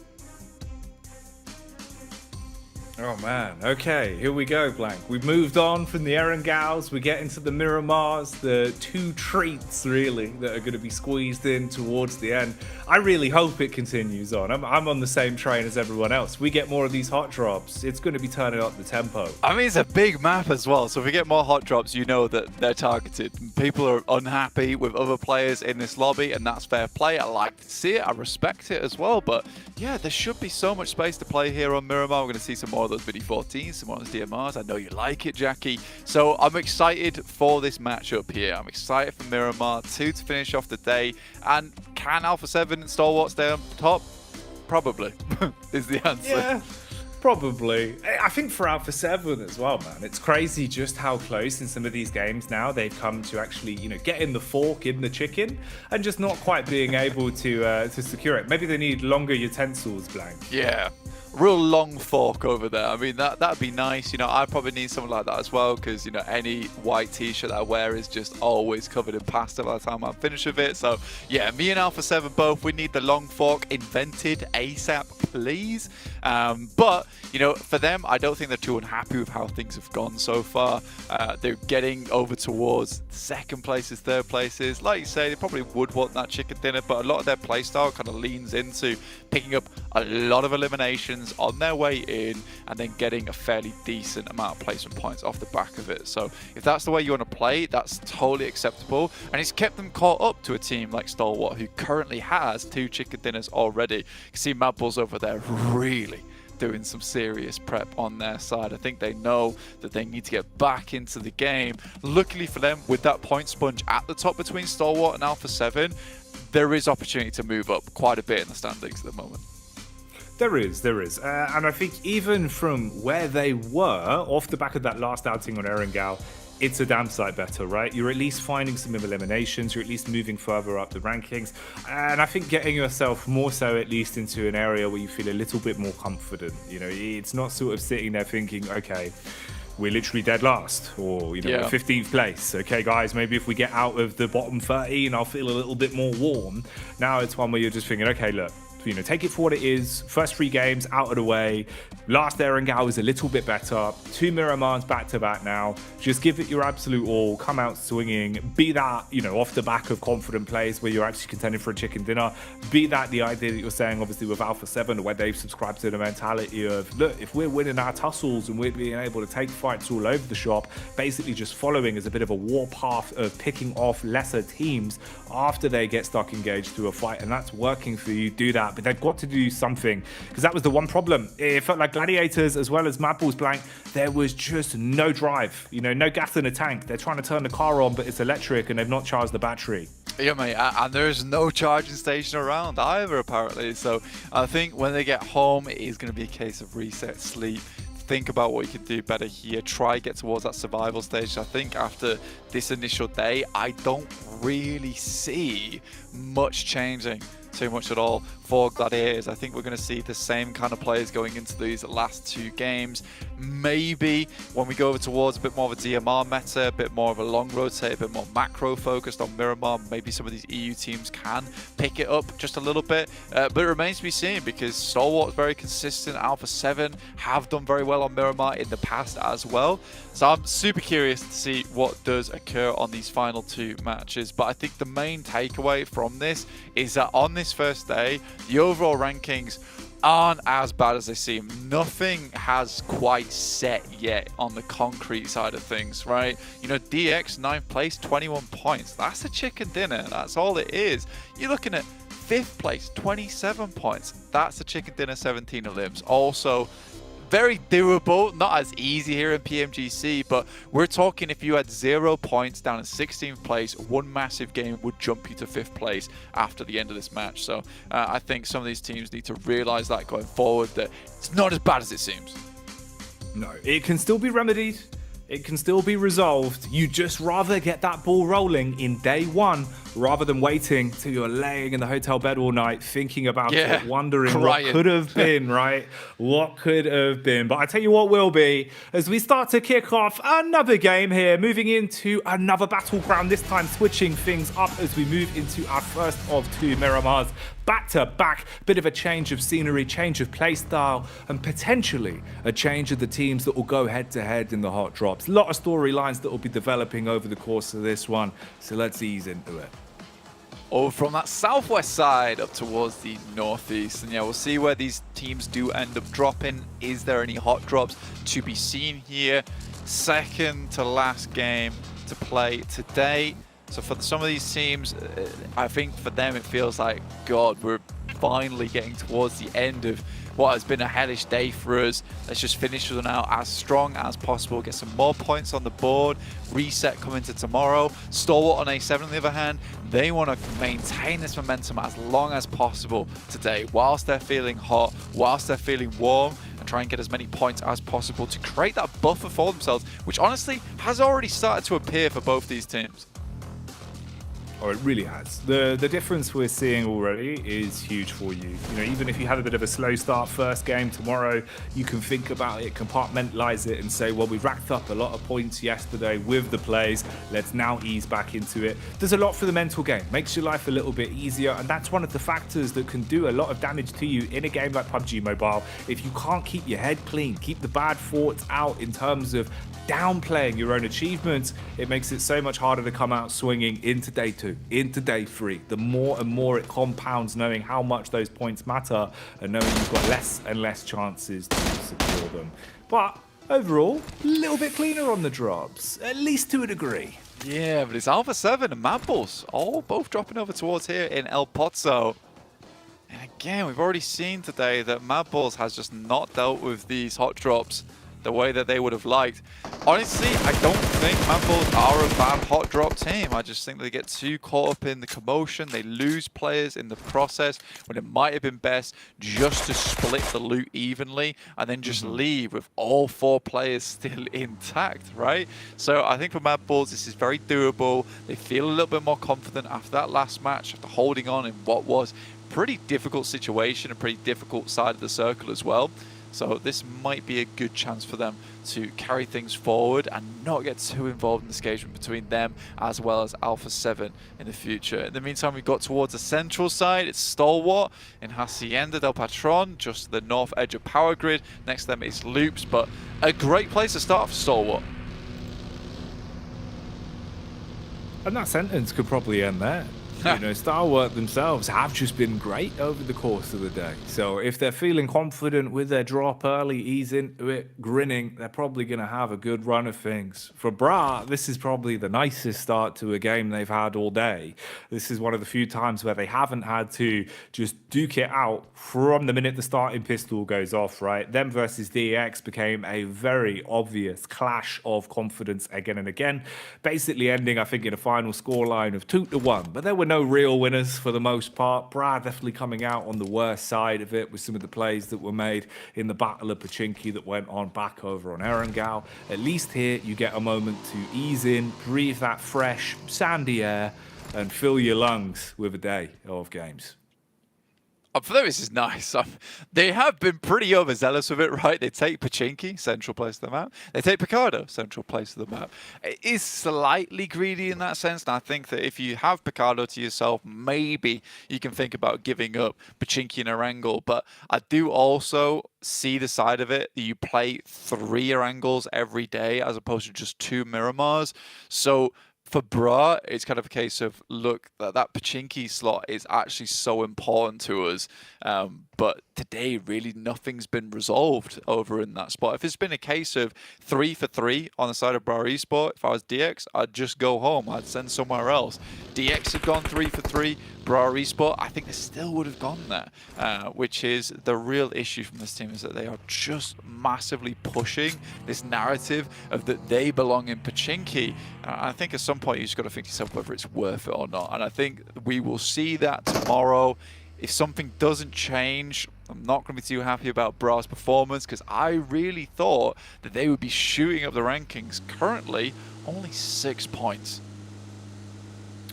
Oh man, okay, here we go, Blank. We've moved on from the Erangels, we get into the Miramars, the 2 treats, really, that are going to be squeezed in towards the end. I really hope it continues on. I'm on the same train as everyone else. We get more of these hot drops, it's going to be turning up the tempo. I mean, it's a big map as well, so if we get more hot drops, you know that they're targeted. People are unhappy with other players in this lobby, and that's fair play. I like to see it, I respect it as well, but yeah, there should be so much space to play here on Miramar. We're going to see some more of those BD14s, some more of those DMRs. I know you like it, Jackie. So I'm excited for this matchup here. I'm excited for Miramar 2 to finish off the day. And can Alpha 7 and Stalwart stay on top? Probably, is the answer. Yeah, probably. I think for Alpha 7 as well, man, it's crazy just how close in some of these games now they've come to actually, you know, getting the fork in the chicken and just not quite being able to secure it. Maybe they need longer utensils, Blank. Yeah. real long fork over there. I mean, that'd be nice. You know, I probably need something like that as well, because, you know, any white t-shirt that I wear is just always covered in pasta by the time I'm finished with it. So yeah, me and Alpha 7 both, we need the long fork invented ASAP, please. But, you know, for them, I don't think they're too unhappy with how things have gone so far. They're getting over towards second places, third places. Like you say, they probably would want that chicken dinner, but a lot of their playstyle kind of leans into picking up a lot of eliminations on their way in and then getting a fairly decent amount of placement points off the back of it. So if that's the way you want to play, that's totally acceptable. And it's kept them caught up to a team like Stalwart, who currently has 2 chicken dinners already. You can see Mad Bulls over there really doing some serious prep on their side. I think they know that they need to get back into the game. Luckily for them, with that point sponge at the top between Stalwart and Alpha 7, there is opportunity to move up quite a bit in the standings at the moment. There is. And I think even from where they were, off the back of that last outing on Erangel, it's a damn sight better, right? You're at least finding some eliminations, you're at least moving further up the rankings, and I think getting yourself more so at least into an area where you feel a little bit more confident. You know, it's not sort of sitting there thinking, okay, we're literally dead last, or, you know, we're 15th place. Okay, guys, maybe if we get out of the bottom 13, I'll feel a little bit more warm. Now it's one where you're just thinking, okay, look, you know, take it for what it is. First 3 games out of the way. Last Erangel is a little bit better. 2 Miramars back to back now. Just give it your absolute all. Come out swinging. Be that, you know, off the back of confident plays where you're actually contending for a chicken dinner. Be that the idea that you're saying, obviously, with Alpha 7, where they've subscribed to the mentality of, look, if we're winning our tussles and we're being able to take fights all over the shop, basically just following as a bit of a war path of picking off lesser teams after they get stuck engaged through a fight, and that's working for you. Do that. But they've got to do something, because that was the one problem. It felt like Gladiators as well as Mad Bulls Blank, there was just no drive, you know, no gas in the tank. They're trying to turn the car on, but it's electric and they've not charged the battery. Yeah, mate, and there's no charging station around either, apparently. So I think when they get home, it is going to be a case of reset, sleep, think about what you can do better here, try get towards that survival stage. I think after this initial day, I don't really see much changing too much at all for Gladiators. I think we're going to see the same kind of players going into these last 2 games. Maybe when we go over towards a bit more of a DMR meta, a bit more of a long rotate, a bit more macro focused on Miramar, maybe some of these EU teams can pick it up just a little bit. But it remains to be seen, because Stalwart's very consistent. Alpha 7 have done very well on Miramar in the past as well. So I'm super curious to see what does occur on these final 2 matches. But I think the main takeaway from this is that on this first day, the overall rankings aren't as bad as they seem. Nothing has quite set yet on the concrete side of things, right? You know, DX 9th place, 21 points. That's a chicken dinner. That's all it is. You're looking at 5th place, 27 points. That's a chicken dinner, 17 elims. Also, very doable, not as easy here in PMGC, but we're talking if you had 0 points down in 16th place, one massive game would jump you to 5th place after the end of this match. So I think some of these teams need to realize that going forward, that it's not as bad as it seems. No, it can still be remedied. It can still be resolved. You just rather get that ball rolling in day 1 rather than waiting till you're laying in the hotel bed all night thinking about it, wondering what could have been, right? What could have been. But I tell you what will be, as we start to kick off another game here, moving into another battleground, this time switching things up as we move into our first of 2 Miramars. Back to back, bit of a change of scenery, change of play style, and potentially a change of the teams that will go head to head in the hot drops. A lot of storylines that will be developing over the course of this one, so let's ease into it. Over from that southwest side up towards the northeast, and yeah, we'll see where these teams do end up dropping. Is there any hot drops to be seen here? Second to last game to play today. So for some of these teams, I think for them it feels like, God, we're finally getting towards the end of what has been a hellish day for us. Let's just finish it out as strong as possible, get some more points on the board, reset coming to tomorrow. Stalwart on A7 on the other hand, they want to maintain this momentum as long as possible today, whilst they're feeling hot, whilst they're feeling warm, and try and get as many points as possible to create that buffer for themselves, which honestly has already started to appear for both these teams. Oh, it really has. The difference we're seeing already is huge for you. You know, even if you have a bit of a slow start first game tomorrow, you can think about it, compartmentalize it, and say, well, we racked up a lot of points yesterday with the plays. Let's now ease back into it. There's a lot for the mental game. Makes your life a little bit easier, and that's one of the factors that can do a lot of damage to you in a game like PUBG Mobile. If you can't keep your head clean, keep the bad thoughts out in terms of downplaying your own achievements, it makes it so much harder to come out swinging into day 2, into day 3. The more and more it compounds, knowing how much those points matter and knowing you've got less and less chances to secure them. But overall, a little bit cleaner on the drops, at least to a degree. Yeah, but it's Alpha 7 and Mad Bulls all both dropping over towards here in El Pozo. And again, we've already seen today that Mad Bulls has just not dealt with these hot drops the way that they would have liked. Honestly, I don't think Mad Bulls are a bad hot drop team. I just think they get too caught up in the commotion. They lose players in the process when it might have been best just to split the loot evenly and then just leave with all 4 players still intact, right? So I think for Mad Bulls, this is very doable. They feel a little bit more confident after that last match, after holding on in what was a pretty difficult situation, a pretty difficult side of the circle as well. So this might be a good chance for them to carry things forward and not get too involved in this engagement between them as well as Alpha 7 in the future. In the meantime, we've got towards the central side. It's Stalwart in Hacienda del Patron, just the north edge of Power Grid. Next to them is Loops, but a great place to start for Stalwart. And that sentence could probably end there. You know, Stalwart themselves have just been great over the course of the day. So if they're feeling confident with their drop early, ease into it, grinning, they're probably going to have a good run of things. For Bra, this is probably the nicest start to a game they've had all day. This is one of the few times where they haven't had to just duke it out from the minute the starting pistol goes off, right? Them versus DX became a very obvious clash of confidence again and again, basically ending, I think, in a final scoreline of 2-1. But there were no real winners for the most part. Brad definitely coming out on the worst side of it with some of the plays that were made in the Battle of Pachinki that went on back over on Erangel. At least here you get a moment to ease in, breathe that fresh, sandy air, and fill your lungs with a day of games. For them, this is nice. They have been pretty overzealous with it, right? They take Pachinki, central place of the map. They take Picardo, central place of the map. It is slightly greedy in that sense, and I think that if you have Picardo to yourself, maybe you can think about giving up Pachinki and Erangel. But I do also see the side of it that you play 3 Erangels every day as opposed to just 2 Miramars. So for Bra, it's kind of a case of, look, that Pachinki slot is actually so important to us. But today, really, nothing's been resolved over in that spot. If it's been a case of 3 for 3 on the side of Bra Esport, if I was DX, I'd just go home. I'd send somewhere else. DX have gone 3 for 3. Bra Esport, I think they still would have gone there, which is the real issue from this team, is that they are just massively pushing this narrative of that they belong in Pachinki. I think at some point you just got to think to yourself whether it's worth it or not. And I think we will see that tomorrow. If something doesn't change, I'm not going to be too happy about Bra's performance, because I really thought that they would be shooting up the rankings. Currently, only 6 points.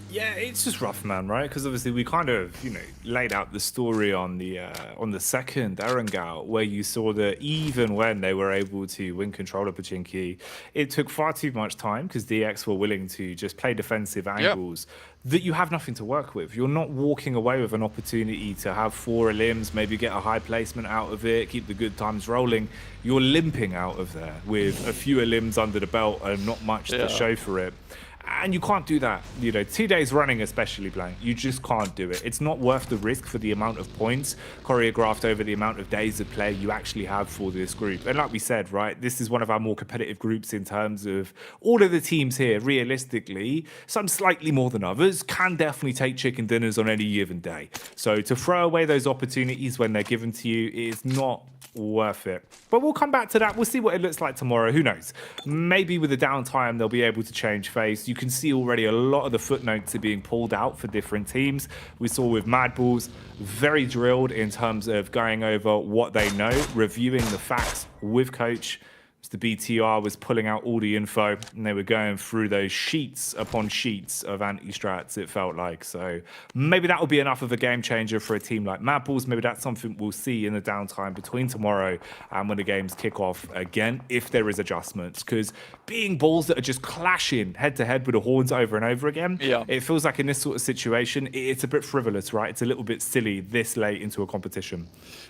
Yeah, it's just rough, man, right? Because obviously we kind of, you know, laid out the story on the second Erangel, where you saw that even when they were able to win control of Pachinki, it took far too much time because DX were willing to just play defensive angles that you have nothing to work with. You're not walking away with an opportunity to have 4 elims, maybe get a high placement out of it, keep the good times rolling. You're limping out of there with a few elims under the belt and not much to show for it. And you can't do that, you know, 2 days running, especially playing. You just can't do it. It's not worth the risk for the amount of points choreographed over the amount of days of play you actually have for this group. And like we said, right, this is one of our more competitive groups in terms of all of the teams here, realistically, some slightly more than others, can definitely take chicken dinners on any given day. So to throw away those opportunities when they're given to you is not worth it. But we'll come back to that. We'll see what it looks like tomorrow. Who knows? Maybe with the downtime, they'll be able to change face. You can see already a lot of the footnotes are being pulled out for different teams. We saw with Mad Bulls, very drilled in terms of going over what they know, reviewing the facts with coach. The BTR was pulling out all the info, and they were going through those sheets upon sheets of anti-strats, it felt like. So maybe that will be enough of a game changer for a team like Mad Balls. Maybe that's something we'll see in the downtime between tomorrow and when the games kick off again, if there is adjustments. Because being balls that are just clashing head-to-head with the horns over and over again, it feels like in this sort of situation, it's a bit frivolous, right? It's a little bit silly this late into a competition.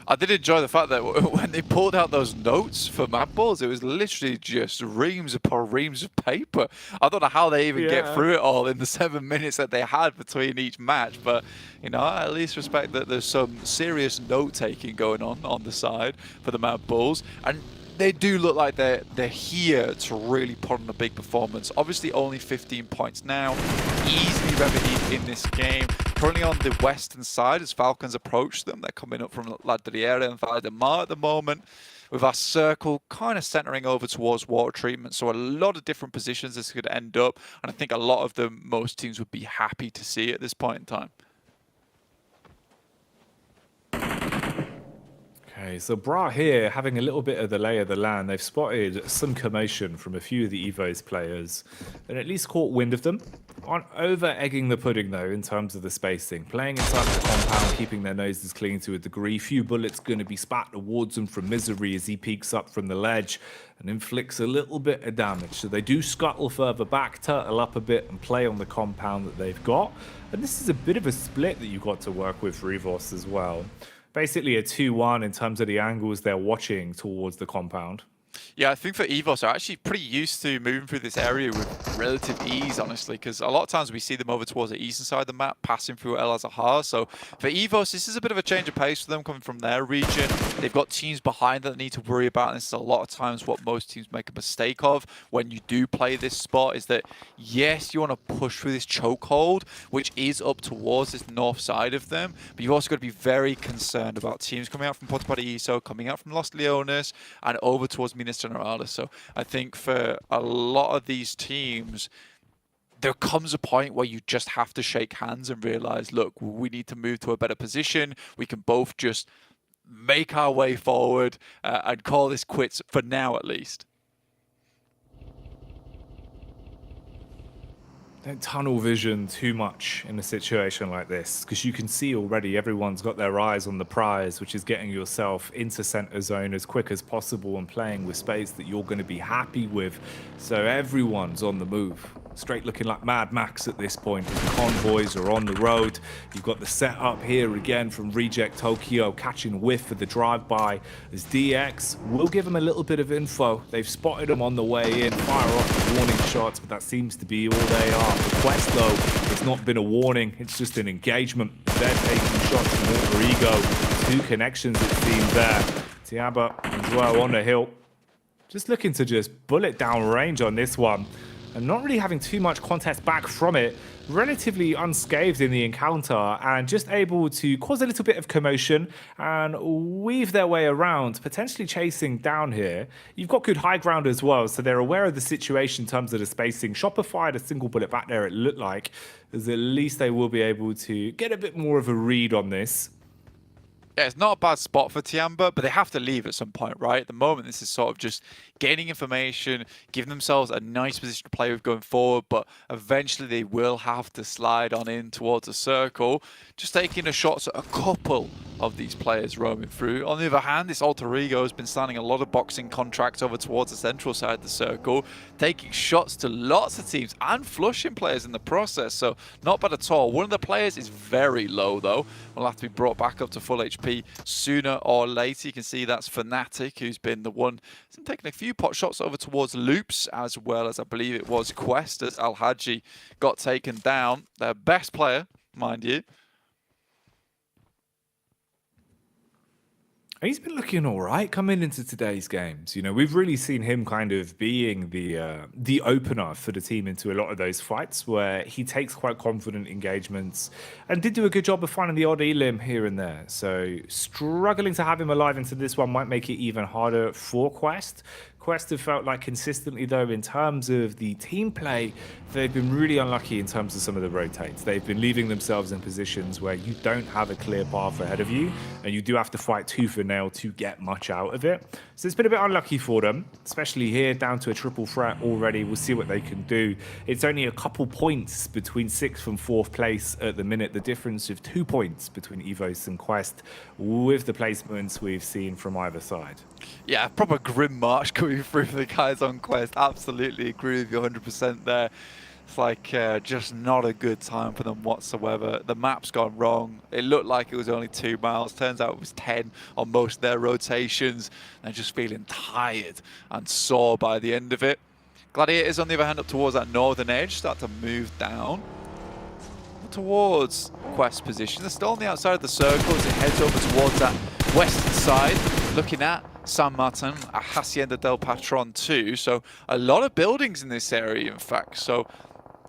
I did enjoy the fact that when they pulled out those notes for Mad Balls, it was literally just reams upon reams of paper. I don't know how they even get through it all in the 7 minutes that they had between each match, but you know, I at least respect that there's some serious note-taking going on the side for the Mad Balls, and they do look like they're here to really put on a big performance. Obviously, only 15 points now, easily remedied in this game. Currently on the western side, as Falcons approach them, they're coming up from La Driera and Valle de Mar at the moment, with our circle kind of centering over towards water treatment. So a lot of different positions this could end up, and I think a lot of them, most teams would be happy to see at this point in time. Okay, so Bra here having a little bit of the lay of the land. They've spotted some commotion from a few of the Evo's players and at least caught wind of them. Aren't over-egging the pudding, though, in terms of the spacing. Playing inside the compound, keeping their noses clean to a degree. Few bullets going to be spat towards them from Misery as he peeks up from the ledge and inflicts a little bit of damage. So they do scuttle further back, turtle up a bit and play on the compound that they've got. And this is a bit of a split that you've got to work with for Evos as well. Basically a 2-1 in terms of the angles they're watching towards the compound. Yeah, I think for Evos are actually pretty used to moving through this area with relative ease, honestly, because a lot of times we see them over towards the eastern side of the map, passing through El Azahar. So for Evos, this is a bit of a change of pace for them coming from their region. They've got teams behind that they need to worry about, and this is a lot of times what most teams make a mistake of when you do play this spot, is that, yes, you want to push through this chokehold, which is up towards this north side of them, but you've also got to be very concerned about teams coming out from Puerto Paraíso, coming out from Los Leones, and over towards Minas Generales. So I think for a lot of these teams, there comes a point where you just have to shake hands and realize, look, we need to move to a better position. We can both just make our way forward and call this quits for now, at least. Don't tunnel vision too much in a situation like this, because you can see already everyone's got their eyes on the prize, which is getting yourself into center zone as quick as possible and playing with space that you're going to be happy with. So everyone's on the move. Straight looking like Mad Max at this point. The convoys are on the road. You've got the setup here again from Reject Tokyo, catching a whiff for the drive-by as DX will give them a little bit of info. They've spotted them on the way in, fire off the warning shots, but that seems to be all they are. The quest, though, it's not been a warning, it's just an engagement. They're taking shots from Alter Ego. 2 connections, it seems there. Tiaba as well on the hill. Just looking to just bullet down range on this one. And not really having too much contest back from it, relatively unscathed in the encounter and just able to cause a little bit of commotion and weave their way around, potentially chasing down here. You've got good high ground as well, so they're aware of the situation in terms of the spacing. Chopper fired a single bullet back there, it looked like, as at least they will be able to get a bit more of a read on this. Yeah, it's not a bad spot for Tiamba, but they have to leave at some point, right? At the moment, this is sort of just gaining information, giving themselves a nice position to play with going forward, but eventually they will have to slide on in towards a circle, just taking a shot at a couple of these players roaming through. On the other hand, this Alter Ego has been signing a lot of boxing contracts over towards the central side of the circle, taking shots to lots of teams and flushing players in the process, so not bad at all. One of the players is very low, though. Will have to be brought back up to full HP sooner or later. You can see that's Fnatic, who's been the one taking a few pot shots over towards Loops, as well as I believe it was Quest, as Al Hadji got taken down. Their best player, mind you. He's been looking all right coming into today's games. You know, we've really seen him kind of being the opener for the team into a lot of those fights where he takes quite confident engagements and did do a good job of finding the odd elim here and there. So struggling to have him alive into this one might make it even harder for Quest. Quest have felt like consistently, though, in terms of the team play, they've been really unlucky in terms of some of the rotates. They've been leaving themselves in positions where you don't have a clear path ahead of you, and you do have to fight tooth and nail to get much out of it. So it's been a bit unlucky for them, especially here, down to a triple threat already. We'll see what they can do. It's only a couple points between 6th and 4th place at the minute. The difference of 2 points between Evos and Quest with the placements we've seen from either side. Yeah, proper grim march coming through for the guys on Quest. Absolutely agree with you 100% there. It's like just not a good time for them whatsoever. The map's gone wrong. It looked like it was only 2 miles. Turns out it was 10 on most of their rotations. And just feeling tired and sore by the end of it. Gladiators, on the other hand, up towards that northern edge, start to move down towards Quest position. They're still on the outside of the circle as it heads over towards that western side, looking at San Martin, a Hacienda del Patron too. So a lot of buildings in this area, in fact. So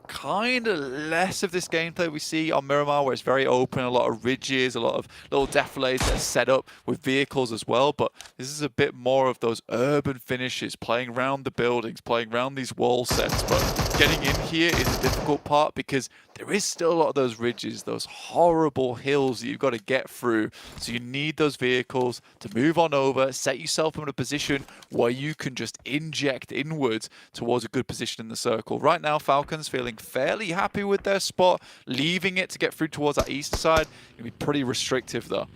kind of less of this gameplay we see on Miramar, where it's very open, a lot of ridges, a lot of little defiles that are set up with vehicles as well. But this is a bit more of those urban finishes, playing around the buildings, playing around these wall sets. But getting in here is the difficult part, because there is still a lot of those ridges, those horrible hills that you've got to get through. So you need those vehicles to move on over, set yourself in a position where you can just inject inwards towards a good position in the circle. Right now, Falcons feeling fairly happy with their spot, leaving it to get through towards that east side. It'll be pretty restrictive though.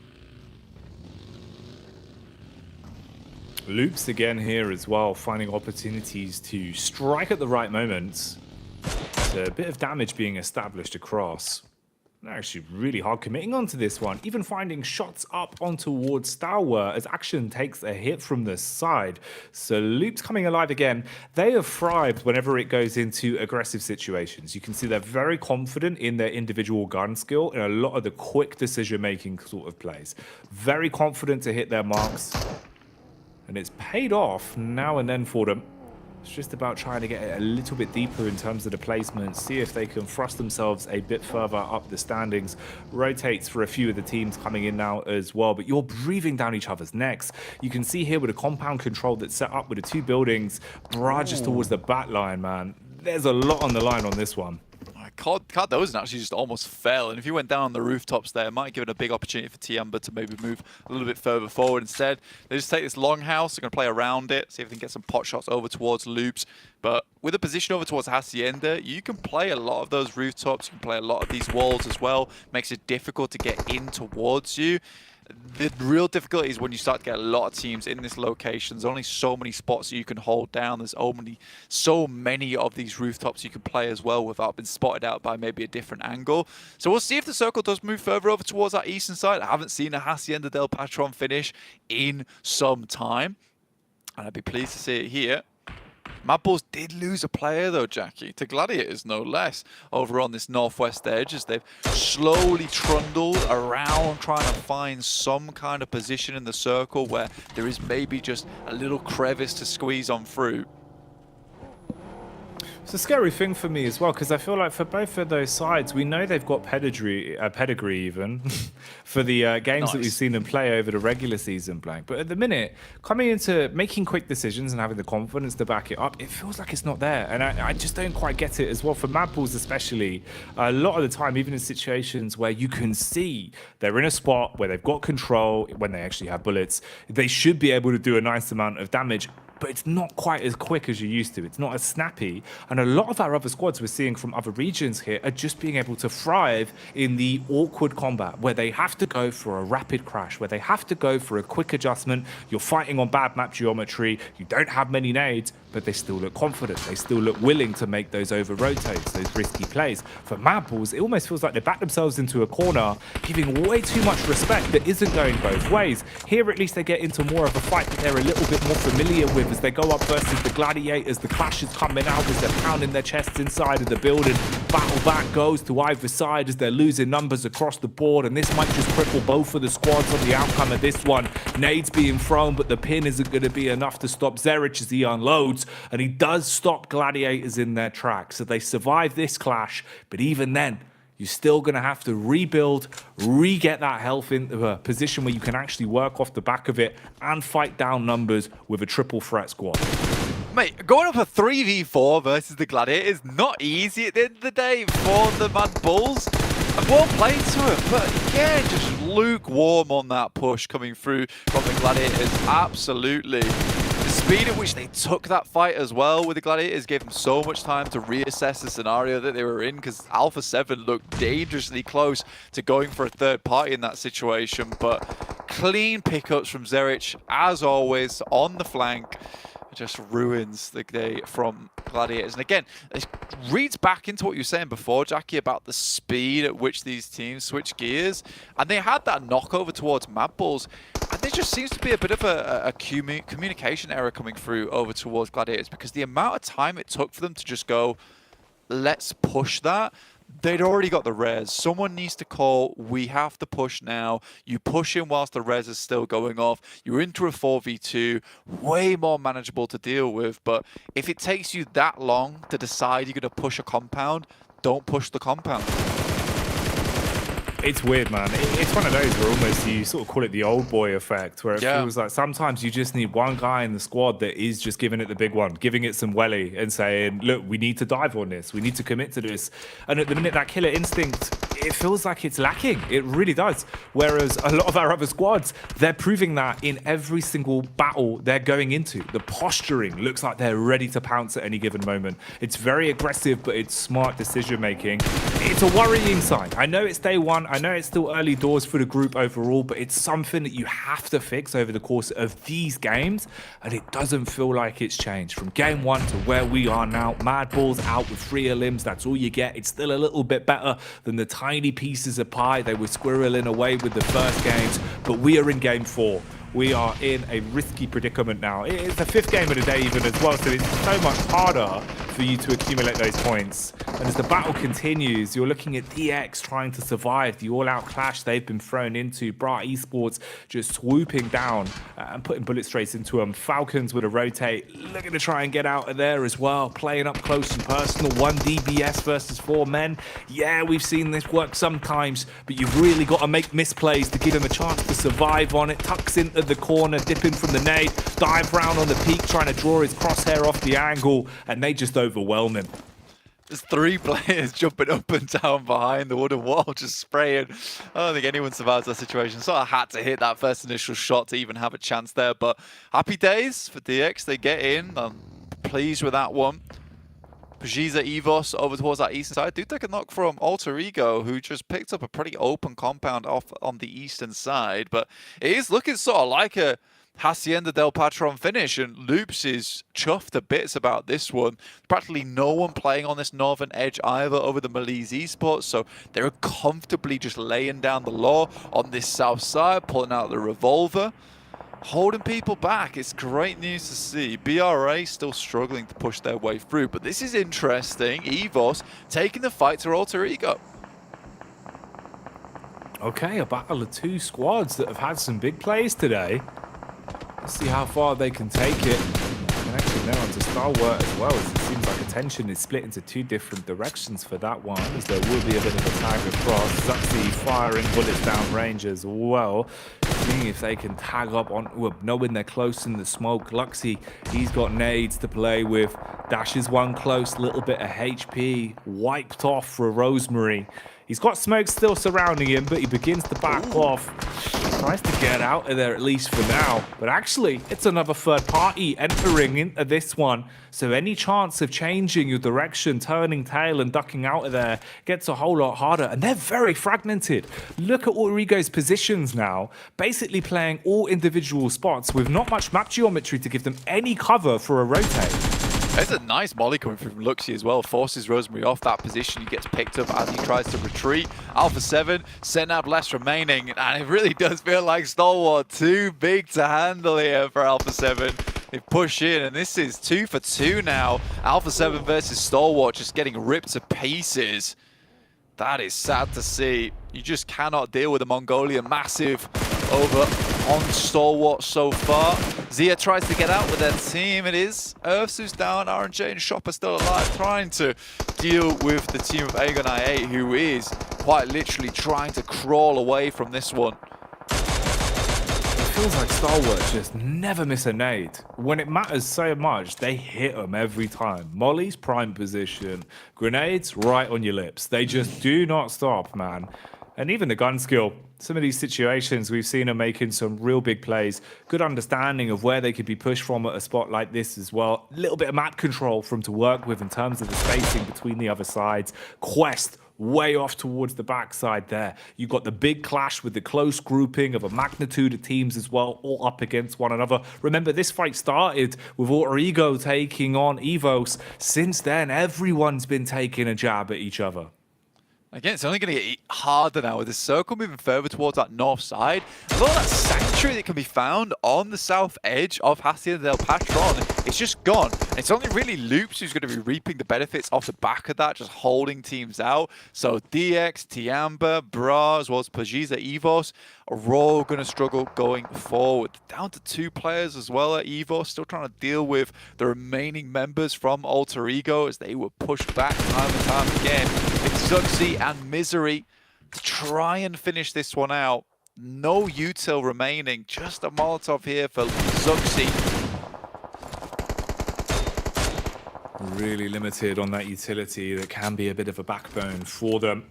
Loops again here as well, finding opportunities to strike at the right moments. A bit of damage being established across. They're actually really hard committing onto this one, even finding shots up on towards Stour as Action takes a hit from the side. So Loops coming alive again. They have thrived whenever it goes into aggressive situations. You can see they're very confident in their individual gun skill and a lot of the quick decision-making sort of plays. Very confident to hit their marks. And it's paid off now and then for them. It's just about trying to get it a little bit deeper in terms of the placement, see if they can thrust themselves a bit further up the standings. Rotates for a few of the teams coming in now as well, but you're breathing down each other's necks. You can see here with a compound control that's set up with the 2 buildings, barrages towards the back line, man. There's a lot on the line on this one. Cardozen actually just almost fell, and if you went down on the rooftops there, it might give it a big opportunity for Tiamba to maybe move a little bit further forward. Instead, they just take this longhouse, they're going to play around it, see if they can get some pot shots over towards Loops. But with a position over towards Hacienda, you can play a lot of those rooftops, you can play a lot of these walls as well. Makes it difficult to get in towards you. The real difficulty is when you start to get a lot of teams in this location. There's only so many spots that you can hold down. There's only so many of these rooftops you can play as well without being spotted out by maybe a different angle. So we'll see if the circle does move further over towards that eastern side. I haven't seen a Hacienda del Patron finish in some time, and I'd be pleased to see it here. Mad Bulls did lose a player though, Jackie, to Gladiators no less, over on this northwest edge, as they've slowly trundled around trying to find some kind of position in the circle where there is maybe just a little crevice to squeeze on through. It's a scary thing for me as well, because I feel like for both of those sides, we know they've got pedigree even, for the games that we've seen them play over the regular season blank. But at the minute, coming into making quick decisions and having the confidence to back it up, it feels like it's not there. And I just don't quite get it as well. For Mad Bulls especially, a lot of the time, even in situations where you can see they're in a spot where they've got control, when they actually have bullets, they should be able to do a nice amount of damage. But it's not quite as quick as you used to. It's not as snappy. And a lot of our other squads we're seeing from other regions here are just being able to thrive in the awkward combat where they have to go for a rapid crash, where they have to go for a quick adjustment. You're fighting on bad map geometry. You don't have many nades, but they still look confident. They still look willing to make those over rotates, those risky plays. For Mad Bulls, it almost feels like they back themselves into a corner, giving way too much respect that isn't going both ways. Here, at least they get into more of a fight that they're a little bit more familiar with as they go up versus the Gladiators. The clash is coming out as they're pounding their chests inside of the building. Battle back goes to either side as they're losing numbers across the board, and this might just cripple both of the squads on the outcome of this one. Nades being thrown, but the pin isn't going to be enough to stop Zerich as he unloads, and he does stop Gladiators in their tracks. So they survive this clash, but even then, you're still going to have to rebuild, re-get that health into a position where you can actually work off the back of it and fight down numbers with a triple threat squad. Mate, going up a 3v4 versus the Gladiators is not easy at the end of the day for the Mad Bulls. Well played to him, but again, just lukewarm on that push coming through from the Gladiators. Absolutely. The speed at which they took that fight as well with the Gladiators gave them so much time to reassess the scenario that they were in, because Alpha 7 looked dangerously close to going for a third party in that situation. But clean pickups from Zerich, as always, on the flank. Just ruins the day from Gladiators. And again, it reads back into what you were saying before, Jackie, about the speed at which these teams switch gears. And they had that knockover towards Mad Bulls. And there just seems to be a bit of a communication error coming through over towards Gladiators, because the amount of time it took for them to just go, let's push that. They'd already got the res. Someone needs to call, we have to push now. You push in whilst the res is still going off. You're into a 4v2, way more manageable to deal with. But if it takes you that long to decide you're going to push a compound, don't push the compound. It's weird, man. It's one of those where almost you sort of call it the old boy effect, where it feels like sometimes you just need one guy in the squad that is just giving it the big one, giving it some welly and saying, look, we need to dive on this. We need to commit to this. And at the minute, that killer instinct, it feels like it's lacking. It really does. Whereas a lot of our other squads, they're proving that in every single battle they're going into. The posturing looks like they're ready to pounce at any given moment. It's very aggressive, but it's smart decision making. It's a worrying sign. I know it's day one. I know it's still early doors for the group overall, but it's something that you have to fix over the course of these games, and it doesn't feel like it's changed. From game one to where we are now, Mad Bulls out with 3 limbs, that's all you get. It's still a little bit better than the tiny pieces of pie they were squirreling away with the first games, but we are in game 4. We are in a risky predicament now. It's the 5th game of the day even as well, so it's so much harder for you to accumulate those points. And as the battle continues, you're looking at DX trying to survive the all-out clash they've been thrown into. Bra Esports just swooping down and putting bullet strays into them. Falcons with a rotate, looking to try and get out of there as well, playing up close and personal. 1 DBS versus 4 men. Yeah, we've seen this work sometimes, but you've really got to make misplays to give him a chance to survive on it. Tucks into the corner, dipping from the nade, dive round on the peak, trying to draw his crosshair off the angle, and they just overwhelm him. There's 3 players jumping up and down behind the wooden wall, just spraying. I don't think anyone survives that situation. So I had to hit that first initial shot to even have a chance there. But happy days for DX. They get in. I'm pleased with that one. Pajiza Evos over towards that eastern side. Do take a knock from Alter Ego, who just picked up a pretty open compound off on the eastern side. But it is looking sort of like a Hacienda del Patron finish, and Loops is chuffed to bits about this one. Practically no one playing on this northern edge either over the Malise Esports, so they're comfortably just laying down the law on this south side, pulling out the revolver, holding people back. It's great news to see. BRA still struggling to push their way through, but this is interesting. Evos taking the fight to Alter Ego. Okay, a battle of 2 squads that have had some big plays today. Let's see how far they can take it. And actually now onto Stalwart as well, as it seems like attention is split into 2 different directions for that one, as there will be a bit of a tag across. Zuxi firing bullets down range as well, seeing if they can tag up on, well, knowing they're close in the smoke. Luxy, he's got nades to play with. Dashes one close, little bit of HP, wiped off for Rosemary. He's got smoke still surrounding him, but he begins to back off. Tries to get out of there, at least for now. But actually, it's another third party entering into this one. So any chance of changing your direction, turning tail and ducking out of there gets a whole lot harder. And they're very fragmented. Look at Origo's positions now. Basically playing all individual spots with not much map geometry to give them any cover for a rotate. There's a nice molly coming from Luxy as well. Forces Rosemary off that position. He gets picked up as he tries to retreat. Alpha 7, Senab less remaining. And it really does feel like Stalwart too big to handle here for Alpha 7. They push in, and this is 2 for 2 now. Alpha 7 versus Stalwart just getting ripped to pieces. That is sad to see. You just cannot deal with the Mongolian massive over on Stalwart so far. Zia tries to get out with their team. It is Earthsu's down, RNJ and Shopper still alive, trying to deal with the team of Aegon I8, who is quite literally trying to crawl away from this one. feels like Stalwart just never miss a nade. When it matters so much, they hit them every time. Molly's prime position, grenades right on your lips. They just do not stop, man. And even the gun skill. Some of these situations, we've seen them making some real big plays. Good understanding of where they could be pushed from at a spot like this as well. A little bit of map control for them to work with in terms of the spacing between the other sides. Quest way off towards the backside there. You've got the big clash with the close grouping of a magnitude of teams as well, all up against one another. Remember, this fight started with Alter Ego taking on Evos. Since then, everyone's been taking a jab at each other. Again, it's only going to get harder now with the circle moving further towards that north side. A lot of that sanctuary that can be found on the south edge of Hacienda del Patron, it's just gone. It's only really Loops who's going to be reaping the benefits off the back of that, just holding teams out. So DX, Tiamba, Bra, as well as Pajiza, Evos are all going to struggle going forward. Down to 2 players as well at Evos, still trying to deal with the remaining members from Alter Ego as they were pushed back time and time again. It's Zuxi and Misery to try and finish this one out. No util remaining, just a Molotov here for Zuxi. Really limited on that utility that can be a bit of a backbone for them.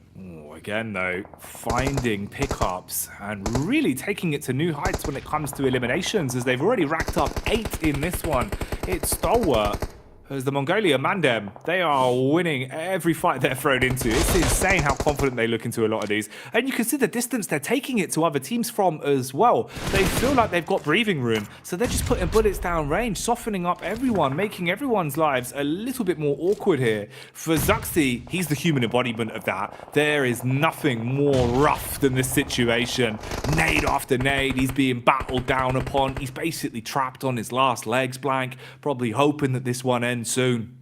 Again though, finding pickups and really taking it to new heights when it comes to eliminations, as they've already racked up 8 in this one. It's Stalwart as the Mongolia Mandem, they are winning every fight they're thrown into. It's insane how confident they look into a lot of these. And you can see the distance they're taking it to other teams from as well. They feel like they've got breathing room, so they're just putting bullets down range, softening up everyone, making everyone's lives a little bit more awkward here. For Zuxi, he's the human embodiment of that. There is nothing more rough than this situation. Nade after nade, he's being battled down upon. He's basically trapped on his last legs blank, probably hoping that this one ends soon.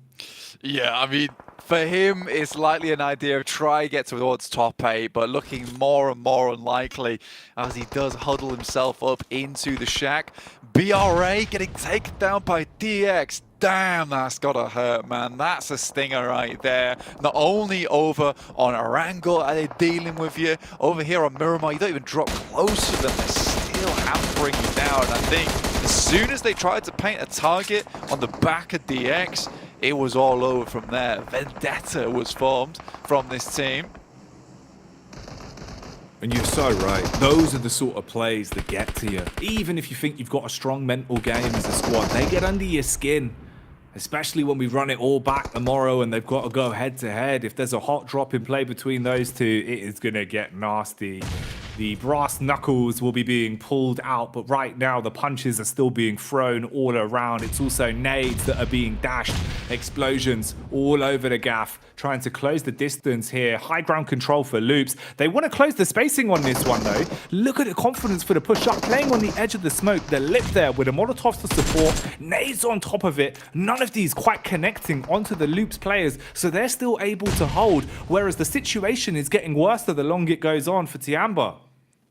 Yeah, I mean, for him, it's likely an idea of try get towards top 8, but looking more and more unlikely as he does huddle himself up into the shack. BRA getting taken down by DX. Damn, that's gotta hurt, man. That's a stinger right there. Not only over on Erangel are they dealing with you, over here on Miramar, you don't even drop close to them. They're still hammering you down. I think as soon as they tried to paint a target on the back of DX, it was all over from there. Vendetta was formed from this team. And you're so right. Those are the sort of plays that get to you. Even if you think you've got a strong mental game as a squad, they get under your skin. Especially when we run it all back tomorrow and they've got to go head to head. If there's a hot drop in play between those two, it is going to get nasty. The brass knuckles will be being pulled out, but right now the punches are still being thrown all around. It's also nades that are being dashed, explosions all over the gaff, trying to close the distance here. High ground control for Loops. They want to close the spacing on this one though. Look at the confidence for the push up, playing on the edge of the smoke. They're lit there with the Molotovs to support, nades on top of it. None of these quite connecting onto the Loops players, so they're still able to hold, whereas the situation is getting worse the longer it goes on for Tiamba.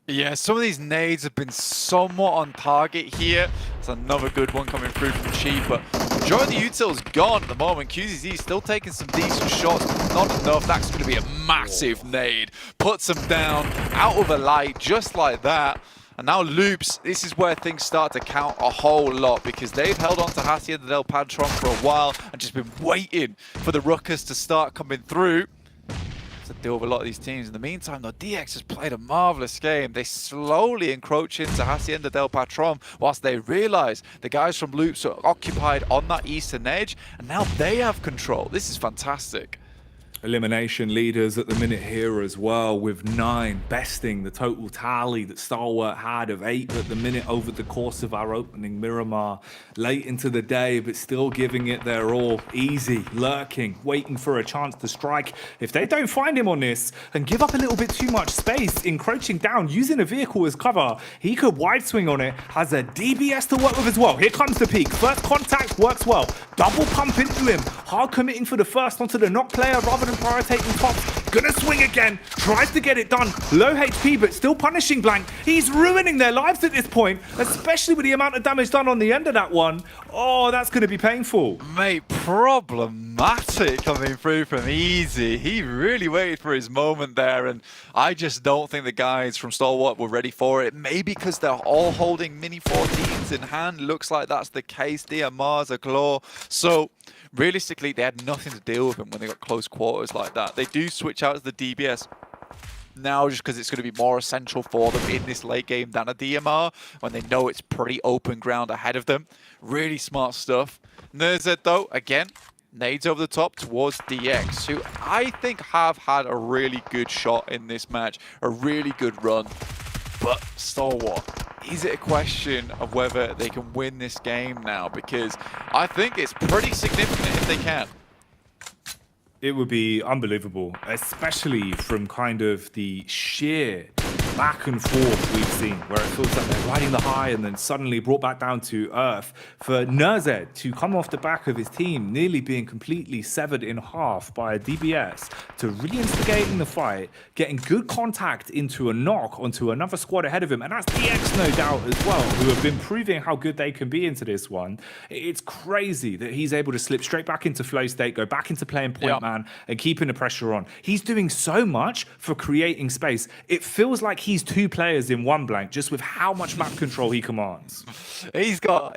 Yeah, some of these nades have been somewhat on target here. It's another good one coming through from Cheap, but the majority of the util's gone at the moment. QZZ still taking some decent shots, but not enough. That's going to be a massive nade. Puts them down, out of the light, just like that. And now Loops, this is where things start to count a whole lot, because they've held on to Hacienda del Patron for a while and just been waiting for the ruckus to start coming through to deal with a lot of these teams. In the meantime, though, DX has played a marvelous game. They slowly encroach into Hacienda del Patron whilst they realize the guys from Loops are occupied on that eastern edge, and now they have control. This is fantastic. Elimination leaders at the minute here as well, with 9 besting the total tally that Stalwart had of 8 at the minute over the course of our opening Miramar. Late into the day, but still giving it their all. Easy, lurking, waiting for a chance to strike. If they don't find him on this and give up a little bit too much space, encroaching down, using a vehicle as cover, he could wide swing on it, has a DBS to work with as well. Here comes the peak. First contact works well. Double pump into him. Hard committing for the first onto the knock player rather than and prioritating tops. Gonna swing again, tries to get it done. Low HP, but still punishing Blank. He's ruining their lives at this point, especially with the amount of damage done on the end of that one. Oh, that's gonna be painful. Mate, problematic coming through from Easy. He really waited for his moment there, and I just don't think the guys from Stalwart were ready for it. Maybe because they're all holding Mini 14s in hand. Looks like that's the case. DMR's a claw. So realistically, they had nothing to deal with him when they got close quarters like that. They do switch out to the DBS now just because it's going to be more essential for them in this late game than a DMR when they know it's pretty open ground ahead of them. Really smart stuff. Nerzed though, again, nades over the top towards DX, who I think have had a really good shot in this match, a really good run. But Stalwart, is it a question of whether they can win this game now? Because I think it's pretty significant if they can. It would be unbelievable, especially from kind of the sheer back and forth we've seen, where it feels like they're riding the high and then suddenly brought back down to earth. For Nerzed to come off the back of his team nearly being completely severed in half by a DBS, to really instigating the fight, getting good contact into a knock onto another squad ahead of him, and that's DX no doubt as well, who have been proving how good they can be into this one. It's crazy that he's able to slip straight back into flow state, go back into playing point man, and keeping the pressure on. He's doing so much for creating space. It feels like he's two players in one, Blank, just with how much map control he commands. He's got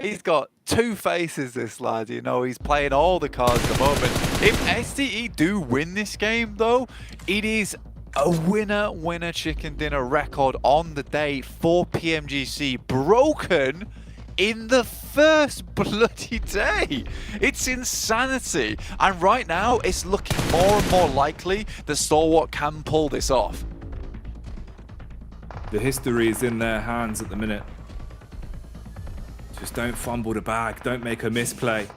two faces, this lad. You know, he's playing all the cards at the moment. If STE do win this game, though, it is a winner chicken dinner record on the day for PMGC, broken in the first bloody day. It's insanity. And right now, it's looking more and more likely that Stalwart can pull this off. The history is in their hands at the minute. Just don't fumble the bag. Don't make a misplay.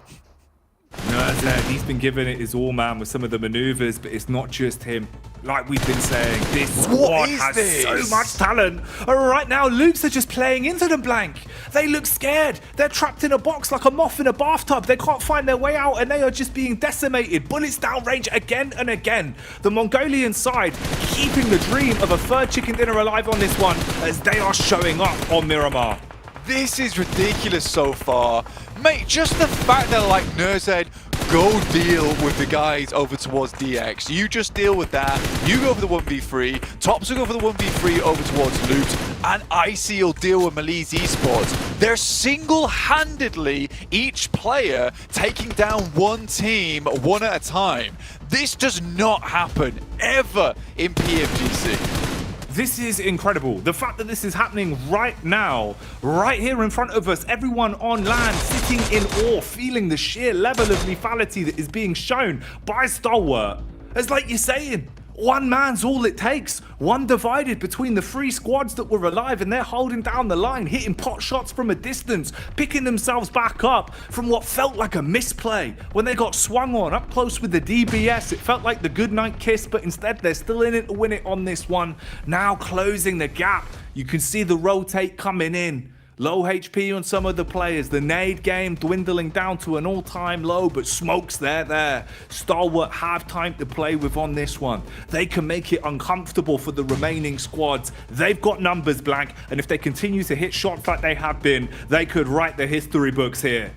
Nerzed, he's been giving it his all, man, with some of the maneuvers, but it's not just him. Like we've been saying, this squad has so much talent. And right now, Loops are just playing into them, Blank. They look scared. They're trapped in a box like a moth in a bathtub. They can't find their way out, and they are just being decimated. Bullets downrange again and again. The Mongolian side keeping the dream of a third chicken dinner alive on this one, as they are showing up on Miramar. This is ridiculous so far. Mate, just the fact that, like, Nerzed, go deal with the guys over towards DX. You just deal with that. You go for the 1v3. Tops will go for the 1v3 over towards Loot. And Icy will deal with Malise Esports. They're single-handedly, each player, taking down one team one at a time. This does not happen ever in PMGC. This is incredible. The fact that this is happening right now, right here in front of us, everyone on land sitting in awe, feeling the sheer level of lethality that is being shown by Stalwart. It's like you're saying, one man's all it takes. One divided between the three squads that were alive, and they're holding down the line, hitting pot shots from a distance, picking themselves back up from what felt like a misplay. When they got swung on up close with the DBS, it felt like the goodnight kiss, but instead they're still in it to win it on this one. Now closing the gap. You can see the rotate coming in. Low HP on some of the players. The nade game dwindling down to an all-time low, but Smoke's there. Stalwart have time to play with on this one. They can make it uncomfortable for the remaining squads. They've got numbers, Blank, and if they continue to hit shots like they have been, they could write the history books here.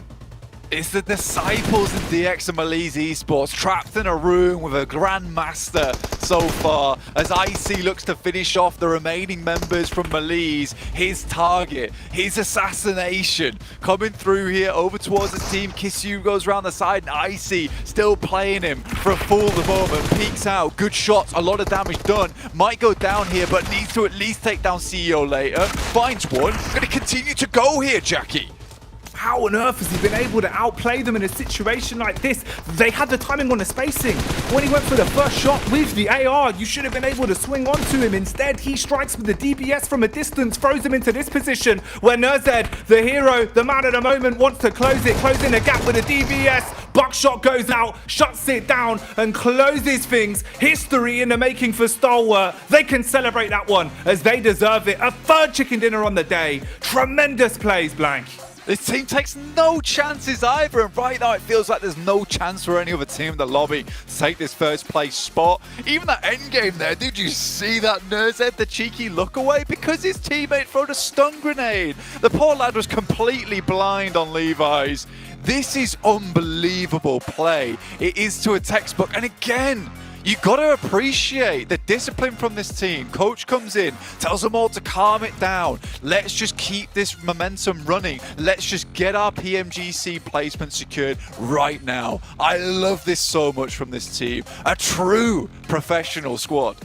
It's the disciples in DX and Malise Esports trapped in a room with a Grandmaster so far, as Icy looks to finish off the remaining members from Malise. His target, his assassination, coming through here over towards his team. Kisyu goes around the side, and Icy still playing him for a fool the moment. Peeks out, good shots, a lot of damage done. Might go down here, but needs to at least take down CEO later. Finds one, gonna continue to go here, Jackie. How on earth has he been able to outplay them in a situation like this? They had the timing on the spacing. When he went for the first shot with the AR, you should have been able to swing onto him. Instead, he strikes with the DBS from a distance, throws him into this position where Nerzed, the hero, the man of the moment, wants to close in the gap with a DBS. Buckshot goes out, shuts it down, and closes things. History in the making for Stalwart. They can celebrate that one as they deserve it. A third chicken dinner on the day. Tremendous plays, Blank. This team takes no chances either, and right now it feels like there's no chance for any other team in the lobby to take this first place spot. Even that end game there, did you see that Nerzed, the cheeky look away? Because his teammate throwed a stun grenade. The poor lad was completely blind on Levi's. This is unbelievable play. It is to a textbook, and again, you got to appreciate the discipline from this team. Coach comes in, tells them all to calm it down. Let's just keep this momentum running. Let's just get our PMGC placement secured right now. I love this so much from this team. A true professional squad.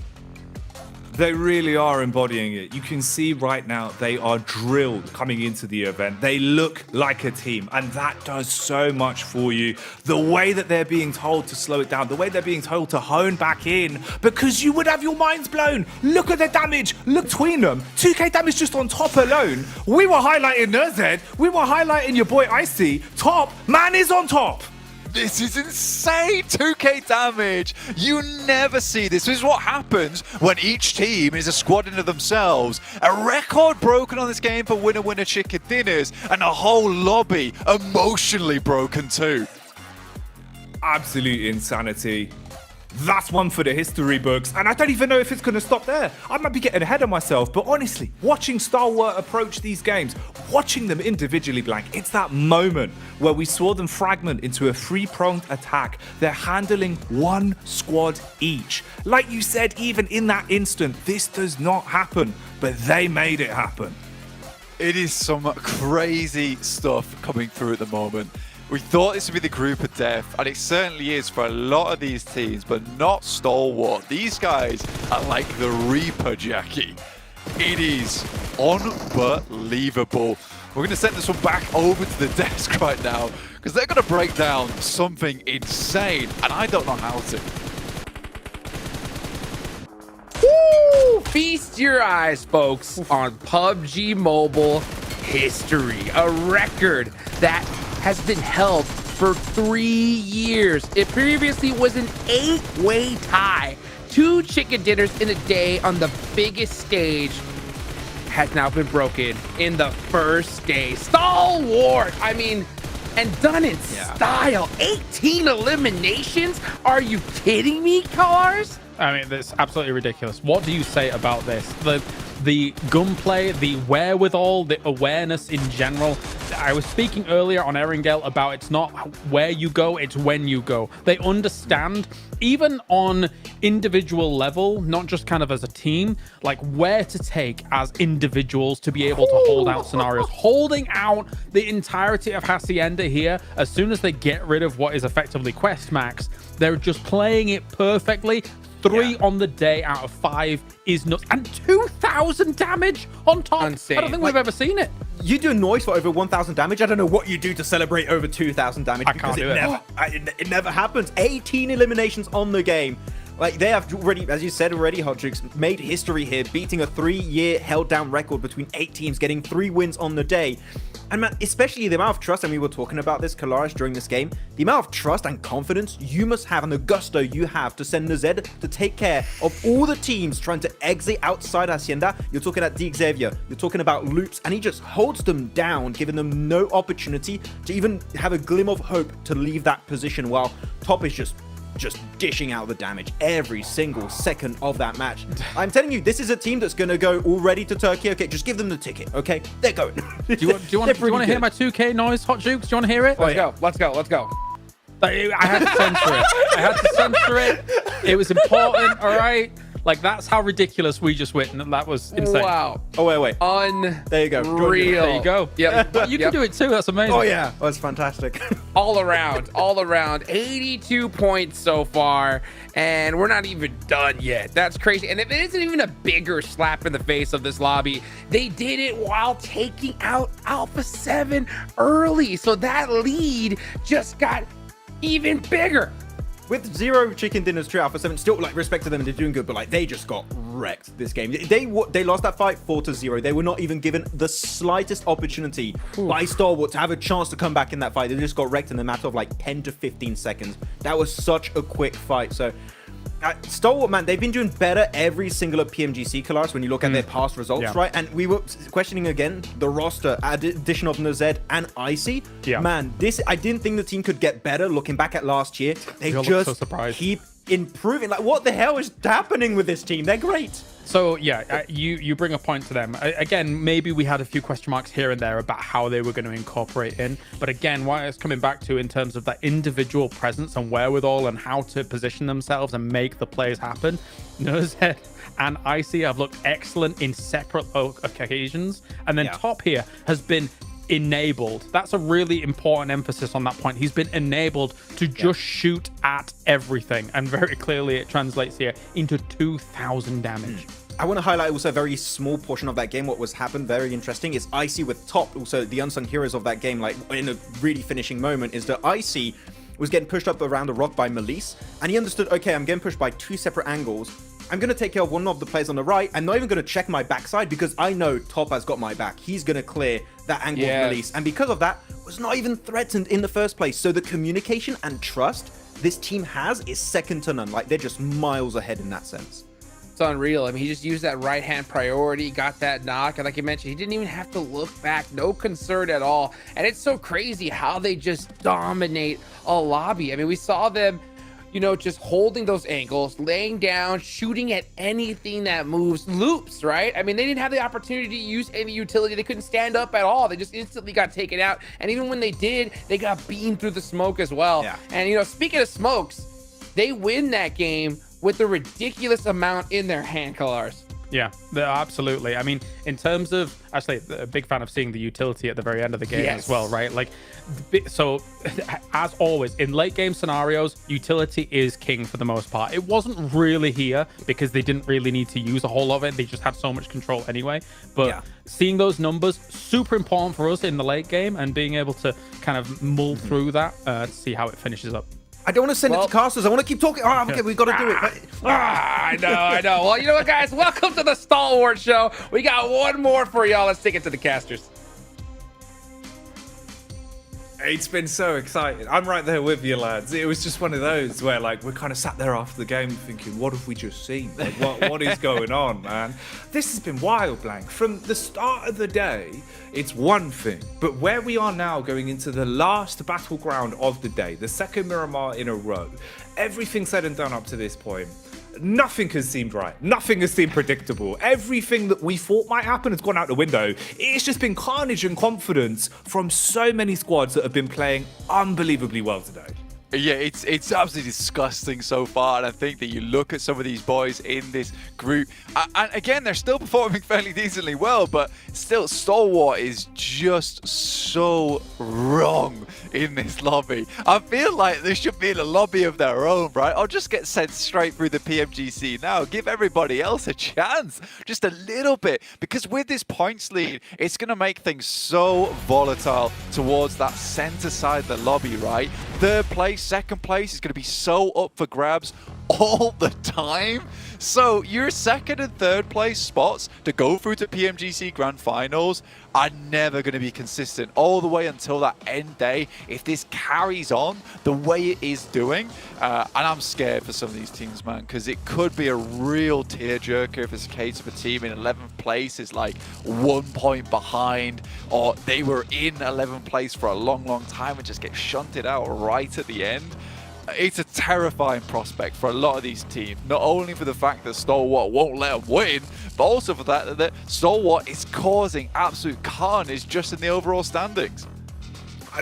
They really are embodying it. You can see right now they are drilled coming into the event. They look like a team, and that does so much for you. The way that they're being told to slow it down, the way they're being told to hone back in, because you would have your minds blown. Look at the damage. Look between them. 2k damage just on top alone. We were highlighting Nerzed. We were highlighting your boy Icy. Top man is on top. This is insane! 2k damage! You never see this. This is what happens when each team is a squad into themselves. A record broken on this game for winner winner chicken dinners, and a whole lobby emotionally broken too. Absolute insanity. That's one for the history books, and I don't even know if it's going to stop there. I might be getting ahead of myself, but honestly, watching Stalwart approach these games, watching them individually blank, it's that moment where we saw them fragment into a three-pronged attack. They're handling one squad each. Like you said, even in that instant, this does not happen, but they made it happen. It is some crazy stuff coming through at the moment. We thought this would be the group of death, and it certainly is for a lot of these teams, but not Stalwart. These guys are like the Reaper, Jackie. It is unbelievable. We're going to send this one back over to the desk right now, because they're going to break down something insane, and I don't know how to. Woo! Feast your eyes, folks, on PUBG Mobile history. A record that has been held for 3 years. It previously was an 8-way tie. 2 chicken dinners in a day on the biggest stage has now been broken in the first day. Stalwart, I mean, and done in style. 18 eliminations? Are you kidding me, Cars? I mean, that's absolutely ridiculous. What do you say about this? The gunplay, the wherewithal, the awareness in general. I was speaking earlier on Erangel about it's not where you go, it's when you go. They understand, even on individual level, not just kind of as a team, like where to take as individuals to be able to hold out scenarios. Holding out the entirety of Hacienda here, as soon as they get rid of what is effectively Quest Max, they're just playing it perfectly. 3 on the day out of 5 is nuts. And 2,000 damage on top. Insane. I don't think we've ever seen it. You do noise for over 1,000 damage. I don't know what you do to celebrate over 2,000 damage. I can't do it. It never happens. 18 eliminations on the game. Like, they have already, as you said already, Hot Jukes, made history here, beating a 3-year held down record between 8 teams, getting 3 wins on the day. And man, especially the amount of trust, and we were talking about this, Kalaris, during this game, the amount of trust and confidence you must have and the gusto you have to send Nerzed to take care of all the teams trying to exit outside Hacienda. You're talking about Xavier, you're talking about Loops, and he just holds them down, giving them no opportunity to even have a glimmer of hope to leave that position, while Top is just dishing out the damage every single second of that match. I'm telling you, this is a team that's going to go already to Turkey. Okay, just give them the ticket, okay? They're going. Do you want to hear my 2K noise, Hot Jukes? Do you want to hear it? Let's go. I had to censor it. It was important, all right? Like, that's how ridiculous we just went, and that was insane. Wow. Oh, wait. There you go. Unreal. There you go. Yep. You can do it too. That's amazing. Oh, yeah. That's fantastic. all around. 82 points so far, and we're not even done yet. That's crazy. And if it isn't even a bigger slap in the face of this lobby, they did it while taking out Alpha 7 early. So that lead just got even bigger. With 0 chicken dinners to Alpha 7, still, like, respect to them, they're doing good, but, like, they just got wrecked this game. They lost that fight 4-0. They were not even given the slightest opportunity by Stalwart to have a chance to come back in that fight. They just got wrecked in a matter of, like, 10 to 15 seconds. That was such a quick fight. So Stalwart, man, they've been doing better every single PMGC class when you look at their past results, right? And we were questioning again the roster, addition of Nazed and Icy. Yeah. Man, I didn't think the team could get better looking back at last year. They just keep improving. Like, what the hell is happening with this team? They're great. So yeah, you bring a point to them. Again, maybe we had a few question marks here and there about how they were going to incorporate in. But again, what it's coming back to in terms of that individual presence and wherewithal and how to position themselves and make the plays happen. Nozhead and Icy have looked excellent in separate occasions. And then Top here has been enabled. That's a really important emphasis on that point. He's been enabled to just shoot at everything, and very clearly it translates here into 2,000 damage. I want to highlight also a very small portion of that game. What was happened, very interesting, is Icy with Top, also the unsung heroes of that game, like in a really finishing moment, is that Icy was getting pushed up around the rock by Melise, and he understood, okay, I'm getting pushed by two separate angles. I'm going to take care of one of the players on the right. I'm not even going to check my backside because I know Top has got my back. He's going to clear that angle of Melise. And because of that, was not even threatened in the first place. So the communication and trust this team has is second to none. Like, they're just miles ahead in that sense. It's unreal. I mean, he just used that right-hand priority, got that knock, and like you mentioned, he didn't even have to look back. No concern at all. And it's so crazy how they just dominate a lobby. I mean, we saw them, you know, just holding those angles, laying down, shooting at anything that moves, loops, right? I mean, they didn't have the opportunity to use any utility. They couldn't stand up at all. They just instantly got taken out. And even when they did, they got beamed through the smoke as well. Yeah. And, you know, speaking of smokes, they win that game with a ridiculous amount in their hand, Kalars. Yeah, absolutely. I mean, in terms of, actually, a big fan of seeing the utility at the very end of the game as well, right? Like, so as always, in late game scenarios, utility is king for the most part. It wasn't really here because they didn't really need to use a whole lot of it. They just had so much control anyway. But seeing those numbers, super important for us in the late game, and being able to kind of mull through that to see how it finishes up. I don't want to send it to casters. I want to keep talking. Oh, okay, we've got to do it. I know. Well, you know what, guys? Welcome to the Stalwart Show. We got one more for y'all. Let's take it to the casters. It's been so exciting. I'm right there with you, lads. It was just one of those where, like, we kind of sat there after the game thinking, what have we just seen? Like, what is going on, man? This has been wild, Blank. From the start of the day, it's one thing. But where we are now going into the last battleground of the day, the second Miramar in a row, everything said and done up to this point, nothing has seemed right. Nothing has seemed predictable. Everything that we thought might happen has gone out the window. It's just been carnage and confidence from so many squads that have been playing unbelievably well today. Yeah, it's absolutely disgusting so far, and I think that you look at some of these boys in this group, and again, they're still performing fairly decently well, but still, Stalwart is just so wrong in this lobby. I feel like they should be in a lobby of their own, right? Or just get sent straight through the PMGC now. Give everybody else a chance, just a little bit, because with this points lead, it's going to make things so volatile towards that center side of the lobby, right? Third place, second place is going to be so up for grabs all the time. So your second and third place spots to go through to PMGC Grand Finals are never going to be consistent all the way until that end day. If this carries on the way it is doing, and I'm scared for some of these teams, man, because it could be a real tearjerker if it's a case of a team in 11th place is like 1 point behind, or they were in 11th place for a long time and just get shunted out right at the end. It's a terrifying prospect for a lot of these teams, not only for the fact that Stalwart won't let them win, but also for that Stalwart is causing absolute carnage just in the overall standings.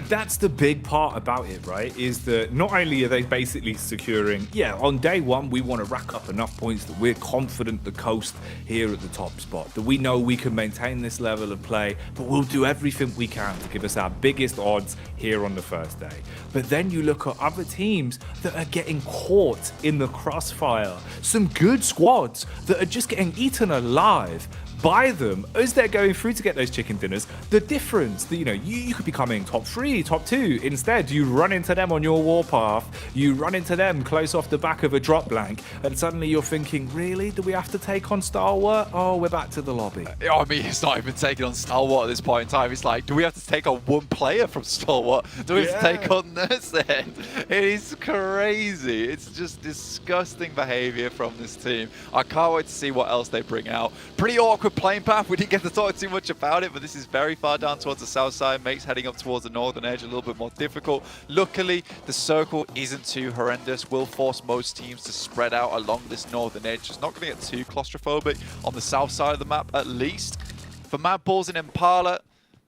That's the big part about it, right? Is that not only are they basically securing, on day one, we want to rack up enough points that we're confident the coast here at the top spot, that we know we can maintain this level of play, but we'll do everything we can to give us our biggest odds here on the first day. But then you look at other teams that are getting caught in the crossfire. Some good squads that are just getting eaten alive by them as they're going through to get those chicken dinners. The difference that, you could be coming top 3, top 2. Instead, you run into them on your warpath, you run into them close off the back of a drop blank, and suddenly you're thinking, really? Do we have to take on Stalwart? Oh, we're back to the lobby. I mean, it's not even taking on Stalwart at this point in time. It's like, do we have to take on one player from Stalwart? Do we have to take on Nursing? It is crazy. It's just disgusting behavior from this team. I can't wait to see what else they bring out. Pretty awkward playing path. We didn't get to talk too much about it, but this is very far down towards the south side. Makes heading up towards the northern edge a little bit more difficult. Luckily, the circle isn't too horrendous. Will force most teams to spread out along this northern edge. It's not going to get too claustrophobic on the south side of the map, at least. For Mad Balls and Impala,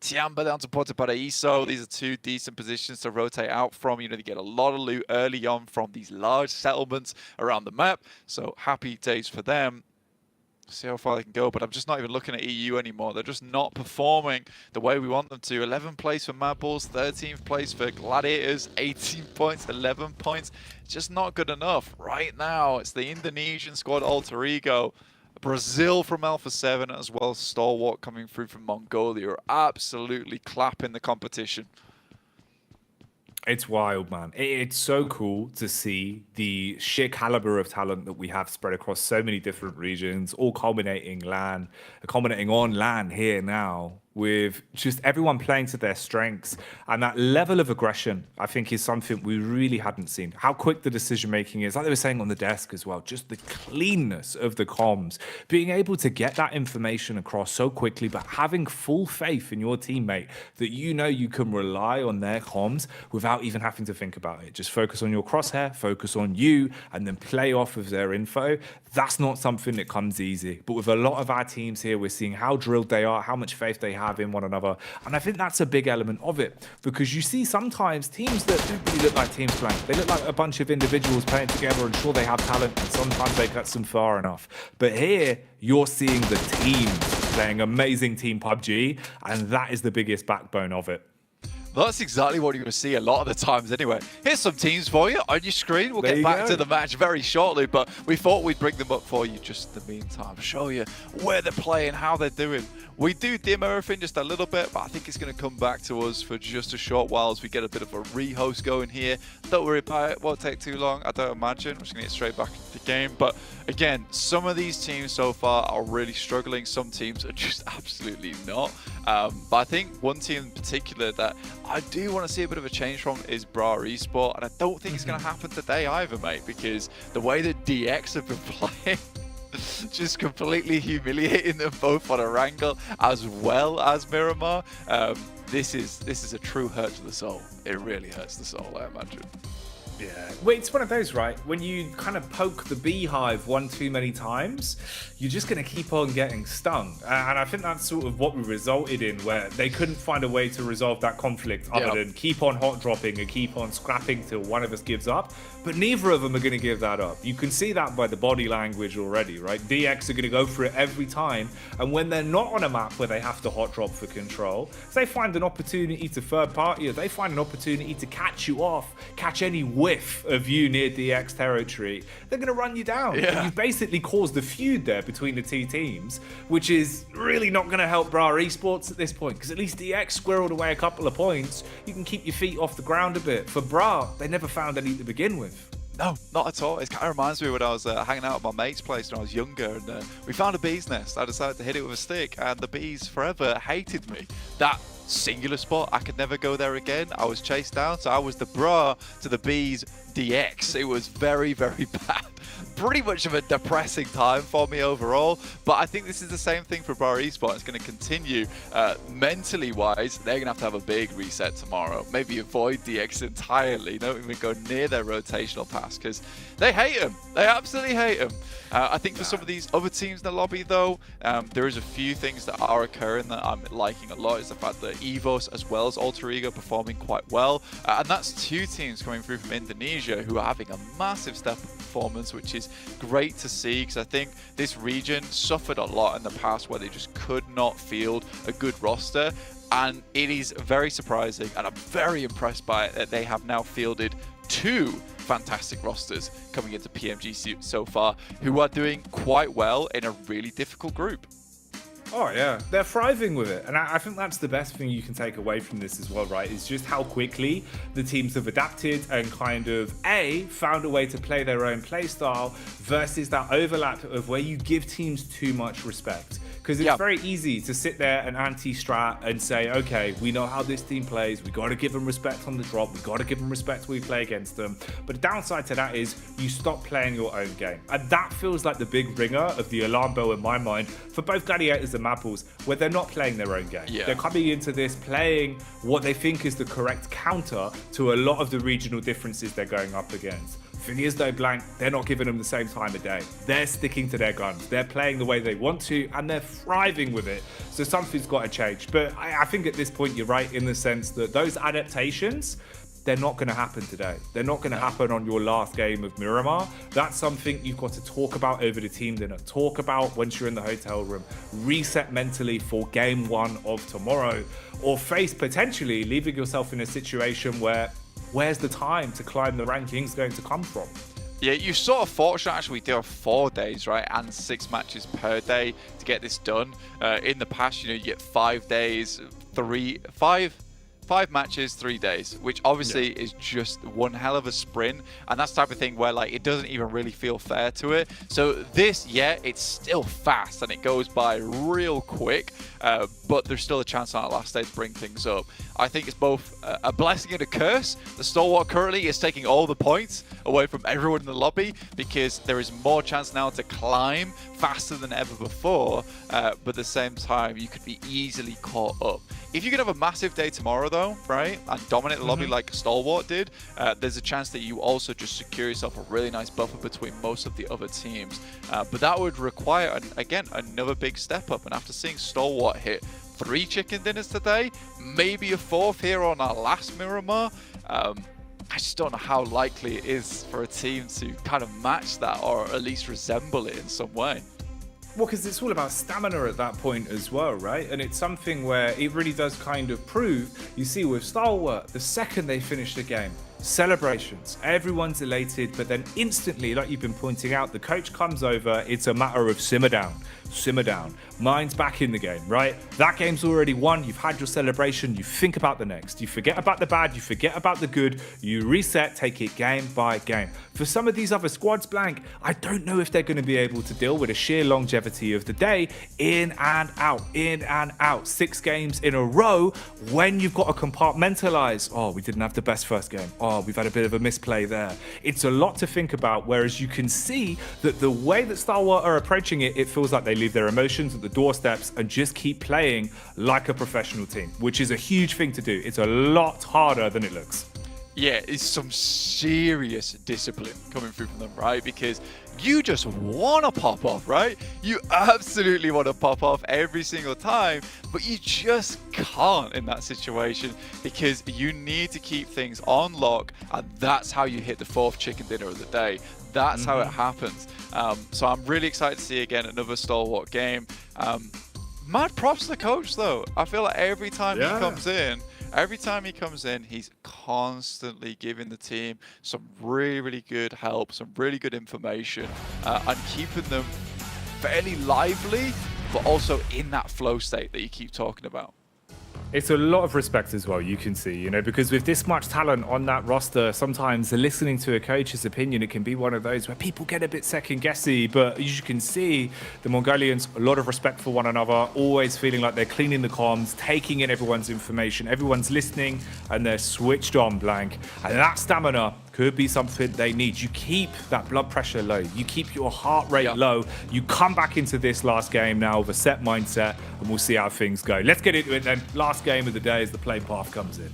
Tiamba down to Puerto Paraíso. These are two decent positions to rotate out from. They get a lot of loot early on from these large settlements around the map. So happy days for them. See how far they can go, but I'm just not even looking at EU anymore. They're just not performing the way we want them to. 11th place for Mad Balls, 13th place for Gladiators, 18 points, 11 points. Just not good enough. Right now, it's the Indonesian squad Alter Ego. Brazil from Alpha 7, as well as Stalwart coming through from Mongolia, are absolutely clapping the competition. It's wild, man. It's so cool to see the sheer caliber of talent that we have spread across so many different regions, all culminating on LAN here now, with just everyone playing to their strengths. And that level of aggression, I think, is something we really hadn't seen. How quick the decision-making is, like they were saying on the desk as well, just the cleanness of the comms, being able to get that information across so quickly, but having full faith in your teammate that you can rely on their comms without even having to think about it. Just focus on your crosshair, focus on you, and then play off of their info. That's not something that comes easy. But with a lot of our teams here, we're seeing how drilled they are, how much faith they have in one another. And I think that's a big element of it, because you see sometimes teams that don't really look like teams playing. They look like a bunch of individuals playing together, and sure, they have talent, and sometimes they get them far enough. But here, you're seeing the teams playing amazing team PUBG, and that is the biggest backbone of it. That's exactly what you're going to see a lot of the times anyway. Here's some teams for you on your screen. We'll get back to the match very shortly, but we thought we'd bring them up for you just in the meantime. Show you where they're playing, how they're doing. We do dim everything just a little bit, but I think it's going to come back to us for just a short while as we get a bit of a rehost going here. Don't worry about it. Won't take too long, I don't imagine. We're just going to get straight back into the game. But again, some of these teams so far are really struggling. Some teams are just absolutely not. But I think one team in particular that I do want to see a bit of a change from is Bra Esport, and I don't think it's going to happen today either, mate, because the way that DX have been playing, just completely humiliating them both on a wrangle as well as Miramar. This is a true hurt to the soul. It really hurts the soul, I imagine. Yeah, well, it's one of those, right? When you kind of poke the beehive one too many times, you're just going to keep on getting stung. And I think that's sort of what we resulted in, where they couldn't find a way to resolve that conflict other than keep on hot dropping and keep on scrapping till one of us gives up. But neither of them are going to give that up. You can see that by the body language already, right? DX are going to go for it every time. And when they're not on a map where they have to hot drop for control, if they find an opportunity to third party, or they find an opportunity to catch you off, catch any whiff of you near DX territory, they're going to run you down. Yeah. And you've basically caused the feud there between the two teams, which is really not going to help Bra Esports at this point, because at least DX squirreled away a couple of points. You can keep your feet off the ground a bit. For Bra, they never found any to begin with. No, not at all. It kind of reminds me when I was hanging out at my mate's place when I was younger, and we found a bee's nest. I decided to hit it with a stick, and the bees forever hated me. That singular spot, I could never go there again. I was chased down, so I was the Bra to the bees DX. It was very, very bad. Pretty much of a depressing time for me overall, but I think this is the same thing for Bra Esports. It's going to continue mentally wise. They're going to have a big reset tomorrow. Maybe avoid DX entirely. Don't even go near their rotational pass because they hate him. They absolutely hate him. I think for some of these other teams in the lobby though, there is a few things that are occurring that I'm liking a lot. Is the fact that EVOS as well as Alter Ego performing quite well, and that's two teams coming through from Indonesia who are having a massive step up performance, which is great to see, because I think this region suffered a lot in the past where they just could not field a good roster, and it is very surprising, and I'm very impressed by it that they have now fielded two fantastic rosters coming into PMGC so far, who are doing quite well in a really difficult group. Oh yeah, they're thriving with it, and I think that's the best thing you can take away from this as well, right? Is just how quickly the teams have adapted and kind of found a way to play their own play style versus that overlap of where you give teams too much respect. Because it's very easy to sit there and anti-strat and say, okay, we know how this team plays. We got to give them respect on the drop. We got to give them respect when we play against them. But the downside to that is you stop playing your own game. And that feels like the big ringer of the alarm bell in my mind for both Gladiators and Mapples, where they're not playing their own game. They're coming into this playing what they think is the correct counter to a lot of the regional differences they're going up against. Thing is though, Blank, they're not giving them the same time of day. They're sticking to their guns. They're playing the way they want to, and they're thriving with it. So something's got to change. But I think at this point, you're right in the sense that those adaptations, they're not going to happen today. They're not going to happen on your last game of Miramar. That's something you've got to talk about over the team dinner. Talk about once you're in the hotel room. Reset mentally for game one of tomorrow. Or face potentially leaving yourself in a situation where where's the time to climb the rankings going to come from? Yeah, you're sort of fortunate actually. We do have 4 days, right, and 6 matches per day to get this done. In the past, you get 5 days, 5 matches, 3 days, which obviously is just one hell of a sprint, and that's the type of thing where like it doesn't even really feel fair to it. So this, it's still fast and it goes by real quick, but there's still a chance on that last day to bring things up. I think it's both a blessing and a curse. The Stalwart currently is taking all the points away from everyone in the lobby because there is more chance now to climb faster than ever before, but at the same time you could be easily caught up. If you could have a massive day tomorrow though, right, and dominate the lobby like Stalwart did, there's a chance that you also just secure yourself a really nice buffer between most of the other teams. But that would require, again, another big step up. And after seeing Stalwart hit 3 chicken dinners today, maybe a 4th here on our last Miramar, I just don't know how likely it is for a team to kind of match that or at least resemble it in some way. Well, because it's all about stamina at that point as well, right? And it's something where it really does kind of prove, you see with Stalwart, the second they finish the game, celebrations, everyone's elated, but then instantly, like you've been pointing out, the coach comes over, it's a matter of simmer down. Mind's back in the game, right? That game's already won, you've had your celebration, you think about the next. You forget about the bad, you forget about the good, you reset, take it game by game. For some of these other squads, Blank, I don't know if they're going to be able to deal with the sheer longevity of the day, in and out, 6 games in a row, when you've got to compartmentalize. Oh, we didn't have the best first game. Oh, we've had a bit of a misplay there. It's a lot to think about, whereas you can see that the way that Stalwart are approaching it, it feels like they leave their emotions at the doorsteps and just keep playing like a professional team, which is a huge thing to do. It's a lot harder than it looks. Yeah, it's some serious discipline coming through from them, right? Because you just want to pop off, right? You absolutely want to pop off every single time, but you just can't in that situation because you need to keep things on lock, and that's how you hit the 4th chicken dinner of the day. That's how it happens. So I'm really excited to see again another Stalwart game. Mad props to the coach though. I feel like every time he comes in, he's constantly giving the team some really, really good help, some really good information, and keeping them fairly lively, but also in that flow state that you keep talking about. It's a lot of respect as well, you can see, because with this much talent on that roster, sometimes listening to a coach's opinion, it can be one of those where people get a bit second-guessy, but as you can see, the Mongolians, a lot of respect for one another, always feeling like they're cleaning the comms, taking in everyone's information, everyone's listening, and they're switched on, Blank. And that stamina could be something they need. You keep that blood pressure low. You keep your heart rate low. You come back into this last game now with a set mindset, and we'll see how things go. Let's get into it then. Last game of the day as the play path comes in.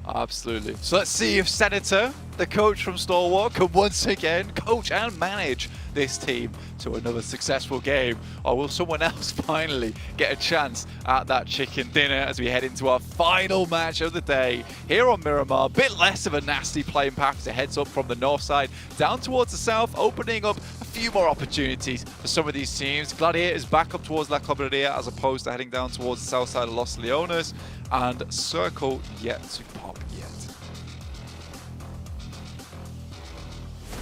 Absolutely. So let's see if Senator, the coach from Stalwart, can once again coach and manage this team to another successful game, or will someone else finally get a chance at that chicken dinner as we head into our final match of the day here on Miramar. A bit less of a nasty playing path as it heads up from the north side down towards the south, opening up a few more opportunities for some of these teams. Gladiators back up towards La Cobreria as opposed to heading down towards the south side of Los Leones, and Circle yet to pop yet.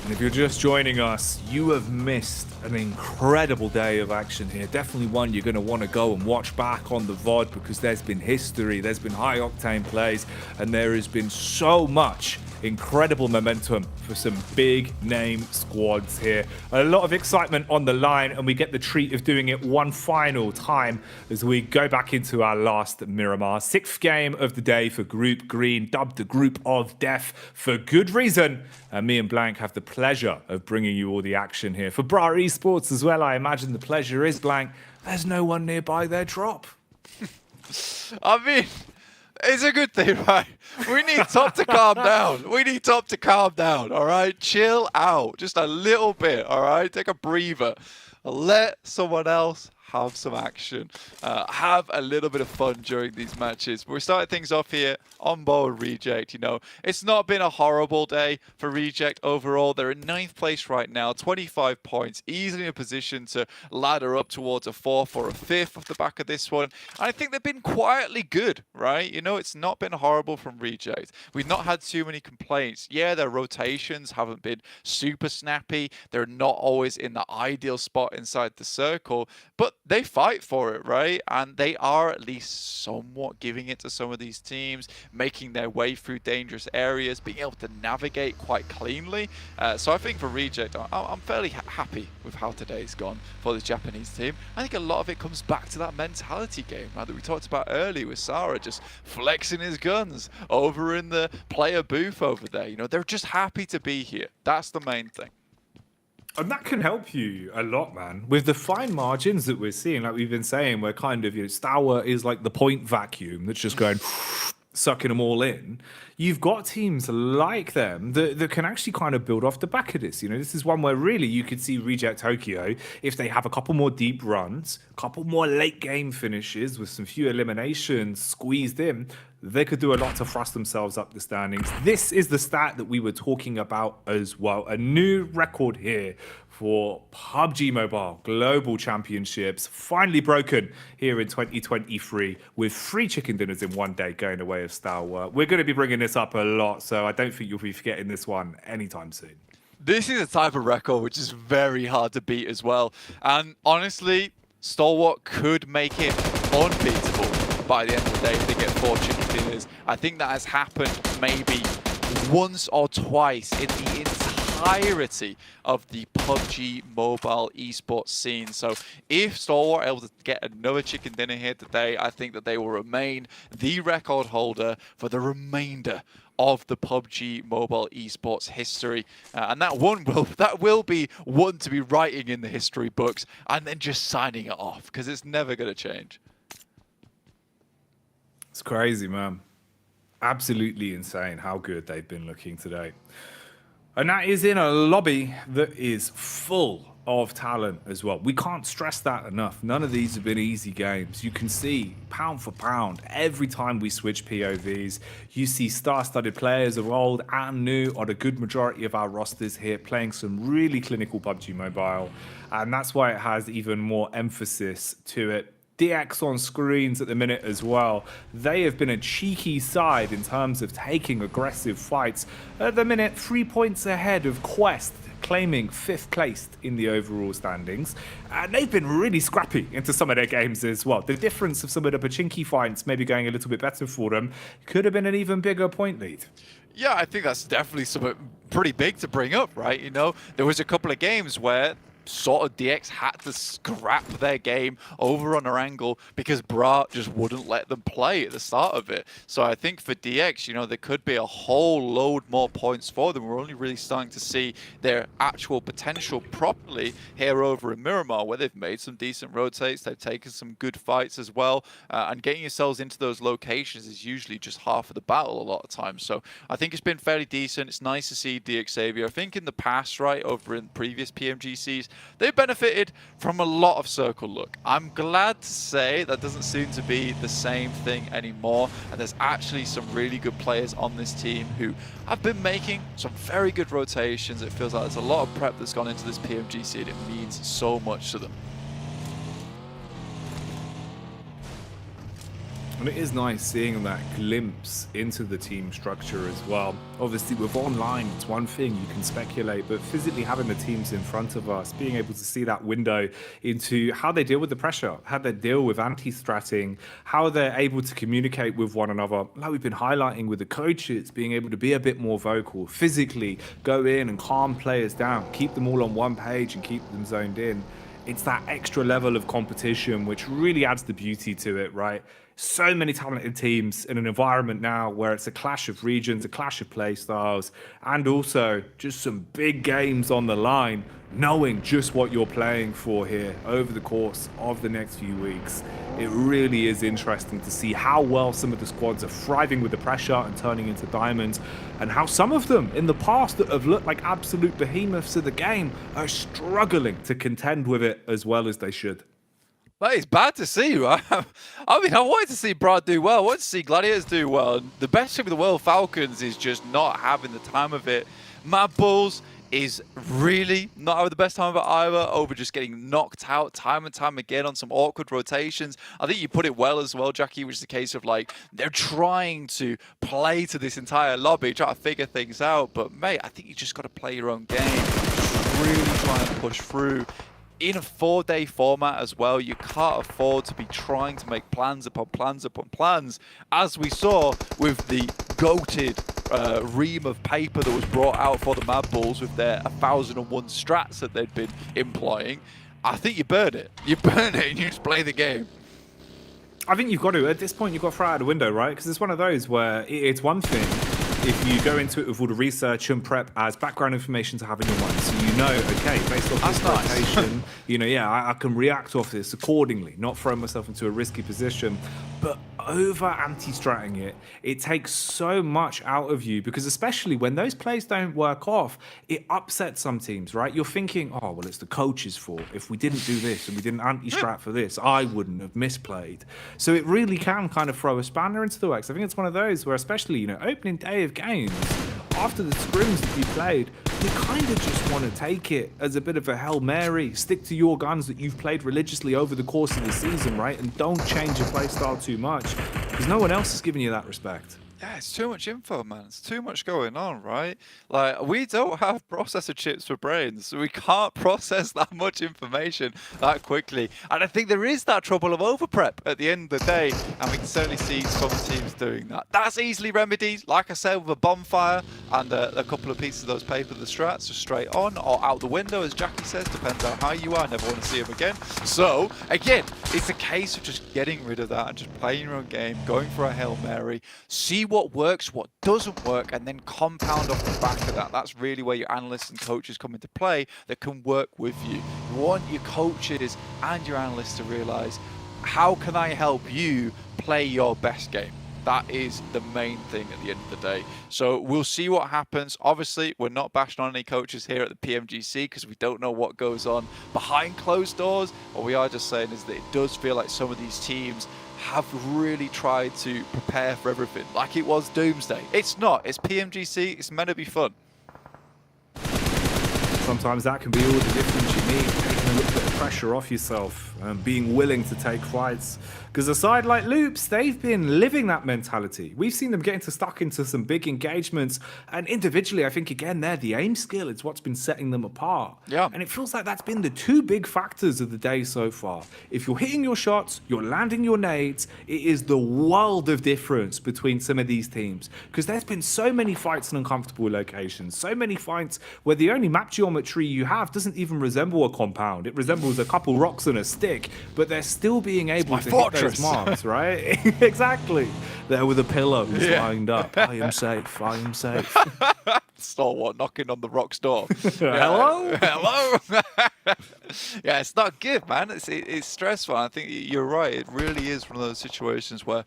And if you're just joining us, you have missed an incredible day of action here. Definitely one you're going to want to go and watch back on the VOD, because there's been history, there's been high-octane plays, and there has been so much incredible momentum for some big name squads here. A lot of excitement on the line, and we get the treat of doing it one final time as we go back into our last Miramar. 6th game of the day for Group Green, dubbed the Group of Death for good reason. And me and Blank have the pleasure of bringing you all the action here. For Bra Esports as well, I imagine the pleasure is, Blank, there's no one nearby their drop. I mean, it's a good thing, right? We need Top to calm down. We need Top to calm down, all right? Chill out just a little bit, all right? Take a breather. Let someone else have some action. Have a little bit of fun during these matches. We're starting things off here on board Reject. You know, it's not been a horrible day for Reject overall. They're in 9th place right now, 25 points, easily in a position to ladder up towards a 4th or a 5th off the back of this one. And I think they've been quietly good, right? You know, it's not been horrible from Reject. We've not had too many complaints. Yeah, their rotations haven't been super snappy. They're not always in the ideal spot inside the circle, but they fight for it, right? And they are at least somewhat giving it to some of these teams, making their way through dangerous areas, being able to navigate quite cleanly. So I think for Reject, I'm fairly happy with how today's gone for the Japanese team. I think a lot of it comes back to that mentality game, right, that we talked about earlier with Sarah just flexing his guns over in the player booth over there. You know, they're just happy to be here. That's the main thing. And that can help you a lot, man. With the fine margins that we're seeing, like we've been saying, we're kind of, you know, Stour is like the point vacuum that's just going sucking them all in. You've got teams like them that can actually kind of build off the back of this. You know, this is one where really you could see Reject Tokyo, if they have a couple more deep runs, a couple more late game finishes with some few eliminations squeezed in, they could do a lot to thrust themselves up the standings. This is the stat that we were talking about as well. A new record here for PUBG Mobile Global Championships, finally broken here in 2023 with 3 chicken dinners in one day going away of Stour. We're going to be bringing this up a lot, so I don't think you'll be forgetting this one anytime soon. This is a type of record which is very hard to beat as well. And honestly, Stalwart could make it unbeatable by the end of the day if they get 4 chicken dinners. I think that has happened maybe once or twice in the entirety of the PUBG Mobile esports scene. So if Stalwart are able to get another chicken dinner here today, I think that they will remain the record holder for the remainder of the PUBG Mobile esports history, and that will be one to be writing in the history books and then just signing it off, because it's never going to change. It's crazy, man. Absolutely insane how good they've been looking today. And that is in a lobby that is full of talent as well. We can't stress that enough. None of these have been easy games. You can see, pound for pound, every time we switch POVs, you see star-studded players of old and new on a good majority of our rosters here playing some really clinical PUBG Mobile. And that's why it has even more emphasis to it. DX on screens at the minute as well. They have been a cheeky side in terms of taking aggressive fights. At the minute, 3 points ahead of Quest, claiming 5th place in the overall standings. And they've been really scrappy into some of their games as well. The difference of some of the Pachinki fights maybe going a little bit better for them could have been an even bigger point lead. Yeah, I think that's definitely something pretty big to bring up, right? You know, there was a couple of games where sort of DX had to scrap their game over on Erangel because Bra just wouldn't let them play at the start of it. So I think for DX, you know, there could be a whole load more points for them. We're only really starting to see their actual potential properly here over in Miramar, where they've made some decent rotates, they've taken some good fights as well, and getting yourselves into those locations is usually just half of the battle a lot of times. So I think it's been fairly decent. It's nice to see DX Xavier. I think in the past, right, over in previous PMGCs, they've benefited from a lot of circle look. I'm glad to say that doesn't seem to be the same thing anymore, and there's actually some really good players on this team who have been making some very good rotations. It feels like there's a lot of prep that's gone into this PMGC, and it means so much to them. And it is nice seeing that glimpse into the team structure as well. Obviously, with online, it's one thing, you can speculate, but physically having the teams in front of us, being able to see that window into how they deal with the pressure, how they deal with anti-stratting, how they're able to communicate with one another, like we've been highlighting with the coaches, being able to be a bit more vocal, physically go in and calm players down, keep them all on one page and keep them zoned in. It's that extra level of competition which really adds the beauty to it, right? So many talented teams in an environment now where it's a clash of regions, a clash of play styles, and also just some big games on the line, knowing just what you're playing for here over the course of the next few weeks. It really is interesting to see how well some of the squads are thriving with the pressure and turning into diamonds, and how some of them in the past that have looked like absolute behemoths of the game are struggling to contend with it as well as they should. Well, it's bad to see, right? I mean, I wanted to see Brad do well. I wanted to see Gladiators do well. And the best team in the world, Falcons, is just not having the time of it. Mad Bulls is really not having the best time of it either, over just getting knocked out time and time again on some awkward rotations. I think you put it well as well, Jackie, which is the case of, like, they're trying to play to this entire lobby, try to figure things out. But, mate, I think you just got to play your own game. Just really try and push through. In a 4-day format as well, you can't afford to be trying to make plans upon plans upon plans, as we saw with the goated ream of paper that was brought out for the Mad Bulls with their 1001 strats that they'd been employing. I think you burn it. You burn it and you just play the game. I think you've got to, at this point, you've got to throw it out the window, right? Because it's one of those where it's one thing if you go into it with all the research and prep as background information to have in your mind, so you know, okay, based off this rotation, you know, yeah, I can react off this accordingly, not throw myself into a risky position. But over anti-stratting it, it takes so much out of you, because especially when those plays don't work off, it upsets some teams, right? You're thinking, oh, well, it's the coach's fault. If we didn't do this and we didn't anti-strat for this, I wouldn't have misplayed. So it really can kind of throw a spanner into the works. I think it's one of those where, especially, you know, opening day of games, after the scrims that you played, you kind of just want to take it as a bit of a Hail Mary, stick to your guns that you've played religiously over the course of the season, right? And don't change your play style too much, because no one else is giving you that respect. Yeah, it's too much info, man. It's too much going on, right? Like, we don't have processor chips for brains, so we can't process that much information that quickly. And I think there is that trouble of over-prep at the end of the day, and we can certainly see some teams doing that. That's easily remedied, like I said, with a bonfire and a couple of pieces of those paper, the strats, just straight on or out the window, as Jackie says, depends on how you are. Never want to see them again. So, again, it's a case of just getting rid of that and just playing your own game, going for a Hail Mary, see what works, what doesn't work, and then compound off the back of that. That's really where your analysts and coaches come into play that can work with you. You want your coaches and your analysts to realize, how can I help you play your best game? That is the main thing at the end of the day. So we'll see what happens. Obviously, we're not bashing on any coaches here at the PMGC because we don't know what goes on behind closed doors. What we are just saying is that it does feel like some of these teams have really tried to prepare for everything, like it was Doomsday. It's not. It's PMGC. It's meant to be fun. Sometimes that can be all the difference you need, taking a little bit of pressure off yourself and being willing to take fights. Because a side like Loops, they've been living that mentality. We've seen them getting stuck into some big engagements, and individually, I think, again, the aim skill is what's been setting them apart. Yeah. And it feels like that's been the two big factors of the day so far. If you're hitting your shots, you're landing your nades, it is the world of difference between some of these teams. Because there's been so many fights in uncomfortable locations, so many fights where the only map geometry you have doesn't even resemble a compound. It resembles a couple rocks and a stick, but they're still being able to hit those marks, right? Exactly. There with the pillows lined up. I am safe. I am safe. Stalwart knocking on the rock's door. Hello? Hello? Yeah, it's not good, man. It's stressful. I think you're right. It really is one of those situations where,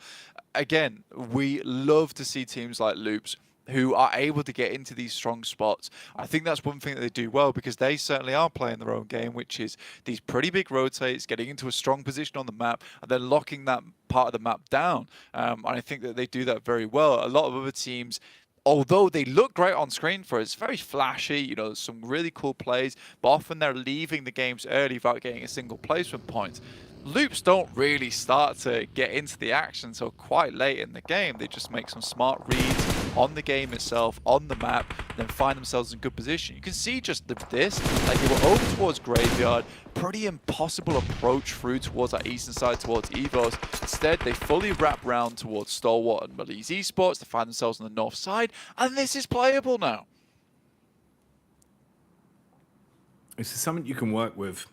again, we love to see teams like Loops who are able to get into these strong spots. I think that's one thing that they do well, because they certainly are playing their own game, which is these pretty big rotates, getting into a strong position on the map, and then locking that part of the map down. And I think that they do that very well. A lot of other teams, although they look great on screen for it, it's very flashy, you know, some really cool plays, but often they're leaving the games early without getting a single placement point. Loops don't really start to get into the action until quite late in the game. They just make some smart reads on the game itself, on the map, then find themselves in good position. You can see just this, like they were over towards Graveyard, pretty impossible approach through towards that eastern side, towards Evos. Instead, they fully wrap round towards Stalwart and Malise Esports to find themselves on the north side, and this is playable now. This is something you can work with.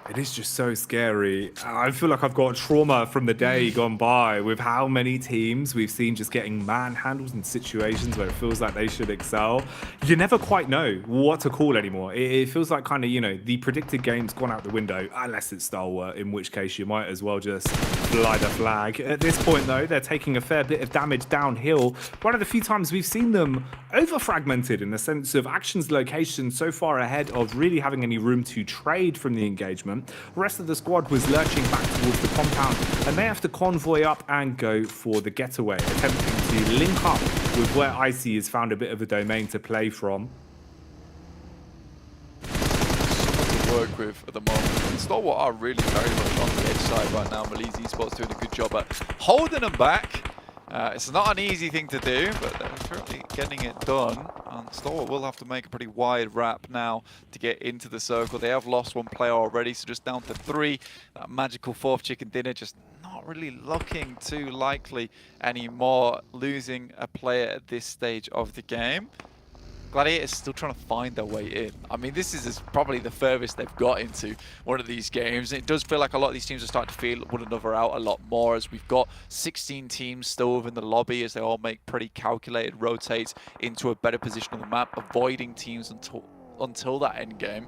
It is just so scary. I feel like I've got trauma from the day gone by with how many teams we've seen just getting manhandled in situations where it feels like they should excel. You never quite know what to call anymore. It feels like kind of, you know, the predicted game's gone out the window, unless it's Stalwart, in which case you might as well just fly the flag. At this point, though, they're taking a fair bit of damage downhill. One of the few times we've seen them over-fragmented in the sense of actions location so far ahead of really having any room to trade from the engagement. The rest of the squad was lurching back towards the compound, and they have to convoy up and go for the getaway, attempting to link up with where Icy has found a bit of a domain to play from. To work with at the moment. And Stalwart are really very much on the edge side right now. Malise Esports doing a good job at holding them back. It's not an easy thing to do, but they're currently getting it done. And Stalwart will have to make a pretty wide wrap now to get into the circle. They have lost one player already, so just down to 3. That magical 4th chicken dinner just not really looking too likely anymore, losing a player at this stage of the game. Gladiators still trying to find their way in. I mean, this is probably the furthest they've got into one of these games. It does feel like a lot of these teams are starting to feel one another out a lot more, as we've got 16 teams still within the lobby as they all make pretty calculated rotates into a better position on the map, avoiding teams until that end game.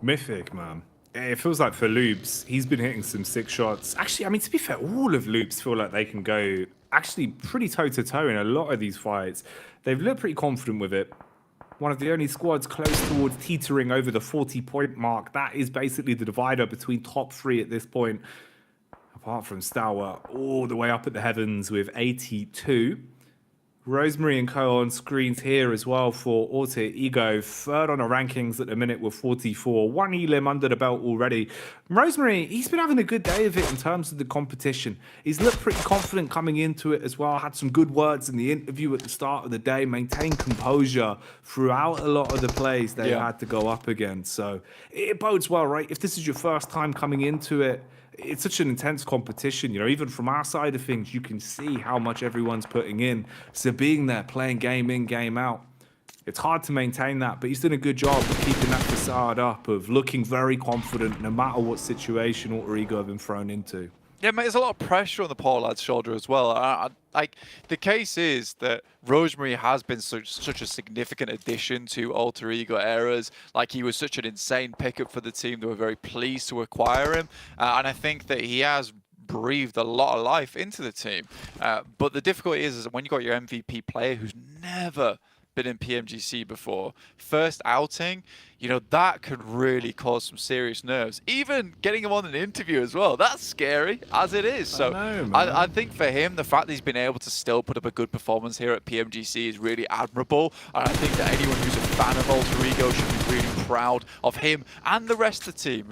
Mythic, man. It feels like for Loops, he's been hitting some sick shots. Actually, I mean, to be fair, all of Loops feel like they can go actually pretty toe-to-toe in a lot of these fights. They've looked pretty confident with it. One of the only squads close towards teetering over the 40-point mark. That is basically the divider between top 3 at this point. Apart from Stalwart, all the way up at the heavens with 82. Rosemary and Co on screens here as well for Alter Ego. 3rd on the rankings at the minute with 44. 1 elim under the belt already. Rosemary, he's been having a good day of it in terms of the competition. He's looked pretty confident coming into it as well. Had some good words in the interview at the start of the day. Maintained composure throughout a lot of the plays they had to go up against. So it bodes well, right? If this is your first time coming into it, it's such an intense competition, you know, even from our side of things, you can see how much everyone's putting in. So being there, playing game in, game out, it's hard to maintain that, but he's done a good job of keeping that facade up, of looking very confident no matter what situation Alter Ego have been thrown into. Yeah, mate, there's a lot of pressure on the poor lad's shoulder as well. Like, the case is that Rosemary has been such a significant addition to Alter Ego eras. Like, he was such an insane pickup for the team. They were very pleased to acquire him. And I think that he has breathed a lot of life into the team. But the difficulty is that when you got your MVP player who's never been in PMGC before, first outing, you know, that could really cause some serious nerves. Even getting him on an interview as well, that's scary as it is. So I think for him, the fact that he's been able to still put up a good performance here at PMGC is really admirable. And I think that anyone who's a fan of Alter Ego should be really proud of him and the rest of the team.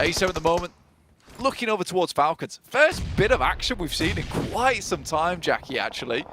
87 at the moment. Looking over towards Falcons. First bit of action we've seen in quite some time, Jackie, actually.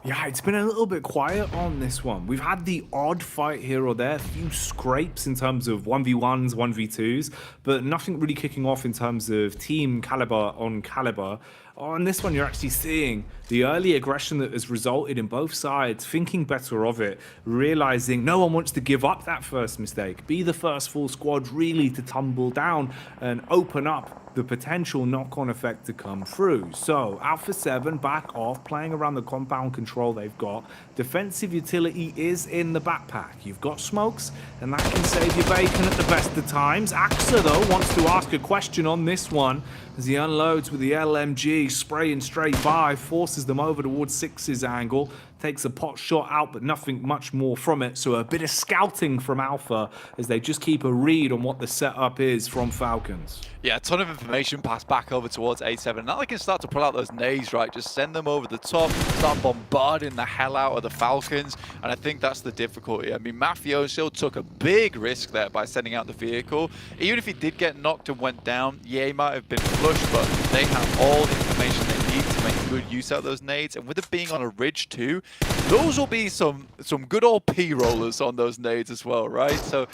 Yeah, it's been a little bit quiet on this one. We've had the odd fight here or there, a few scrapes in terms of 1v1s, 1v2s, but nothing really kicking off in terms of team caliber on caliber. On this one, you're actually seeing the early aggression that has resulted in both sides thinking better of it, realizing no one wants to give up that first mistake, be the first full squad really to tumble down and open up the potential knock-on effect to come through. So Alpha 7 back off, playing around the compound control they've got. Defensive utility is in the backpack. You've got smokes, and that can save your bacon at the best of times. Axa, though, wants to ask a question on this one as he unloads with the LMG. spraying straight by, forces them over towards Six's angle, takes a pot shot out, but nothing much more from it. So a bit of scouting from Alpha as they just keep a read on what the setup is from Falcons. Yeah, a ton of information passed back over towards A7. Now they can start to pull out those nades, right? Just send them over the top, start bombarding the hell out of the Falcons. And I think that's the difficulty. I mean, Mafioso took a big risk there by sending out the vehicle. Even if he did get knocked and went down, yeah, he might have been flushed, but they have all the information they need to make good use out of those nades. And with it being on a ridge too, those will be some good old P-rollers on those nades as well, right? So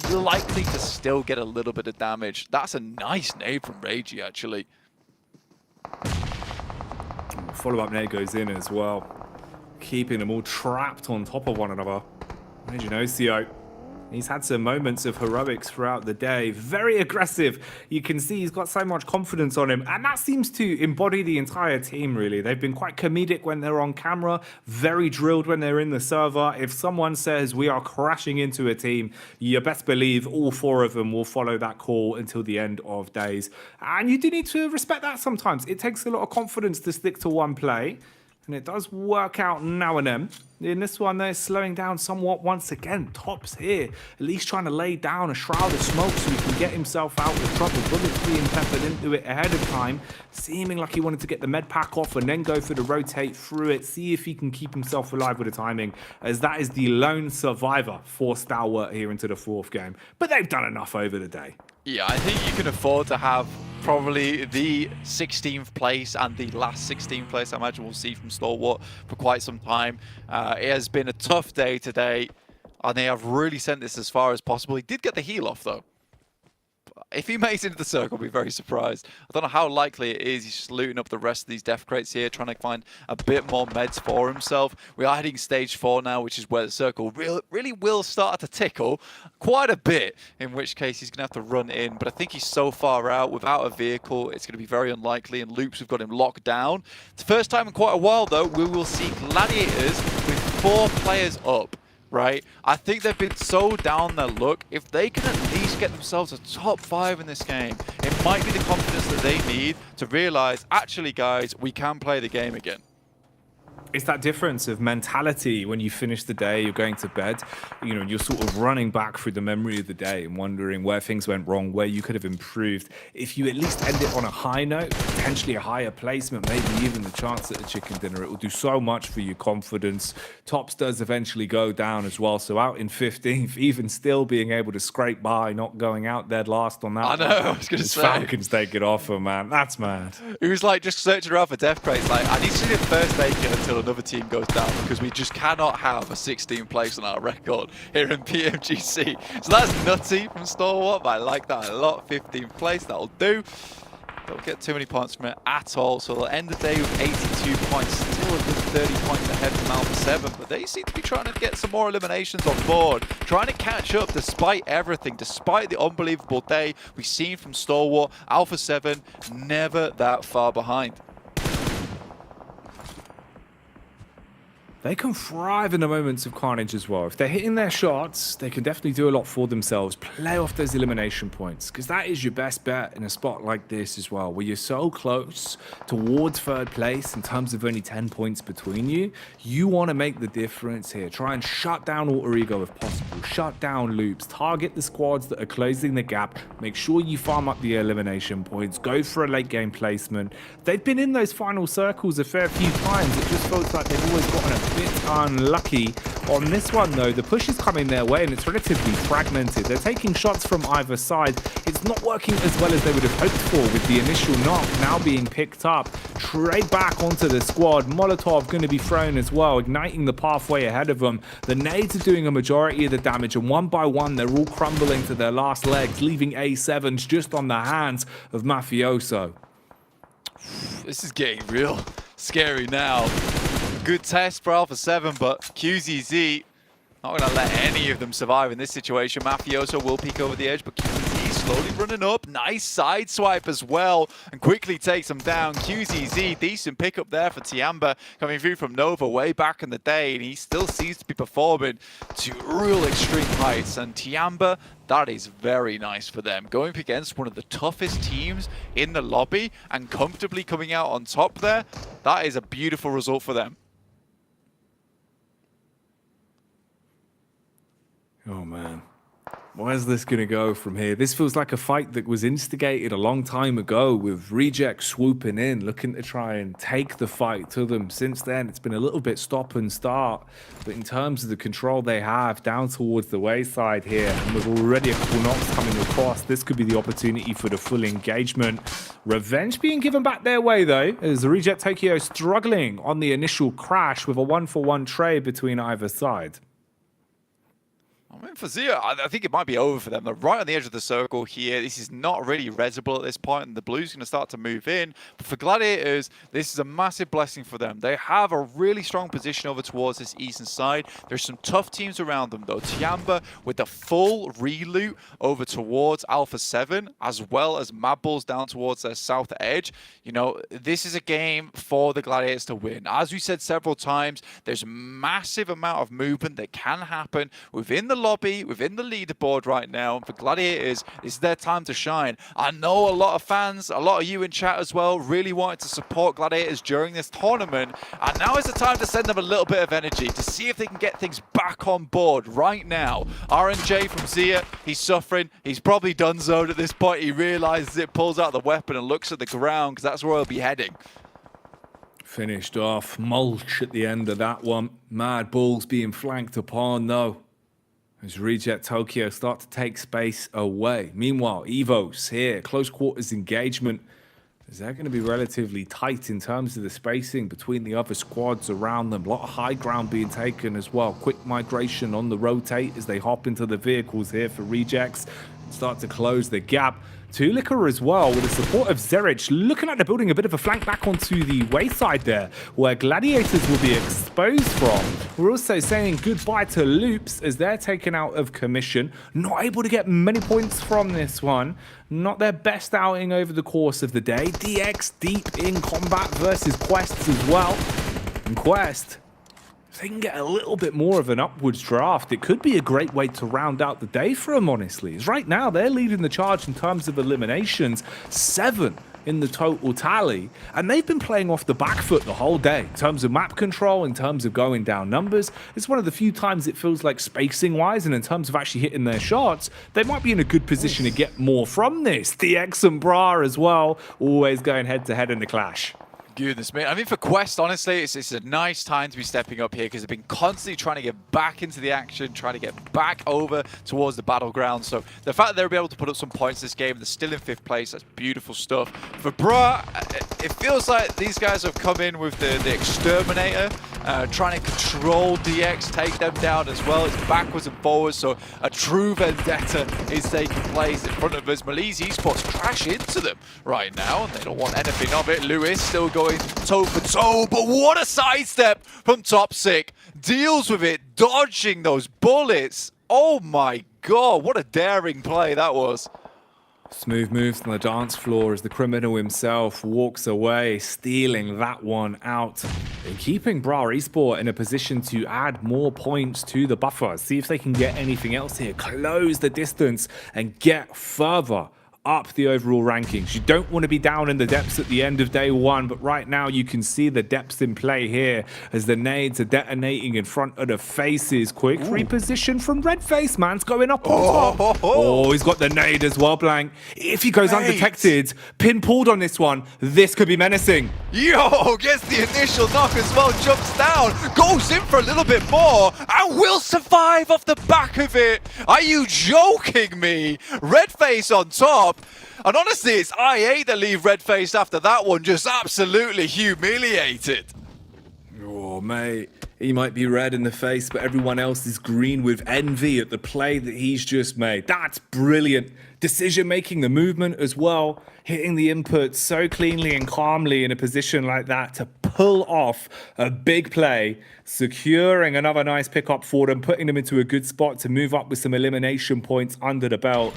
you're likely to still get a little bit of damage. That's a nice nade from Ragey, actually. Follow-up nade goes in as well, keeping them all trapped on top of one another. Reginocio, he's had some moments of heroics throughout the day. Very aggressive. You can see he's got so much confidence on him. And that seems to embody the entire team, really. They've been quite comedic when they're on camera. Very drilled when they're in the server. If someone says we are crashing into a team, you best believe all 4 of them will follow that call until the end of days. And you do need to respect that sometimes. It takes a lot of confidence to stick to one play. And it does work out now and then. In this one, they're slowing down somewhat once again. Top's here, at least trying to lay down a shroud of smoke so he can get himself out of trouble. Bullets being peppered into it ahead of time, seeming like he wanted to get the med pack off and then go for the rotate through it, see if he can keep himself alive with the timing, as that is the lone survivor for Stalwart here into the 4th game. But they've done enough over the day. Yeah, I think you can afford to have probably the 16th place and the last 16th place I imagine we'll see from Stalwart for quite some time. It has been a tough day today, and they have really sent this as far as possible. He did get the heal off, though. If he makes it into the circle, I'll be very surprised. I don't know how likely it is. He's just looting up the rest of these death crates here, trying to find a bit more meds for himself. We are heading stage 4 now, which is where the circle really will start to tickle quite a bit, in which case he's going to have to run in. But I think he's so far out without a vehicle, it's going to be very unlikely. And Loops, we've got him locked down. It's the first time in quite a while, though, we will see Gladiators with 4 players up. Right? I think they've been so down their luck. If they can at least get themselves a top 5 in this game, it might be the confidence that they need to realize, actually, guys, we can play the game again. It's that difference of mentality when you finish the day, you're going to bed, you know, you're sort of running back through the memory of the day and wondering where things went wrong, where you could have improved. If you at least end it on a high note, potentially a higher placement, maybe even the chance at the chicken dinner, it will do so much for your confidence. Tops does eventually go down as well, so out in 15th, even still being able to scrape by, not going out dead last on that. I know, I was going to say. Falcons take it off him, man. That's mad. He was like just searching around for death crates, like, I need to see the first aid kit until another team goes down, because we just cannot have a 16th place on our record here in PMGC. So that's nutty from Stalwart, but I like that a lot. 15th place, that'll do. Don't get too many points from it at all, so they'll end the day with 82 points, still a good 30 points ahead from Alpha 7, but they seem to be trying to get some more eliminations on board, trying to catch up despite everything, despite the unbelievable day we've seen from Stalwart. Alpha 7 never that far behind. They can thrive in the moments of carnage as well. If they're hitting their shots, they can definitely do a lot for themselves. Play off those elimination points, because that is your best bet in a spot like this as well, where you're so close towards 3rd place in terms of only 10 points between you. You want to make the difference here. Try and shut down Alter Ego if possible. Shut down Loops. Target the squads that are closing the gap. Make sure you farm up the elimination points. Go for a late game placement. They've been in those final circles a fair few times. It just feels like they've always gotten a bit unlucky. On this one, though, the push is coming their way and it's relatively fragmented. They're taking shots from either side. It's not working as well as they would have hoped for, with the initial knock now being picked up. Straight back onto the squad. Molotov going to be thrown as well, igniting the pathway ahead of them. The nades are doing a majority of the damage, and one by one, they're all crumbling to their last legs, leaving A7s just on the hands of Mafioso. This is getting real scary now. Good test for Alpha 7, but QZZ not going to let any of them survive in this situation. Mafioso will peek over the edge, but QZZ slowly running up. Nice side swipe as well, and quickly takes him down. QZZ, decent pickup there for Tiamba, coming through from Nova way back in the day, and he still seems to be performing to real extreme heights. And Tiamba, that is very nice for them. Going up against one of the toughest teams in the lobby and comfortably coming out on top there, that is a beautiful result for them. Oh, man. Where's this going to go from here? This feels like a fight that was instigated a long time ago with Reject swooping in, looking to try and take the fight to them. Since then, it's been a little bit stop and start. But in terms of the control they have down towards the wayside here, and with already a couple knocks coming across, this could be the opportunity for the full engagement. Revenge being given back their way, though, as the Reject Tokyo struggling on the initial crash with a 1-for-1 trade between either side. I mean, for Zia, I think it might be over for them. They're right on the edge of the circle here. This is not really reasable at this point, and the Blues going to start to move in. But for Gladiators, this is a massive blessing for them. They have a really strong position over towards this eastern side. There's some tough teams around them, though. Tiamba with the full reloot over towards Alpha 7, as well as Mad Bulls down towards their south edge. You know, this is a game for the Gladiators to win. As we said several times, there's a massive amount of movement that can happen within the lobby, within the leaderboard right now. And for Gladiators, it's their time to shine. I know a lot of fans, a lot of you in chat as well, really wanted to support Gladiators during this tournament. And now is the time to send them a little bit of energy to see if they can get things back on board right now. RNJ from Zia, he's suffering. He's probably donezoed at this point. He realizes it, pulls out the weapon and looks at the ground because that's where he'll be heading. Finished off. Mulch at the end of that one. Mad Bulls being flanked upon, though, as Reject Tokyo start to take space away. Meanwhile, Evos here, close quarters engagement. Is that going to be relatively tight in terms of the spacing between the other squads around them? A lot of high ground being taken as well. Quick migration on the rotate as they hop into the vehicles here for Rejects. Start to close the gap. Tulica as well, with the support of Zerich, looking at the building a bit of a flank back onto the wayside there, where Gladiators will be exposed from. We're also saying goodbye to Loops as they're taken out of commission. Not able to get many points from this one. Not their best outing over the course of the day. DX deep in combat versus Quests as well. And Quest, if they can get a little bit more of an upwards draft, it could be a great way to round out the day for them, honestly. As right now, they're leading the charge in terms of eliminations, 7 in the total tally, and they've been playing off the back foot the whole day in terms of map control, in terms of going down numbers. It's one of the few times it feels like spacing-wise, and in terms of actually hitting their shots, they might be in a good position to get more from this. DX and Bra as well, always going head-to-head in the clash. Goodness me. I mean, for Quest, honestly, it's a nice time to be stepping up here because they've been constantly trying to get back into the action, trying to get back over towards the battleground. So the fact that they'll be able to put up some points this game, they're still in 5th place, that's beautiful stuff. For Bra, it feels like these guys have come in with the Exterminator, trying to control DX, take them down as well. It's backwards and forwards, so a true vendetta is taking place in front of us. Malice Esports crash into them right now, and they don't want anything of it. Lewis still going toe for toe, but what a sidestep from Topsic. Deals with it, dodging those bullets. Oh my god, what a daring play that was. Smooth moves on the dance floor as the criminal himself walks away, stealing that one out and keeping Bra Esport in a position to add more points to the buffer. See if they can get anything else here, close the distance and get further up the overall rankings. You don't want to be down in the depths at the end of day one, but right now you can see the depths in play here as the nades are detonating in front of the faces. Quick reposition from Redface, man's going up on top. Oh, he's got the nade as well, Blank. If he goes undetected, pin pulled on this one, this could be menacing. Yo, gets the initial knock as well, jumps down, goes in for a little bit more, and will survive off the back of it. Are you joking me? Redface on top. And honestly, it's IA that leave Redface after that one, just absolutely humiliated. Oh, mate. He might be red in the face, but everyone else is green with envy at the play that he's just made. That's brilliant. Decision-making, the movement as well. Hitting the input so cleanly and calmly in a position like that to pull off a big play, securing another nice pickup for them, putting them into a good spot to move up with some elimination points under the belt.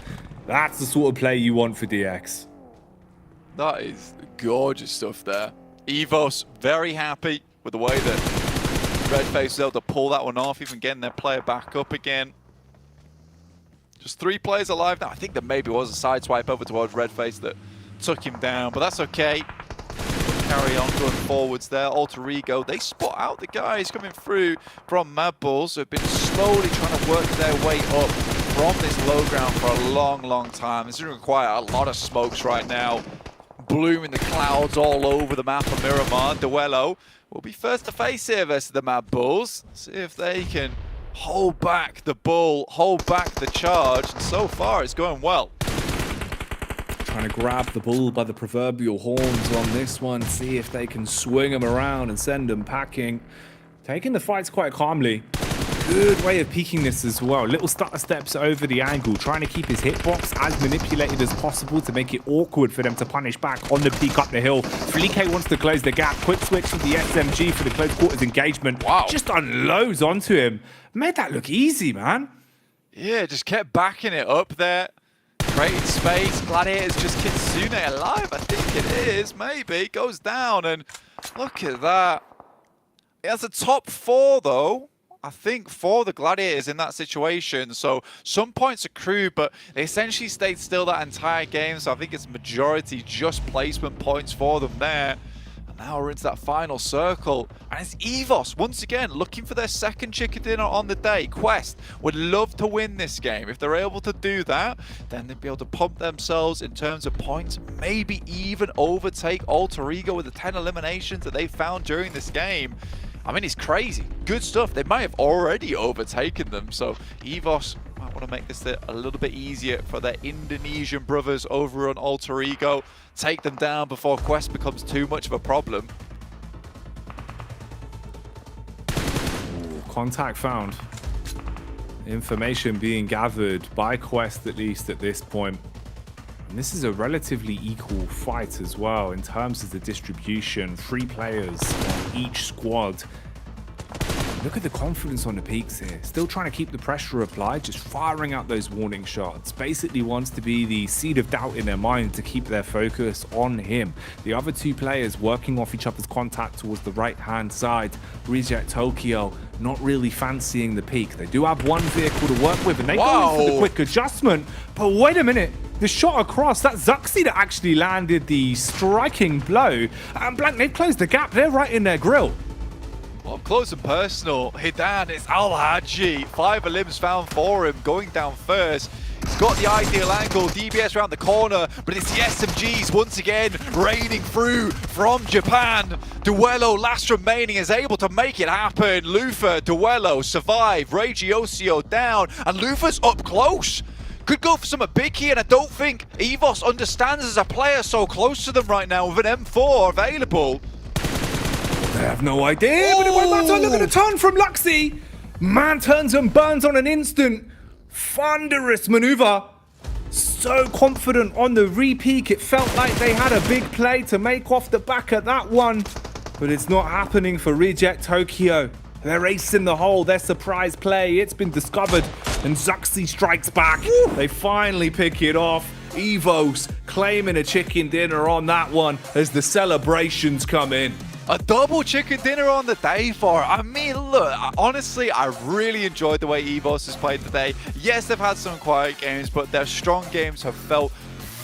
That's the sort of play you want for DX. That is gorgeous stuff there. Evos very happy with the way that Redface was able to pull that one off, even getting their player back up again. Just 3 players alive now. I think there maybe was a side swipe over towards Redface that took him down, but that's okay. Carry on going forwards there. Alter Ego, they spot out the guys coming through from Mad Bulls, who have been slowly trying to work their way up from this low ground for a long, long time. This is going to require a lot of smokes right now. Blooming the clouds all over the map of Miramar. Duello will be first to face here versus the Mad Bulls. See if they can hold back the bull, hold back the charge, and so far it's going well. Trying to grab the bull by the proverbial horns on this one, see if they can swing him around and send him packing. Taking the fights quite calmly. Good way of peaking this as well. Little stutter steps over the angle, trying to keep his hitbox as manipulated as possible to make it awkward for them to punish back on the peak up the hill. Flique wants to close the gap. Quick switch to the SMG for the close quarters engagement. Wow. Just unloads onto him. Made that look easy, man. Yeah, just kept backing it up there. Creating space. Gladiator's just Kitsune alive, I think it is. Maybe. Goes down, and look at that. He has a top 4, though. I think for the Gladiators in that situation. So some points accrued, but they essentially stayed still that entire game. So I think it's majority just placement points for them there. And now we're into that final circle. And it's Evos, once again, looking for their second chicken dinner on the day. Quest would love to win this game. If they're able to do that, then they'd be able to pump themselves in terms of points. Maybe even overtake Alter Ego with the 10 eliminations that they found during this game. I mean, it's crazy. Good stuff. They might have already overtaken them. So Evos might want to make this a little bit easier for their Indonesian brothers over on Alter Ego. Take them down before Quest becomes too much of a problem. Ooh, contact found. Information being gathered by Quest, at least at this point. And this is a relatively equal fight as well in terms of the distribution. 3 players on each squad. Look at the confidence on the peaks here. Still trying to keep the pressure applied, just firing out those warning shots. Basically wants to be the seed of doubt in their mind to keep their focus on him. The other 2 players working off each other's contact towards the right-hand side. Reject Tokyo not really fancying the peak. They do have 1 vehicle to work with, and they go in for the quick adjustment. But wait a minute. The shot across, that's Zuxi that actually landed the striking blow. And Blank, they've closed the gap. They're right in their grill. Well, close and personal. Hidan, it's Al-Haji. 5 limbs found for him, going down first. He's got the ideal angle, DBS around the corner, but it's the SMGs once again raining through from Japan. Duello, last remaining, is able to make it happen. Lufa, Duello, survive. Regiosio down, and Lufa's up close. Could go for something big here, and I don't think Evos understands as a player so close to them right now with an M4 available. They have no idea, but it won't matter. Look at the turn from Luxy. Man turns and burns on an instant. Thunderous maneuver. So confident on the re-peak. It felt like they had a big play to make off the back of that one. But it's not happening for Reject Tokyo. They're acing the hole, their surprise play, it's been discovered, and Zuxi strikes back. They finally pick it off. Evos claiming a chicken dinner on that one as the celebrations come in. A double chicken dinner on the day for it. I mean, look, honestly, I really enjoyed the way Evos has played today. Yes, they've had some quiet games, but their strong games have felt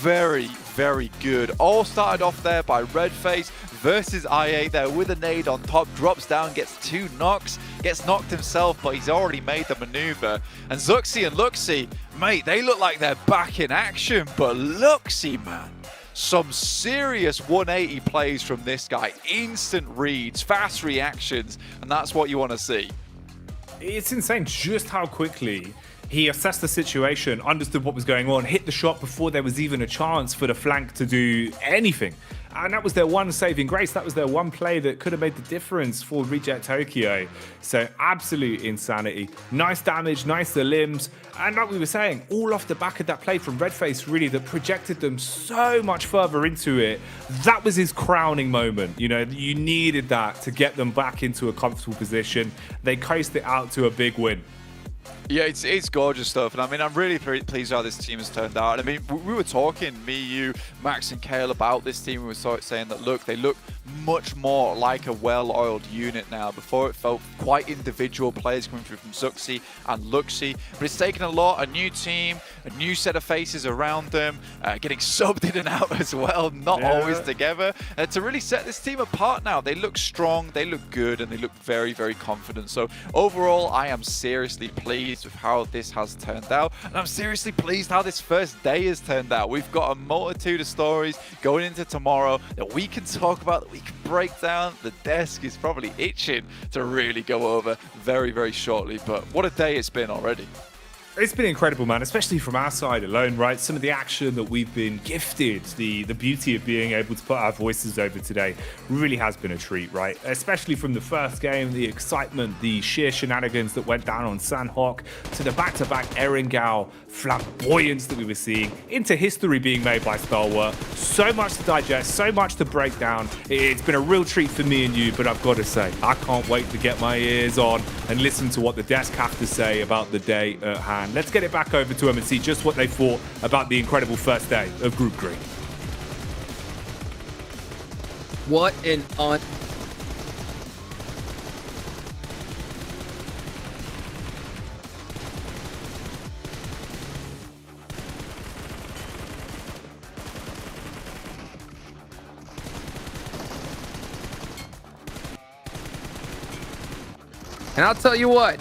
very, very good. All started off there by Redface versus IA there with a nade on top, drops down, gets 2 knocks, gets knocked himself, but he's already made the maneuver. And Zuxi and Luxy, mate, they look like they're back in action, but Luxy, man, some serious 180 plays from this guy. Instant reads, fast reactions, and that's what you want to see. It's insane just how quickly he assessed the situation, understood what was going on, hit the shot before there was even a chance for the flank to do anything. And that was their one saving grace. That was their one play that could have made the difference for Reject Tokyo. So absolute insanity. Nice damage, nice limbs. And like we were saying, all off the back of that play from Redface, really, that projected them so much further into it. That was his crowning moment. You know, you needed that to get them back into a comfortable position. They coasted it out to a big win. Yeah, it's gorgeous stuff, and I mean, I'm really pleased how this team has turned out. I mean, we were talking, me, you, Max, and Kale, about this team. We were saying that, look, they look much more like a well-oiled unit now. Before, it felt quite individual players coming through from Zuxi and Luxi, but it's taken a lot, a new team, a new set of faces around them, getting subbed in and out as well, not always together, to really set this team apart now. They look strong, they look good, and they look very, very confident. So overall, I am seriously pleased with how this has turned out, and I'm seriously pleased how this first day has turned out. We've got a multitude of stories going into tomorrow that we can talk about, that we can break down. The desk is probably itching to really go over very, very shortly, but what a day it's been already. It's been incredible, man, especially from our side alone, right? Some of the action that we've been gifted, the beauty of being able to put our voices over today really has been a treat, right? Especially from the first game, the excitement, the sheer shenanigans that went down on Sanhok, to the back-to-back Erangel flamboyance that we were seeing, into history being made by Stalwart. So much to digest, so much to break down. It's been a real treat for me and you, but I've got to say, I can't wait to get my ears on and listen to what the desk have to say about the day at hand. Let's get it back over to them and see just what they thought about the incredible first day of Group Green. What an And I'll tell you what,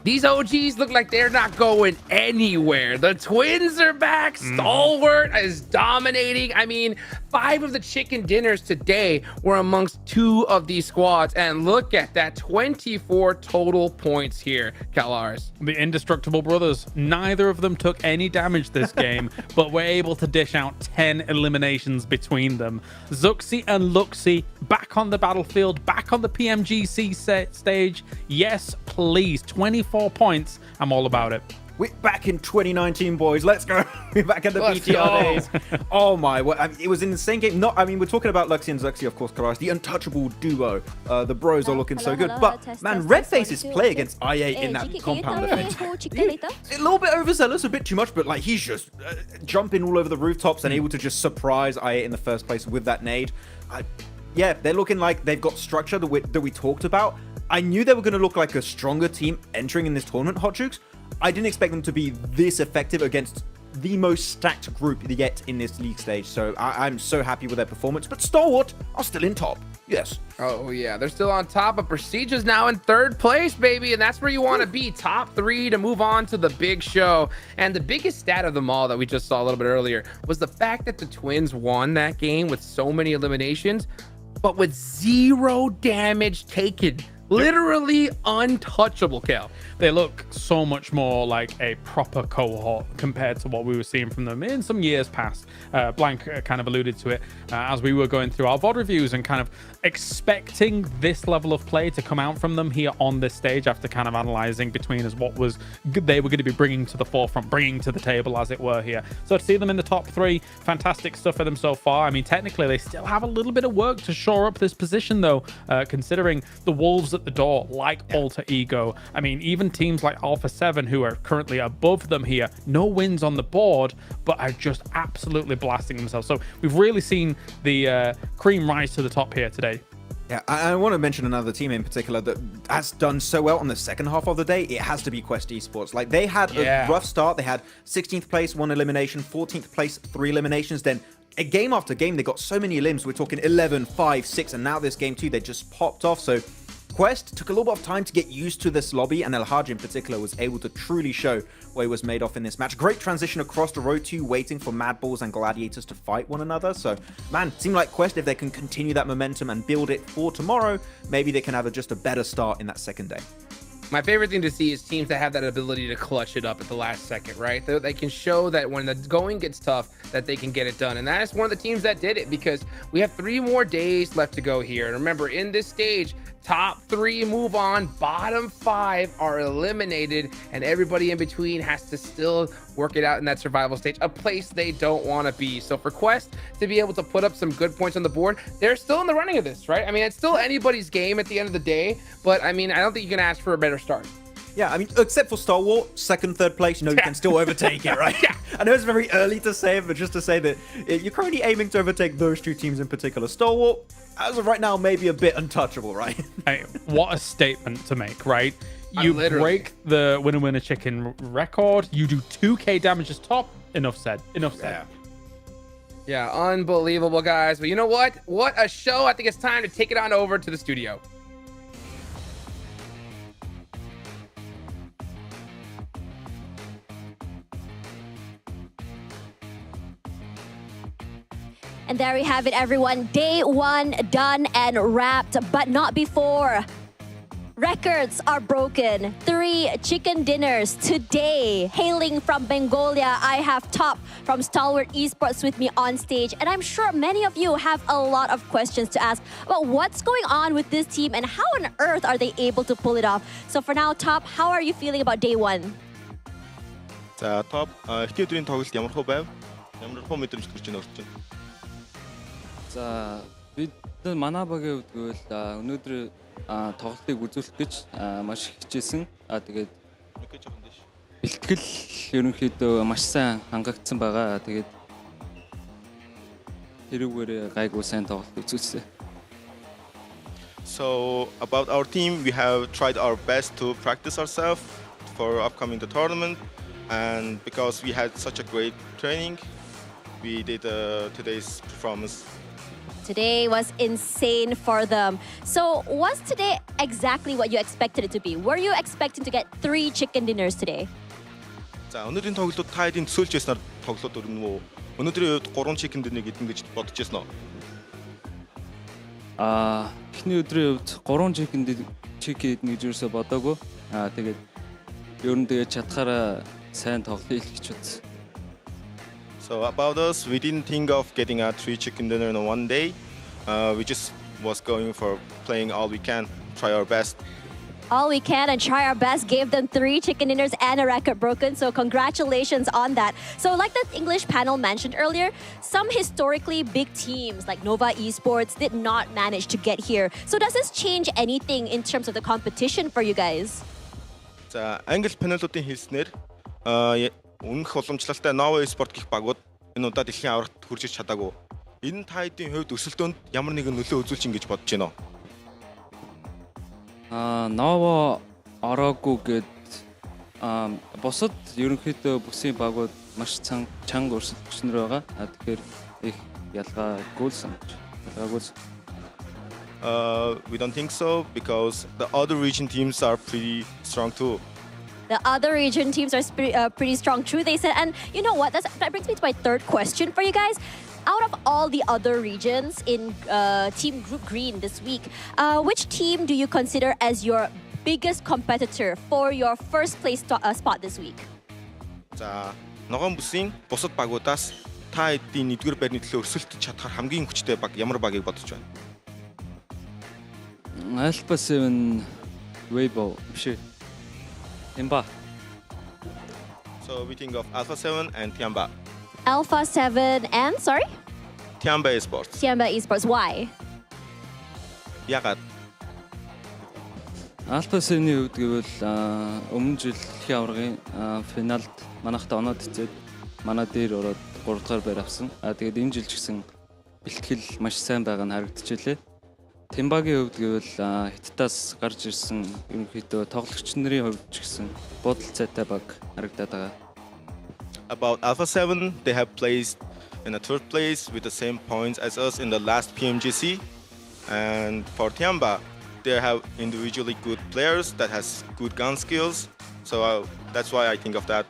these OGs look like they're not going anywhere. The twins are back. Stalwart is dominating. I mean, 5 of the chicken dinners today were amongst 2 of these squads. And look at that, 24 total points here, Kalars. The indestructible brothers, neither of them took any damage this game, but were able to dish out 10 eliminations between them. Zuxi and Luxi back on the battlefield, back on the PMGC stage. Yes, please, 24 points. I'm all about it. We're back in 2019, boys. Let's go. We're back at the Let's BTR go. days. Oh my, I mean, it was in the same game. We're talking about Luxi and Zuxi, of course, Karas, the untouchable duo. The bros are looking so good. But man, Redface's play against IA in that compound event, a little bit overzealous, a bit too much, but like he's just jumping all over the rooftops and able to just surprise IA in the first place with that nade. Yeah, they're looking like they've got structure that we talked about. I knew they were going to look like a stronger team entering in this tournament, Hot Jukes. I didn't expect them to be this effective against the most stacked group yet in this league stage. So I'm so happy with their performance. But Stalwart are still in top. Yes. Oh, yeah. They're still on top, but Prestige's now in 3rd place, baby. And that's where you want to be. Top 3 to move on to the big show. And the biggest stat of them all that we just saw a little bit earlier was the fact that the Twins won that game with so many eliminations, but with 0 damage taken. Literally untouchable, Cal. They look so much more like a proper cohort compared to what we were seeing from them in some years past. Blank kind of alluded to it as we were going through our VOD reviews and kind of expecting this level of play to come out from them here on this stage after kind of analyzing between us what was they were going to be bringing to the forefront, bringing to the table, as it were, here. So to see them in the top 3, fantastic stuff for them so far. I mean, technically, they still have a little bit of work to shore up this position, though, considering the Wolves at the door, like Alter Ego. I mean, even teams like Alpha 7, who are currently above them here, no wins on the board, but are just absolutely blasting themselves. So we've really seen the cream rise to the top here today. Yeah, I want to mention another team in particular that has done so well on the second half of the day. It has to be Quest Esports. Like, they had a rough start. They had 16th place, 1 elimination, 14th place, 3 eliminations. Then game after game, they got so many elims. We're talking 11, 5, 6, and now this game too, they just popped off. So Quest took a little bit of time to get used to this lobby, and El Haj in particular was able to truly show what he was made of in this match. Great transition across the road too, waiting for Mad Balls and Gladiators to fight one another. So, man, seemed like Quest, if they can continue that momentum and build it for tomorrow, maybe they can have just a better start in that second day. My favorite thing to see is teams that have that ability to clutch it up at the last second, right? They can show that when the going gets tough, that they can get it done. And that is one of the teams that did it, because we have 3 more days left to go here. And remember, in this stage, top 3 move on, bottom 5 are eliminated, and everybody in between has to still work it out in that survival stage, a place they don't want to be. So for Quest to be able to put up some good points on the board, they're still in the running of this, right? I mean, it's still anybody's game at the end of the day, but I mean, I don't think you can ask for a better start. Yeah, I mean, except for Star Wars, second, third place, you can still overtake it, right? I know it's very early to say it, but just to say that you're currently aiming to overtake those two teams in particular. Star Wars, as of right now, maybe a bit untouchable, right? Hey, what a statement to make, right? You break the winner chicken record. You do 2k damage as top. Enough said. Yeah, unbelievable, guys. But you know what? What a show. I think it's time to take it on over to the studio. And there we have it, everyone. Day 1 done and wrapped, but not before. Records are broken. 3 chicken dinners today. Hailing from Bengolia, I have Top from Stalwart Esports with me on stage. And I'm sure many of you have a lot of questions to ask about what's going on with this team and how on earth are they able to pull it off. So for now, Top, how are you feeling about day 1? За топ эхний өдрийн тоглолт ямар хөө байв? Ямар хөө мэдрэмж төрж байна өрч байна? За бид манай багийн хувьд гэвэл өнөөдөр тоглолтыг үзүүлэх гэж маш хичээсэн. Тэгээд бэлтгэл ерөнхийдөө маш сайн хангагдсан байгаа. Тэгээд тэрүүгээр гайгүй сайн тоглолт үзүүлсэн. So about our team, we have tried our best to practice ourselves for upcoming the tournament, and because we had such a great training, we did today's performance. Today was insane for them. So was today exactly what you expected it to be? Were you expecting to get 3 chicken dinners today? За өнөөдрийн тоглолтод та хэдийн төсөөлж яснаар тоглолт өрнө үү? Өнөөдрийн үед 3 chicken dinner гэдэн гэж бодож яснаа? Эхний өдрийн үед 3 chicken гэж юусоо бодоагүй. Тэгээд ер нь тэгээд чадхаараа сайн тоглоё гэж бодсон. So about us, we didn't think of getting a 3 chicken dinner in one day. We just was going for playing all we can, try our best. All we can and try our best gave them 3 chicken dinners and a record broken. So congratulations on that. So like the English panel mentioned earlier, some historically big teams like Nova Esports did not manage to get here. So does this change anything in terms of the competition for you guys? За англи панелуудын хэлснээр өмнөх уламжлалтай Nova Esports гэх багууд энэ удаа дэлхийн аврагт хүрч иж чадаагүй. Энэ та хэдийн хувьд өсөлтөнд ямар нэгэн нөлөө үзүүлж ин гэж бодож байна уу? Nova ороогүй гэд бусад ерөнхийдөө бүсийн багууд маш чанга өрсөлдөгчнөр байгаа. Тэгэхээр их ялгаагүй л санаж. We don't think so because the other region teams are pretty strong too. The other region teams are pretty strong, true, they said. And you know what? That brings me to my third question for you guys. Out of all the other regions in Team Group Green this week, which team do you consider as your biggest competitor for your first place spot this week? За, ногоон бүсийн бусад багуудаас та хэдийн 1-р байрны төлөө өрсөлдөж чадхаар хамгийн хүчтэй баг ямар багийг бодож байна? Alpha 7 Weibo биш. Tiamba. So we think of Alpha 7 and Tiamba. Alpha 7 and, sorry? Tiamba Esports. Tiamba Esports. Why? Ягаад? Alpha 7-ийн хувьд гэвэл өмнө жил дэлхийн аваргын финалд манайхтай оноод цэцээд манай дээр ороод 3 дугаар байр авсан. Тэгээд энэ жил ч гэсэн бэлтгэл маш сайн байгаа нь харагдчихлээ. Тимбагийн хувьд гэвэл Хятадаас гарч ирсэн ерөнхийдөө тоглогч нарын хувьд ч гэсэн бодолцоотой баг харагдаад байгаа. About Alpha 7, they have placed in a 3rd place with the same points as us in the last PMGC. And for Tiamba, they have individually good players that has good gun skills. So that's why I think of that.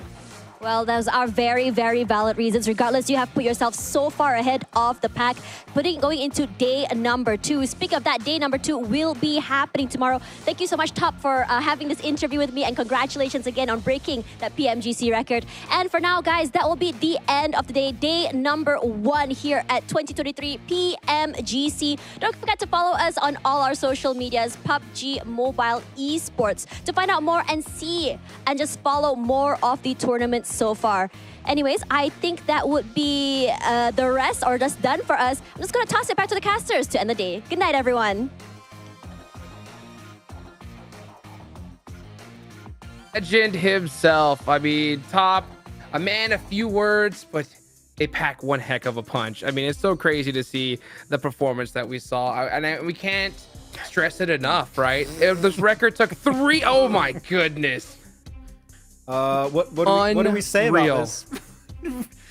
Well, those are very, very valid reasons. Regardless, you have put yourself so far ahead of the pack, going into day number 2. Speaking of that, day number 2 will be happening tomorrow. Thank you so much, Top, for having this interview with me, and congratulations again on breaking that PMGC record. And for now, guys, that will be the end of the day number 1 here at 2023 PMGC. Don't forget to follow us on all our social medias, PUBG Mobile Esports, to find out more and see and just follow more of the tournament so far. Anyways, I think that would be the rest, or just done for us. I'm just going to toss it back to the casters to end the day. Good night, everyone. legend himself. I mean, top, a man, a few words, but they pack one heck of a punch. I mean, it's so crazy to see the performance that we saw. We can't stress it enough, right? This record took 3. Oh my goodness. What do we say about this?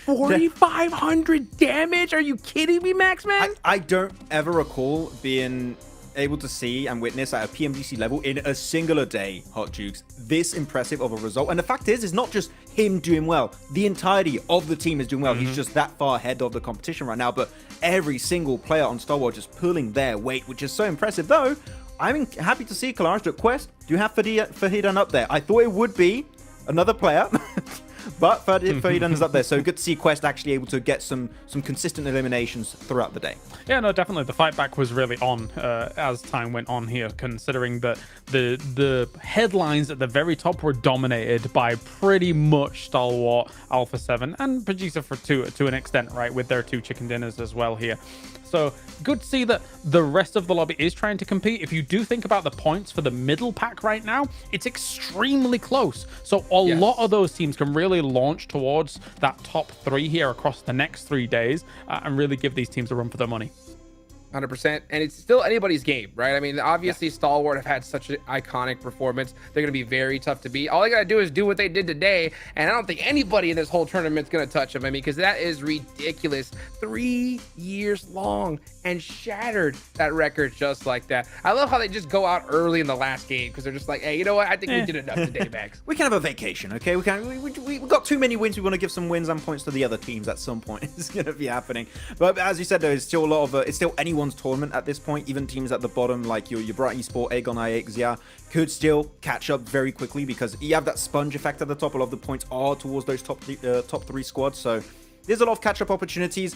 4,500 damage? Are you kidding me, Max, man? I don't ever recall being able to see and witness at a PMGC level in a singular day, Hot Jukes, this impressive of a result. And the fact is, it's not just him doing well. The entirety of the team is doing well. He's just that far ahead of the competition right now. But every single player on Star Wars just pulling their weight, which is so impressive. Though, I'm happy to see Kalash that Quest, do you have Fahidan up there? I thought it would be another player. But Fahidan is up there, so good to see Quest actually able to get some consistent eliminations throughout the day. Yeah, no, definitely. The fight back was really on as time went on here, considering that the headlines at the very top were dominated by pretty much Stalwart, Alpha 7, and Producer for to an extent, right, with their 2 chicken dinners as well here. So good to see that the rest of the lobby is trying to compete. If you do think about the points for the middle pack right now, it's extremely close. So a lot of those teams can really launch towards that top 3 here across the next 3 days and really give these teams a run for their money. 100%, and it's still anybody's game, right? I mean, obviously Stalwart have had such an iconic performance. They're going to be very tough to beat. All they got to do is do what they did today, and I don't think anybody in this whole tournament's going to touch them. I mean, because that is ridiculous. 3 years long and shattered that record just like that. I love how they just go out early in the last game because they're just like, hey, you know what? I think we did enough today, Max. We can have a vacation, okay? We got too many wins. We want to give some wins and points to the other teams at some point. It's going to be happening. But as you said, though, it's still a lot of it's still anyone's tournament at this point. Even teams at the bottom like your Bright Esport, Aegon IX, could still catch up very quickly because you have that sponge effect at the top. A lot of the points are towards those top 3 squads, so there's a lot of catch-up opportunities.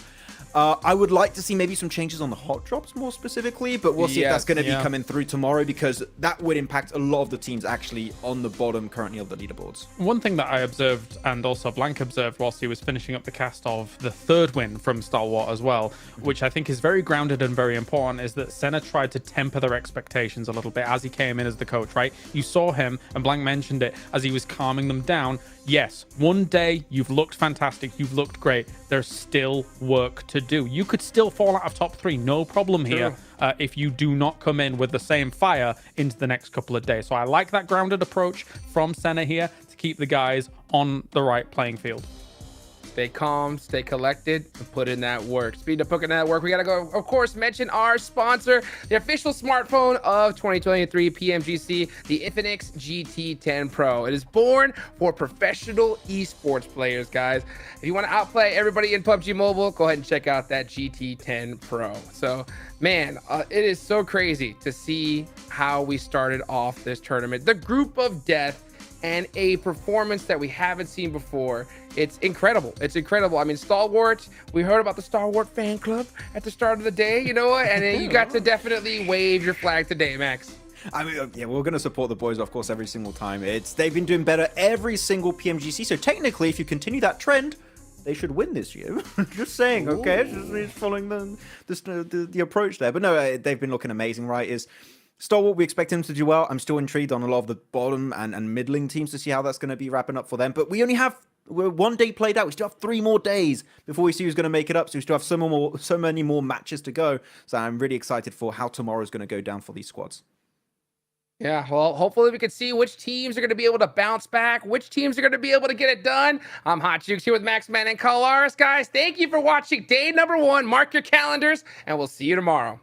I would like to see maybe some changes on the hot drops more specifically, but we'll see if that's going to be coming through tomorrow because that would impact a lot of the teams actually on the bottom currently of the leaderboards. One thing that I observed and also Blank observed whilst he was finishing up the cast of the 3rd win from Stalwart as well, which I think is very grounded and very important, is that Senna tried to temper their expectations a little bit as he came in as the coach, right? You saw him, and Blank mentioned it, as he was calming them down. Yes, one day you've looked fantastic, you've looked great. There's still work to do. You could still fall out of top 3, no problem here, if you do not come in with the same fire into the next couple of days. So I like that grounded approach from Senna here to keep the guys on the right playing field. Stay calm, stay collected, and put in that work. Speed of putting in that work. We got to go, of course, mention our sponsor, the official smartphone of 2023 PMGC, the Infinix GT10 Pro. It is born for professional esports players, guys. If you want to outplay everybody in PUBG Mobile, go ahead and check out that GT10 Pro. So, man, it is so crazy to see how we started off this tournament. The group of death and a performance that we haven't seen before. It's incredible. It's incredible. I mean, Stalwart, we heard about the Stalwart fan club at the start of the day, you know what? And then you got to definitely wave your flag today, Max. I mean, yeah, we're going to support the boys, of course, every single time. They've been doing better every single PMGC. So technically, if you continue that trend, they should win this year. Just saying, okay? Just following the approach there. But no, they've been looking amazing, right? Stalwart, we expect him to do well. I'm still intrigued on a lot of the bottom and middling teams to see how that's going to be wrapping up for them. But we're 1 day played out. We still have 3 more days before we see who's going to make it up. So we still have so many more matches to go. So I'm really excited for how tomorrow's going to go down for these squads. Yeah, well, hopefully we can see which teams are going to be able to bounce back, which teams are going to be able to get it done. I'm Hot Jukes here with Max Man and Kalaris. Guys, thank you for watching day number 1. Mark your calendars, and we'll see you tomorrow.